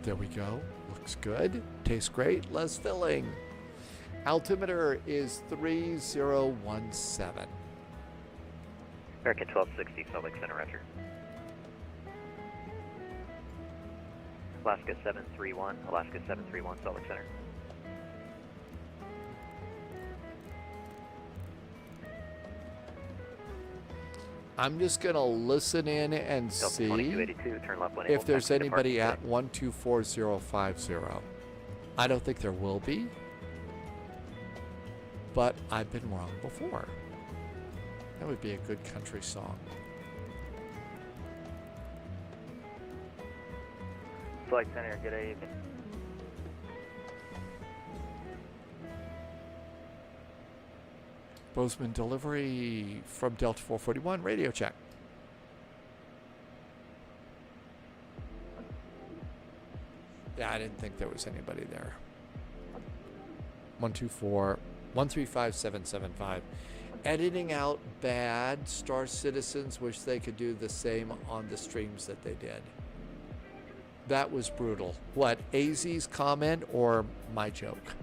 There we go. Looks good. Tastes great. Less filling. Altimeter is 3017. American 1260, Salt Lake Center, roger. Alaska 731, Alaska 731, Salt Lake Center. I'm just going to listen in and Delta see 2282, turn left 1 if there's anybody at 124050. I don't think there will be, but I've been wrong before. That would be a good country song. Flight Center, good evening. Bozeman delivery from Delta 441, radio check. Yeah, I didn't think there was anybody there. 124-135775. Editing out bad. Star Citizens wish they could do the same on the streams that they did. That was brutal. What, AZ's comment or my joke?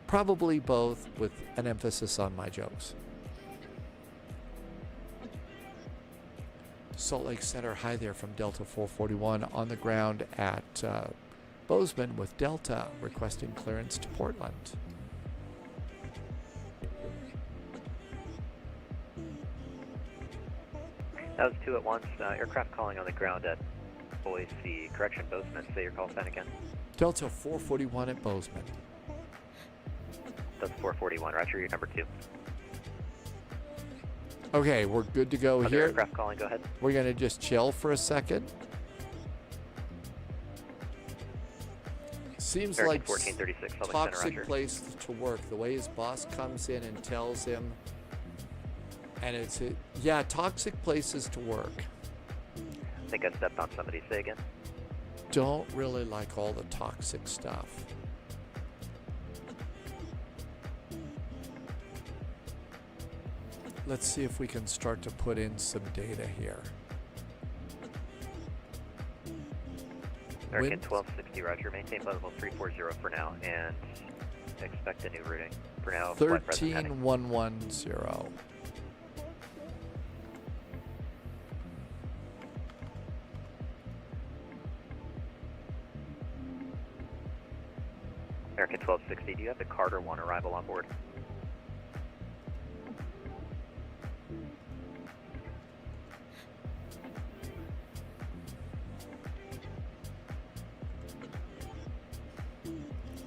Probably both, with an emphasis on my jokes. Salt Lake Center, hi there from Delta 441 on the ground at Bozeman with Delta requesting clearance to Portland. That was 2 at once. Aircraft calling on the ground at Boise. Correction, Bozeman. Say your call sign again. Delta 441 at Bozeman. Delta 441, roger, you're number 2. Okay, we're good to go Other here. aircraft calling, go ahead. We're going to just chill for a second. Seems American like 1436, Public Center, toxic roger. place to work. The way his boss comes in and tells him, and it's yeah, toxic places to work. I think I stepped on somebody. Say again. Don't really like all the toxic stuff. Let's see if we can start to put in some data here. American 1260, roger. Maintain flight level 340 for now, and expect a new routing. For now, flight present heading. 13110. American 1260, do you have the Carter 1 arrival on board?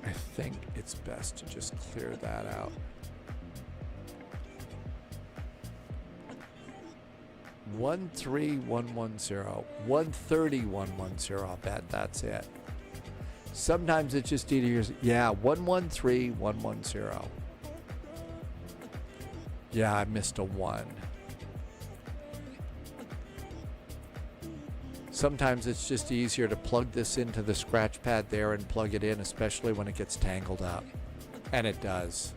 I think it's best to just clear that out. 13110, 13110. I'll bet that's it. Sometimes it's just easier. Yeah, 113110. Yeah, I missed a 1. Sometimes it's just easier to plug this into the scratch pad there and plug it in, especially when it gets tangled up. And it does.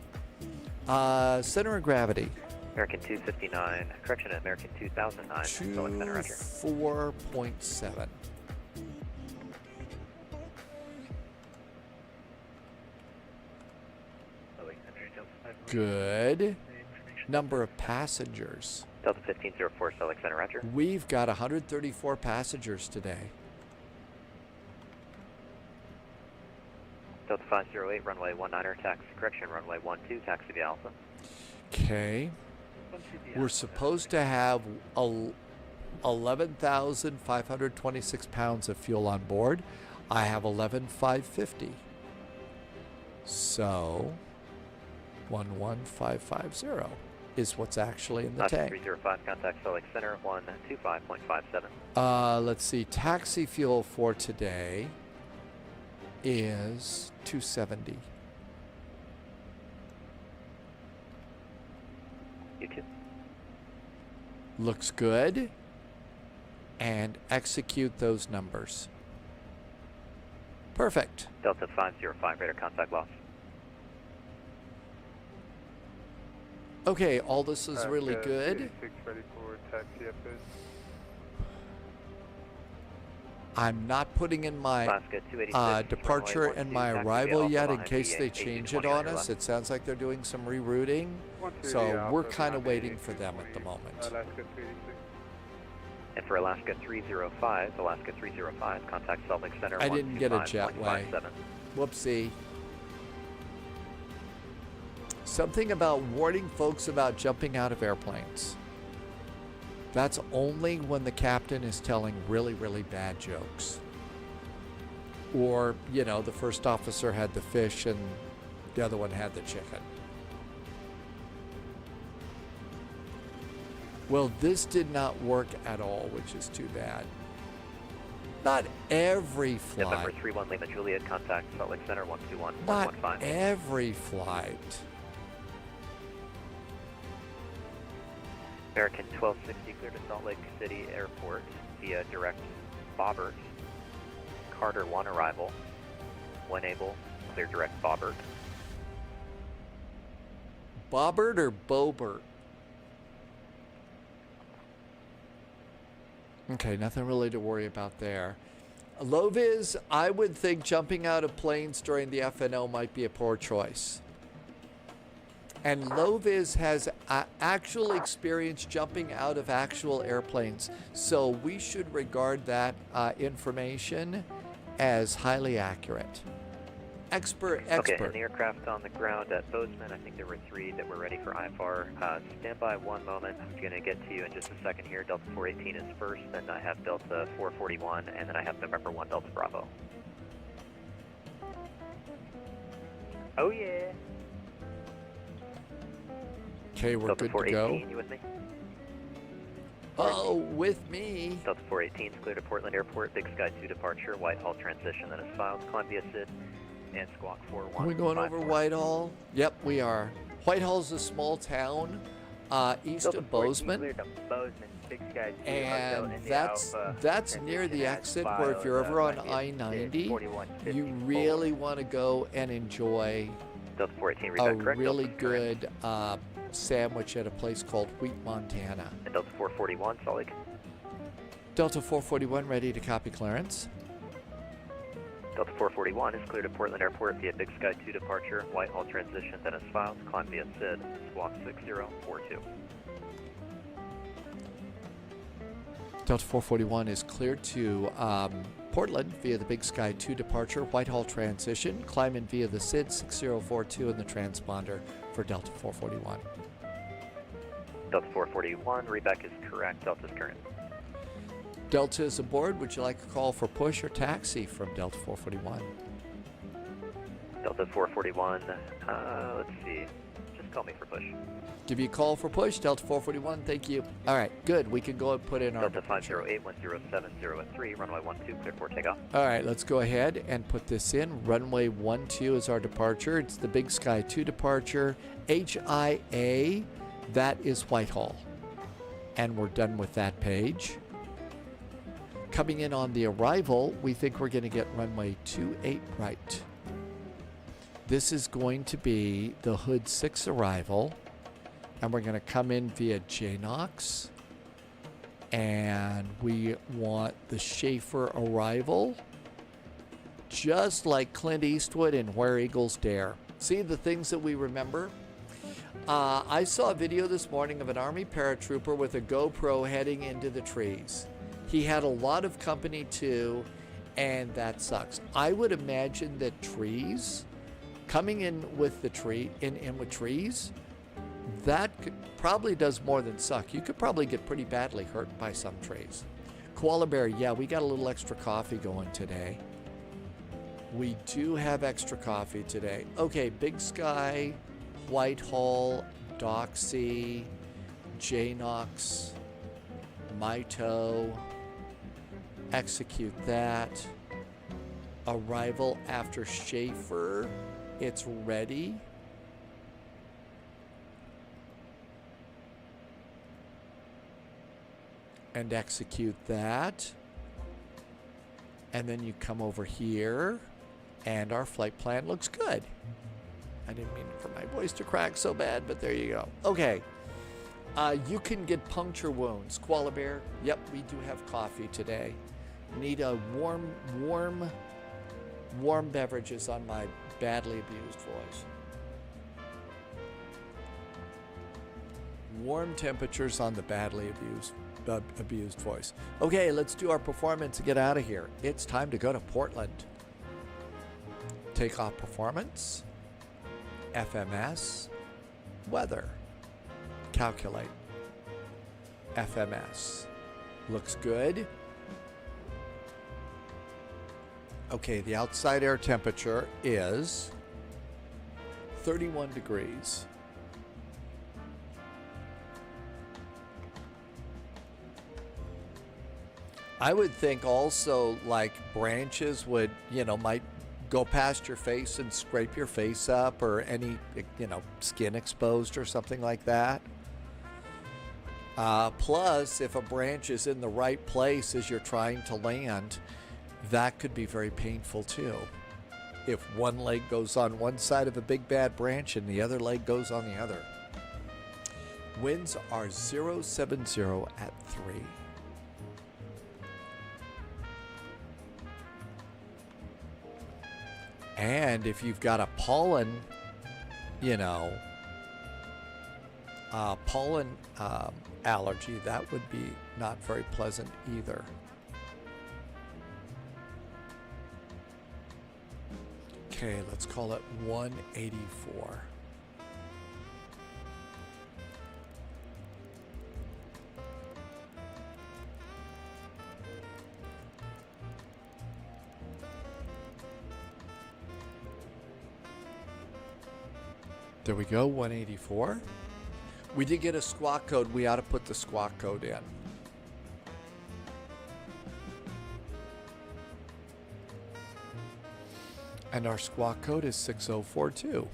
Center of gravity. American 259, correction, American 2009. Select center, roger. 4.7. Good. Number of passengers. Delta 1504, select center, roger. We've got 134 passengers today. Delta 508, runway 19er, taxi, correction, runway 12, taxi via Alpha. Okay. We're supposed to have 11,526 pounds of fuel on board. I have 11,550. So, 11550 is what's actually in the tank. 305, contact select center, 125.57. Let's see. Taxi fuel for today is 270. You too. Looks good. And execute those numbers. Perfect. Delta 505, radar contact loss. Okay, all this is really good. Ready for taxi FS. I'm not putting in my departure and my arrival yet in case they change it on us. It sounds like they're doing some rerouting, so we're kind of waiting for them at the moment. Alaska 386. And for Alaska 305, contact Salt Lake Center. I didn't get a jetway. Whoopsie. Something about warning folks about jumping out of airplanes. That's only when the captain is telling really, really bad jokes. Or, you know, the first officer had the fish and the other one had the chicken. Well, this did not work at all, which is too bad. Not every flight. November 31 Lima Juliet, contact Salt Lake Center 121.15. Not every flight. American 1260 clear to Salt Lake City Airport via direct Bobbert. Carter 1 arrival. When able, clear direct Bobbert. Bobbert or Bobert? Okay, nothing really to worry about there. Low-vis, I would think jumping out of planes during the FNO might be a poor choice. And low-vis has actual experience jumping out of actual airplanes, so we should regard that information as highly accurate. Expert. Okay, and the aircraft on the ground at Bozeman, I think there were 3 that were ready for IFR. Stand by one moment. I'm going to get to you in just a second here. Delta 418 is first, then I have Delta 441, and then I have November 1 Delta Bravo. Oh yeah. Okay, we're Delta good to go. 418, you with me? Oh, with me. Delta 418 is cleared to Portland Airport, Big Sky 2 departure, Whitehall transition, then is filed, Columbia SID, and Squawk 41. Are we going over Whitehall? Yep, we are. Whitehall's a small town east Delta of 14 Bozeman. cleared to Bozeman, Big Sky 2, And Hotel India that's Alpha, near the transition as exit where if you're filed, over on Columbia I-90, SID 4154. you really want to go and enjoy Delta 418, a read back correct. really Delta correct. good sandwich at a place called Wheat, Montana. And Delta 441, Salt Lake. Delta 441 ready to copy clearance. Delta 441 is cleared to Portland Airport via Big Sky 2 departure, Whitehall transition, then is filed, Columbia SID, Squawk 6042. Delta 441 is cleared to Portland via the Big Sky 2 departure, Whitehall transition, climb in via the SID 6042 and the transponder for Delta 441. Delta 441, readback is correct, Delta's current. Delta is aboard. Would you like a call for push or taxi from Delta 441? Delta 441, let's see, just call me for push. Give you a call for push, Delta 441, thank you. All right, good, we can go and put in our Delta 508-107-0 runway 12, cleared for takeoff. All right, let's go ahead and put this in. Runway 12 is our departure. It's the Big Sky 2 departure. HIA, that is Whitehall. And we're done with that page. Coming in on the arrival, we think we're going to get runway 28 right. This is going to be the Hood 6 arrival. And we're going to come in via JNOX. And we want the Schaefer arrival. Just like Clint Eastwood in Where Eagles Dare. See the things that we remember? I saw a video this morning of an Army paratrooper with a GoPro heading into the trees. He had a lot of company too, and that sucks. I would imagine that trees, coming in with the tree, in with trees, that probably does more than suck. You could probably get pretty badly hurt by some trees. Koala Bear, yeah, we got a little extra coffee going today. We do have extra coffee today. Okay, Big Sky, Whitehall, Doxy, JNOX, Mito. Execute that. Arrival after Schaefer. It's ready. And execute that. And then you come over here. And our flight plan looks good. I didn't mean for my voice to crack so bad, but there you go. Okay. You can get puncture wounds. Koala Bear, yep, we do have coffee today. Need a warm beverages on my badly abused voice. Warm temperatures on the badly abused voice. Okay, let's do our performance and get out of here. It's time to go to Portland. Takeoff performance. FMS. Weather. Calculate. FMS. Looks good. Okay, the outside air temperature is 31 degrees. I would think also like branches would, might go past your face and scrape your face up, or any, skin exposed or something like that. Plus, if a branch is in the right place as you're trying to land, that could be very painful too. If one leg goes on one side of a big bad branch and the other leg goes on the other. Winds are 070 at 3. And if you've got a pollen, allergy, that would be not very pleasant either. Okay, let's call it 184. There we go, 184. We did get a squawk code. We ought to put the squawk code in. And our squawk code is 6042.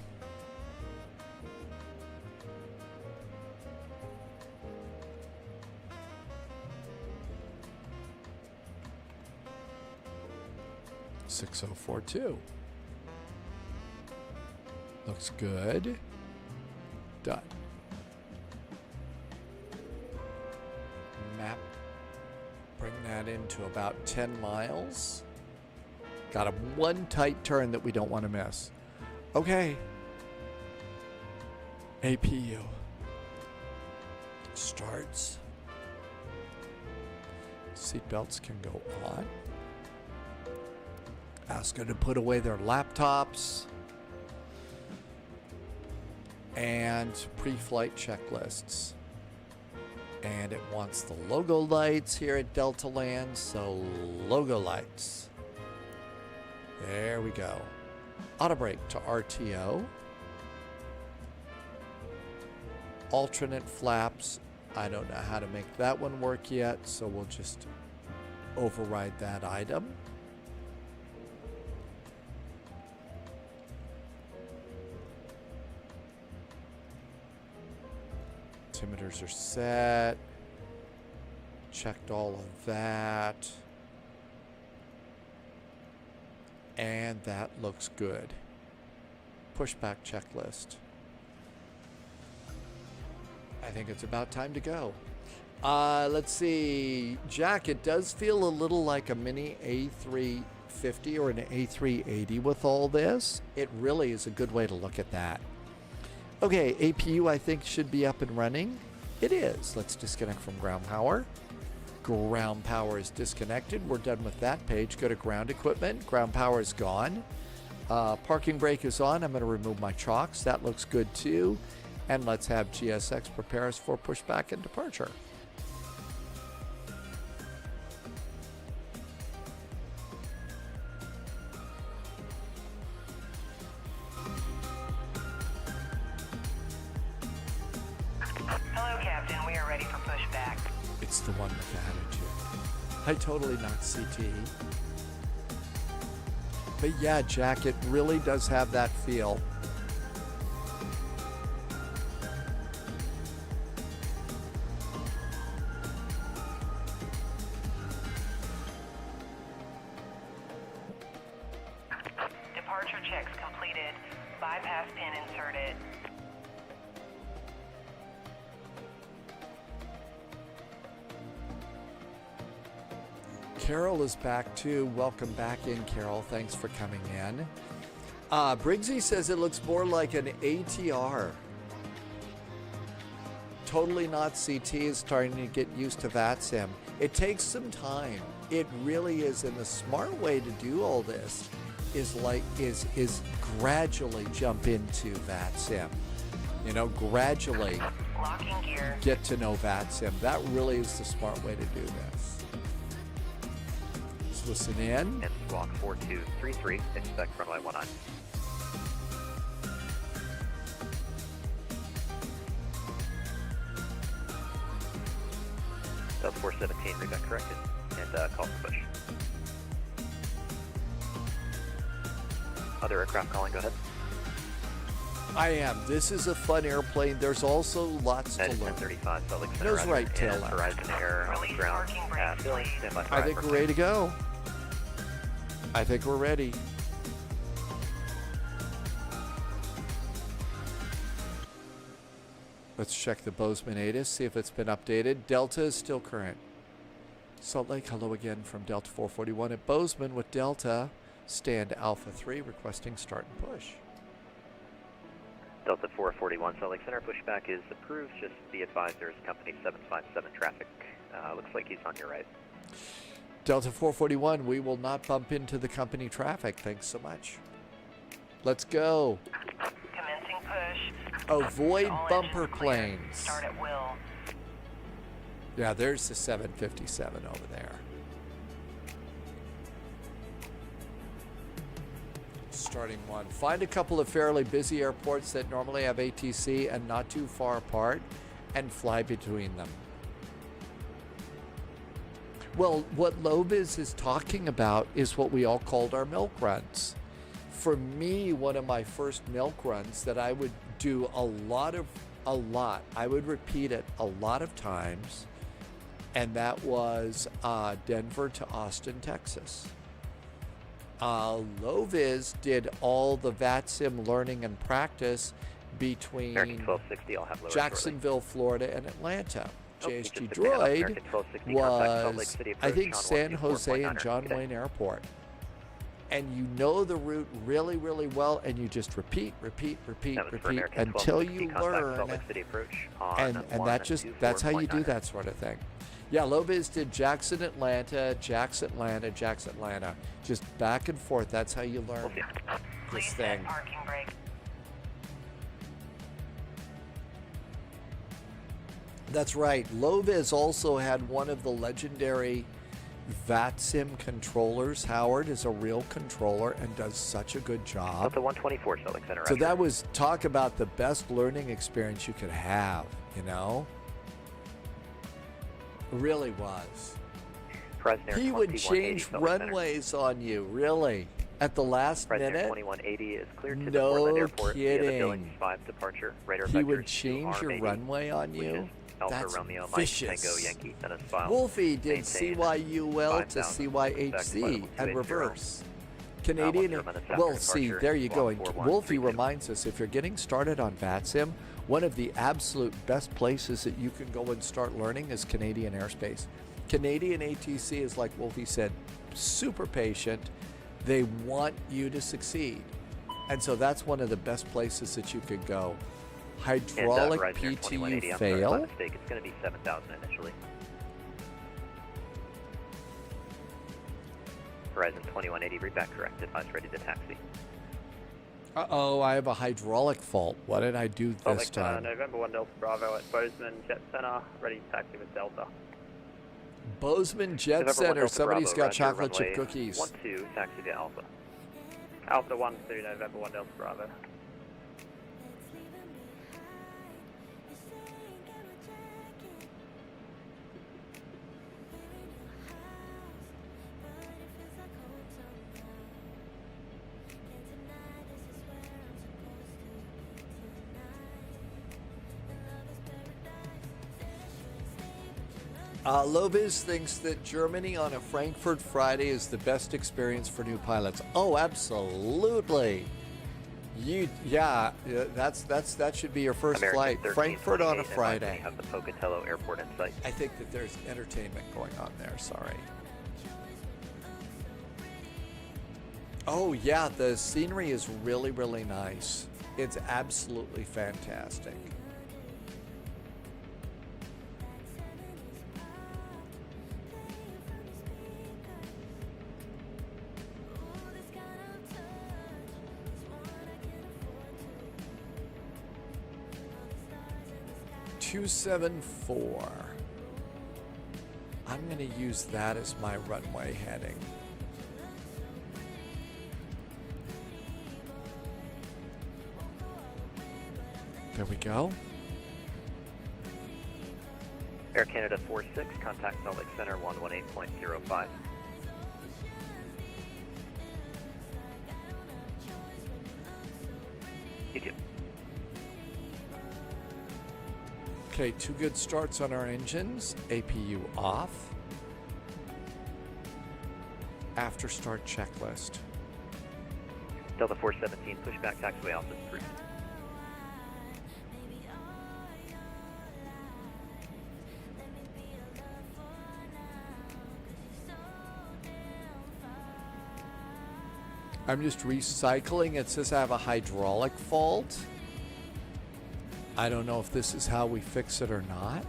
Looks good. Done. Map. Bring that into about 10 miles. Got a one tight turn that we don't want to miss. Okay. APU. Starts. Seatbelts can go on. Ask her to put away their laptops. And pre-flight checklists. And it wants the logo lights here at Delta Land, so logo lights. There we go. Auto brake to RTO. Alternate flaps. I don't know how to make that one work yet, so we'll just override that item. Altimeters are set. Checked all of that. And that looks good. Pushback checklist. I think it's about time to go. Let's see. Jack, it does feel a little like a mini A350 or an A380 with all this. It really is a good way to look at that. Okay, APU I think should be up and running. It is. Let's disconnect from ground power. Ground power is disconnected. We're done with that page. Go to ground equipment. Ground power is gone. Parking brake is on. I'm going to remove my chocks. That looks good too. And let's have GSX prepare us for pushback and departure. Hello, Captain. We are ready for pushback. It's the one with attitude. I totally not CT. But yeah, Jack, it really does have that feel. Departure checks completed. Bypass pin inserted. Carol is back too. Welcome back in, Carol. Thanks for coming in. Briggsy says it looks more like an ATR. Totally not CT is starting to get used to VATSIM. It takes some time. It really is, and the smart way to do all this is gradually jump into VATSIM. You know, gradually get to know VATSIM. That really is the smart way to do this. Listen in. And squawk 4233, expect runway 19. Delta 417, read that corrected, and call for push. Other aircraft calling, go ahead. I am. This is a fun airplane. There's also lots to learn. 1035, Salt Lake Center. Nose right, tail left. Horizon Air on the ground. Standby for I think we're ready to go. I think we're ready. Let's check the Bozeman ATIS, see if it's been updated. Delta is still current. Salt Lake, hello again from Delta 441 at Bozeman with Delta. Stand Alpha 3 requesting start and push. Delta 441, Salt Lake Center, pushback is approved. Just be advised there's company 757 traffic. Looks like he's on your right. Delta 441, we will not bump into the company traffic. Thanks so much. Let's go. Commencing push. Avoid All bumper engines clear. planes. Start at will. Yeah, there's the 757 over there. Starting one. Find a couple of fairly busy airports that normally have ATC and not too far apart, and fly between them. Well, what Loviz is talking about is what we all called our milk runs. For me, one of my first milk runs that I would do I would repeat it a lot of times, and that was Denver to Austin, Texas. Loviz did all the VATSIM learning and practice between Jacksonville, Florida, and Atlanta. JSG Droid was, I think, San Jose and John Wayne Airport. And you know the route really, really well, and you just repeat until you learn. And that's how you do that sort of thing. Yeah, Loviz did Jackson, Atlanta, just back and forth. That's how you learn this thing. That's right. Loviz also had one of the legendary VATSIM controllers. Howard is a real controller and does such a good job. Delta 124, Salt Lake Center. So that was, talk about the best learning experience you could have, you know? It really was. He would change runways on you, really, at the last minute. 2180 is cleared to the Portland Airport via the Billings 5 departure. Radar he would change your runway on you? That's Romeo, vicious. Mike, Tango, Yankee, Dennis, File. Wolfie did CYUL to CYHC and reverse. Canadian, well, see, there you go. And Wolfie reminds us, if you're getting started on VATSIM, one of the absolute best places that you can go and start learning is Canadian airspace. Canadian ATC is, like Wolfie said, super patient. They want you to succeed. And so that's one of the best places that you could go. Hydraulic PTU fail. It's going to be 7,000 initially. Horizon 2180, read back correct. Advise ready to taxi. Uh-oh, I have a hydraulic fault. What did I do this time? November 1 Delta Bravo at Bozeman Jet Center, ready to taxi with Delta. Bozeman Jet Center, somebody's got chocolate chip cookies. 12, taxi to Alpha. Alpha 12, November 1 Delta Bravo. Loviz thinks that Germany on a Frankfurt Friday is the best experience for new pilots. Oh, absolutely. That should be your first flight. Frankfurt on a Friday. Have the Pocatello Airport in sight. I think that there's entertainment going on there. Sorry. Oh yeah, the scenery is really, really nice. It's absolutely fantastic. .274. I'm going to use that as my runway heading. There we go. Air Canada 46, contact Salt Lake Center 118.05. You too. Okay, 2 good starts on our engines. APU off. After start checklist. Delta 417, pushback taxiway Alpha 3. I'm just recycling. It says I have a hydraulic fault. I don't know if this is how we fix it or not.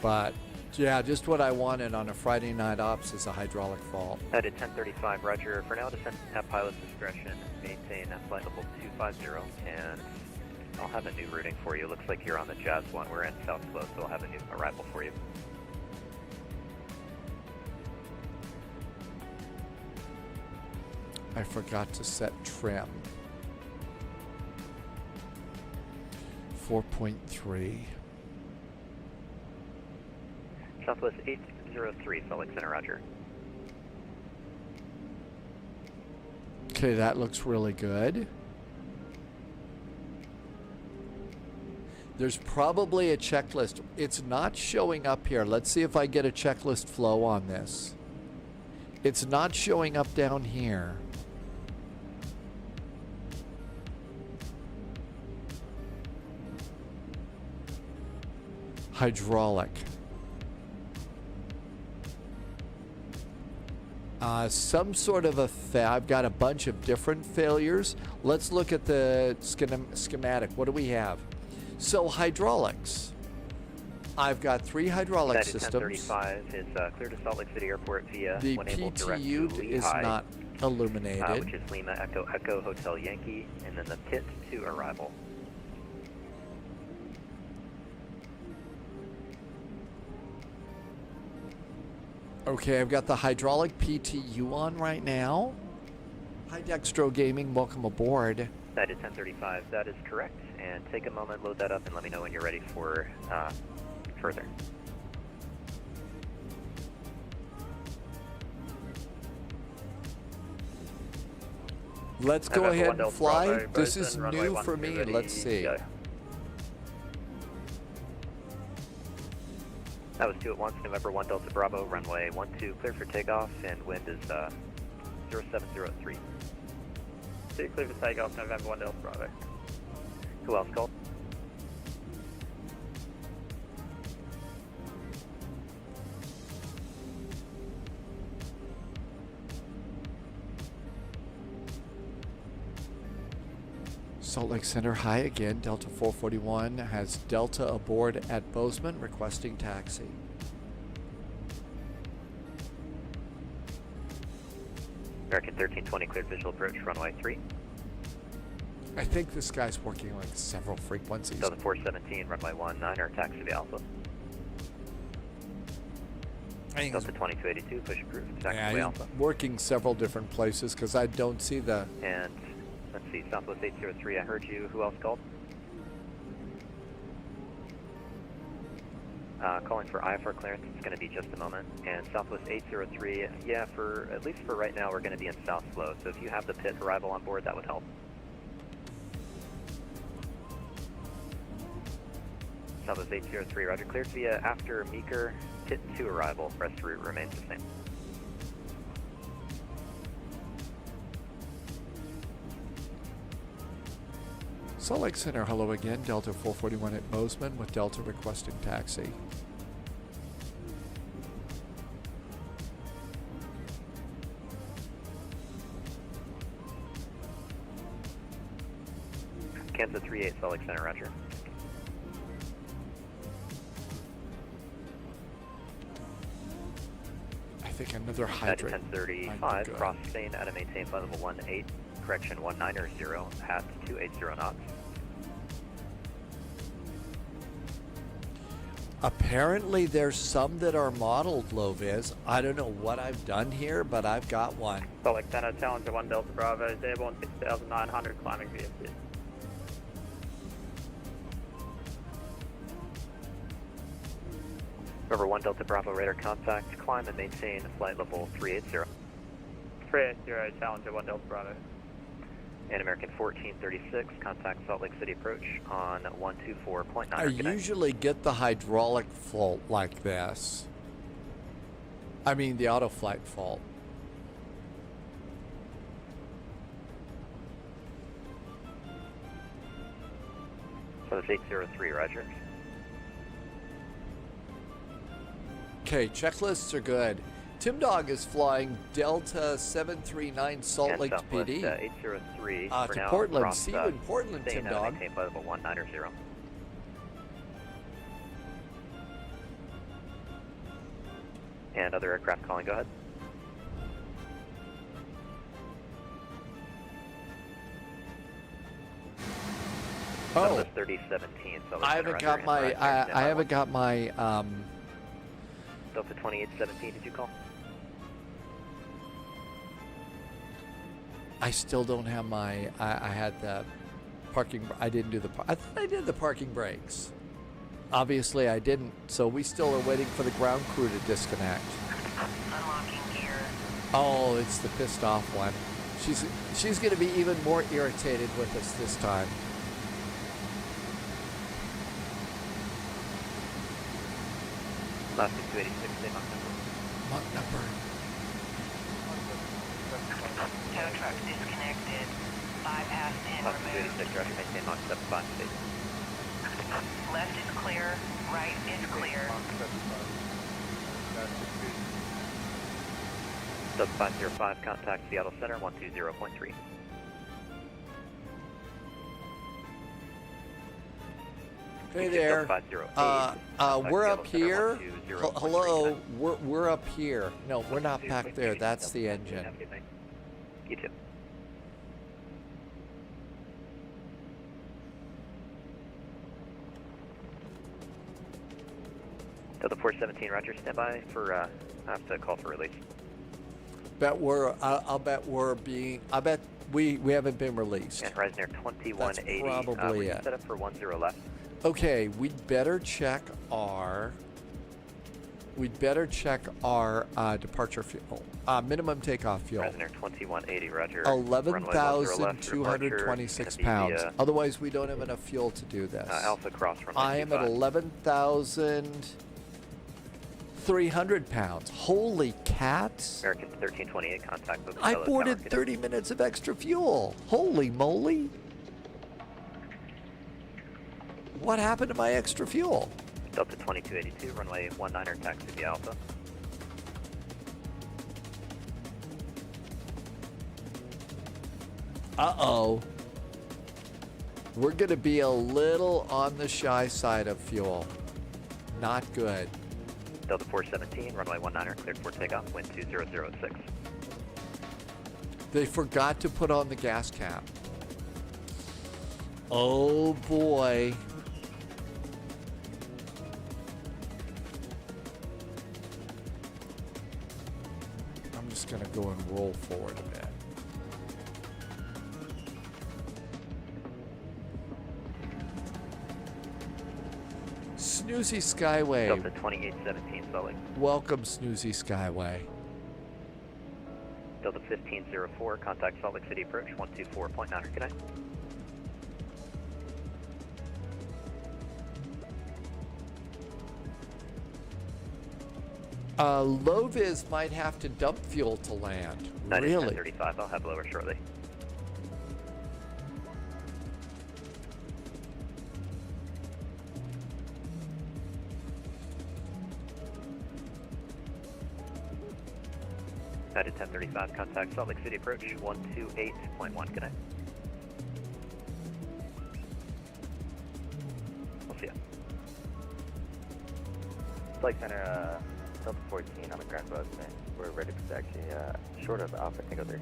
But yeah, just what I wanted on a Friday night ops is a hydraulic fault. Headed 1035, roger. For now, descent at pilot's discretion. Maintain at flight level 250, and I'll have a new routing for you. Looks like you're on the Jazz 1. We're in South Flow, so I'll have a new arrival for you. I forgot to set trim. 4.3. Southwest 803, Salt Lake Center, roger. Okay, that looks really good. There's probably a checklist. It's not showing up here. Let's see if I get a checklist flow on this. It's not showing up down here. Hydraulic. Some sort of I've got a bunch of different failures. Let's look at the schematic. What do we have? So hydraulics. I've got 3 hydraulic systems. 1035 is clear to Salt Lake City Airport via The when able direct PTU to is Lehigh, not illuminated. which is Lima Echo Echo Hotel Yankee, and then the pit to arrival. Okay, I've got the hydraulic PTU on right now. Hi Dextro Gaming, welcome aboard. That is 1035, that is correct. And take a moment, load that up, and let me know when you're ready for further. Let's go November ahead 1 and Delta fly. Bravo, This Bozeman, is runway new 13 for me. ready, Let's see. go. That was 2 at once, November 1 Delta Bravo, runway 12, clear for takeoff, and wind is 0703. 2 clear for takeoff, November 1 Delta Bravo. Who else called? Salt Lake Center, hi again. Delta 441 has Delta aboard at Bozeman requesting taxi. American 1320, cleared visual approach, runway 3. I think this guy's working like several frequencies. Delta 417, runway 19, taxi to Alpha. Delta 2282, push approved, taxi Yeah, to he's Alpha. working several different places because I don't see the... And let's see, Southwest 803, I heard you. Who else called? Calling for IFR clearance, it's going to be just a moment. And Southwest 803, yeah, for at least for right now, we're going to be in south flow. So if you have the pit arrival on board, that would help. Southwest 803, roger, cleared via after Meeker, pit 2 arrival, rest route remains the same. Salt Lake Center, hello again. Delta 441 at Bozeman with Delta requesting taxi. Kansas 38, Salt Lake Center, roger. I think another hydrant. 1035, cross Spain at a maintain flight level 18, correction 190 at 280 knots. Apparently there's some that are modeled, Loviz. I don't know what I've done here, but I've got one. Salt Lake Center, Challenger 1 Delta Bravo, is airborne 6,900, climbing VFC. River 1 Delta Bravo, radar contact, climb and maintain flight level 380. 380, Challenger 1 Delta Bravo. And American 1436, contact Salt Lake City approach on 124.9. I usually get the hydraulic fault like this. I mean the auto flight fault. So it's 803, roger. Okay, checklists are good. Tim Dog is flying Delta 739 Salt and Lake Southwest, PD. 803 for to now. Portland. Across, See you in Portland, Spain, Tim Dog. maintain flight level 190. And other aircraft calling, go ahead. Oh, Southwest 3017. So I haven't got my. I haven't got my. Delta 2817. Did you call? I still don't have my. I had the I didn't do the. I thought I did the parking brakes. Obviously, I didn't. So we still are waiting for the ground crew to disconnect. Unlocking gear. Oh, it's the pissed off one. She's going to be even more irritated with us this time. Last 286, stay Mach number. Mach number. Tow truck disconnected. Bypass pin Last removed. 286, Roger, maintain Mach 75, stay. Left is clear. Right is clear. Sub 505, contact Seattle Center 120.3. Hey there. We're up here. Hello. We're up here. No, we're not back there. That's the engine. You too. Delta 417, Roger, stand by for, I have to call for release. I'll bet we haven't been released. And Horizon Air 2180, That's probably it. Set up for 10 left. Okay, we'd better check our departure fuel, minimum takeoff fuel. Horizon Air 2180, Roger. 11,226 pounds. Otherwise, we don't have enough fuel to do this. Alpha cross runway I am at 11,300 pounds. Holy cats! American 1328, contact with I boarded 30 minutes of extra fuel. Holy moly! What happened to my extra fuel? Delta 2282, runway 19er, taxi via Alpha. Uh-oh. We're going to be a little on the shy side of fuel. Not good. Delta 417, runway 19er, cleared for takeoff, wind 2006. They forgot to put on the gas cap. Oh boy. I'm just going to go and roll forward a bit. Snoozy Skyway. Delta 2817, Salt Lake. Welcome, Snoozy Skyway. Delta 1504, contact Salt Lake City approach 124.9. Good night. Low-vis might have to dump fuel to land. Really? 1035, I'll have lower shortly. United 1035, contact Salt Lake City approach 128.1. Good night. We'll see ya. Flight Center, Delta 14 on the Grand Bozeman. We're ready for actually short of Alpha Tango 3.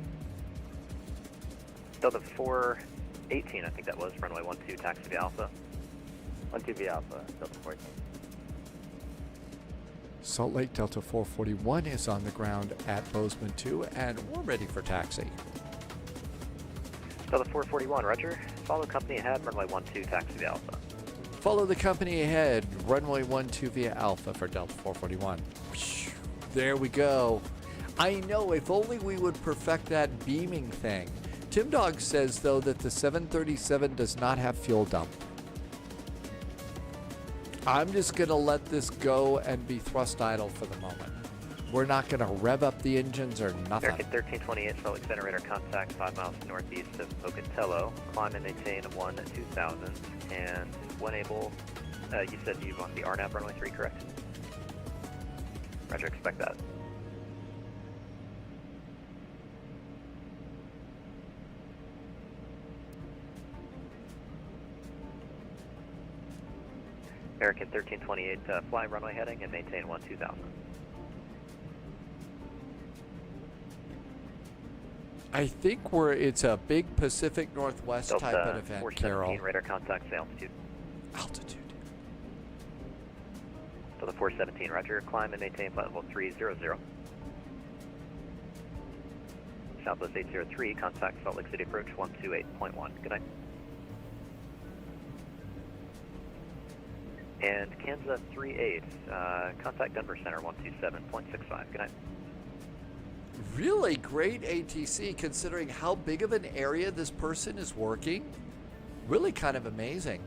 Delta 418, I think that was, runway 12, taxi via Alpha. 12 via Alpha, Delta 14. Salt Lake Delta 441 is on the ground at Bozeman 2, and we're ready for taxi. Delta 441, Roger. Follow company ahead, runway 12, taxi via Alpha. Follow the company ahead, runway 12 via Alpha for Delta 441. There we go. I know, if only we would perfect that beaming thing. Tim Dog says, though, that the 737 does not have fuel dump. I'm just going to let this go and be thrust idle for the moment. We're not going to rev up the engines or nothing. American 1328, Salt Lake Center, radar contact 5 miles northeast of Pocatello. Climb and maintain 1-2000. And when able, you said you want the RNAV runway 3, correct? Roger, expect that. American 1328, fly runway heading and maintain 1-2000. I think it's a big Pacific Northwest Delta type of event, Carol. Radar contact, say altitude. Altitude. Delta 417, Roger, climb and maintain flight level 300. Southwest 803, contact Salt Lake City approach 128.1. Good night. And Kansas 38, contact Denver Center 127.65. Good night. Really great ATC considering how big of an area this person is working. Really kind of amazing.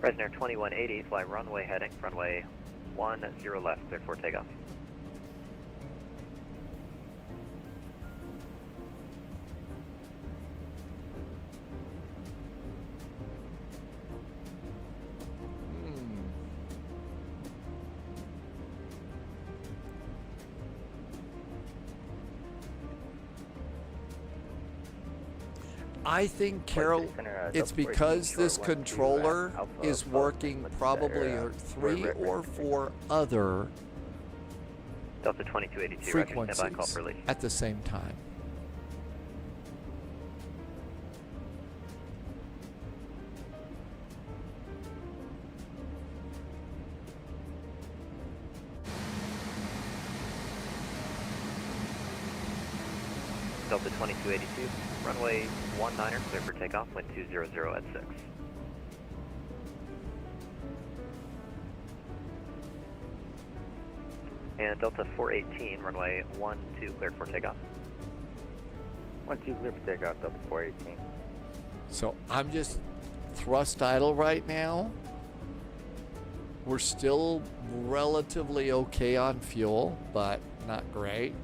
Fresno 2180, fly runway heading, runway 10 left, clear for takeoff. I think, Carol, it's because this controller is working probably 3 or 4 other Delta 2282, Roger, standby, call frequencies for release. at the same time. Delta 2282, runway 19er, clear for takeoff, wind 200 at 6. And Delta 418, runway 12, cleared for takeoff. 12, clear for takeoff, Delta 418. So I'm just thrust idle right now. We're still relatively okay on fuel, but not great.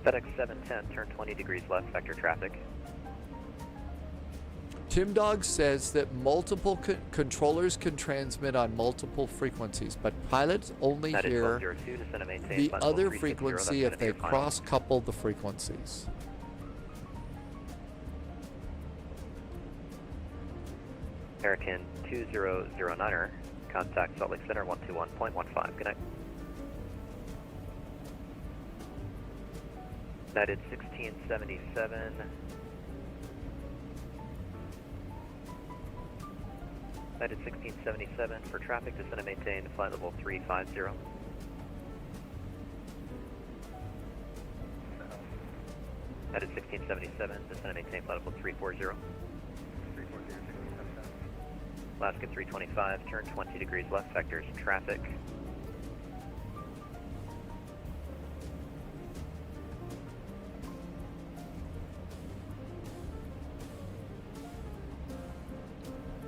FedEx 710, turn 20 degrees left, vector traffic. Tim Dog says that multiple controllers can transmit on multiple frequencies, but pilots only That is hear 1202, descend and maintain the flight other level 360, frequency that's if gonna they be your final. cross-couple the frequencies. American 2009er, contact Salt Lake Center 121.15. Good night. United 1677. United 1677 for traffic, descend and maintain flight level 350. United 1677, descend and maintain flight level 340. Alaska 325, turn 20 degrees left, vectors traffic.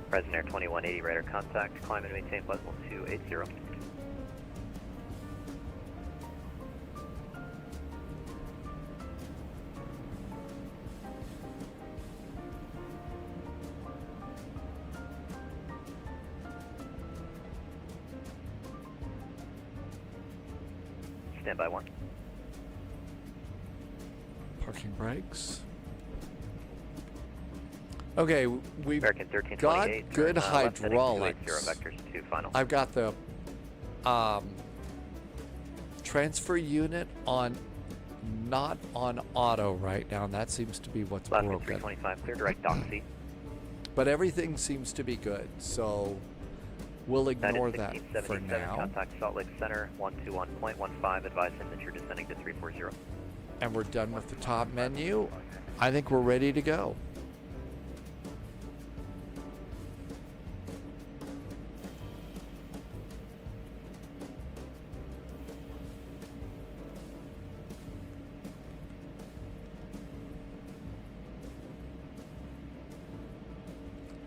Present Air 2180, radar contact, climb and maintain flight level 280. Standby 1. Parking brakes. Okay, we've American got 1328, good turn, left heading hydraulics. 280, vectors 2 final. I've got the transfer unit on, not on auto right now, and that seems to be what's Alaska broken. 325, clear direct dock seat. But everything seems to be good, so we'll ignore United that for 1677, now. contact Salt Lake Center 121.15, advise him that you're descending to 340. And we're done with the top menu. I think we're ready to go.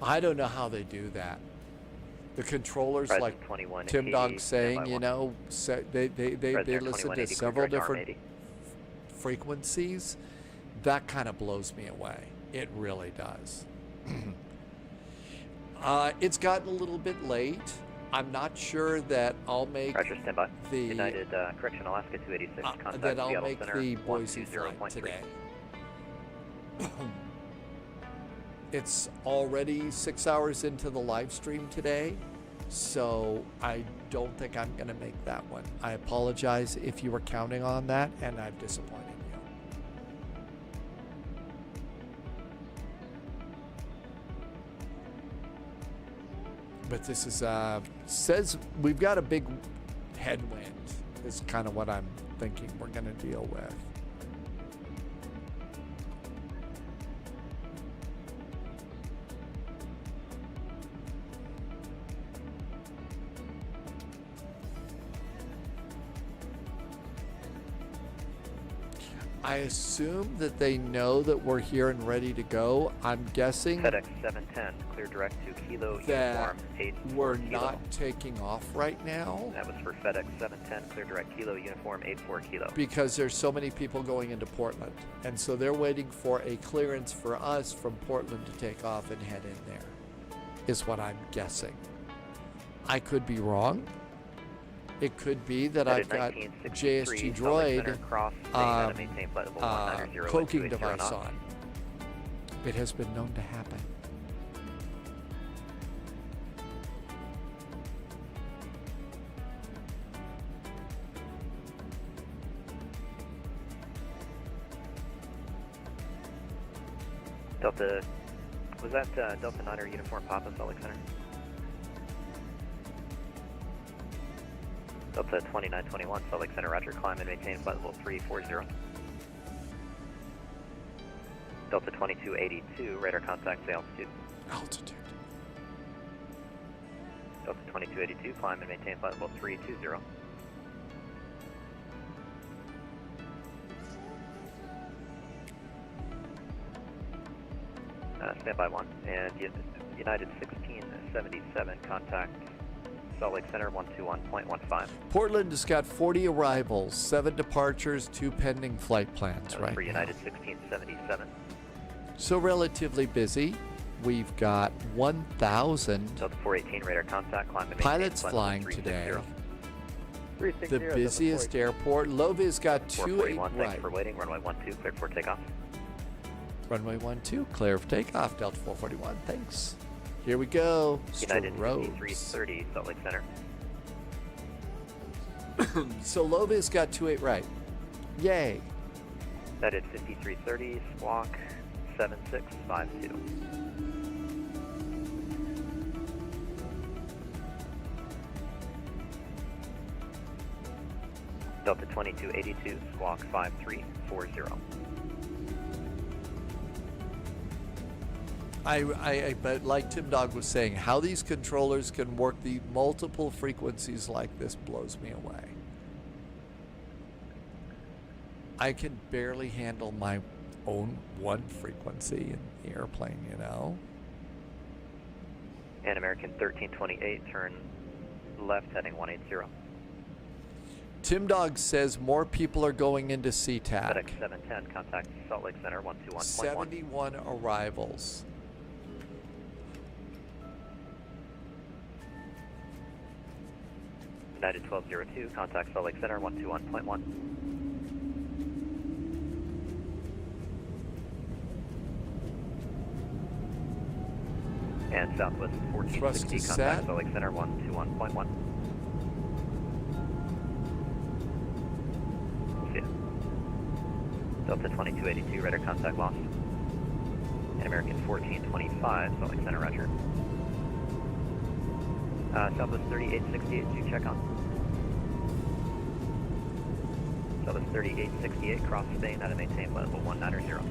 I don't know how they do that. The controllers, Present like 2180, Tim Dog saying, standby you 1. know, they Present listen to 2180, several clear direct arm different 80. frequencies. That kind of blows me away. It really does. It's gotten a little bit late. I'm not sure that I'll make Roger, standby. the United Correction Alaska 286, contact that I'll Seattle make Center the Boise flight 120.3. today. It's already 6 hours into the live stream today, so I don't think I'm going to make that one. I apologize if you were counting on that, and I've disappointed you. But this is, says we've got a big headwind is kind of what I'm thinking we're going to deal with. I assume that they know that we're here and ready to go. I'm guessing FedEx 710, clear direct to Kilo that Uniform 8 we're Kilo. not taking off right now. That was for FedEx 710, clear direct Kilo Uniform 84 Kilo. Because there's so many people going into Portland. And so they're waiting for a clearance for us from Portland to take off and head in there, is what I'm guessing. I could be wrong. It could be that I've got JST Droid cloaking device on. It has been known to happen. Delta, was that Delta 9 or Uniform Papa Salt Lake Center? Delta 2921, Salt Lake Center, roger, climb and maintain flight level 340. Delta 2282, radar contact, say altitude. Altitude. Delta 2282, climb and maintain flight level 320. Standby 1, and United 1677, contact Salt Lake Center 121.15. Portland has got 40 arrivals, 7 departures, 2 pending flight plans, That was right? for United 1677. So relatively busy. We've got 1,000 Delta 418, radar contact, climb and maintain pilots flight flying level today. 360. The busiest airport. Love's got 28 441, right. thanks for waiting. Runway 12, cleared for takeoff. Runway 12, clear for takeoff. Delta 441, thanks. Here we go. United Strobes. 5330, Salt Lake Center. So Love's got 28 right. Yay. United 5330, squawk 7652. Delta 2282, squawk 5340. But like Tim Dog was saying, how these controllers can work the multiple frequencies like this blows me away. I can barely handle my own one frequency in the airplane, you know? And American 1328, turn left heading 180. Tim Dog says more people are going into SeaTac. FedEx 710, contact Salt Lake Center 121.1. 71 arrivals. United 1202, contact Salt Lake Center 121.1. And Southwest 1460, contact Salt Lake Center 121.1. See ya. Delta 2282, radar contact lost. And American 1425, Salt Lake Center, roger. Southwest 3868, to check on. Southwest 3868, cross Spain, out of maintain flight level 190.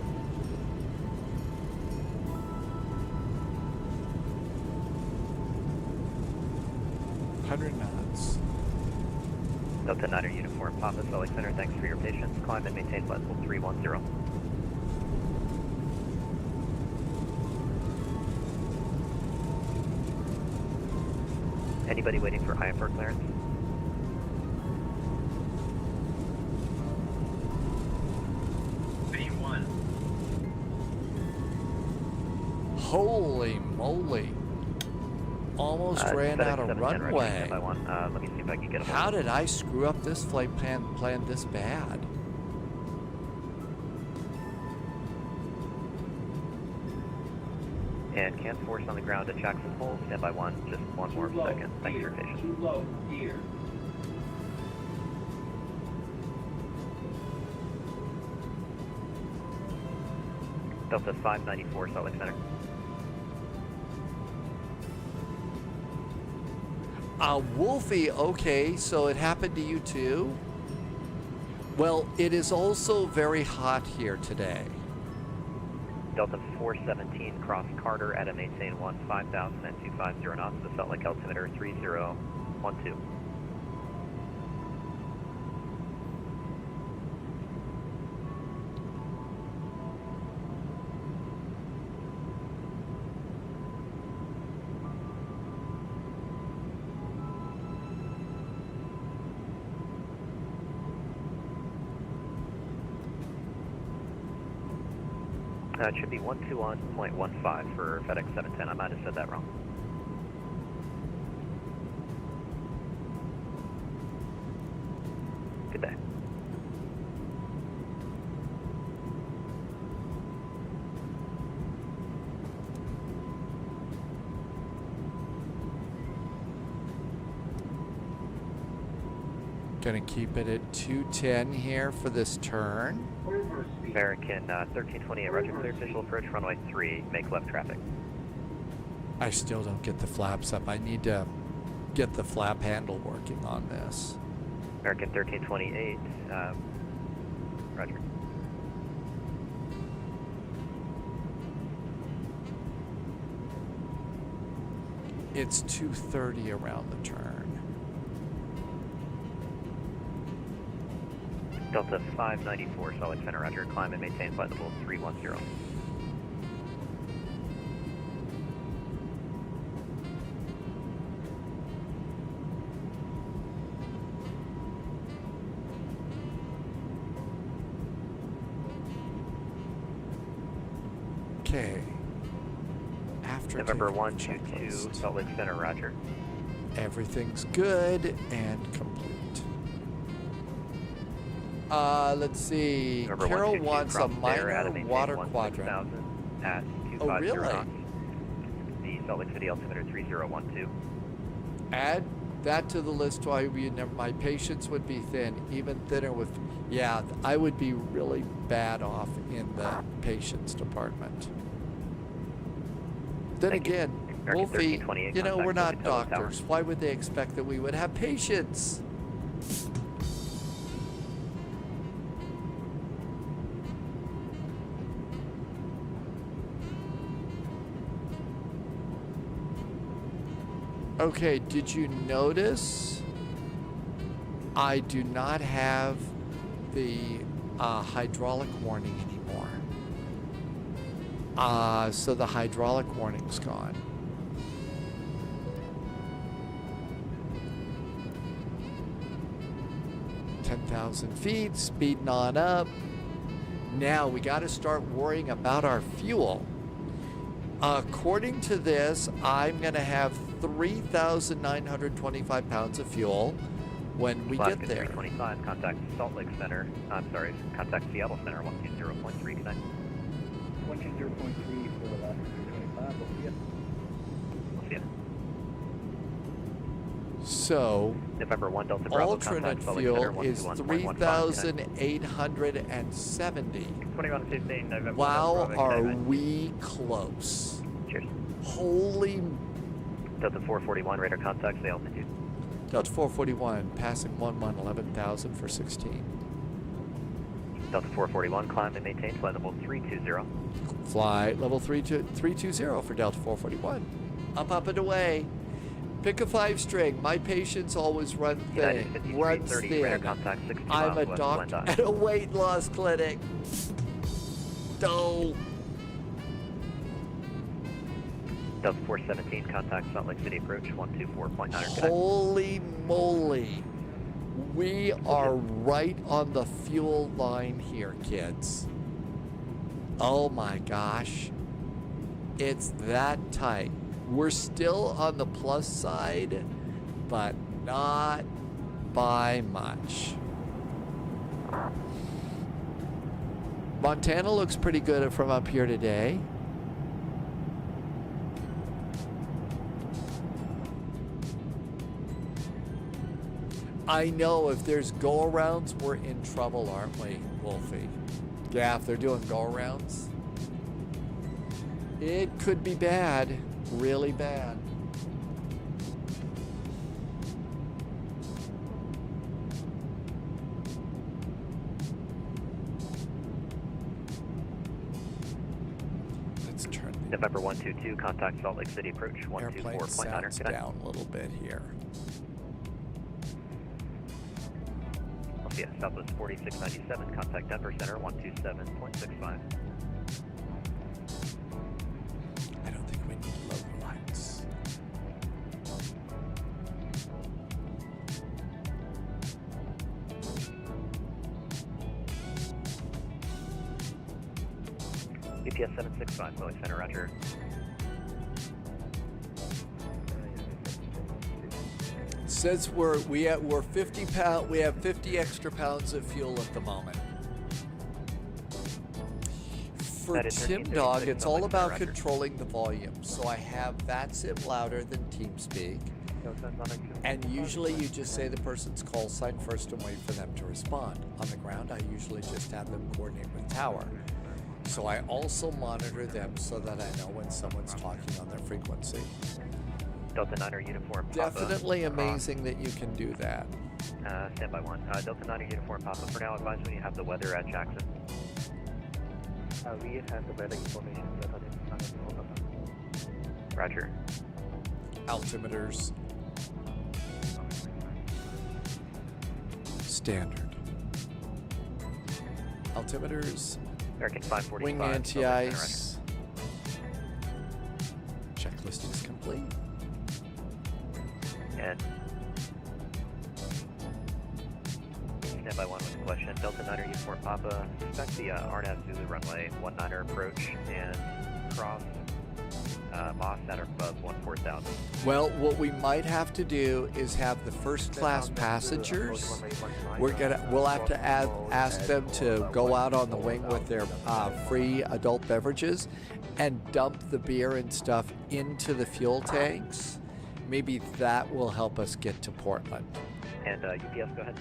100 knots. Delta 9 Uniform, Papa, Salt Lake Center, thanks for your patience. Climb and maintain flight level 310. Anybody waiting for IFR clearance? V1. Holy moly. Almost ran out of runway. Let me see if I can get a How did I screw up this flight plan this bad? And can force on the ground at Jackson Hole, stand by 1, just one more second. Thanks for your patience. Too low, here. Delta 594, Salt Lake Center. Wolfie, okay, so it happened to you too? Well, it is also very hot here today. Delta 417, cross Carter at a maintain 15,000 at 250 knots, the Salt Lake altimeter 3012. It should be 121.15 for FedEx 710. I might have said that wrong. Good day. Gonna keep it at 210 here for this turn. American 1328, roger, clear visual approach, runway 3, make left traffic. I still don't get the flaps up. I need to get the flap handle working on this. American 1328, roger. It's 230 around the turn. Delta 594, Salt Lake Center, roger, climb and maintain flight level 310. Okay. After November 122, Salt Lake Center, roger. Everything's good and complete. Let's see. November Carol 122, wants a minor water 16,000 quadrant. At 250 Oh, really? knots. The Salt Lake City altimeter 3012. Add that to the list while you never. My patience would be thin, even thinner with. Yeah, I would be really bad off in the patients department. Then again, Wolfie, you know, we're not doctors. Why would they expect that we would have patience? Okay, did you notice I do not have the hydraulic warning anymore? So the hydraulic warning's gone. $10,000 feet, speeding on up. Now we got to start worrying about our fuel. According to this, I'm going to have 3,925 pounds of fuel when we get there. 325, contact Salt Lake Center. I'm sorry, contact Seattle Center, 120.3, connect. 120.3 for the last 325, we'll see ya. We'll see ya. So, November 1 Delta Bravo, alternate fuel is 3,870. 2115, November. Wow, are we close? Cheers. Holy. Delta 441, radar contacts the altitude. Delta 441, passing 11,000 for 16. Delta 441, climb and maintain flight level 320. Flight level 320 for Delta 441. Up and away. Pick a 5-string. My patience always runs thin. I'm a doctor at a weight loss clinic. Don't. Delta 417, contact Salt Lake City approach 124.9. Holy moly. We are right on the fuel line here, kids. Oh my gosh. It's that tight. We're still on the plus side, but not by much. Montana looks pretty good from up here today. I know if there's go-arounds, we're in trouble, aren't we, Wolfie? Yeah, if they're doing go-arounds, it could be bad, really bad. November 122, contact Salt Lake City approach, Airplane 124.9. sounds down a little bit here. Yeah, Southwest 4697, contact Denver Center, 127.65. I don't think we need low lights. UPS 765, Bowie Center, roger. Says we're 50 pound. We have 50 extra pounds of fuel at the moment. For Tim Dog, it's all about controlling the volume. So I have VATSIM louder than TeamSpeak, and usually you just say the person's call sign first and wait for them to respond. On the ground, I usually just have them coordinate with tower. So I also monitor them so that I know when someone's talking on their frequency. Delta 9er uniform Papa. Definitely amazing that you can do that. Standby 1. Delta 9er uniform Papa. For now, advise when you have the weather at Jackson. We have the weather information. Roger. Altimeters. Standard. Altimeters. American 545. Wing anti-ice. Checklist is complete. And standby 1 with a question. Delta 9er uniform Papa. Expect the RNAV Zulu runway 19er approach and cross Moss at or above 14,000. Well, what we might have to do is have the first class passengers. We'll have to ask them to go out on the wing with their free adult beverages and dump the beer and stuff into the fuel tanks. Maybe that will help us get to Portland. And UPS, go ahead.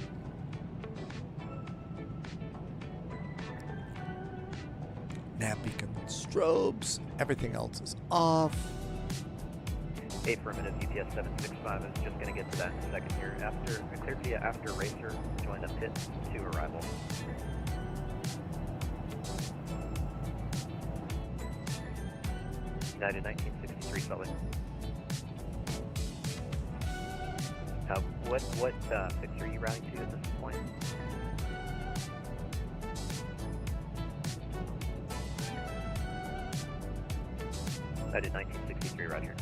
Nav beacon strobes. Everything else is off. Affirmative. UPS 765 is just going to get to that in a second here. After cleared via after racer, join the pit to arrival. United 1963 Sully. What fix are you routing to at this point? United 1963, roger.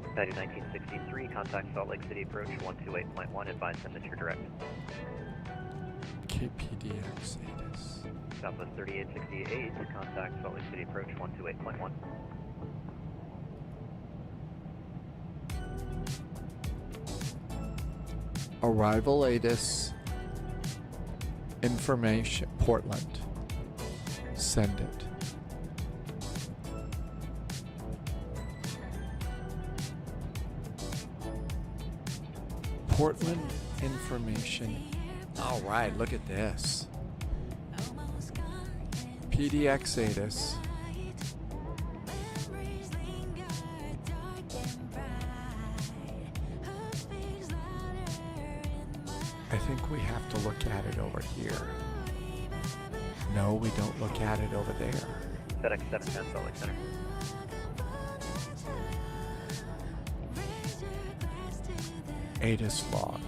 United 1963, contact Salt Lake City approach 128.1, advise them that you're direct. KPDX ATIS. Southwest 3868, contact Salt Lake City approach 128.1. Arrival ATIS. Information. Portland. Send it. Portland information. All right, look at this. PDX ATIS. I think we have to look at it over here. No, we don't look at it over there. FedEx 710 Salt Lake Center. ATIS log.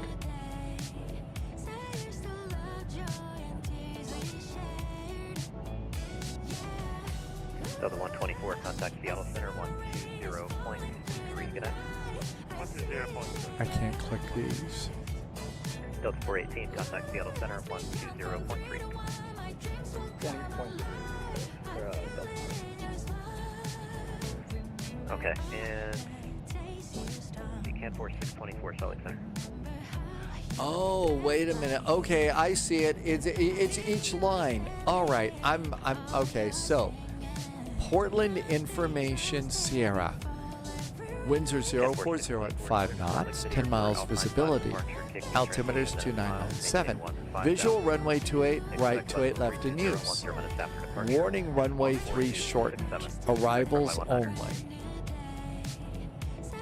Delta 124, contact Seattle Center 120.3, good night. 120.3. I can't click these. Delta 418, contact Seattle Center 120.3. Okay, and Canfor 624 Salt Lake Center. Oh, wait a minute. Okay, I see it. It's each line. All right. I'm okay. So, Portland Information Sierra. Winds are 040 at 5 knots, 10 miles visibility. Altimeters 2997. Visual runway 28 right, 28 left in use. Warning runway 3 shortened. Arrivals only.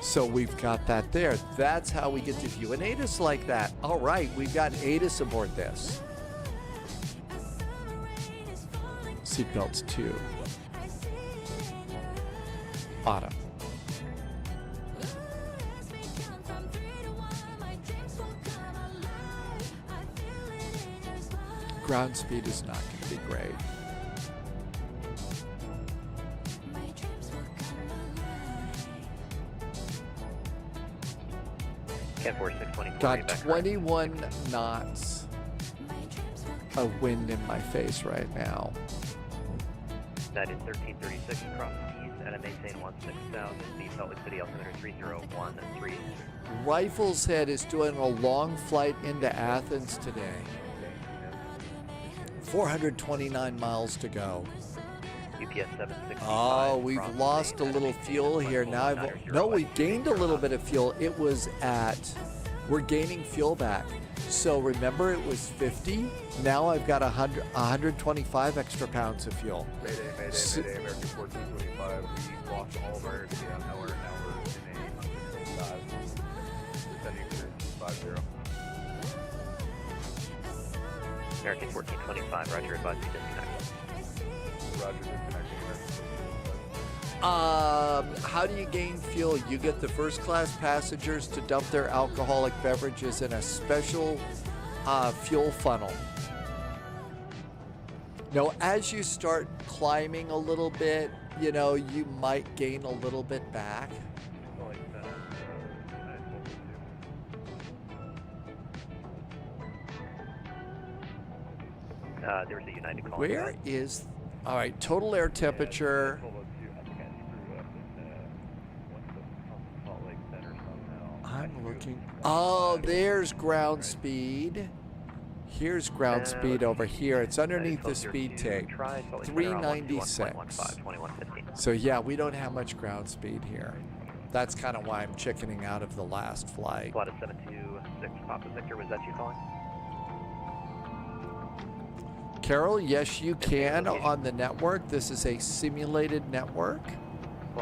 So we've got that there. That's how we get to view an ATIS like that. All right, we've got ATIS aboard this. Seatbelts 2. Auto. Ground speed is not going to be great. Got 21 knots of wind in my face right now. That is 1336 across east at a maintain 16,000, the Salt Lake City altimeter 3013. Rifle's Head is doing a long flight into Athens today. 429 miles to go. UPS 765. Oh, we've lost a little fuel here. Now we've gained a little bit of fuel. It was we're gaining fuel back. So remember it was 50. Now I've got 125 extra pounds of fuel. Mayday, American 1425. We lost all of our airspeed. Now we're in a descending for 50. American 1425, roger, advise you disconnect. Roger, disconnecting. How do you gain fuel? You get the first class passengers to dump their alcoholic beverages in a special fuel funnel. Now, as you start climbing a little bit, you know, you might gain a little bit back. There's a United call. Where is, all right, total air temperature. I'm looking. Oh, there's ground speed. Here's ground speed over here. It's underneath the speed tape. 396. So yeah, we don't have much ground speed here. That's kind of why I'm chickening out of the last flight. Flight of 726 Papa Victor, was that you calling? Carol, yes, you can on the network. This is a simulated network.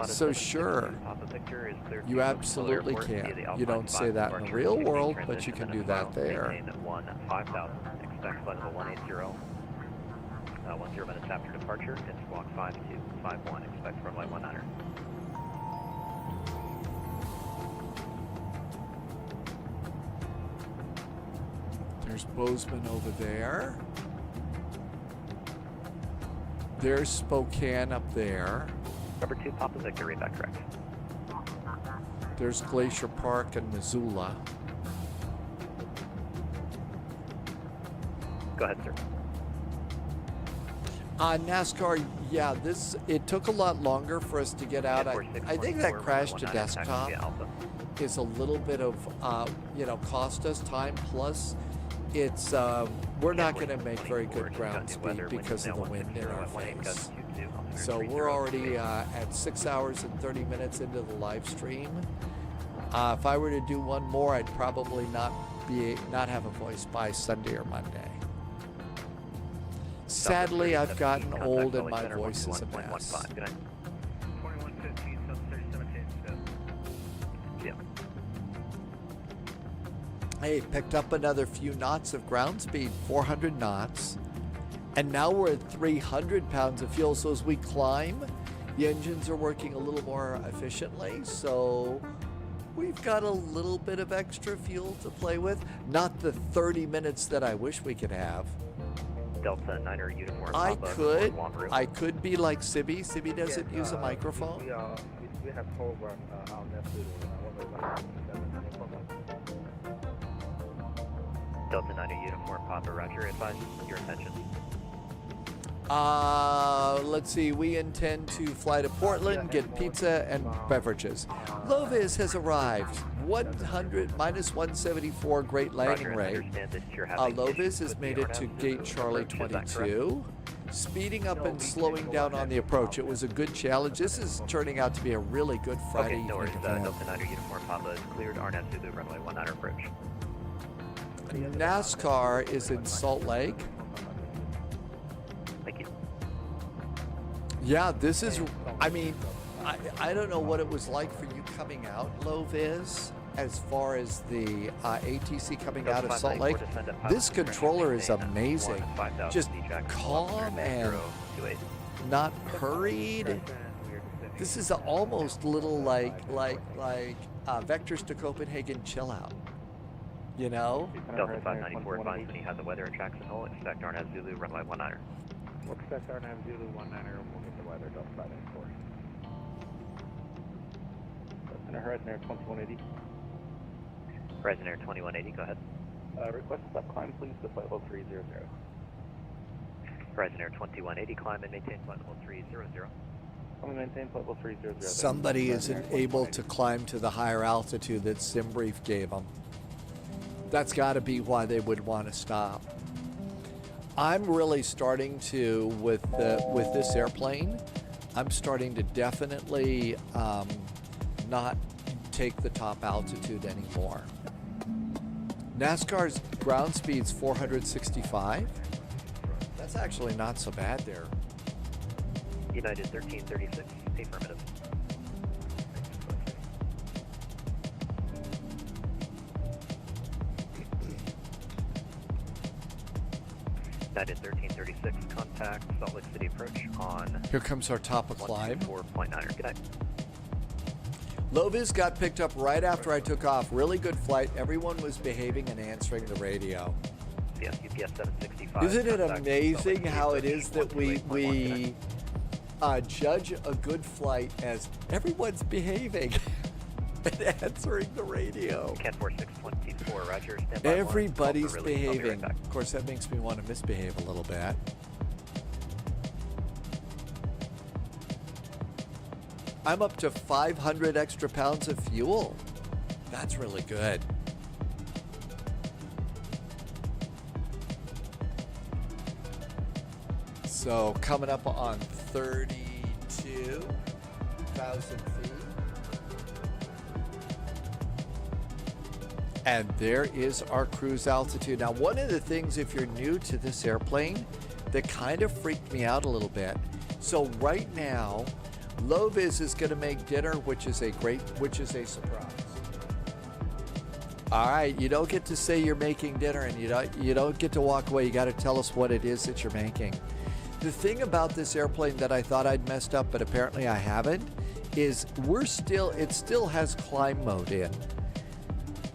So sure, you absolutely can. You don't say that in the real world, but you can do that there. 5000. Expect flight level 180. 10 minutes after departure. It's squawk 5251. Expect runway 19. There's Bozeman over there. There's Spokane up there. Number 2, Papa Victor, read that correct. There's Glacier Park and Missoula. Go ahead, sir. NASCAR, yeah, it took a lot longer for us to get out. I think that crash to desktop is a little bit of, cost us time. Plus, it's, we're not going to make very good ground speed because of the wind in our face. So we're already at 6 hours and 30 minutes into the live stream. If I were to do one more, I'd probably not have a voice by Sunday or Monday. Sadly, I've gotten old and my voice is a mess. 2115, 737 Hey, picked up another few knots of ground speed, 400 knots. And now we're at 300 pounds of fuel. So as we climb, the engines are working a little more efficiently. So we've got a little bit of extra fuel to play with. Not the 30 minutes that I wish we could have. Delta 9er uniform. I could be like Sibby. Sibby doesn't use a microphone. We have program on that Delta 9er uniform, Papa Roger, advise your attention. Let's see, we intend to fly to Portland, get pizza and beverages. Lovis has arrived. 100 minus 174, great landing rate. Lovis has made it to gate Charlie 22. Speeding up and slowing down on the approach. It was a good challenge. This is turning out to be a really good Friday evening event. Delta 9er uniform, Papa is cleared. RNAV Zulu, runway 19 approach. NASCAR is in Salt Lake. Thank you. Yeah, this is, I mean, I don't know what it was like for you coming out low vis, as far as the ATC coming out of Salt Lake, this controller is amazing. Just calm and not hurried. This is almost little like Vectors to Copenhagen chill out. You know? Delta 594 advised when you have the weather at Jackson Hole, expect RNAV Zulu, runway 19er. We'll expect RNAV Zulu 19er, and we'll get the weather, Delta 594. And Horizon Air 2180. Horizon Air 2180, go ahead. Request a stop climb, please, to flight level 300. Horizon Air 2180, climb and maintain flight level 300. Maintain flight level 300. Somebody isn't able to climb to the higher altitude that SimBrief gave them. That's got to be why they would want to stop. I'm really starting to, with this airplane, I'm starting to definitely not take the top altitude anymore. NASCAR's ground speed's 465. That's actually not so bad there. United 1336, affirmative. United 1336, contact Salt Lake City approach on... Here comes our top of climb. 4.9er, good night. Low vis got picked up right after I took off. Really good flight. Everyone was behaving and answering the radio. Yes, UPS 765. Isn't it amazing how it is that we judge a good flight as everyone's behaving and answering the radio? Cat 4624, roger. Everybody's behaving. Of course, that makes me want to misbehave a little bit. I'm up to 500 extra pounds of fuel. That's really good. So coming up on 32,000 feet. And there is our cruise altitude. Now, one of the things, if you're new to this airplane, that kind of freaked me out a little bit. So right now, low vis is going to make dinner, which is a surprise. All right, you don't get to say you're making dinner, and you don't get to walk away. You got to tell us what it is that you're making. The thing about this airplane that I thought I'd messed up, but apparently I haven't, is it still has climb mode in.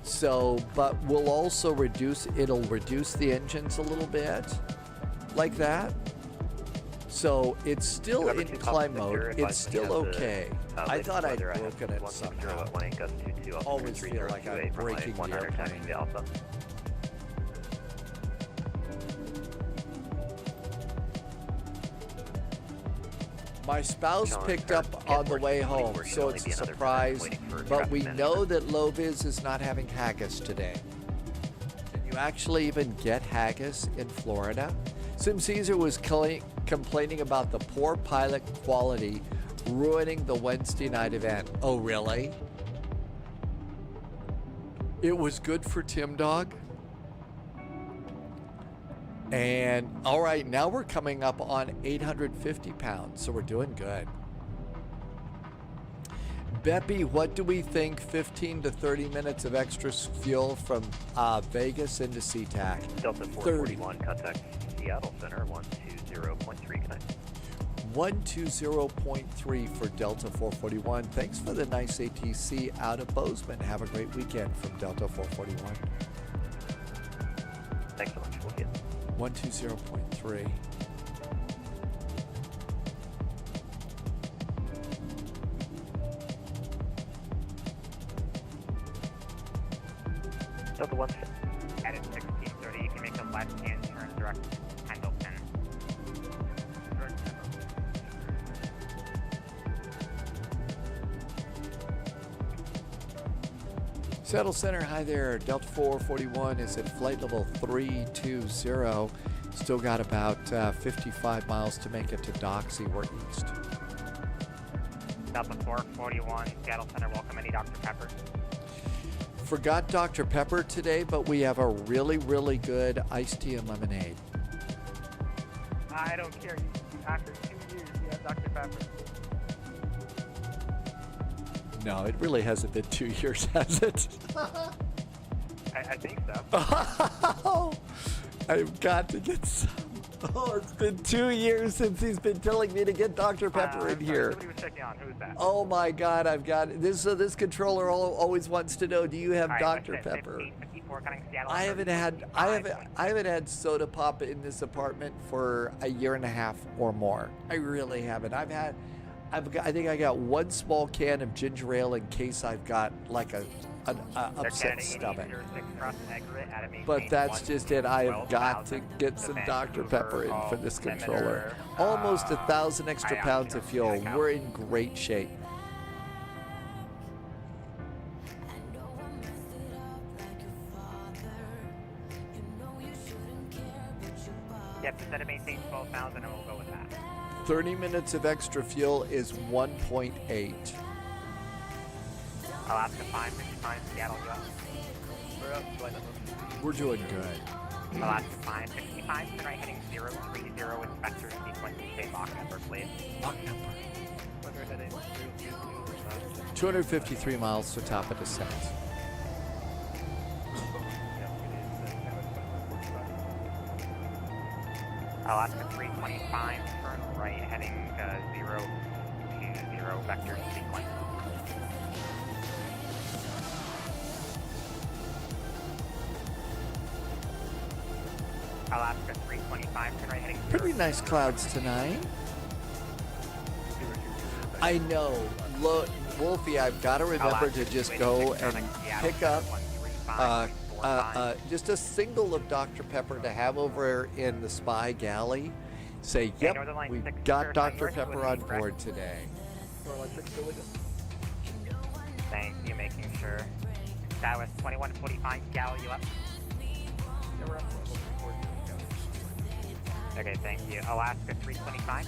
So, but it'll reduce the engines a little bit, like that. So it's still in climb mode. It's still okay. I thought I'd broken it somehow. Always feel like I'm breaking the airplane. My spouse picked up on the way home, so it's a surprise, but we know that low vis is not having haggis today. Can you actually even get haggis in Florida? Sim Caesar was complaining about the poor pilot quality ruining the Wednesday night event. Oh, really? It was good for Tim Dog. And all right, now we're coming up on 850 pounds, so we're doing good. Beppy, what do we think 15 to 30 minutes of extra fuel from Vegas into SeaTac? Delta 441, contact Seattle Center, 120.3, good night. 120.3 for Delta 441. Thanks for the nice ATC out of Bozeman. Have a great weekend from Delta 441. Thanks so much. We'll get 120.3. Delta 1. At 1630, you can make a left-hand turn direct Pendleton. Settle Center, hi there. Delta 441 is at flight level 320. Still got about 55 miles to make it to Doxy. We're east. Delta 441, Seattle Center, welcome any Dr. Pepper. Forgot Dr. Pepper today, but we have a really, really good iced tea and lemonade. I don't care. After 2 years, you have Dr. Pepper. No, it really hasn't been 2 years, has it? I think so. Oh, I've got to get some. Oh, it's been 2 years since he's been telling me to get Dr. Pepper in here. Somebody was checking on. Who's that? Oh my God, I've got this. This controller always wants to know, do you have Dr. Pepper? I haven't had soda pop in this apartment for a year and a half or more. I really haven't. I think I got one small can of ginger ale in case I've got like an upset stomach. But that's just it. I have got to get some Dr. Pepper in for this controller. Almost 1,000 extra pounds of fuel. We're in great shape. Yep, instead of maintain 12,000, and we'll go with that. 30 minutes of extra fuel is 1.8. Alaska 555, Seattle go. We're up, We're doing good. Alaska 565, turn right heading 030 with vector sequence, state Mach number, please. Mach number. We're heading 253 miles to top of descent. Alaska 325, turn right heading 020, vector sequence. Alaska 325, turn right heading 020. Pretty nice clouds tonight. I know. Look, Wolfie, I've got to remember to just go and pick up just a single of Dr. Pepper to have over in the spy galley. Say, yep, we've got Dr. Pepper on board today. Thank you, making sure. Southwest 2145, galley, you up? Okay, thank you. Alaska 325.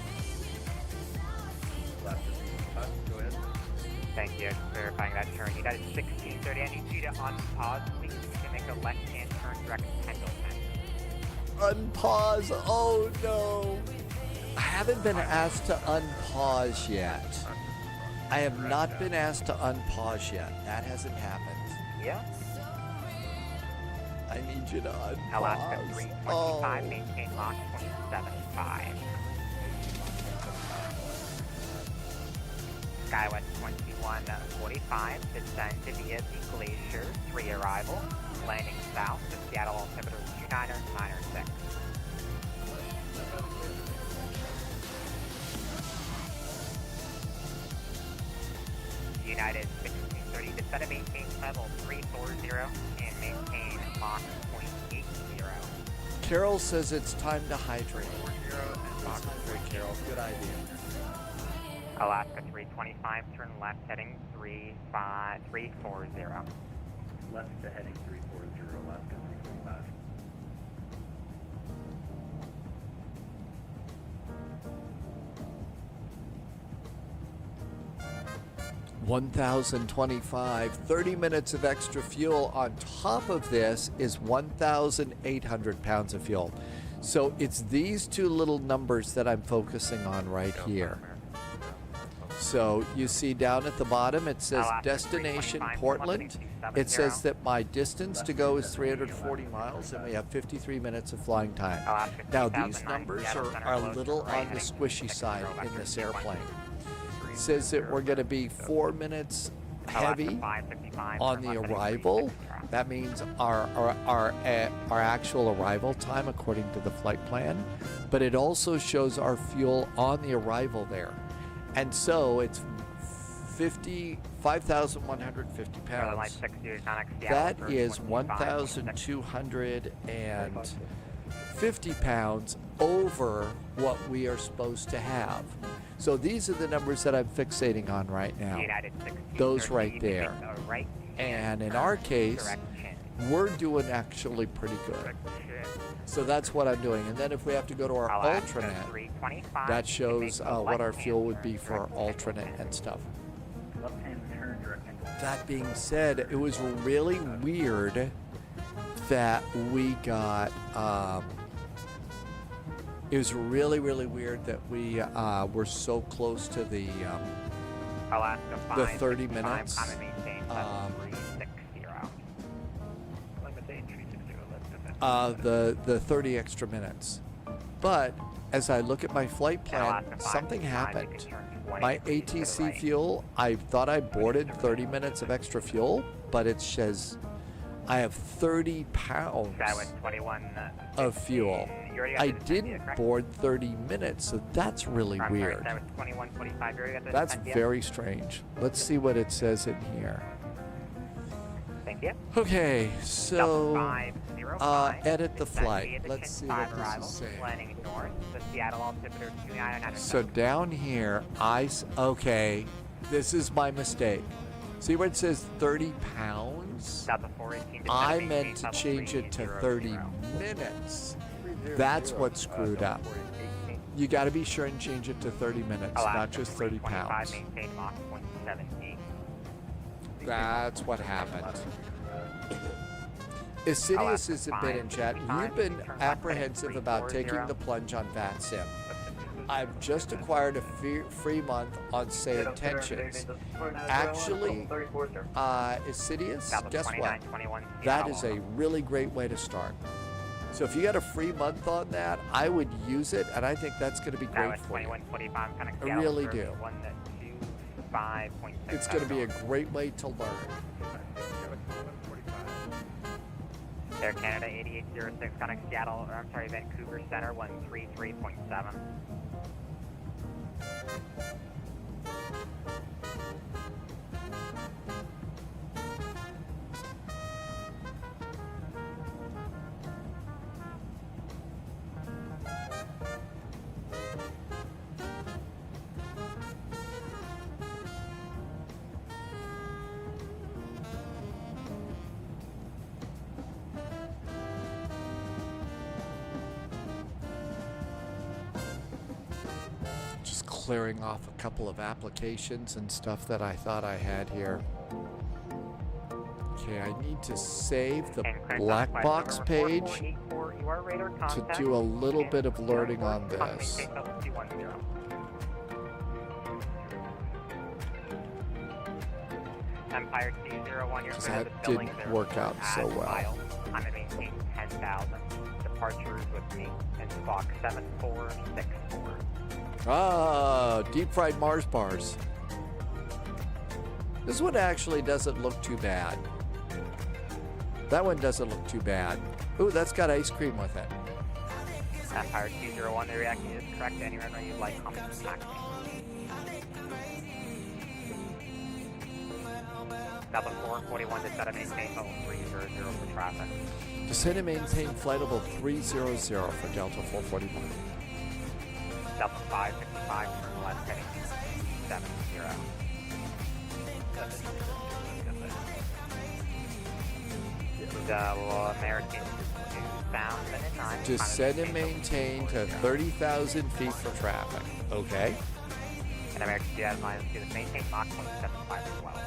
Alaska 325, go ahead. Thank you. Verifying that turn. United 1630. I need you to unpause, please. You can make a left-hand turn direct Pendleton. Unpause. Oh no. I haven't been asked to unpause yet. I have not been asked to unpause yet. That hasn't happened. Yeah. I need you to unpause. Alaska 325, maintain Mach 27.5. Skywest 2145, descend via the Glacier 3 arrival, landing south to Seattle altimeter 29096. United 1630, descend and maintain level 340 and maintain Mach 0.80. Carol says it's time to hydrate. Hydrate, Carol. Good idea. Alaska 325, turn left heading 340. Left to heading 340, Alaska 325. 1,025, 30 minutes of extra fuel. On top of this is 1,800 pounds of fuel. So it's these two little numbers that I'm focusing on right here. So you see down at the bottom it says destination Portland. It says that my distance to go is 340 miles and we have 53 minutes of flying time. Now these numbers are a little on the squishy side in this airplane. It says that we're going to be 4 minutes heavy on the arrival. That means our actual arrival time according to the flight plan. But it also shows our fuel on the arrival there. And so it's 5,150 pounds. That is 1,250 pounds over what we are supposed to have. So these are the numbers that I'm fixating on right now. Those right there. And in our case, we're doing actually pretty good. So that's what I'm doing. And then if we have to go to our alternate, that shows what our fuel would be for our alternate and stuff. That being said, it was really weird that we got, it was really, really weird that we were so close to the Alaska 5, the 30 minutes. Climb and maintain level 360. Climb and maintain 360, The 30 extra minutes. But as I look at my flight plan, something happened. My ATC fuel, I thought I boarded 30 minutes of extra fuel, but it says I have 30 pounds of fuel. I didn't board 30 minutes, so that's really weird. That's very strange. Let's see what it says in here. Thank you. Okay, so edit the flight. Let's see what this is saying. Landing north, the Seattle altimeter 299. So down here, okay, this is my mistake. See where it says 30 pounds? I meant to change it to 30 minutes. That's what screwed up. You got to be sure and change it to 30 minutes, not just 30 pounds. That's what happened. Sidious is a bit in chat. You've been apprehensive about taking the plunge on VATSIM. I've just acquired a free month on Say Intentions. Actually, Sidious, guess what? That is a really great way to start. So if you got a free month on that, I would use it, and I think that's going to be great for you. I really do. It's going to be a great way to learn. Air Canada 8806, connect Seattle, or I'm sorry, Vancouver Center 133.7. Clearing off a couple of applications and stuff that I thought I had here. Okay, I need to save the black box page to do a little bit of learning on this. Empire 201, because that didn't work out so well. I'm going to maintain 10,000. Departures with me in Spock 7464. Ah, deep fried Mars bars. This one actually doesn't look too bad. That one doesn't look too bad. Ooh, that's got ice cream with it. Empire 201, the reaction is correct. Any runway you'd like, comment and taxi. Delta 441, descend and maintain level 300 for traffic. Descend and maintain flight level 300 for Delta 441. Delta 555, turn left heading 70. American 2009. Descend and maintain to 30,000 feet for traffic. Okay. And American Jet minus 2, maintain Mach 0.75 as well.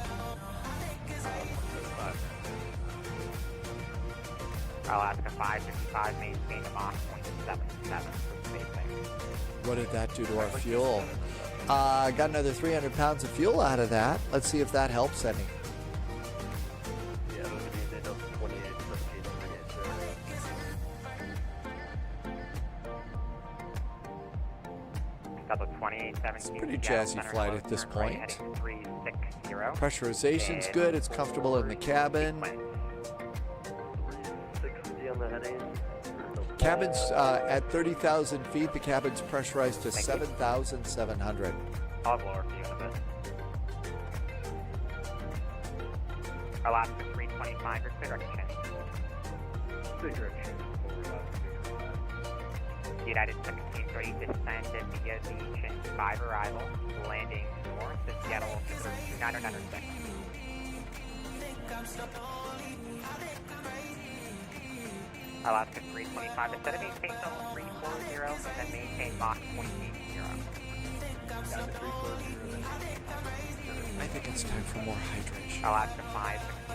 Alaska 555, maintain Mach 0.77 for spacing. What did that do to our fuel? Got another 300 pounds of fuel out of that. Let's see if that helps any. It's a pretty jazzy flight at this point. Pressurization's good. It's comfortable in the cabin. Cabin's at 30,000 feet. The cabin's pressurized to 7,700. I'll lower for you in a bit. Alaska 325, your clear direction. United 1630, descend via Beach 5 arrival, landing north to Seattle 2996. Alaska 325, instead of maintain level 340 and then maintain Mach 0.80. I think it's time for more hydration. Alaska 565.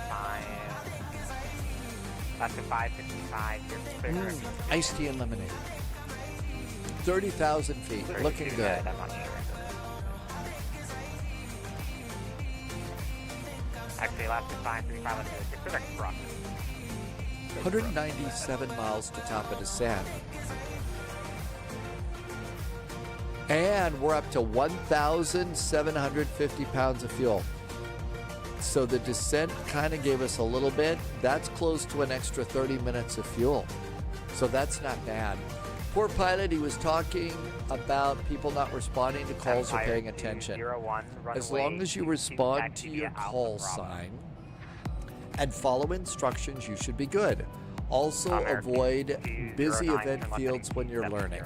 Alaska 555, here's the clear direction. Iced tea and lemonade. 30,000 feet, looking good. I'm not sure. Actually, last time, 3 pilot is Pacific crossing. 197 miles to top of descent. And we're up to 1,750 pounds of fuel. So the descent kind of gave us a little bit. That's close to an extra 30 minutes of fuel. So that's not bad. Poor pilot, he was talking about people not responding to calls or paying attention. As long as you respond to your call sign and follow instructions, you should be good. Also avoid busy event fields when you're learning.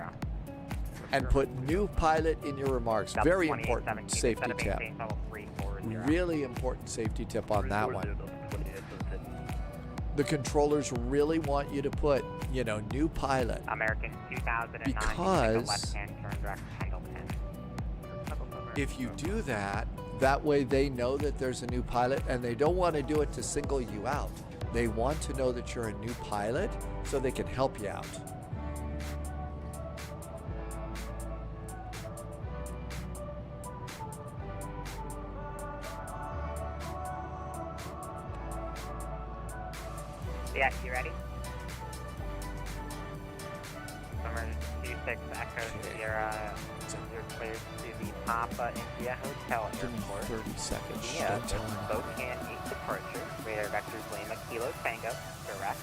And put new pilot in your remarks. Very important safety tip. Really important safety tip on that one. The controllers really want you to put, you know, new pilot. American 2009, because left-hand turn direct Pendleton. if you do that, that way they know that there's a new pilot, and they don't want to do it to single you out. They want to know that you're a new pilot so they can help you out. Yes, you ready? Emergency 26 Echo Sierra. You're cleared to the Papa India Hotel Airport. 30 seconds. Yeah, Spokane 8 departure. Radar vectors Lima Kilo Tango. Direct.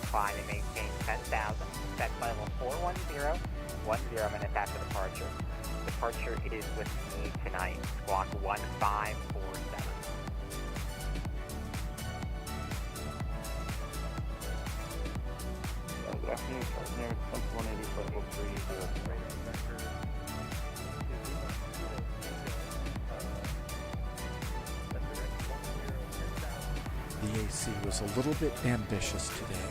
Climb and maintain 10,000. Set level 410. 10 minutes after departure. Departure is with me tonight. Squawk 1547. Good afternoon, Partner 180, level 303. The AC was a little bit ambitious today.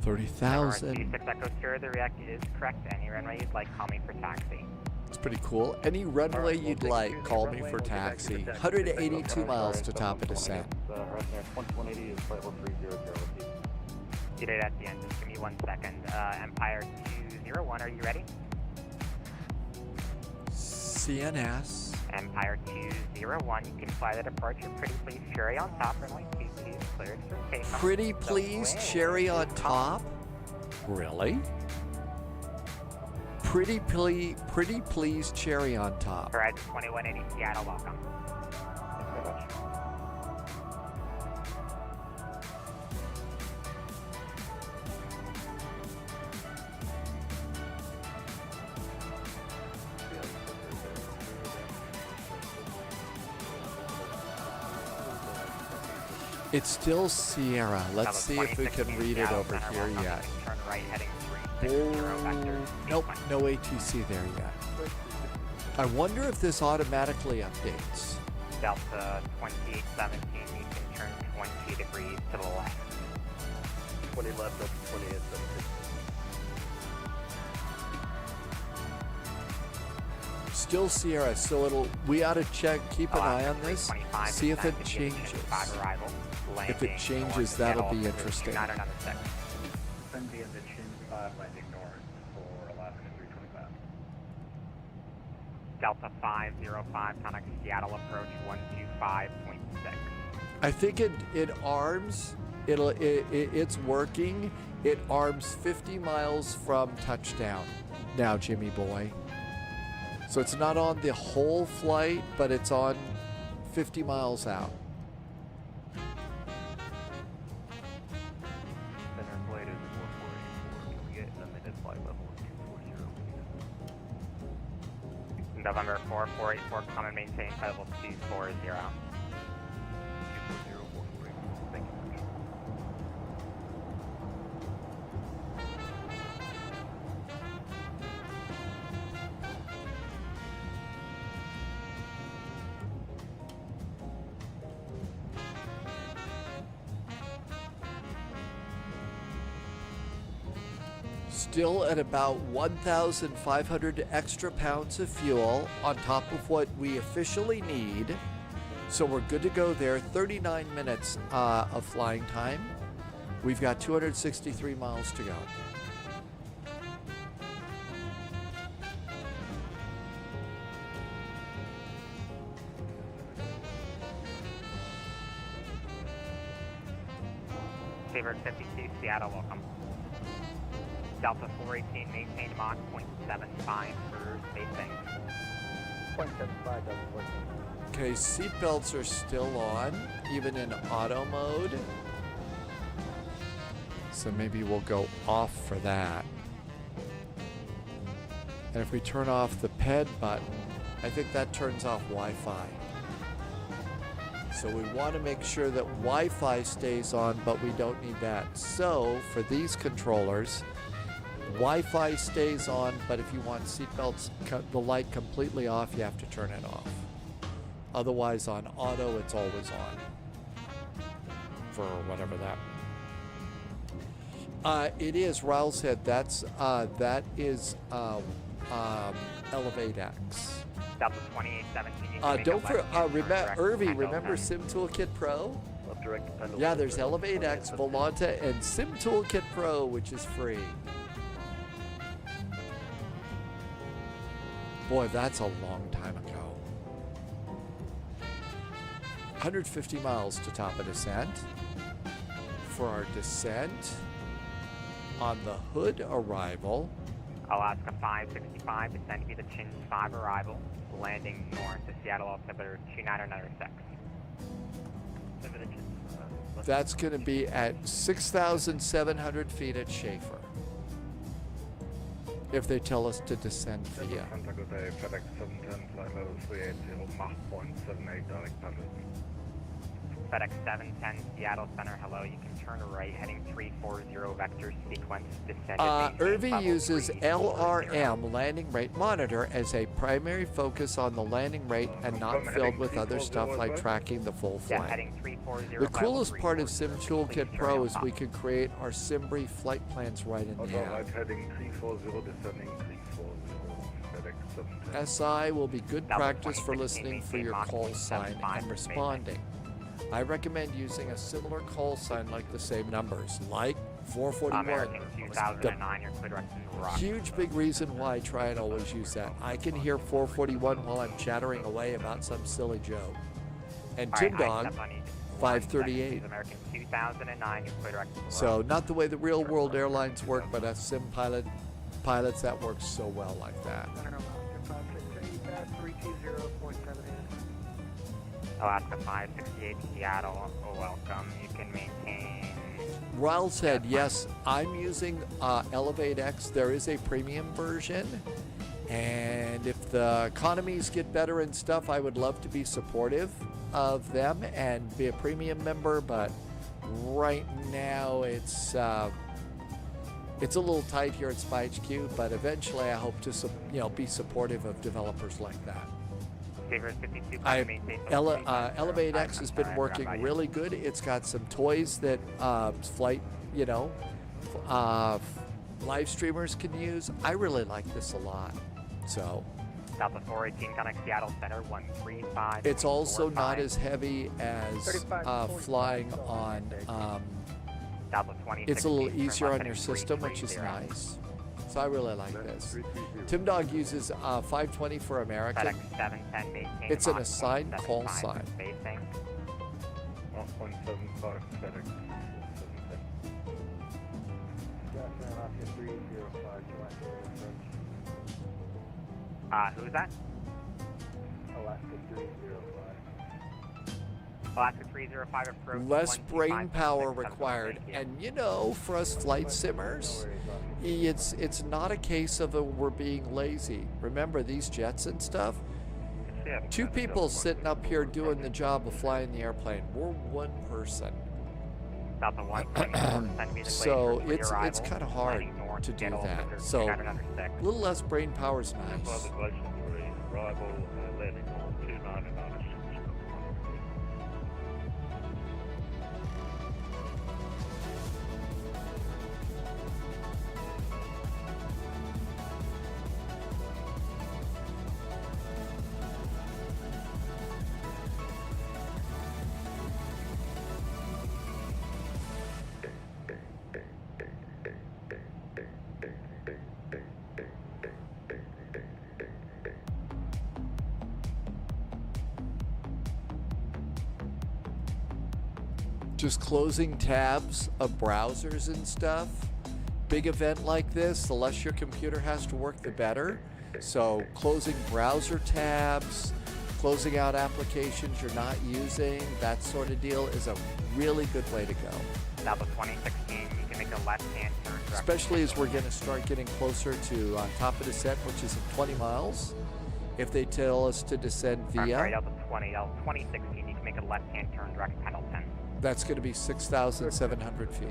30,000. 26 Echo Sierra, the react is correct. Any runway you'd like, call me for taxi. It's pretty cool. Any runway you'd like, call me for taxi. 182 miles to top of descent. 180 is level 300. Get it at the end. Just give me 1 second. Empire 201, are you ready? CNS. Empire 201, you can fly the departure. Pretty please, cherry on top. Runway 22, cleared for takeoff. Pretty please, cherry on top? Really? Pretty please, cherry on top. Horizon 2180 Seattle, welcome. Thanks very much. It's still Sierra. Let's see if we can read it over here yet. Turn right heading 360 vector. Nope, no ATC there yet. I wonder if this automatically updates. Delta 2817, you can turn 20 degrees to the left. 20 left, Delta 2817. Still Sierra, so we ought to check, keep an eye on this, see if it changes. If it changes, that'll be interesting. Not another second. Send the engine 5 landing north for Alaska 325. Delta 505, contact Seattle approach 125.6. I think it arms, it's working. It arms 50 miles from touchdown now, Jimmy boy. So it's not on the whole flight, but it's on 50 miles out. Center flight is 4484. Can we get a minute flight level of 240? November 4484, come and maintain flight level 240. 240, 440. Thank you much. Still at about 1,500 extra pounds of fuel on top of what we officially need. So we're good to go there. 39 minutes of flying time. We've got 263 miles to go. Saber 52, Seattle, welcome. Delta 418, maintain Mach 0.75 for spacing. 0.75 doesn't work. Okay, seatbelts are still on, even in auto mode. So maybe we'll go off for that. And if we turn off the PED button, I think that turns off Wi-Fi. So we want to make sure that Wi-Fi stays on, but we don't need that. So for these controllers, Wi-Fi stays on, but if you want seatbelts, the light completely off, you have to turn it off. Otherwise, on auto, it's always on. For whatever that. It is. Raul said that is ElevateX. Delta 2817. Don't Irvi, remember Sim Toolkit Pro? Yeah, there's ElevateX, Volanta, and Sim Toolkit Pro, which is free. Boy, that's a long time ago. 150 miles to top of descent. For our descent, on the hood arrival. Alaska 565, descend to be the Chin 5 arrival, landing north to Seattle altimeter 2996. That's going to be at 6,700 feet at Schaefer. If they tell us to descend via. FedEx 710, flight level 380, Mach 0.78, direct pilot. FedEx 710, Seattle Center, hello. You can turn right, heading 340 vector sequence, descend. Irvi uses LRM, landing rate monitor, as a primary focus on the landing rate and not filled with other stuff like tracking the full flight. Heading 340. The coolest part of Sim Toolkit Pro is we can create our Simbri flight plans right in the app. Heading 340, descending 340, FedEx 710. SI will be good practice for listening for your call sign and responding. I recommend using a similar call sign like the same numbers, like 441. 2009, you're clear direction rock. Huge big reason why I try and always use that. I can hear 441 while I'm chattering away about some silly joke. And Tim Dog, 538. American 2009, you're clear direction rock. So not the way the real world airlines work, but as sim pilots that works so well like that. Alaska 568, Seattle, welcome. You can maintain. Raul said, yes, I'm using ElevateX. There is a premium version. And if the economies get better and stuff, I would love to be supportive of them and be a premium member. But right now, it's a little tight here at SPY HQ. But eventually, I hope to be supportive of developers like that. ElevateX has been working really good. It's got some toys that flight, live streamers can use. I really like this a lot. So Delta 418, connect Seattle Center 135. It's also not as heavy as flying on. It's a little easier on your system, which is nice. So I really like this. Tim Dog uses 520 for American. It's an assigned call sign. 1.75 FedEx. Who's that? Alaska 305. Alaska 305 approach. Less brain power required. And for us flight simmers, it's not a case of we're being lazy. Remember these jets and stuff? 2 people sitting up here doing the job of flying the airplane. We're 1 person. So it's kind of hard to do that. So a little less brain power is nice. just closing tabs of browsers and stuff. Big event like this, the less your computer has to work, the better. So closing browser tabs, closing out applications you're not using, that sort of deal is a really good way to go. Delta 2016, you can make a left-hand turn. Especially as we're going to start getting closer to top of descent, which is in 20 miles. If they tell us to descend via... Sorry, Delta 2016, you can make a left-hand turn direct Pendleton. That's going to be 6,700 feet.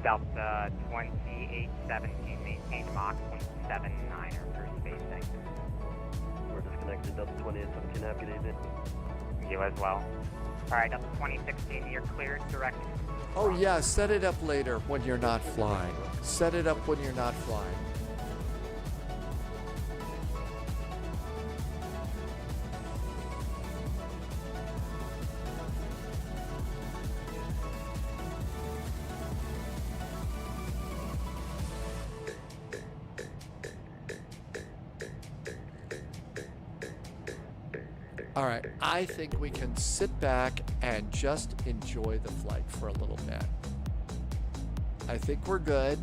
Delta 2817, maintain Mach 179 for spacing. We're disconnected, Delta 2817, have a good evening. You as well. Alright, Delta 2016, you're cleared direct. Oh yeah, set it up later when you're not flying. Set it up when you're not flying. All right, I think we can sit back and just enjoy the flight for a little bit. I think we're good.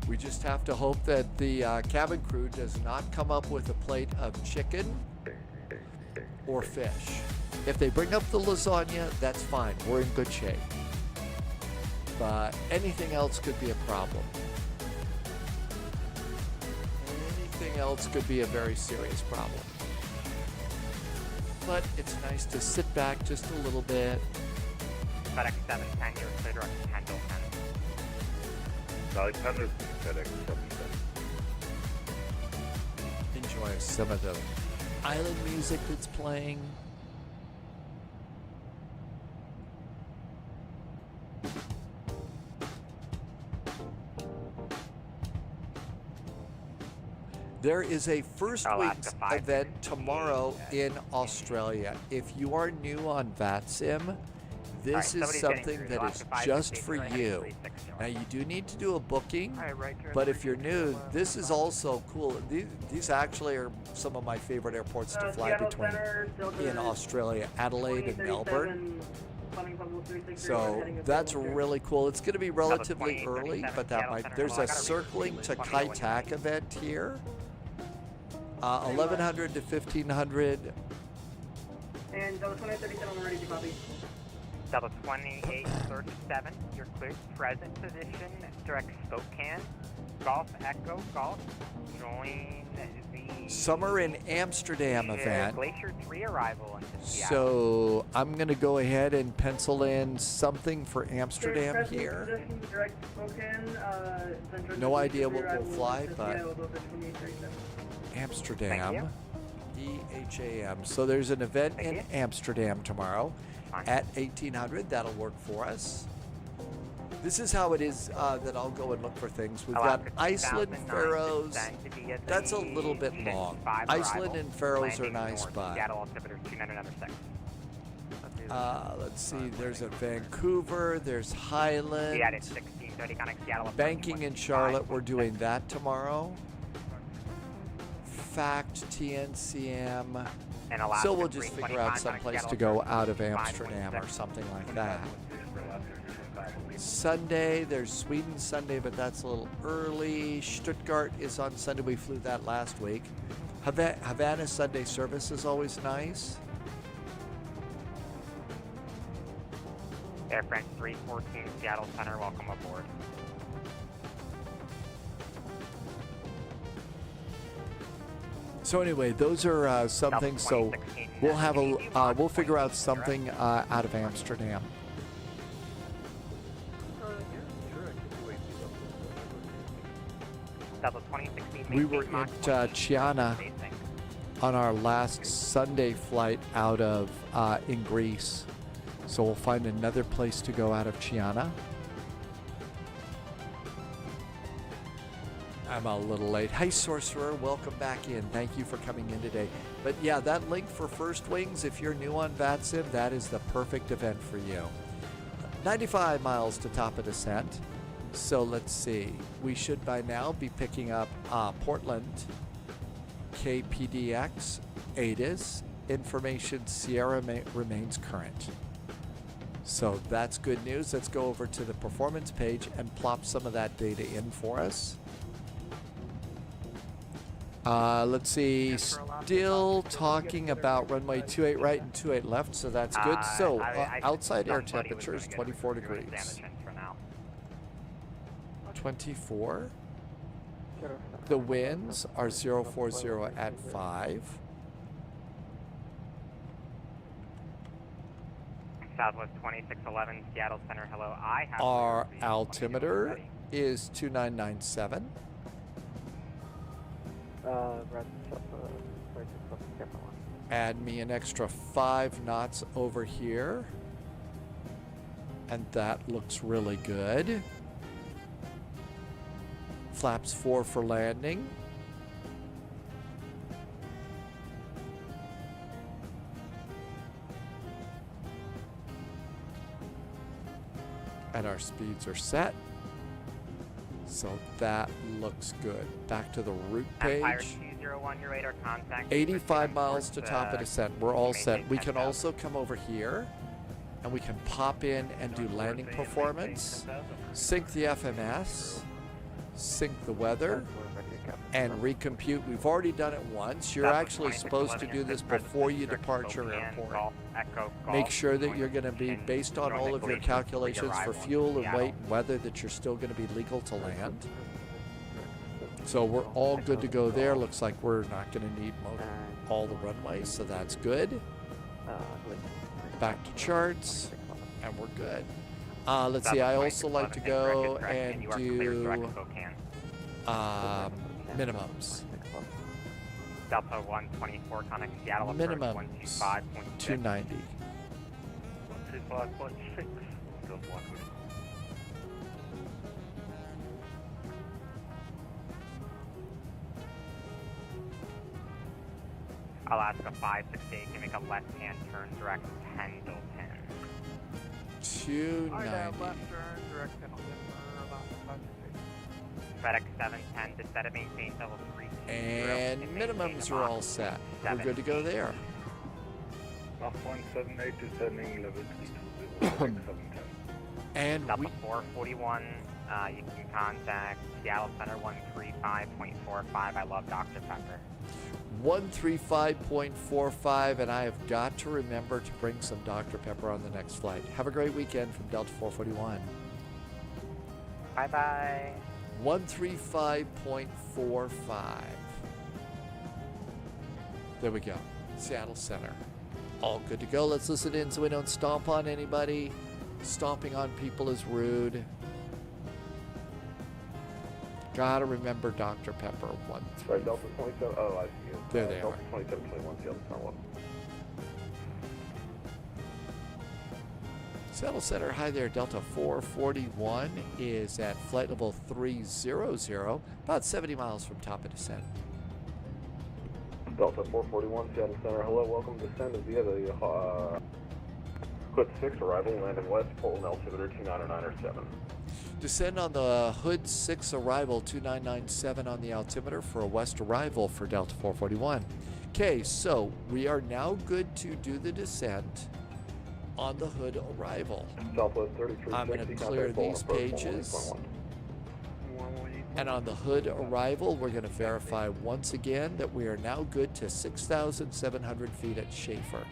We just have to hope that the cabin crew does not come up with a plate of chicken or fish. If they bring up the lasagna, that's fine. We're in good shape. But anything else could be a problem. Anything else could be a very serious problem. But it's nice to sit back just a little bit. FedEx 710, you're clear direct Pendleton. Sorry, Pendleton, FedEx 710. Enjoy some of the island music that's playing. There is a first week's event tomorrow in Australia. If you are new on VATSIM, this is something that is just for you. Now you do need to do a booking, but if you're new, this is also cool. These actually are some of my favorite airports to fly between in Australia, Adelaide and Melbourne. So that's really cool. It's going to be relatively early, but there's a circling to Kai Tak event here. 1100 to 1500. And Delta 2837, I'm ready to copy. Delta 2837, you're cleared. Present position, direct Spokane. Golf Echo Golf. Join the Summer in Amsterdam event. Glacier 3 arrival into Seattle. So I'm going to go ahead and pencil in something for Amsterdam here. Direct Spokane, No idea what we'll fly, but Amsterdam, EHAM. So there's an event in Amsterdam tomorrow at 1800. That'll work for us. This is how it is that I'll go and look for things. We've got Iceland, Faroes. That's a little bit long. Iceland and Faroes are nice, but let's see. There's a Vancouver. There's Highland. Banking in Charlotte. We're doing that tomorrow. Fact, TNCM. So we'll just figure out some place to go out of Amsterdam or something like that. Sunday, there's Sweden Sunday, but that's a little early. Stuttgart is on Sunday. We flew that last week. Havana Sunday service is always nice. Air France 314 Seattle Center, welcome aboard. So anyway, those are some things. So we'll have we'll figure out something out of Amsterdam. We were in Chiana on our last Sunday flight out of in Greece, so we'll find another place to go out of Chiana. I'm a little late. Hey, Sorcerer, welcome back in. Thank you for coming in today. But yeah, that link for First Wings, if you're new on VATSIM, that is the perfect event for you. 95 miles to top of descent. So let's see. We should by now be picking up Portland, KPDX, ASUS, information Sierra remains current. So that's good news. Let's go over to the performance page and plop some of that data in for us. Let's see, still talking about runway 28 right and 28 left, so that's good. So outside air temperature is 24 degrees. 24. The winds are 040 at 5. Southwest 2611, Seattle Center, hello. I have Our altimeter is 2997. Add me an extra 5 knots over here. And that looks really good. Flaps 4 for landing. And our speeds are set. So that looks good. Back to the route page. Empire 201, your radar contact. 85 miles to top of descent. We're all set. We can also come over here and we can pop in and do landing performance, sync the FMS, sync the weather, and recompute. We've already done it once. You're actually supposed to do this before you depart your airport. Make sure that you're going to be, based on all of your calculations for fuel and weight and weather, that you're still going to be legal to land. So we're all good to go there. Looks like we're not going to need all the runways, so that's good. Back to charts, and we're good. Let's see, I also like to go and do minimums. Delta 124, connect Seattle. Minimums 290. 125.6. Alaska 568, can make a left-hand turn direct Pendleton. 290. FedEx 710 to set and maintain level 3. And minimums are all set. We're good to go there. Mach 178 descending level 320. And Delta 441, you can contact Seattle Center 135.45. I love Dr. Pepper. 135.45, and I have got to remember to bring some Dr. Pepper on the next flight. Have a great weekend from Delta 441. Bye-bye. 135.45. There we go. Seattle Center. All good to go. Let's listen in so we don't stomp on anybody. Stomping on people is rude. Gotta remember Dr. Pepper. Right, Delta 27. Oh, I see it. There they Delta are. 2721, Seattle Center 1. Seattle Center, hi there. Delta 441 is at flight level 300, about 70 miles from top of descent. Delta 441, Seattle Center, hello, welcome. Descend via the Hood 6 arrival, landing west, Fulton altimeter 2997. Descend on the Hood 6 arrival, 2997 on the altimeter for a west arrival for Delta 441. Okay, so we are now good to do the descent on the Hood arrival. Southwest 3360, I'm going to clear these pages. And on the Hood arrival, we're going to verify once again that we are now good to 6,700 feet at Schaefer.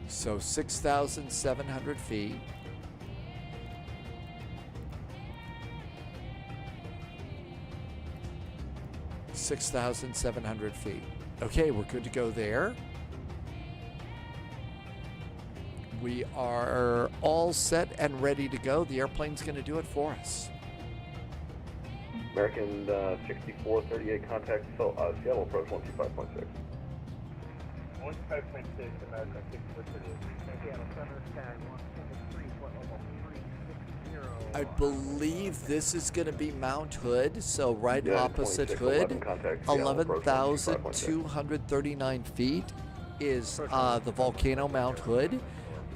So 6,700 feet. $6,700 feet. Okay, we're good to go there. We are all set and ready to go. The airplane's going to do it for us. American 6438, contact Seattle approach 125.6. 125.6, American 6438. Seattle Center, sky 123.360. I believe this is going to be Mount Hood, so right opposite Hood, 11,239 feet is the volcano Mount Hood.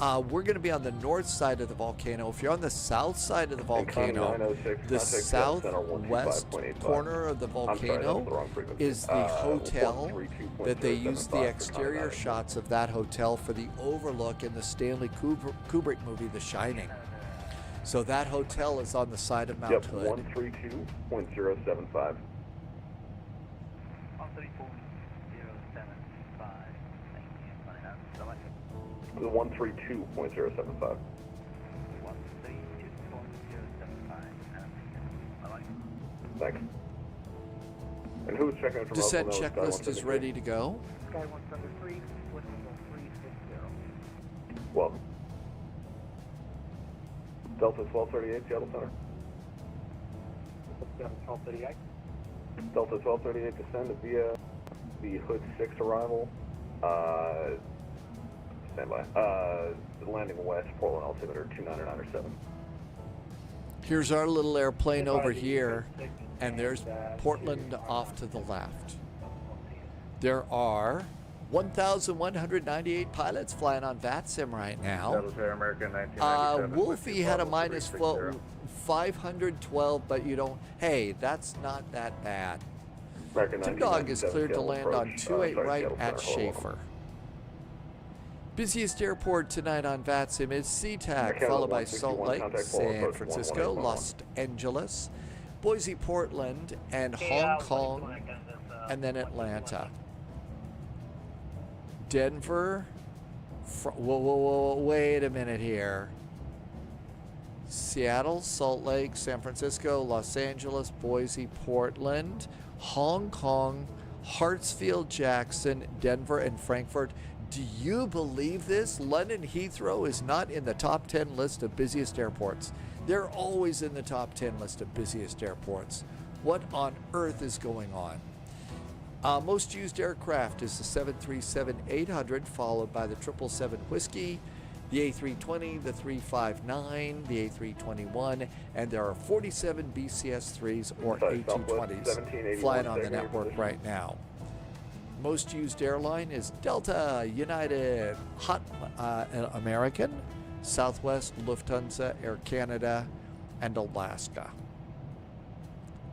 We're going to be on the north side of the volcano. If you're on the south side of the volcano, the southwest corner of the volcano is the hotel that they use the exterior shots of that hotel for the overlook in the Stanley Kubrick movie, The Shining. So that hotel is on the side of Mount Hood. 132.075. The 132.075. Thanks. And who's checking in from Descent checklist is ready to go. Sky 173, split level 360. Welcome. Delta 1238, Seattle Center. 1238. Delta 1238, descend via the Hood 6 arrival. Standby. Landing west, Portland altimeter 299.7. Here's our little airplane over here, and there's Portland off to the left. There are 1,198 pilots flying on VATSIM right now. Wolfie had a minus 512, but you don't. Hey, that's not that bad. Two Dog is cleared to land on 28 right at Schaefer. Busiest airport tonight on VATSIM is SeaTac, followed by Salt Lake, San Francisco, Los Angeles, Boise, Portland, and Hong Kong, and then Atlanta. Denver, whoa, wait a minute here. Seattle, Salt Lake, San Francisco, Los Angeles, Boise, Portland, Hong Kong, Hartsfield, Jackson, Denver, and Frankfurt. Do you believe this? London Heathrow is not in the top 10 list of busiest airports. They're always in the top 10 list of busiest airports. What on earth is going on? Most used aircraft is the 737-800, followed by the 777 Whiskey, the A320, the 359, the A321, and there are 47 BCS-3s or A220s flying on the network right now. Most used airline is Delta, United, Hot American, Southwest, Lufthansa, Air Canada, and Alaska.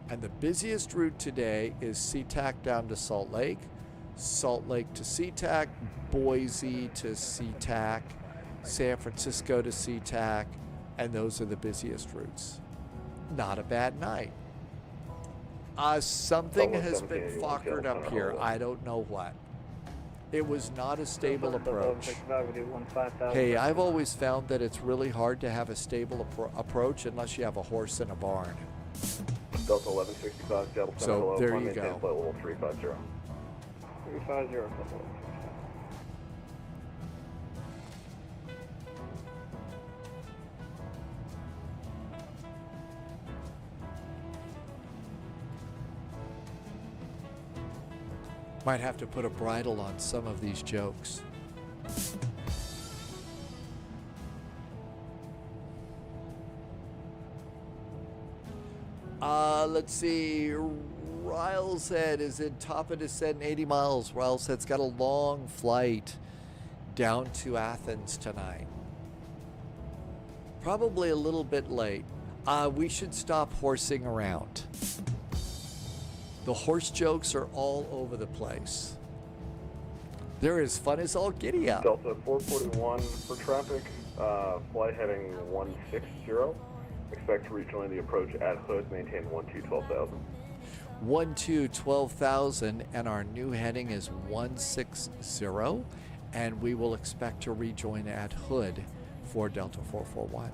And the busiest route today is SeaTac down to Salt Lake to SeaTac, Boise to SeaTac, San Francisco to SeaTac, and those are the busiest routes. Not a bad night. Something has been fuckered up here. I don't know what. It was not a stable approach. Hey, I've always found that it's really hard to have a stable approach unless you have a horse in a barn. Delta 1165, Seattle Center. So there you go. Flight level 350. 350. Might have to put a bridle on some of these jokes. Let's see. Riles Head is in top of descent 80 miles. Riles Head's got a long flight down to Athens tonight. Probably a little bit late. We should stop horsing around. The horse jokes are all over the place. They're as fun as all giddy up. Delta 441 for traffic, flight heading 160. Expect to rejoin the approach at Hood, maintain 12,000. 12,000, and our new heading is 160, and we will expect to rejoin at Hood for Delta 441.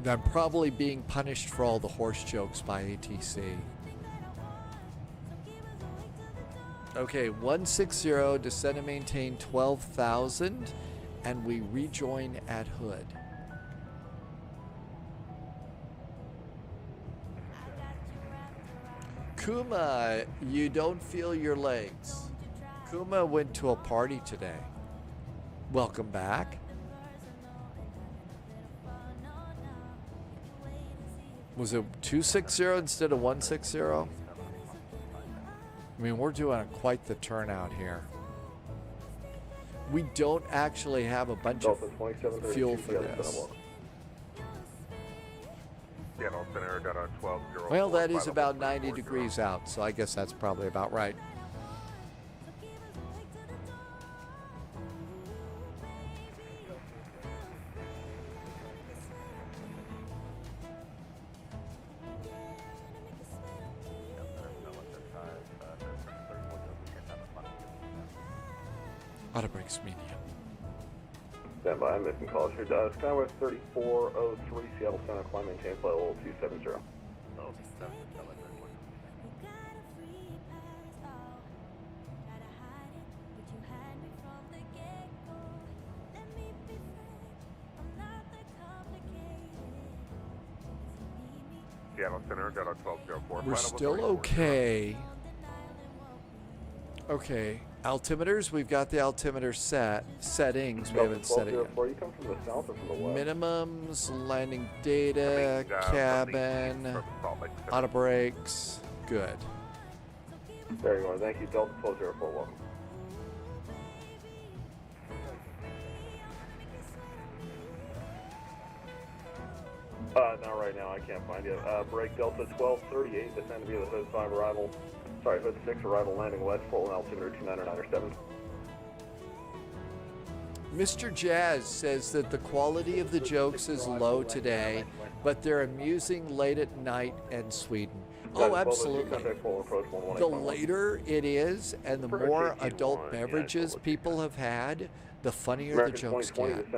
I'm probably being punished for all the horse jokes by ATC. Okay, 160, descend and maintain 12,000, and we rejoin at Hood. Kuma, you don't feel your legs. Kuma went to a party today. Welcome back. Was it 260 instead of 160? I mean, we're doing quite the turnout here. We don't actually have a bunch of fuel for this. Well, that is about 90 degrees out, so I guess that's probably about right. Auto brakes medium. Stand by, I'm making calls here. Skywest 3403, Seattle Center, climb maintain flight level 270. Seattle Center, Delta 1204. We're still okay. Okay, altimeters. We've got the altimeter settings. We haven't set it yet. You come from the south or from the west? Minimums, landing data, cabin, auto brakes. Good. There you are. Thank you. Delta 1204. Welcome. Not right now. I can't find you. Break Delta 1238. Descend to be the Hood 5 arrival. Sorry, Hood 6 arrival landing west. Full altimeter 299.7. Mr. Jazz says that the quality of the jokes is low today, but they're amusing late at night in Sweden. Oh, absolutely. The later it is and the more adult beverages people have had, the funnier the jokes get.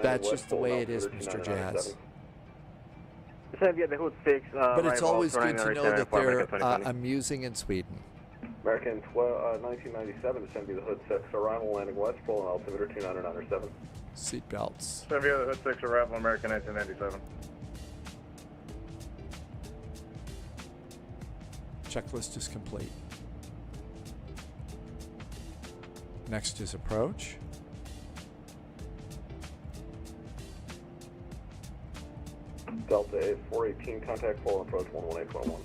That's just the way it is, Mr. Jazz. But it's always good to know that they're amusing in Sweden. American 1997 to send you the Hood 6 arrival landing west, full altimeter 299.7. Seatbelts. Send you the Hood 6 arrival, American 1997. Checklist is complete. Next is approach. Delta A418, contact full approach 118.1.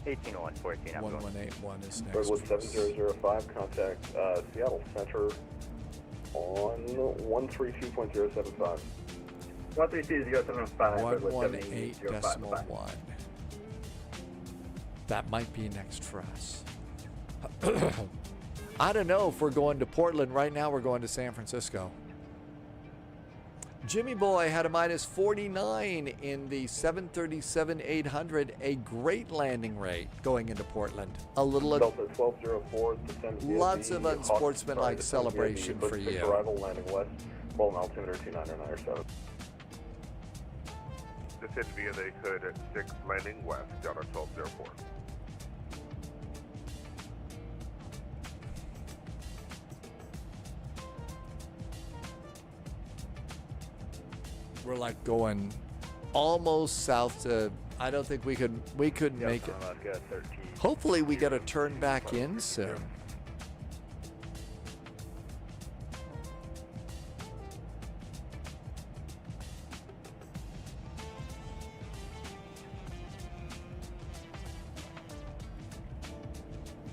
18-114. 1181 is next. Redwood 7005, contact Seattle Center on 132.075. 132.075. 118.1. That might be next for us. I don't know if we're going to Portland. Right now we're going to San Francisco. Jimmy Boy had a minus 49 in the 737-800, a great landing rate going into Portland. A little Delta 1204, lots of unsportsmanlike celebration for you. Arrival landing west, full altimeter 299.7. Descend via the Hood at 6 landing west, Delta 1204. We're like going almost south to, I don't think we couldn't make it. Hopefully we get a turn back in soon.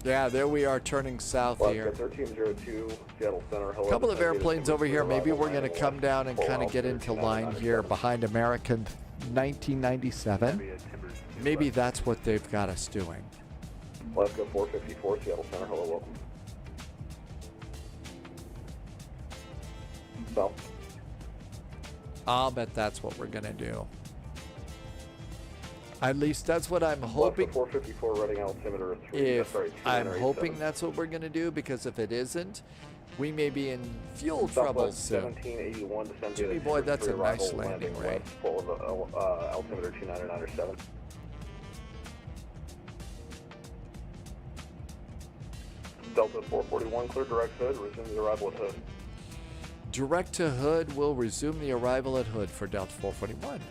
Yeah, there we are turning south here. 1302, Seattle Center. A couple of airplanes over here. Maybe we're going to come down and kind of get into line here behind American 1997. Maybe that's what they've got us doing. Alaska 454, Seattle Center. Hello, welcome. South. I'll bet that's what we're going to do. At least that's what I'm hoping. 454 running altimeter 3. I'm hoping that's what we're going to do, because if it isn't, we may be in fuel trouble soon. 1781 descend Jimmy Boy, that's a nice landing rate. Full of altimeter 299.7. Delta 441, clear direct Hood, resume the arrival at Hood. Direct to Hood will resume the arrival at Hood for Delta 441.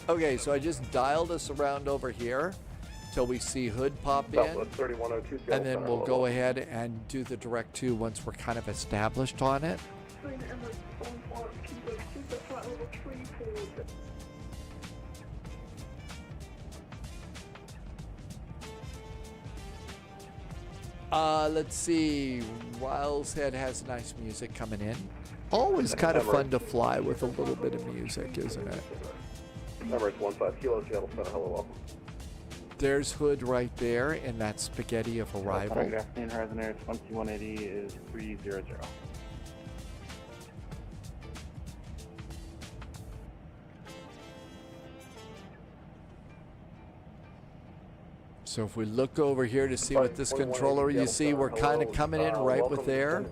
Okay, so I just dialed us around over here till we see Hood pop in. Southwest 3102 Seattle And then Center, we'll hello. go ahead and do the direct to once we're kind of established on it. Let's see. Riles Head has nice music coming in. Always kind of fun to fly with a little bit of music, isn't it? Number is 15 Kilo Seattle Center, hello, welcome. There's Hood right there in that spaghetti of arrival. Good afternoon, Horizon Air 2180 is 300. So if we look over here to see what this controller, you see we're kind of coming in right with there.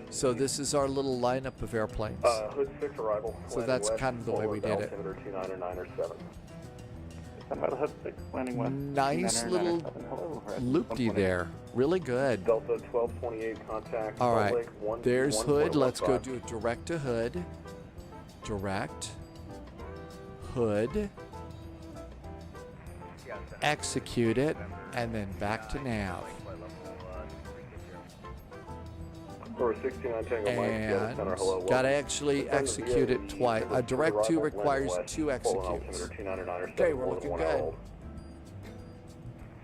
So this is our little lineup of airplanes. Hood 6 arrival. So that's kind of the way we did it. Altimeter 299 or 7. Hood 6, landing west. Nice little Lufty there. Really good. Delta 1228 contact. All right. Lake 121, There's Hood. Let's go 115. do direct to Hood. Direct. Hood. Execute it. And then back to nav. Number 69 Tango Mike, Seattle Center, And hello, got to welcome. actually execute it twice. A direct to requires 2 executes. Okay, we're looking good.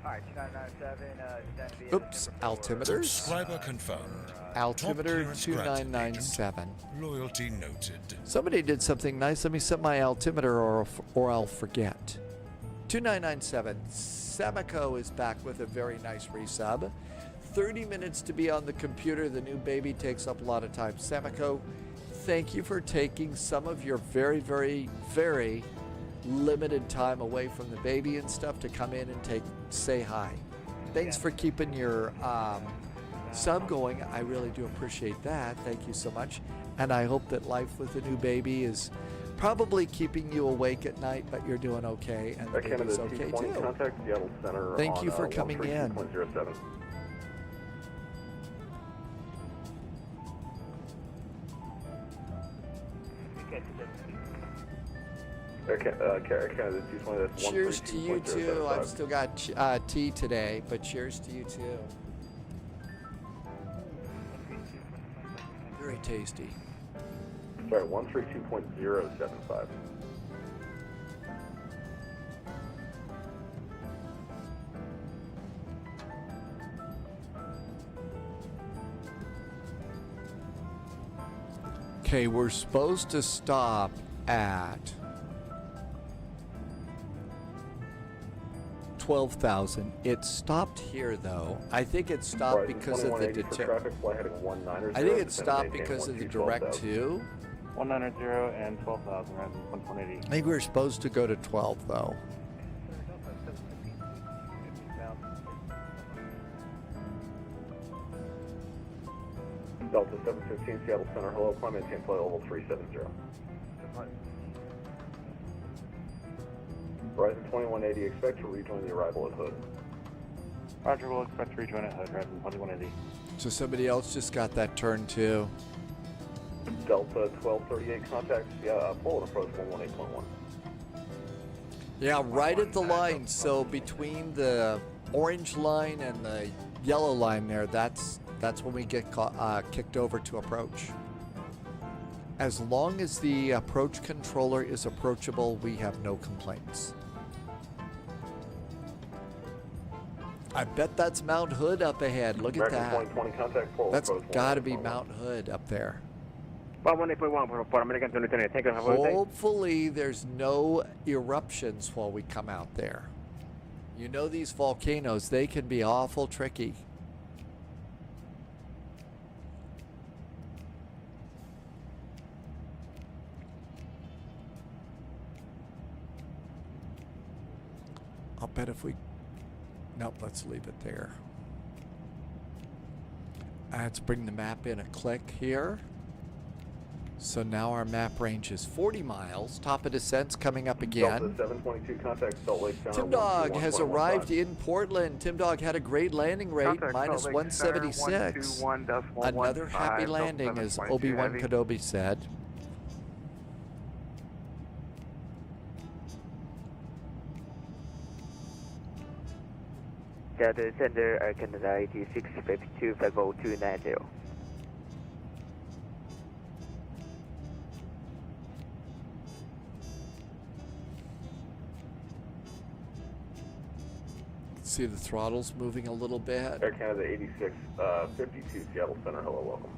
Alright, 2997, Oops, altimeters. Subscriber confirmed. Altimeter Top clearance granted, 2997. Loyalty noted. Somebody did something nice. Let me set my altimeter or I'll forget. 2997. Semico is back with a very nice resub. 30 minutes to be on the computer. The new baby takes up a lot of time. Semico, thank you for taking some of your very, very, very limited time away from the baby and stuff to come in and say hi. Thanks for keeping your sub going. I really do appreciate that. Thank you so much. And I hope that life with the new baby is probably keeping you awake at night, but you're doing okay, and the baby's okay too. Contact Seattle Center. Thank you for coming in. 13.07. Canada 220, that's Cheers to you too. 132.075. I've still got tea today, but cheers to you too. Very tasty. Sorry, 132.075. Okay, we're supposed to stop at 12,000. It stopped here though. I think it stopped because of the I think it stopped because of the direct to. 190 and 12,000, Horizon 180. I think we were supposed to go to 12 though. Delta 715 Seattle Center, hello, climb maintain flight level 370. Horizon 2180, expect to rejoin the arrival at Hood. Roger, we'll expect to rejoin at Hood, Horizon 2180. So somebody else just got that turn too. Delta 1238, contact, full and approach 118.1. Yeah, right at the line. So between the orange line and the yellow line there, that's when we get kicked over to approach. As long as the approach controller is approachable, we have no complaints. I bet that's Mount Hood up ahead. Look at that. 2020 contact, full That's approach got to be Mount Hood up there. Hopefully there's no eruptions while we come out there. You know these volcanoes, they can be awful tricky. I'll bet if we... Nope, let's leave it there. Let's bring the map in a click here. So now our map range is 40 miles. Top of descent's coming up again. Delta 722, contact Salt Lake Center. Tim Dog has arrived in Portland. Tim Dog had a great landing rate, minus 176. Another happy landing, as Obi-Wan Kenobi said. Delta Center, Canada 8652, Flight 290. See the throttles moving a little bit. Air Canada 8652, Seattle Center, hello, welcome.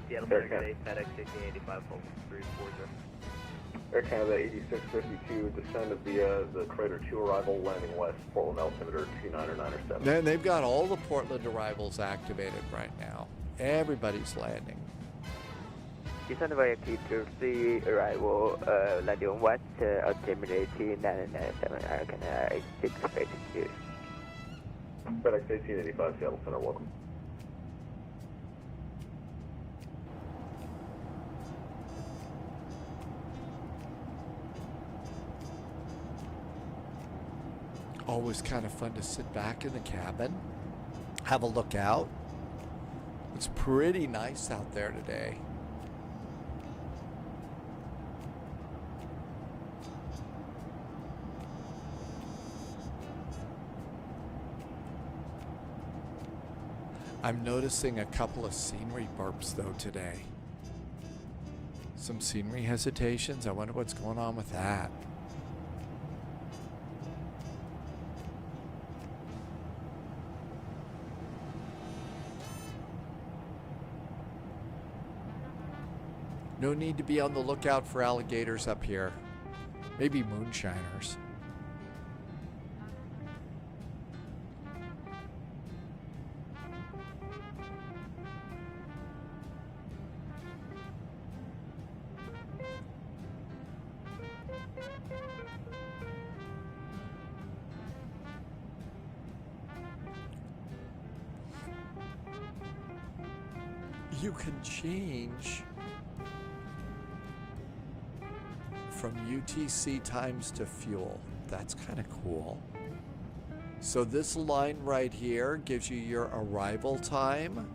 Seattle Center, today, FedEx 1685, hold 340. Air Canada 8652, descend via the Crater 2 arrival, landing west, Portland altimeter 29907. Then they've got all the Portland arrivals activated right now. Everybody's landing. Descend via T2C arrival, landing west, altimeter 29907, Air Canada 8652. FedEx 1885, Seattle Center, welcome. Always kind of fun to sit back in the cabin, have a look out. It's pretty nice out there today. I'm noticing a couple of scenery burps though today. Some scenery hesitations. I wonder what's going on with that. No need to be on the lookout for alligators up here. Maybe moonshiners. You can change from UTC times to fuel. That's kind of cool. So this line right here gives you your arrival time,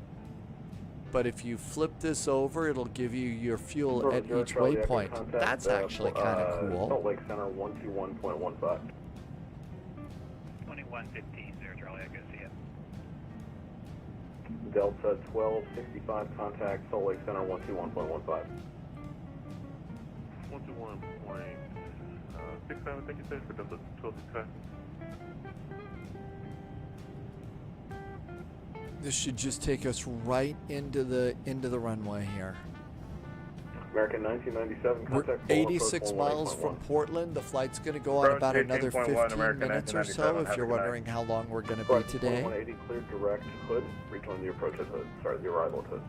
but if you flip this over, it'll give you your fuel at each waypoint. That's actually kind of cool. Salt Lake Center 121.15. 2115, 0 Charlie, I can see it. Delta 1265, contact Salt Lake Center 121.15. 121.67, thank you sir, for Delta 1265. This should just take us right into the runway here. American 1997, contact. We're 86 miles from Portland. The flight's going to go on about another 15 minutes or so. If you're wondering how long we're going to be today. 180 cleared direct Hood. Rejoin the approach at Hood. Sorry, the arrival at Hood.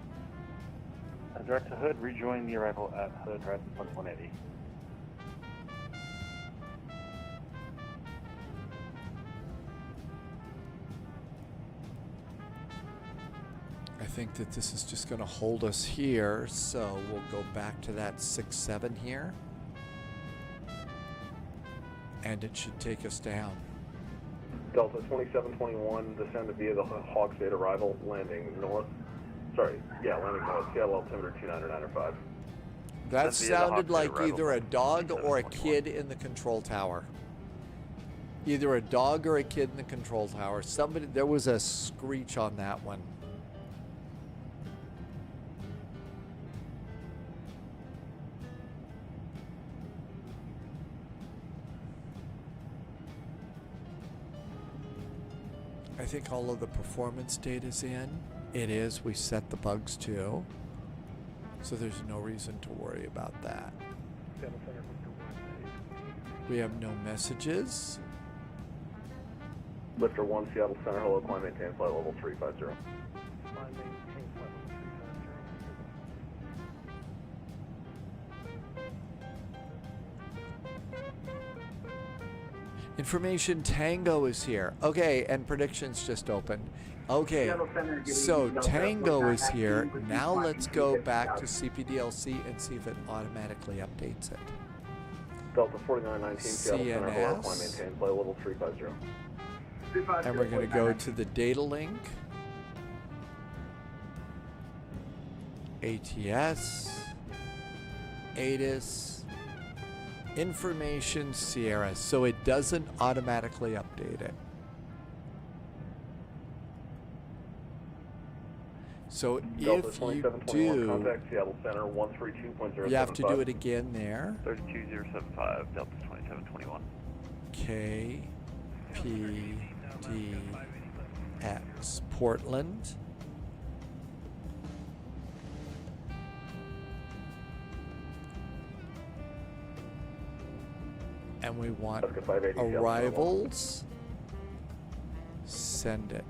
Direct to Hood. Rejoin the arrival at Hood. Right, 180. I think that this is just going to hold us here, so we'll go back to that 6-7 here. And it should take us down. Delta 2721, descend via the Hawks 8 arrival, landing north. Sorry, yeah, landing north, Seattle altimeter 29905. That sounded like either a dog or a kid in the control tower. Either a dog or a kid in the control tower. Somebody, there was a screech on that one. I think all of the performance data's in. It is. We set the bugs too. So there's no reason to worry about that. We have no messages. Lifter 1, Seattle Center, hello, climb, maintain flight level 350. Information Tango is here. Okay, and predictions just opened. Okay, so Tango is here. Now let's go back to CPDLC and see if it automatically updates it. Delta 4919, Seattle Center, hello, climb, maintain flight level 350. And we're going to go to the data link. ATS, ATIS, Information Sierra, so it doesn't automatically update it. So Delta if you 2721, do, contact Seattle Center 132.075. you have to do it again there. 32075, Delta 2721. KPDX, Portland. And we want arrivals. Send it.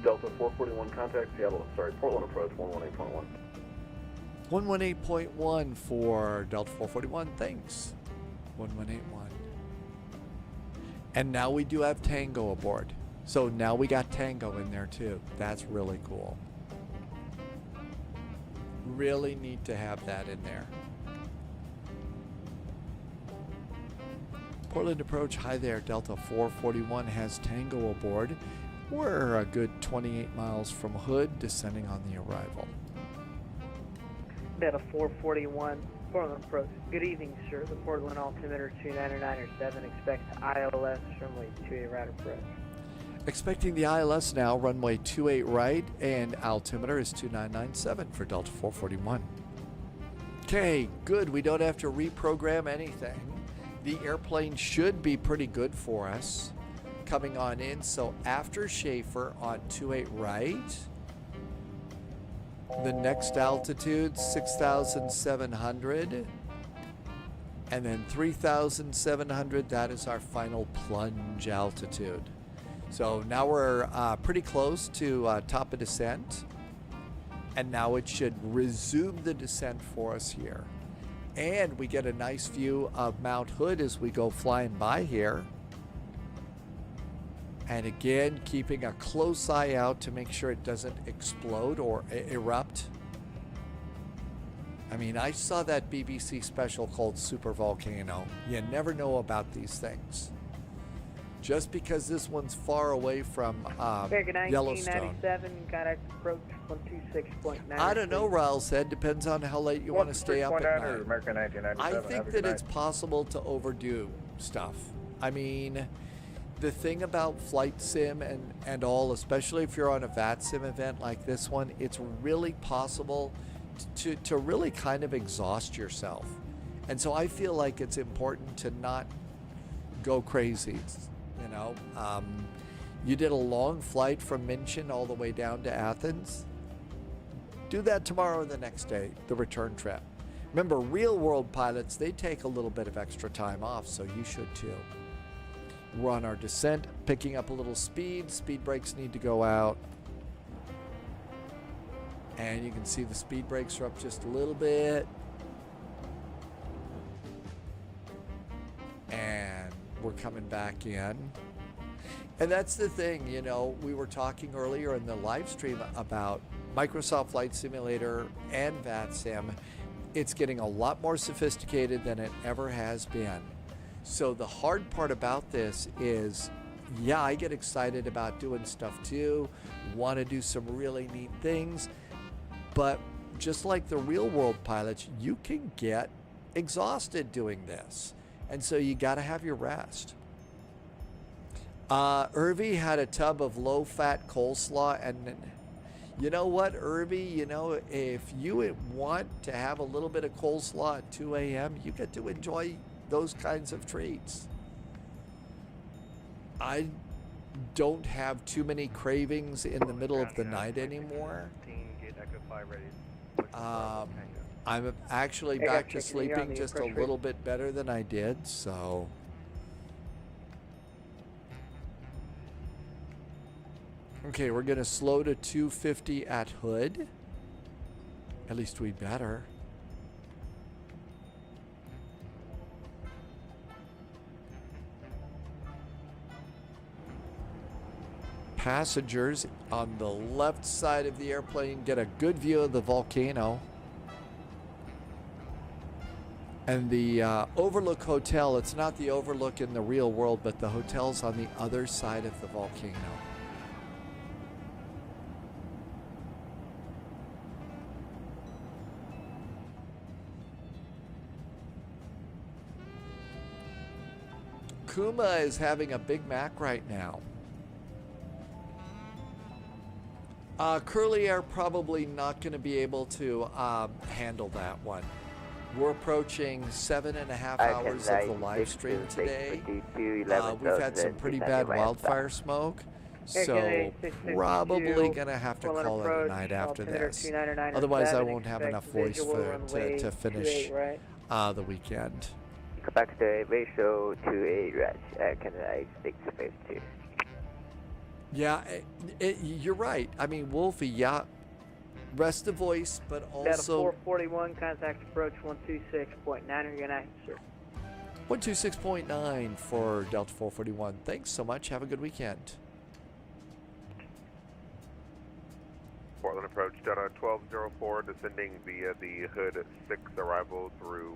Delta 441, contact Seattle, Portland approach 118.1. 118.1 for Delta 441, thanks. 1181. And now we do have Tango aboard. So now we got Tango in there too. That's really cool. Really need to have that in there. Portland approach, hi there, Delta 441 has Tango aboard. We're a good 28 miles from Hood, descending on the arrival. Delta 441, Portland approach. Good evening, sir. The Portland altimeter 299.7. Expect ILS runway 28 right approach. Expecting the ILS now, runway 28 right, and altimeter is 2997 for Delta 441. Okay, good. We don't have to reprogram anything. The airplane should be pretty good for us coming on in. So after Schaefer on 28 right, the next altitude 6,700, and then 3,700. That is our final plunge altitude. So now we're pretty close to top of descent, and now it should resume the descent for us here. And we get a nice view of Mount Hood as we go flying by here. And again, keeping a close eye out to make sure it doesn't explode or erupt. I mean, I saw that BBC special called Super Volcano. You never know about these things. Just because this one's far away from Yellowstone. 1997, got approach 126.9. I don't know, Raul said. Depends on how late you want to stay up at night. American 1997. I think that it's possible to overdo stuff. I mean, the thing about flight sim and all, especially if you're on a VATSIM event like this one, it's really possible to really kind of exhaust yourself. And so I feel like it's important to not go crazy. You know, you did a long flight from München all the way down to Athens. Do that tomorrow or the next day, the return trip. Remember, real world pilots, they take a little bit of extra time off, so you should too. We're on our descent, picking up a little speed. Speed brakes need to go out. And you can see the speed brakes are up just a little bit. And we're coming back in. And that's the thing, you know, we were talking earlier in the live stream about Microsoft Flight Simulator and VATSIM. It's getting a lot more sophisticated than it ever has been. So the hard part about this is, yeah, I get excited about doing stuff too, want to do some really neat things, but just like the real world pilots, you can get exhausted doing this. And so you got to have your rest. Irvy had a tub of low-fat coleslaw, and you know what, Irvy? You know, if you want to have a little bit of coleslaw at 2 a.m., you get to enjoy those kinds of treats. I don't have too many cravings in the middle of the night anymore. I'm actually back to sleeping just a little bit better than I did, so. Okay, we're gonna slow to 250 at Hood. At least we better. Passengers on the left side of the airplane get a good view of the volcano. And the Overlook Hotel, it's not the Overlook in the real world, but the hotel's on the other side of the volcano. Kuma is having a Big Mac right now. Curly Air probably not going to be able to handle that one. We're approaching 7.5 hours of the live stream today. We've had some pretty bad wildfire smoke, so probably going to have to call it a night after this. Otherwise, I won't have enough voice to finish the weekend. Expect the ratio to a ratch, Canada 652. Yeah, you're right. I mean, Wolfie, yeah, rest the voice, but Delta also 441, contact approach 126.9. Are you gonna answer? 126.9 for Delta 441. Thanks so much. Have a good weekend. Portland approach Delta 1204, descending via the Hood 6 arrival through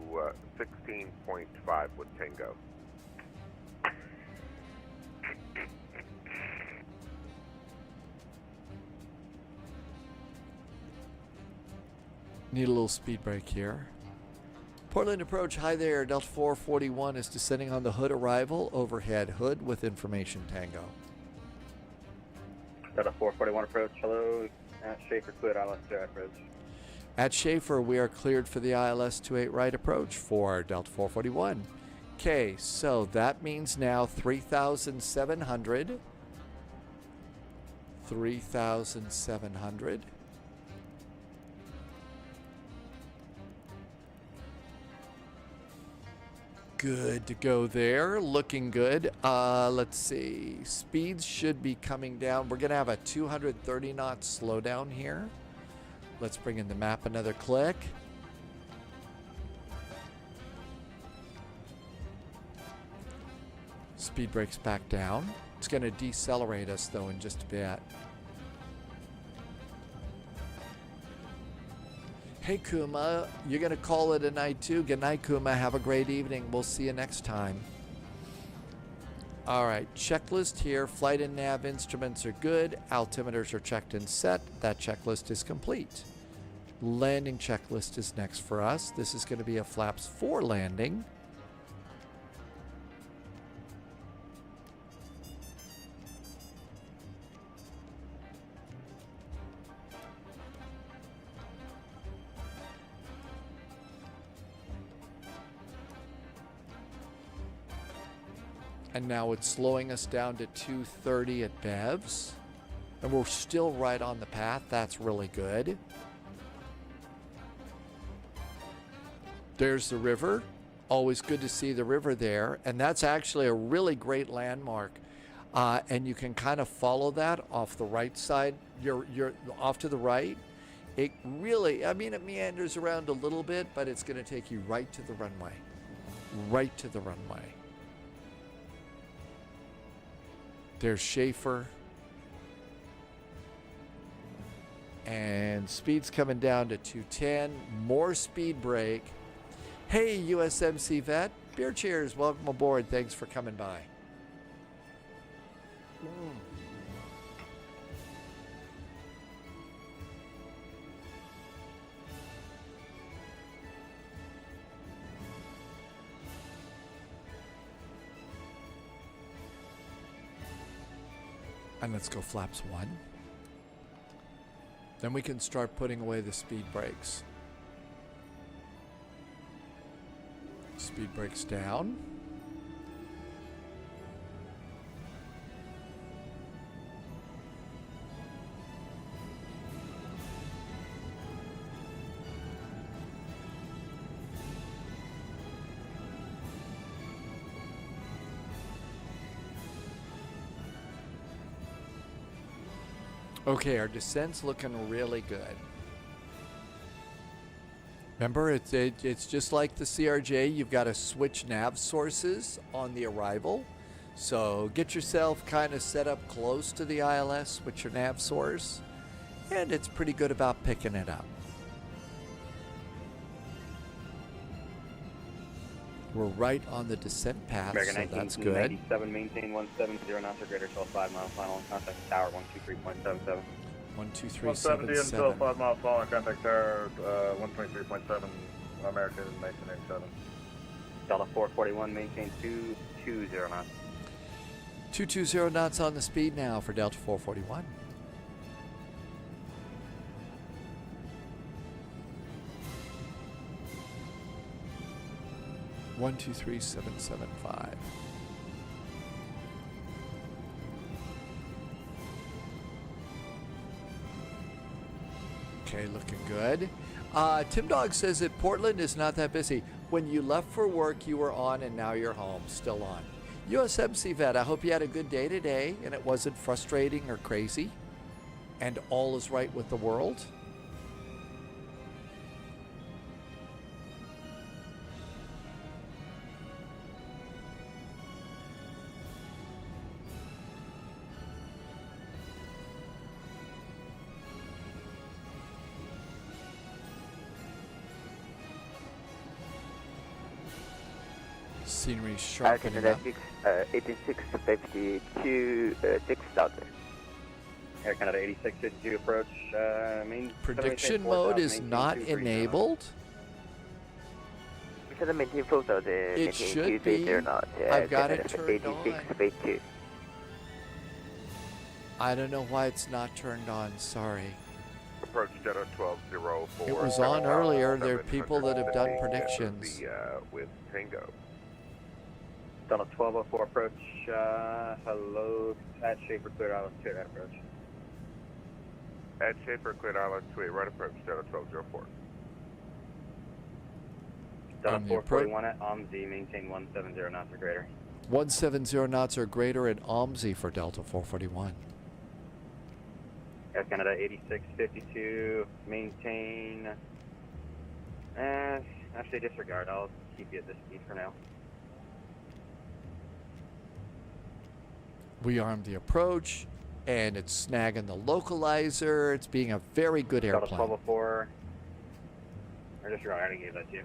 16.5 with Tango. Need a little speed break here. Portland approach, hi there. Delta 441 is descending on the Hood arrival. Overhead Hood with information Tango. Delta 441 approach, hello. At Schaefer, cleared ILS 28 approach. At Schaefer, we are cleared for the ILS 28 right approach for Delta 441. Okay, so that means now 3,700. 3,700. Good to go there. Looking good. Let's see. Speeds should be coming down. We're going to have a 230 knot slowdown here. Let's bring in the map another click. Speed breaks back down. It's going to decelerate us though in just a bit. Hey Kuma, you're going to call it a night too. Good night, Kuma. Have a great evening. We'll see you next time. All right, checklist here. Flight and nav instruments are good. Altimeters are checked and set. That checklist is complete. Landing checklist is next for us. This is going to be a flaps 4 landing. And now it's slowing us down to 230 at BEVs. And we're still right on the path. That's really good. There's the river. Always good to see the river there. And that's actually a really great landmark. And you can kind of follow that off the right side. You're off to the right. It really, I mean, it meanders around a little bit, but it's going to take you right to the runway. Right to the runway. There's Schaefer. And speed's coming down to 210. More speed break. Hey, USMC vet. Beer cheers. Welcome aboard. Thanks for coming by. And let's go flaps 1. Then we can start putting away the speed brakes. Speed brakes down. Okay, our descent's looking really good. Remember, it's just like the CRJ. You've got to switch nav sources on the arrival. So get yourself kind of set up close to the ILS with your nav source. And it's pretty good about picking it up. We're right on the descent path, American so that's good. 1997, maintain 170 knots or greater till 5 mile final. Contact tower 123.77. 123.77. until 5 miles following, contact tower 123.7, American 1987. Delta 441, maintain 220 knots. 220 knots on the speed now for Delta 441. One, 2, 3, 7, 7, 5. Okay, looking good. Tim Dog says that Portland is not that busy. When you left for work, you were on, and now you're home, still on. USMC Vet, I hope you had a good day today, and it wasn't frustrating or crazy, and all is right with the world. Scenery sharpening up. 8652 6,000. Air Canada 8652 approach. Prediction mode is not enabled. It should be. I've got it turned on. I don't know why it's not turned on. Sorry. Approach Delta 1204. It was on earlier. There are people that have done predictions. With Tango. Delta 1204 approach. Hello. At Schaefer, clear island 2 right approach. At Schaefer, clear island 2 right approach. Delta 1204. Delta 441 at OMSI, maintain 170 knots or greater. 170 knots or greater at OMSI for Delta 441. Air Canada 8652, maintain. Actually disregard. I'll keep you at this speed for now. We armed the approach, and it's snagging the localizer. It's being a very good Delta airplane. 1204. Or disregard. I already gave that to you.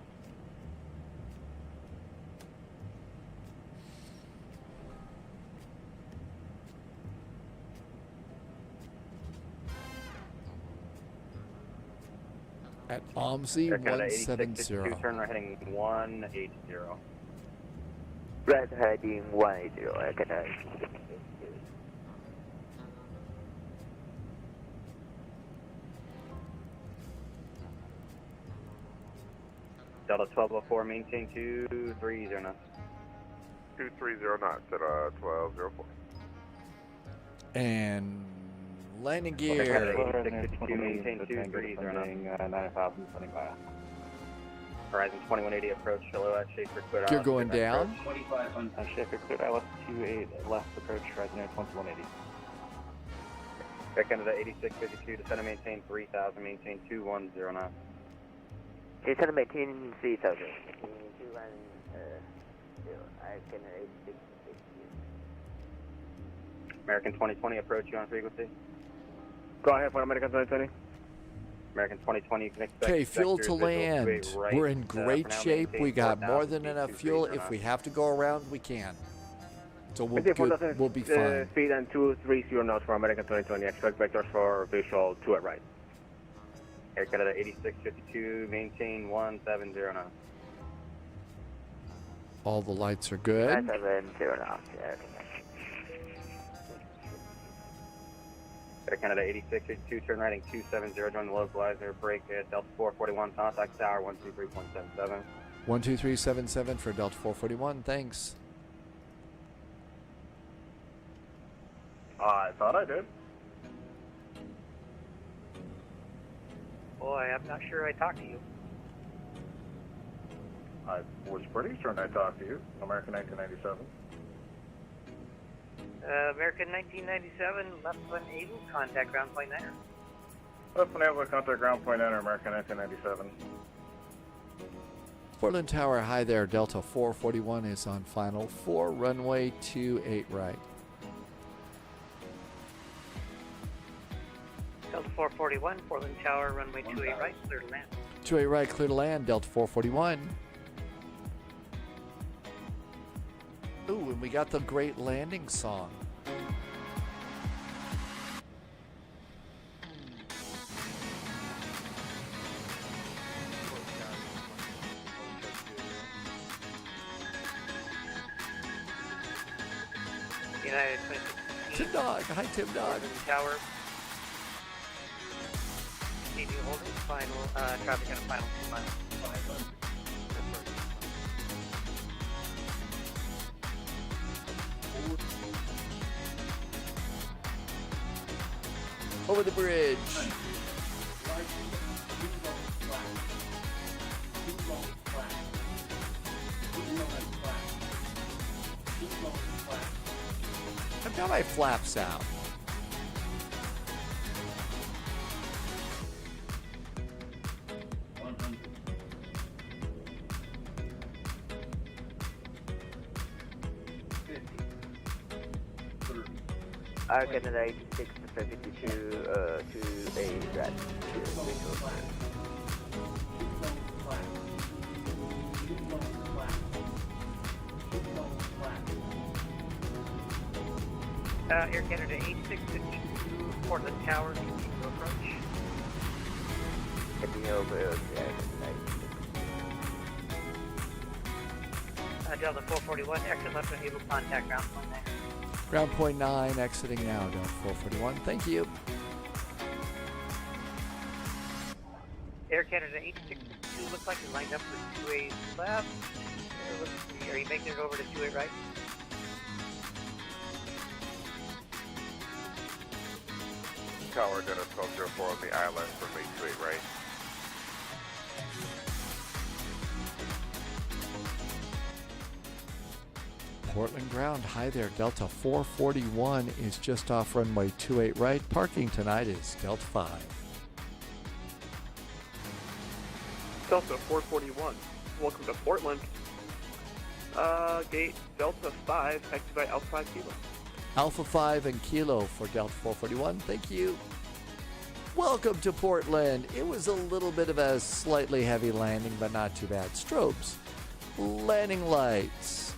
At OMSI, 170. Turn right heading 180. Right heading 180, Air Canada. Delta 1204, maintain 230 knots. 230 knots at 1204. And landing Air gear. Canada 8652, maintain 230 knots. 9,000, setting by. Horizon 2180 approach, hello at Schaefer, clear You're island, going clear down? approach. 2500. Schaefer, clear island 28 left approach, Horizon Air 2180. Air Canada 8652, descend and maintain 3000, maintain 210 knots. Descend and maintain 3000. 210, Air Canada 8652. American 2020, approach you on frequency. Go ahead for American 2020. American 2020, you can expect. Okay, fuel vectors to visual land. to right, We're in great for now, shape. maintain We got 4,000 more than feet, enough 230 fuel. If knots. we have to go around, we can. So we'll be fine. Speed and 230 knots for American 2020. Expect vectors for visual to a right. Air Canada 8652, maintain 170 knots. All the lights are good. 170 knots, yeah. Air Canada 8652, turn right 270, join the localizer, break at Delta 441, contact tower 123.77. 12377 for Delta 441. Thanks. I thought I did. Boy, I'm not sure I talked to you. I was pretty certain I talked to you. American 1997. American 1997, left unable, contact ground point 9. Left unable, contact ground point enter, American 1997. Portland Tower, hi there. Delta 441 is on final 4, runway 28 right. Delta 441, Portland Tower, runway 28 right, clear to land. 28 right, clear to land. Delta 441. Ooh, and we got the great landing song. United 26. Tim Dog. Hi, Tim Dog. Tower. Continue holding. Final traffic on final 2 miles. 500. Over the bridge. I've got my flaps out. Canada 86 to 52 to a red. Air Canada 8652 Portland Tower, continue approach. Heading over, Delta 441, exit left on able contact ground point 9. Ground point 9, exiting now, Delta 441. Thank you. Air Canada 8652, looks like you're lined up for 28 left. Are you making it over to 28 right? Tower Delta 1204 on the island from 28 right. Portland ground. Hi there. Delta 441 is just off runway 28 right. Parking tonight is Delta 5. Delta 441, welcome to Portland. Gate Delta 5, taxi by Alpha 5 Kilo. Alpha 5 and Kilo for Delta 441. Thank you. Welcome to Portland. It was a little bit of a slightly heavy landing, but not too bad. Strobes, landing lights,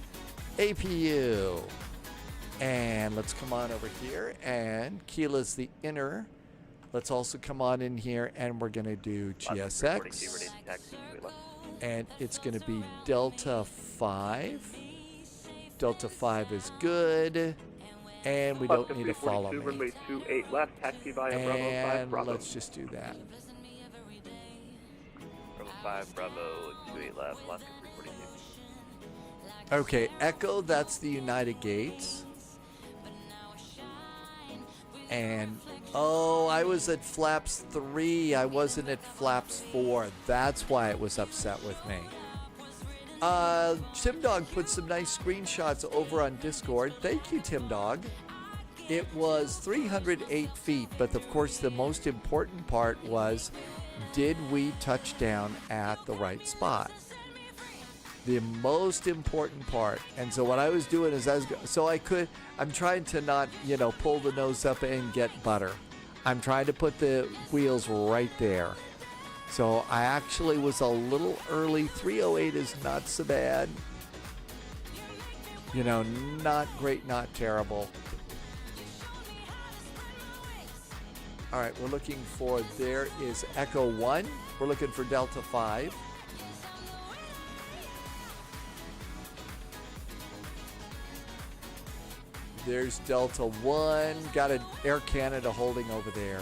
APU. And let's come on over here. And Kila's the inner. Let's also come on in here and we're going to do GSX. And it's going to be Delta 5. Delta 5 is good. And we don't need to follow me. Runway 28 left, taxi by Bravo 5 Bravo. Let's just do that. Bravo 5 Bravo 28 left, Alaska 342. Okay, Echo, that's the United Gates. And, oh, I was at flaps 3. I wasn't at flaps 4. That's why it was upset with me. Tim Dog put some nice screenshots over on Discord. Thank you, Tim Dog. It was 308 feet, but of course the most important part was, did we touch down at the right spot? The most important part. And so what I was doing is I'm trying to not, pull the nose up and get butter. I'm trying to put the wheels right there. So I actually was a little early. 308 is not so bad. Not great, not terrible. All right, we're looking for, there is Echo 1. We're looking for Delta 5. There's Delta 1. Got an Air Canada holding over there.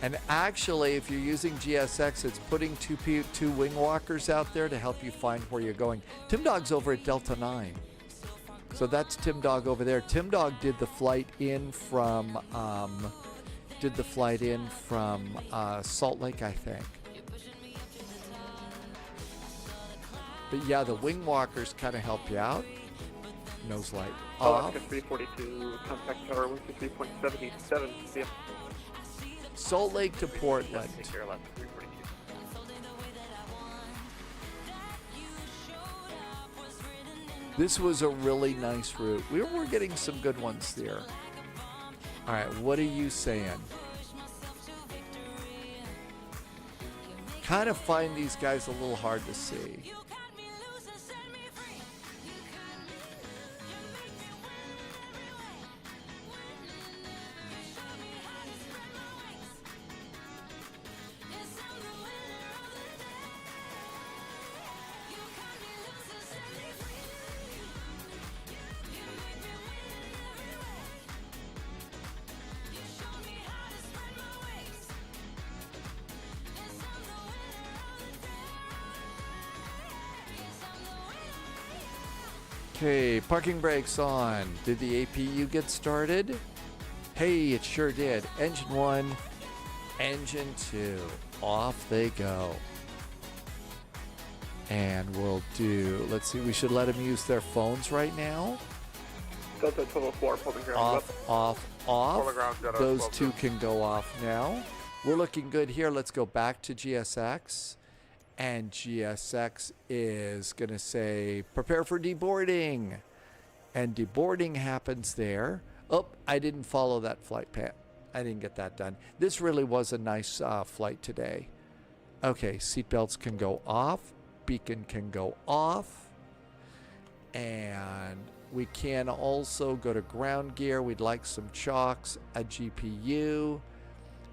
And actually, if you're using GSX, it's putting two wing walkers out there to help you find where you're going. Tim Dog's over at Delta 9. So that's Tim Dog over there. Tim Dog did the flight in from Salt Lake, I think. But yeah, the wing walkers kind of help you out. Nose light off. Alaska 342, contact tower 123.77. Yeah. Salt Lake to Portland. This was a really nice route. We were getting some good ones there. All right, what are you saying? Kind of find these guys a little hard to see. Okay, parking brakes on. Did the APU get started? Hey, it sure did. Engine 1, engine 2. Off they go. And we'll do, let's see, we should let them use their phones right now. Delta 4, public ground. Off. Those two can go off now. We're looking good here. Let's go back to GSX. And GSX is going to say, prepare for deboarding. And deboarding happens there. Oh, I didn't follow that flight path. I didn't get that done. This really was a nice flight today. Okay, seatbelts can go off. Beacon can go off. And we can also go to ground gear. We'd like some chocks, a GPU.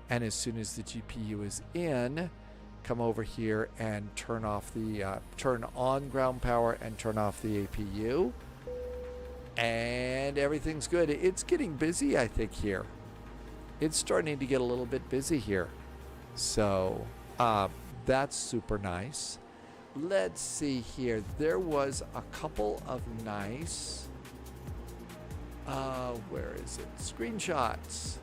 And as soon as the GPU is in, come over here and turn on ground power and turn off the APU. And everything's good. It's getting busy, I think, here. It's starting to get a little bit busy here. So that's super nice. Let's see here. There was a couple of nice, where is it? Screenshots.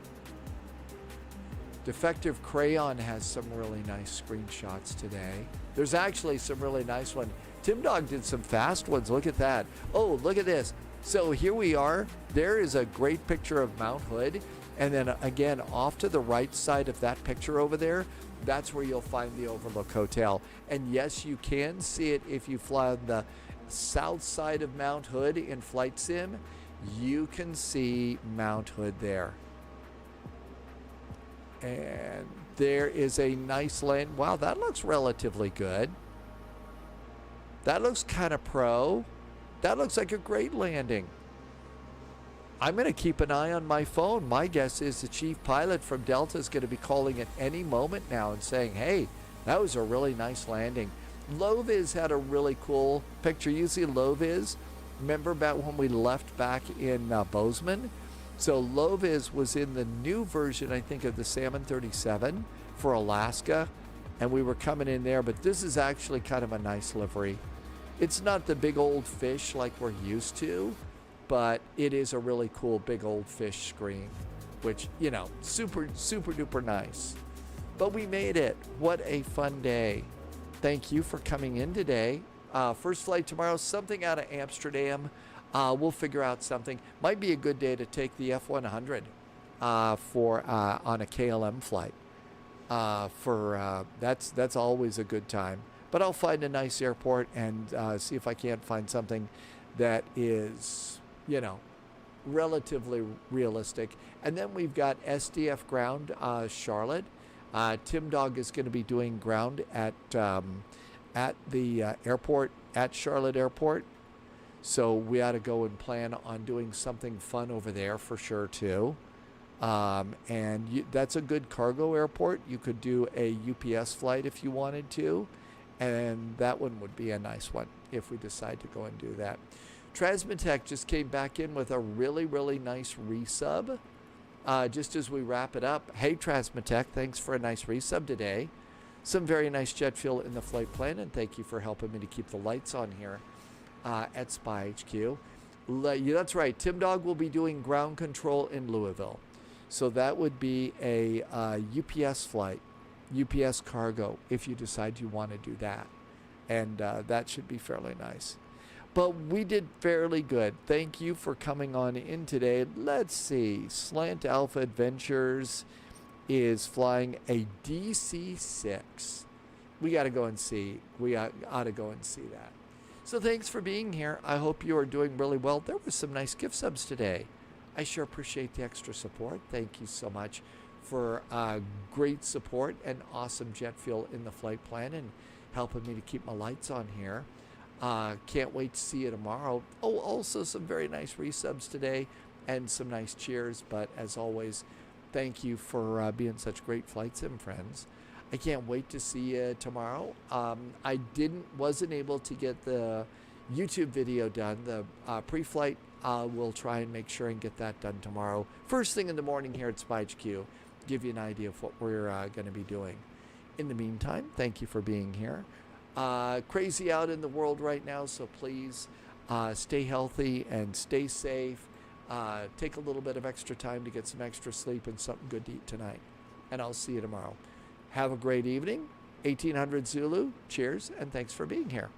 Defective Crayon has some really nice screenshots today. There's actually some really nice ones. Tim Dog did some fast ones. Look at that. Oh, look at this. So here we are. There is a great picture of Mount Hood. And then again, off to the right side of that picture over there, that's where you'll find the Overlook Hotel. And yes, you can see it if you fly on the south side of Mount Hood in Flight Sim. You can see Mount Hood there. And there is a nice land. Wow, that looks relatively good. That looks kind of pro. That looks like a great landing. I'm going to keep an eye on my phone. My guess is the chief pilot from Delta is going to be calling at any moment now and saying, hey, that was a really nice landing. Loviz had a really cool picture. You see Loviz? Remember about when we left back in Bozeman? So Loviz was in the new version, I think, of the Salmon 37 for Alaska, and we were coming in there, but this is actually kind of a nice livery. It's not the big old fish like we're used to, but it is a really cool big old fish screen, which, you know, super, super duper nice. But we made it. What a fun day. Thank you for coming in today. First flight tomorrow, something out of Amsterdam. We'll figure out something. Might be a good day to take the F-100 on a KLM flight. That's always a good time. But I'll find a nice airport and see if I can't find something that is, you know, relatively realistic. And then we've got SDF ground, Charlotte. Tim Dog is going to be doing ground at the airport, at Charlotte Airport. So we ought to go and plan on doing something fun over there for sure too. That's a good cargo airport. You could do a UPS flight if you wanted to. And that one would be a nice one if we decide to go and do that. Transmitech just came back in with a really, really nice resub. Just as we wrap it up, hey Transmitech, thanks for a nice resub today. Some very nice jet fuel in the flight plan, and thank you for helping me to keep the lights on here at Spy HQ. That's right, Tim Dog will be doing ground control in Louisville. So that would be a UPS flight, UPS cargo, if you decide you want to do that. And that should be fairly nice. But we did fairly good. Thank you for coming on in today. Let's see. Slant Alpha Adventures is flying a DC-6. We got to go and see. We ought to go and see that. So thanks for being here. I hope you are doing really well. There were some nice gift subs today. I sure appreciate the extra support. Thank you so much for great support and awesome jet fuel in the flight plan and helping me to keep my lights on here. Can't wait to see you tomorrow. Oh, also some very nice resubs today and some nice cheers. But as always, thank you for being such great Flight Sim friends. I can't wait to see you tomorrow. I wasn't able to get the YouTube video done. The pre-flight, we'll try and make sure and get that done tomorrow. First thing in the morning here at Spy HQ. Give you an idea of what we're going to be doing. In the meantime, thank you for being here. Crazy out in the world right now, so please Stay healthy and stay safe. Take a little bit of extra time to get some extra sleep and something good to eat tonight. And I'll see you tomorrow. Have a great evening. 1800 Zulu, cheers, and thanks for being here.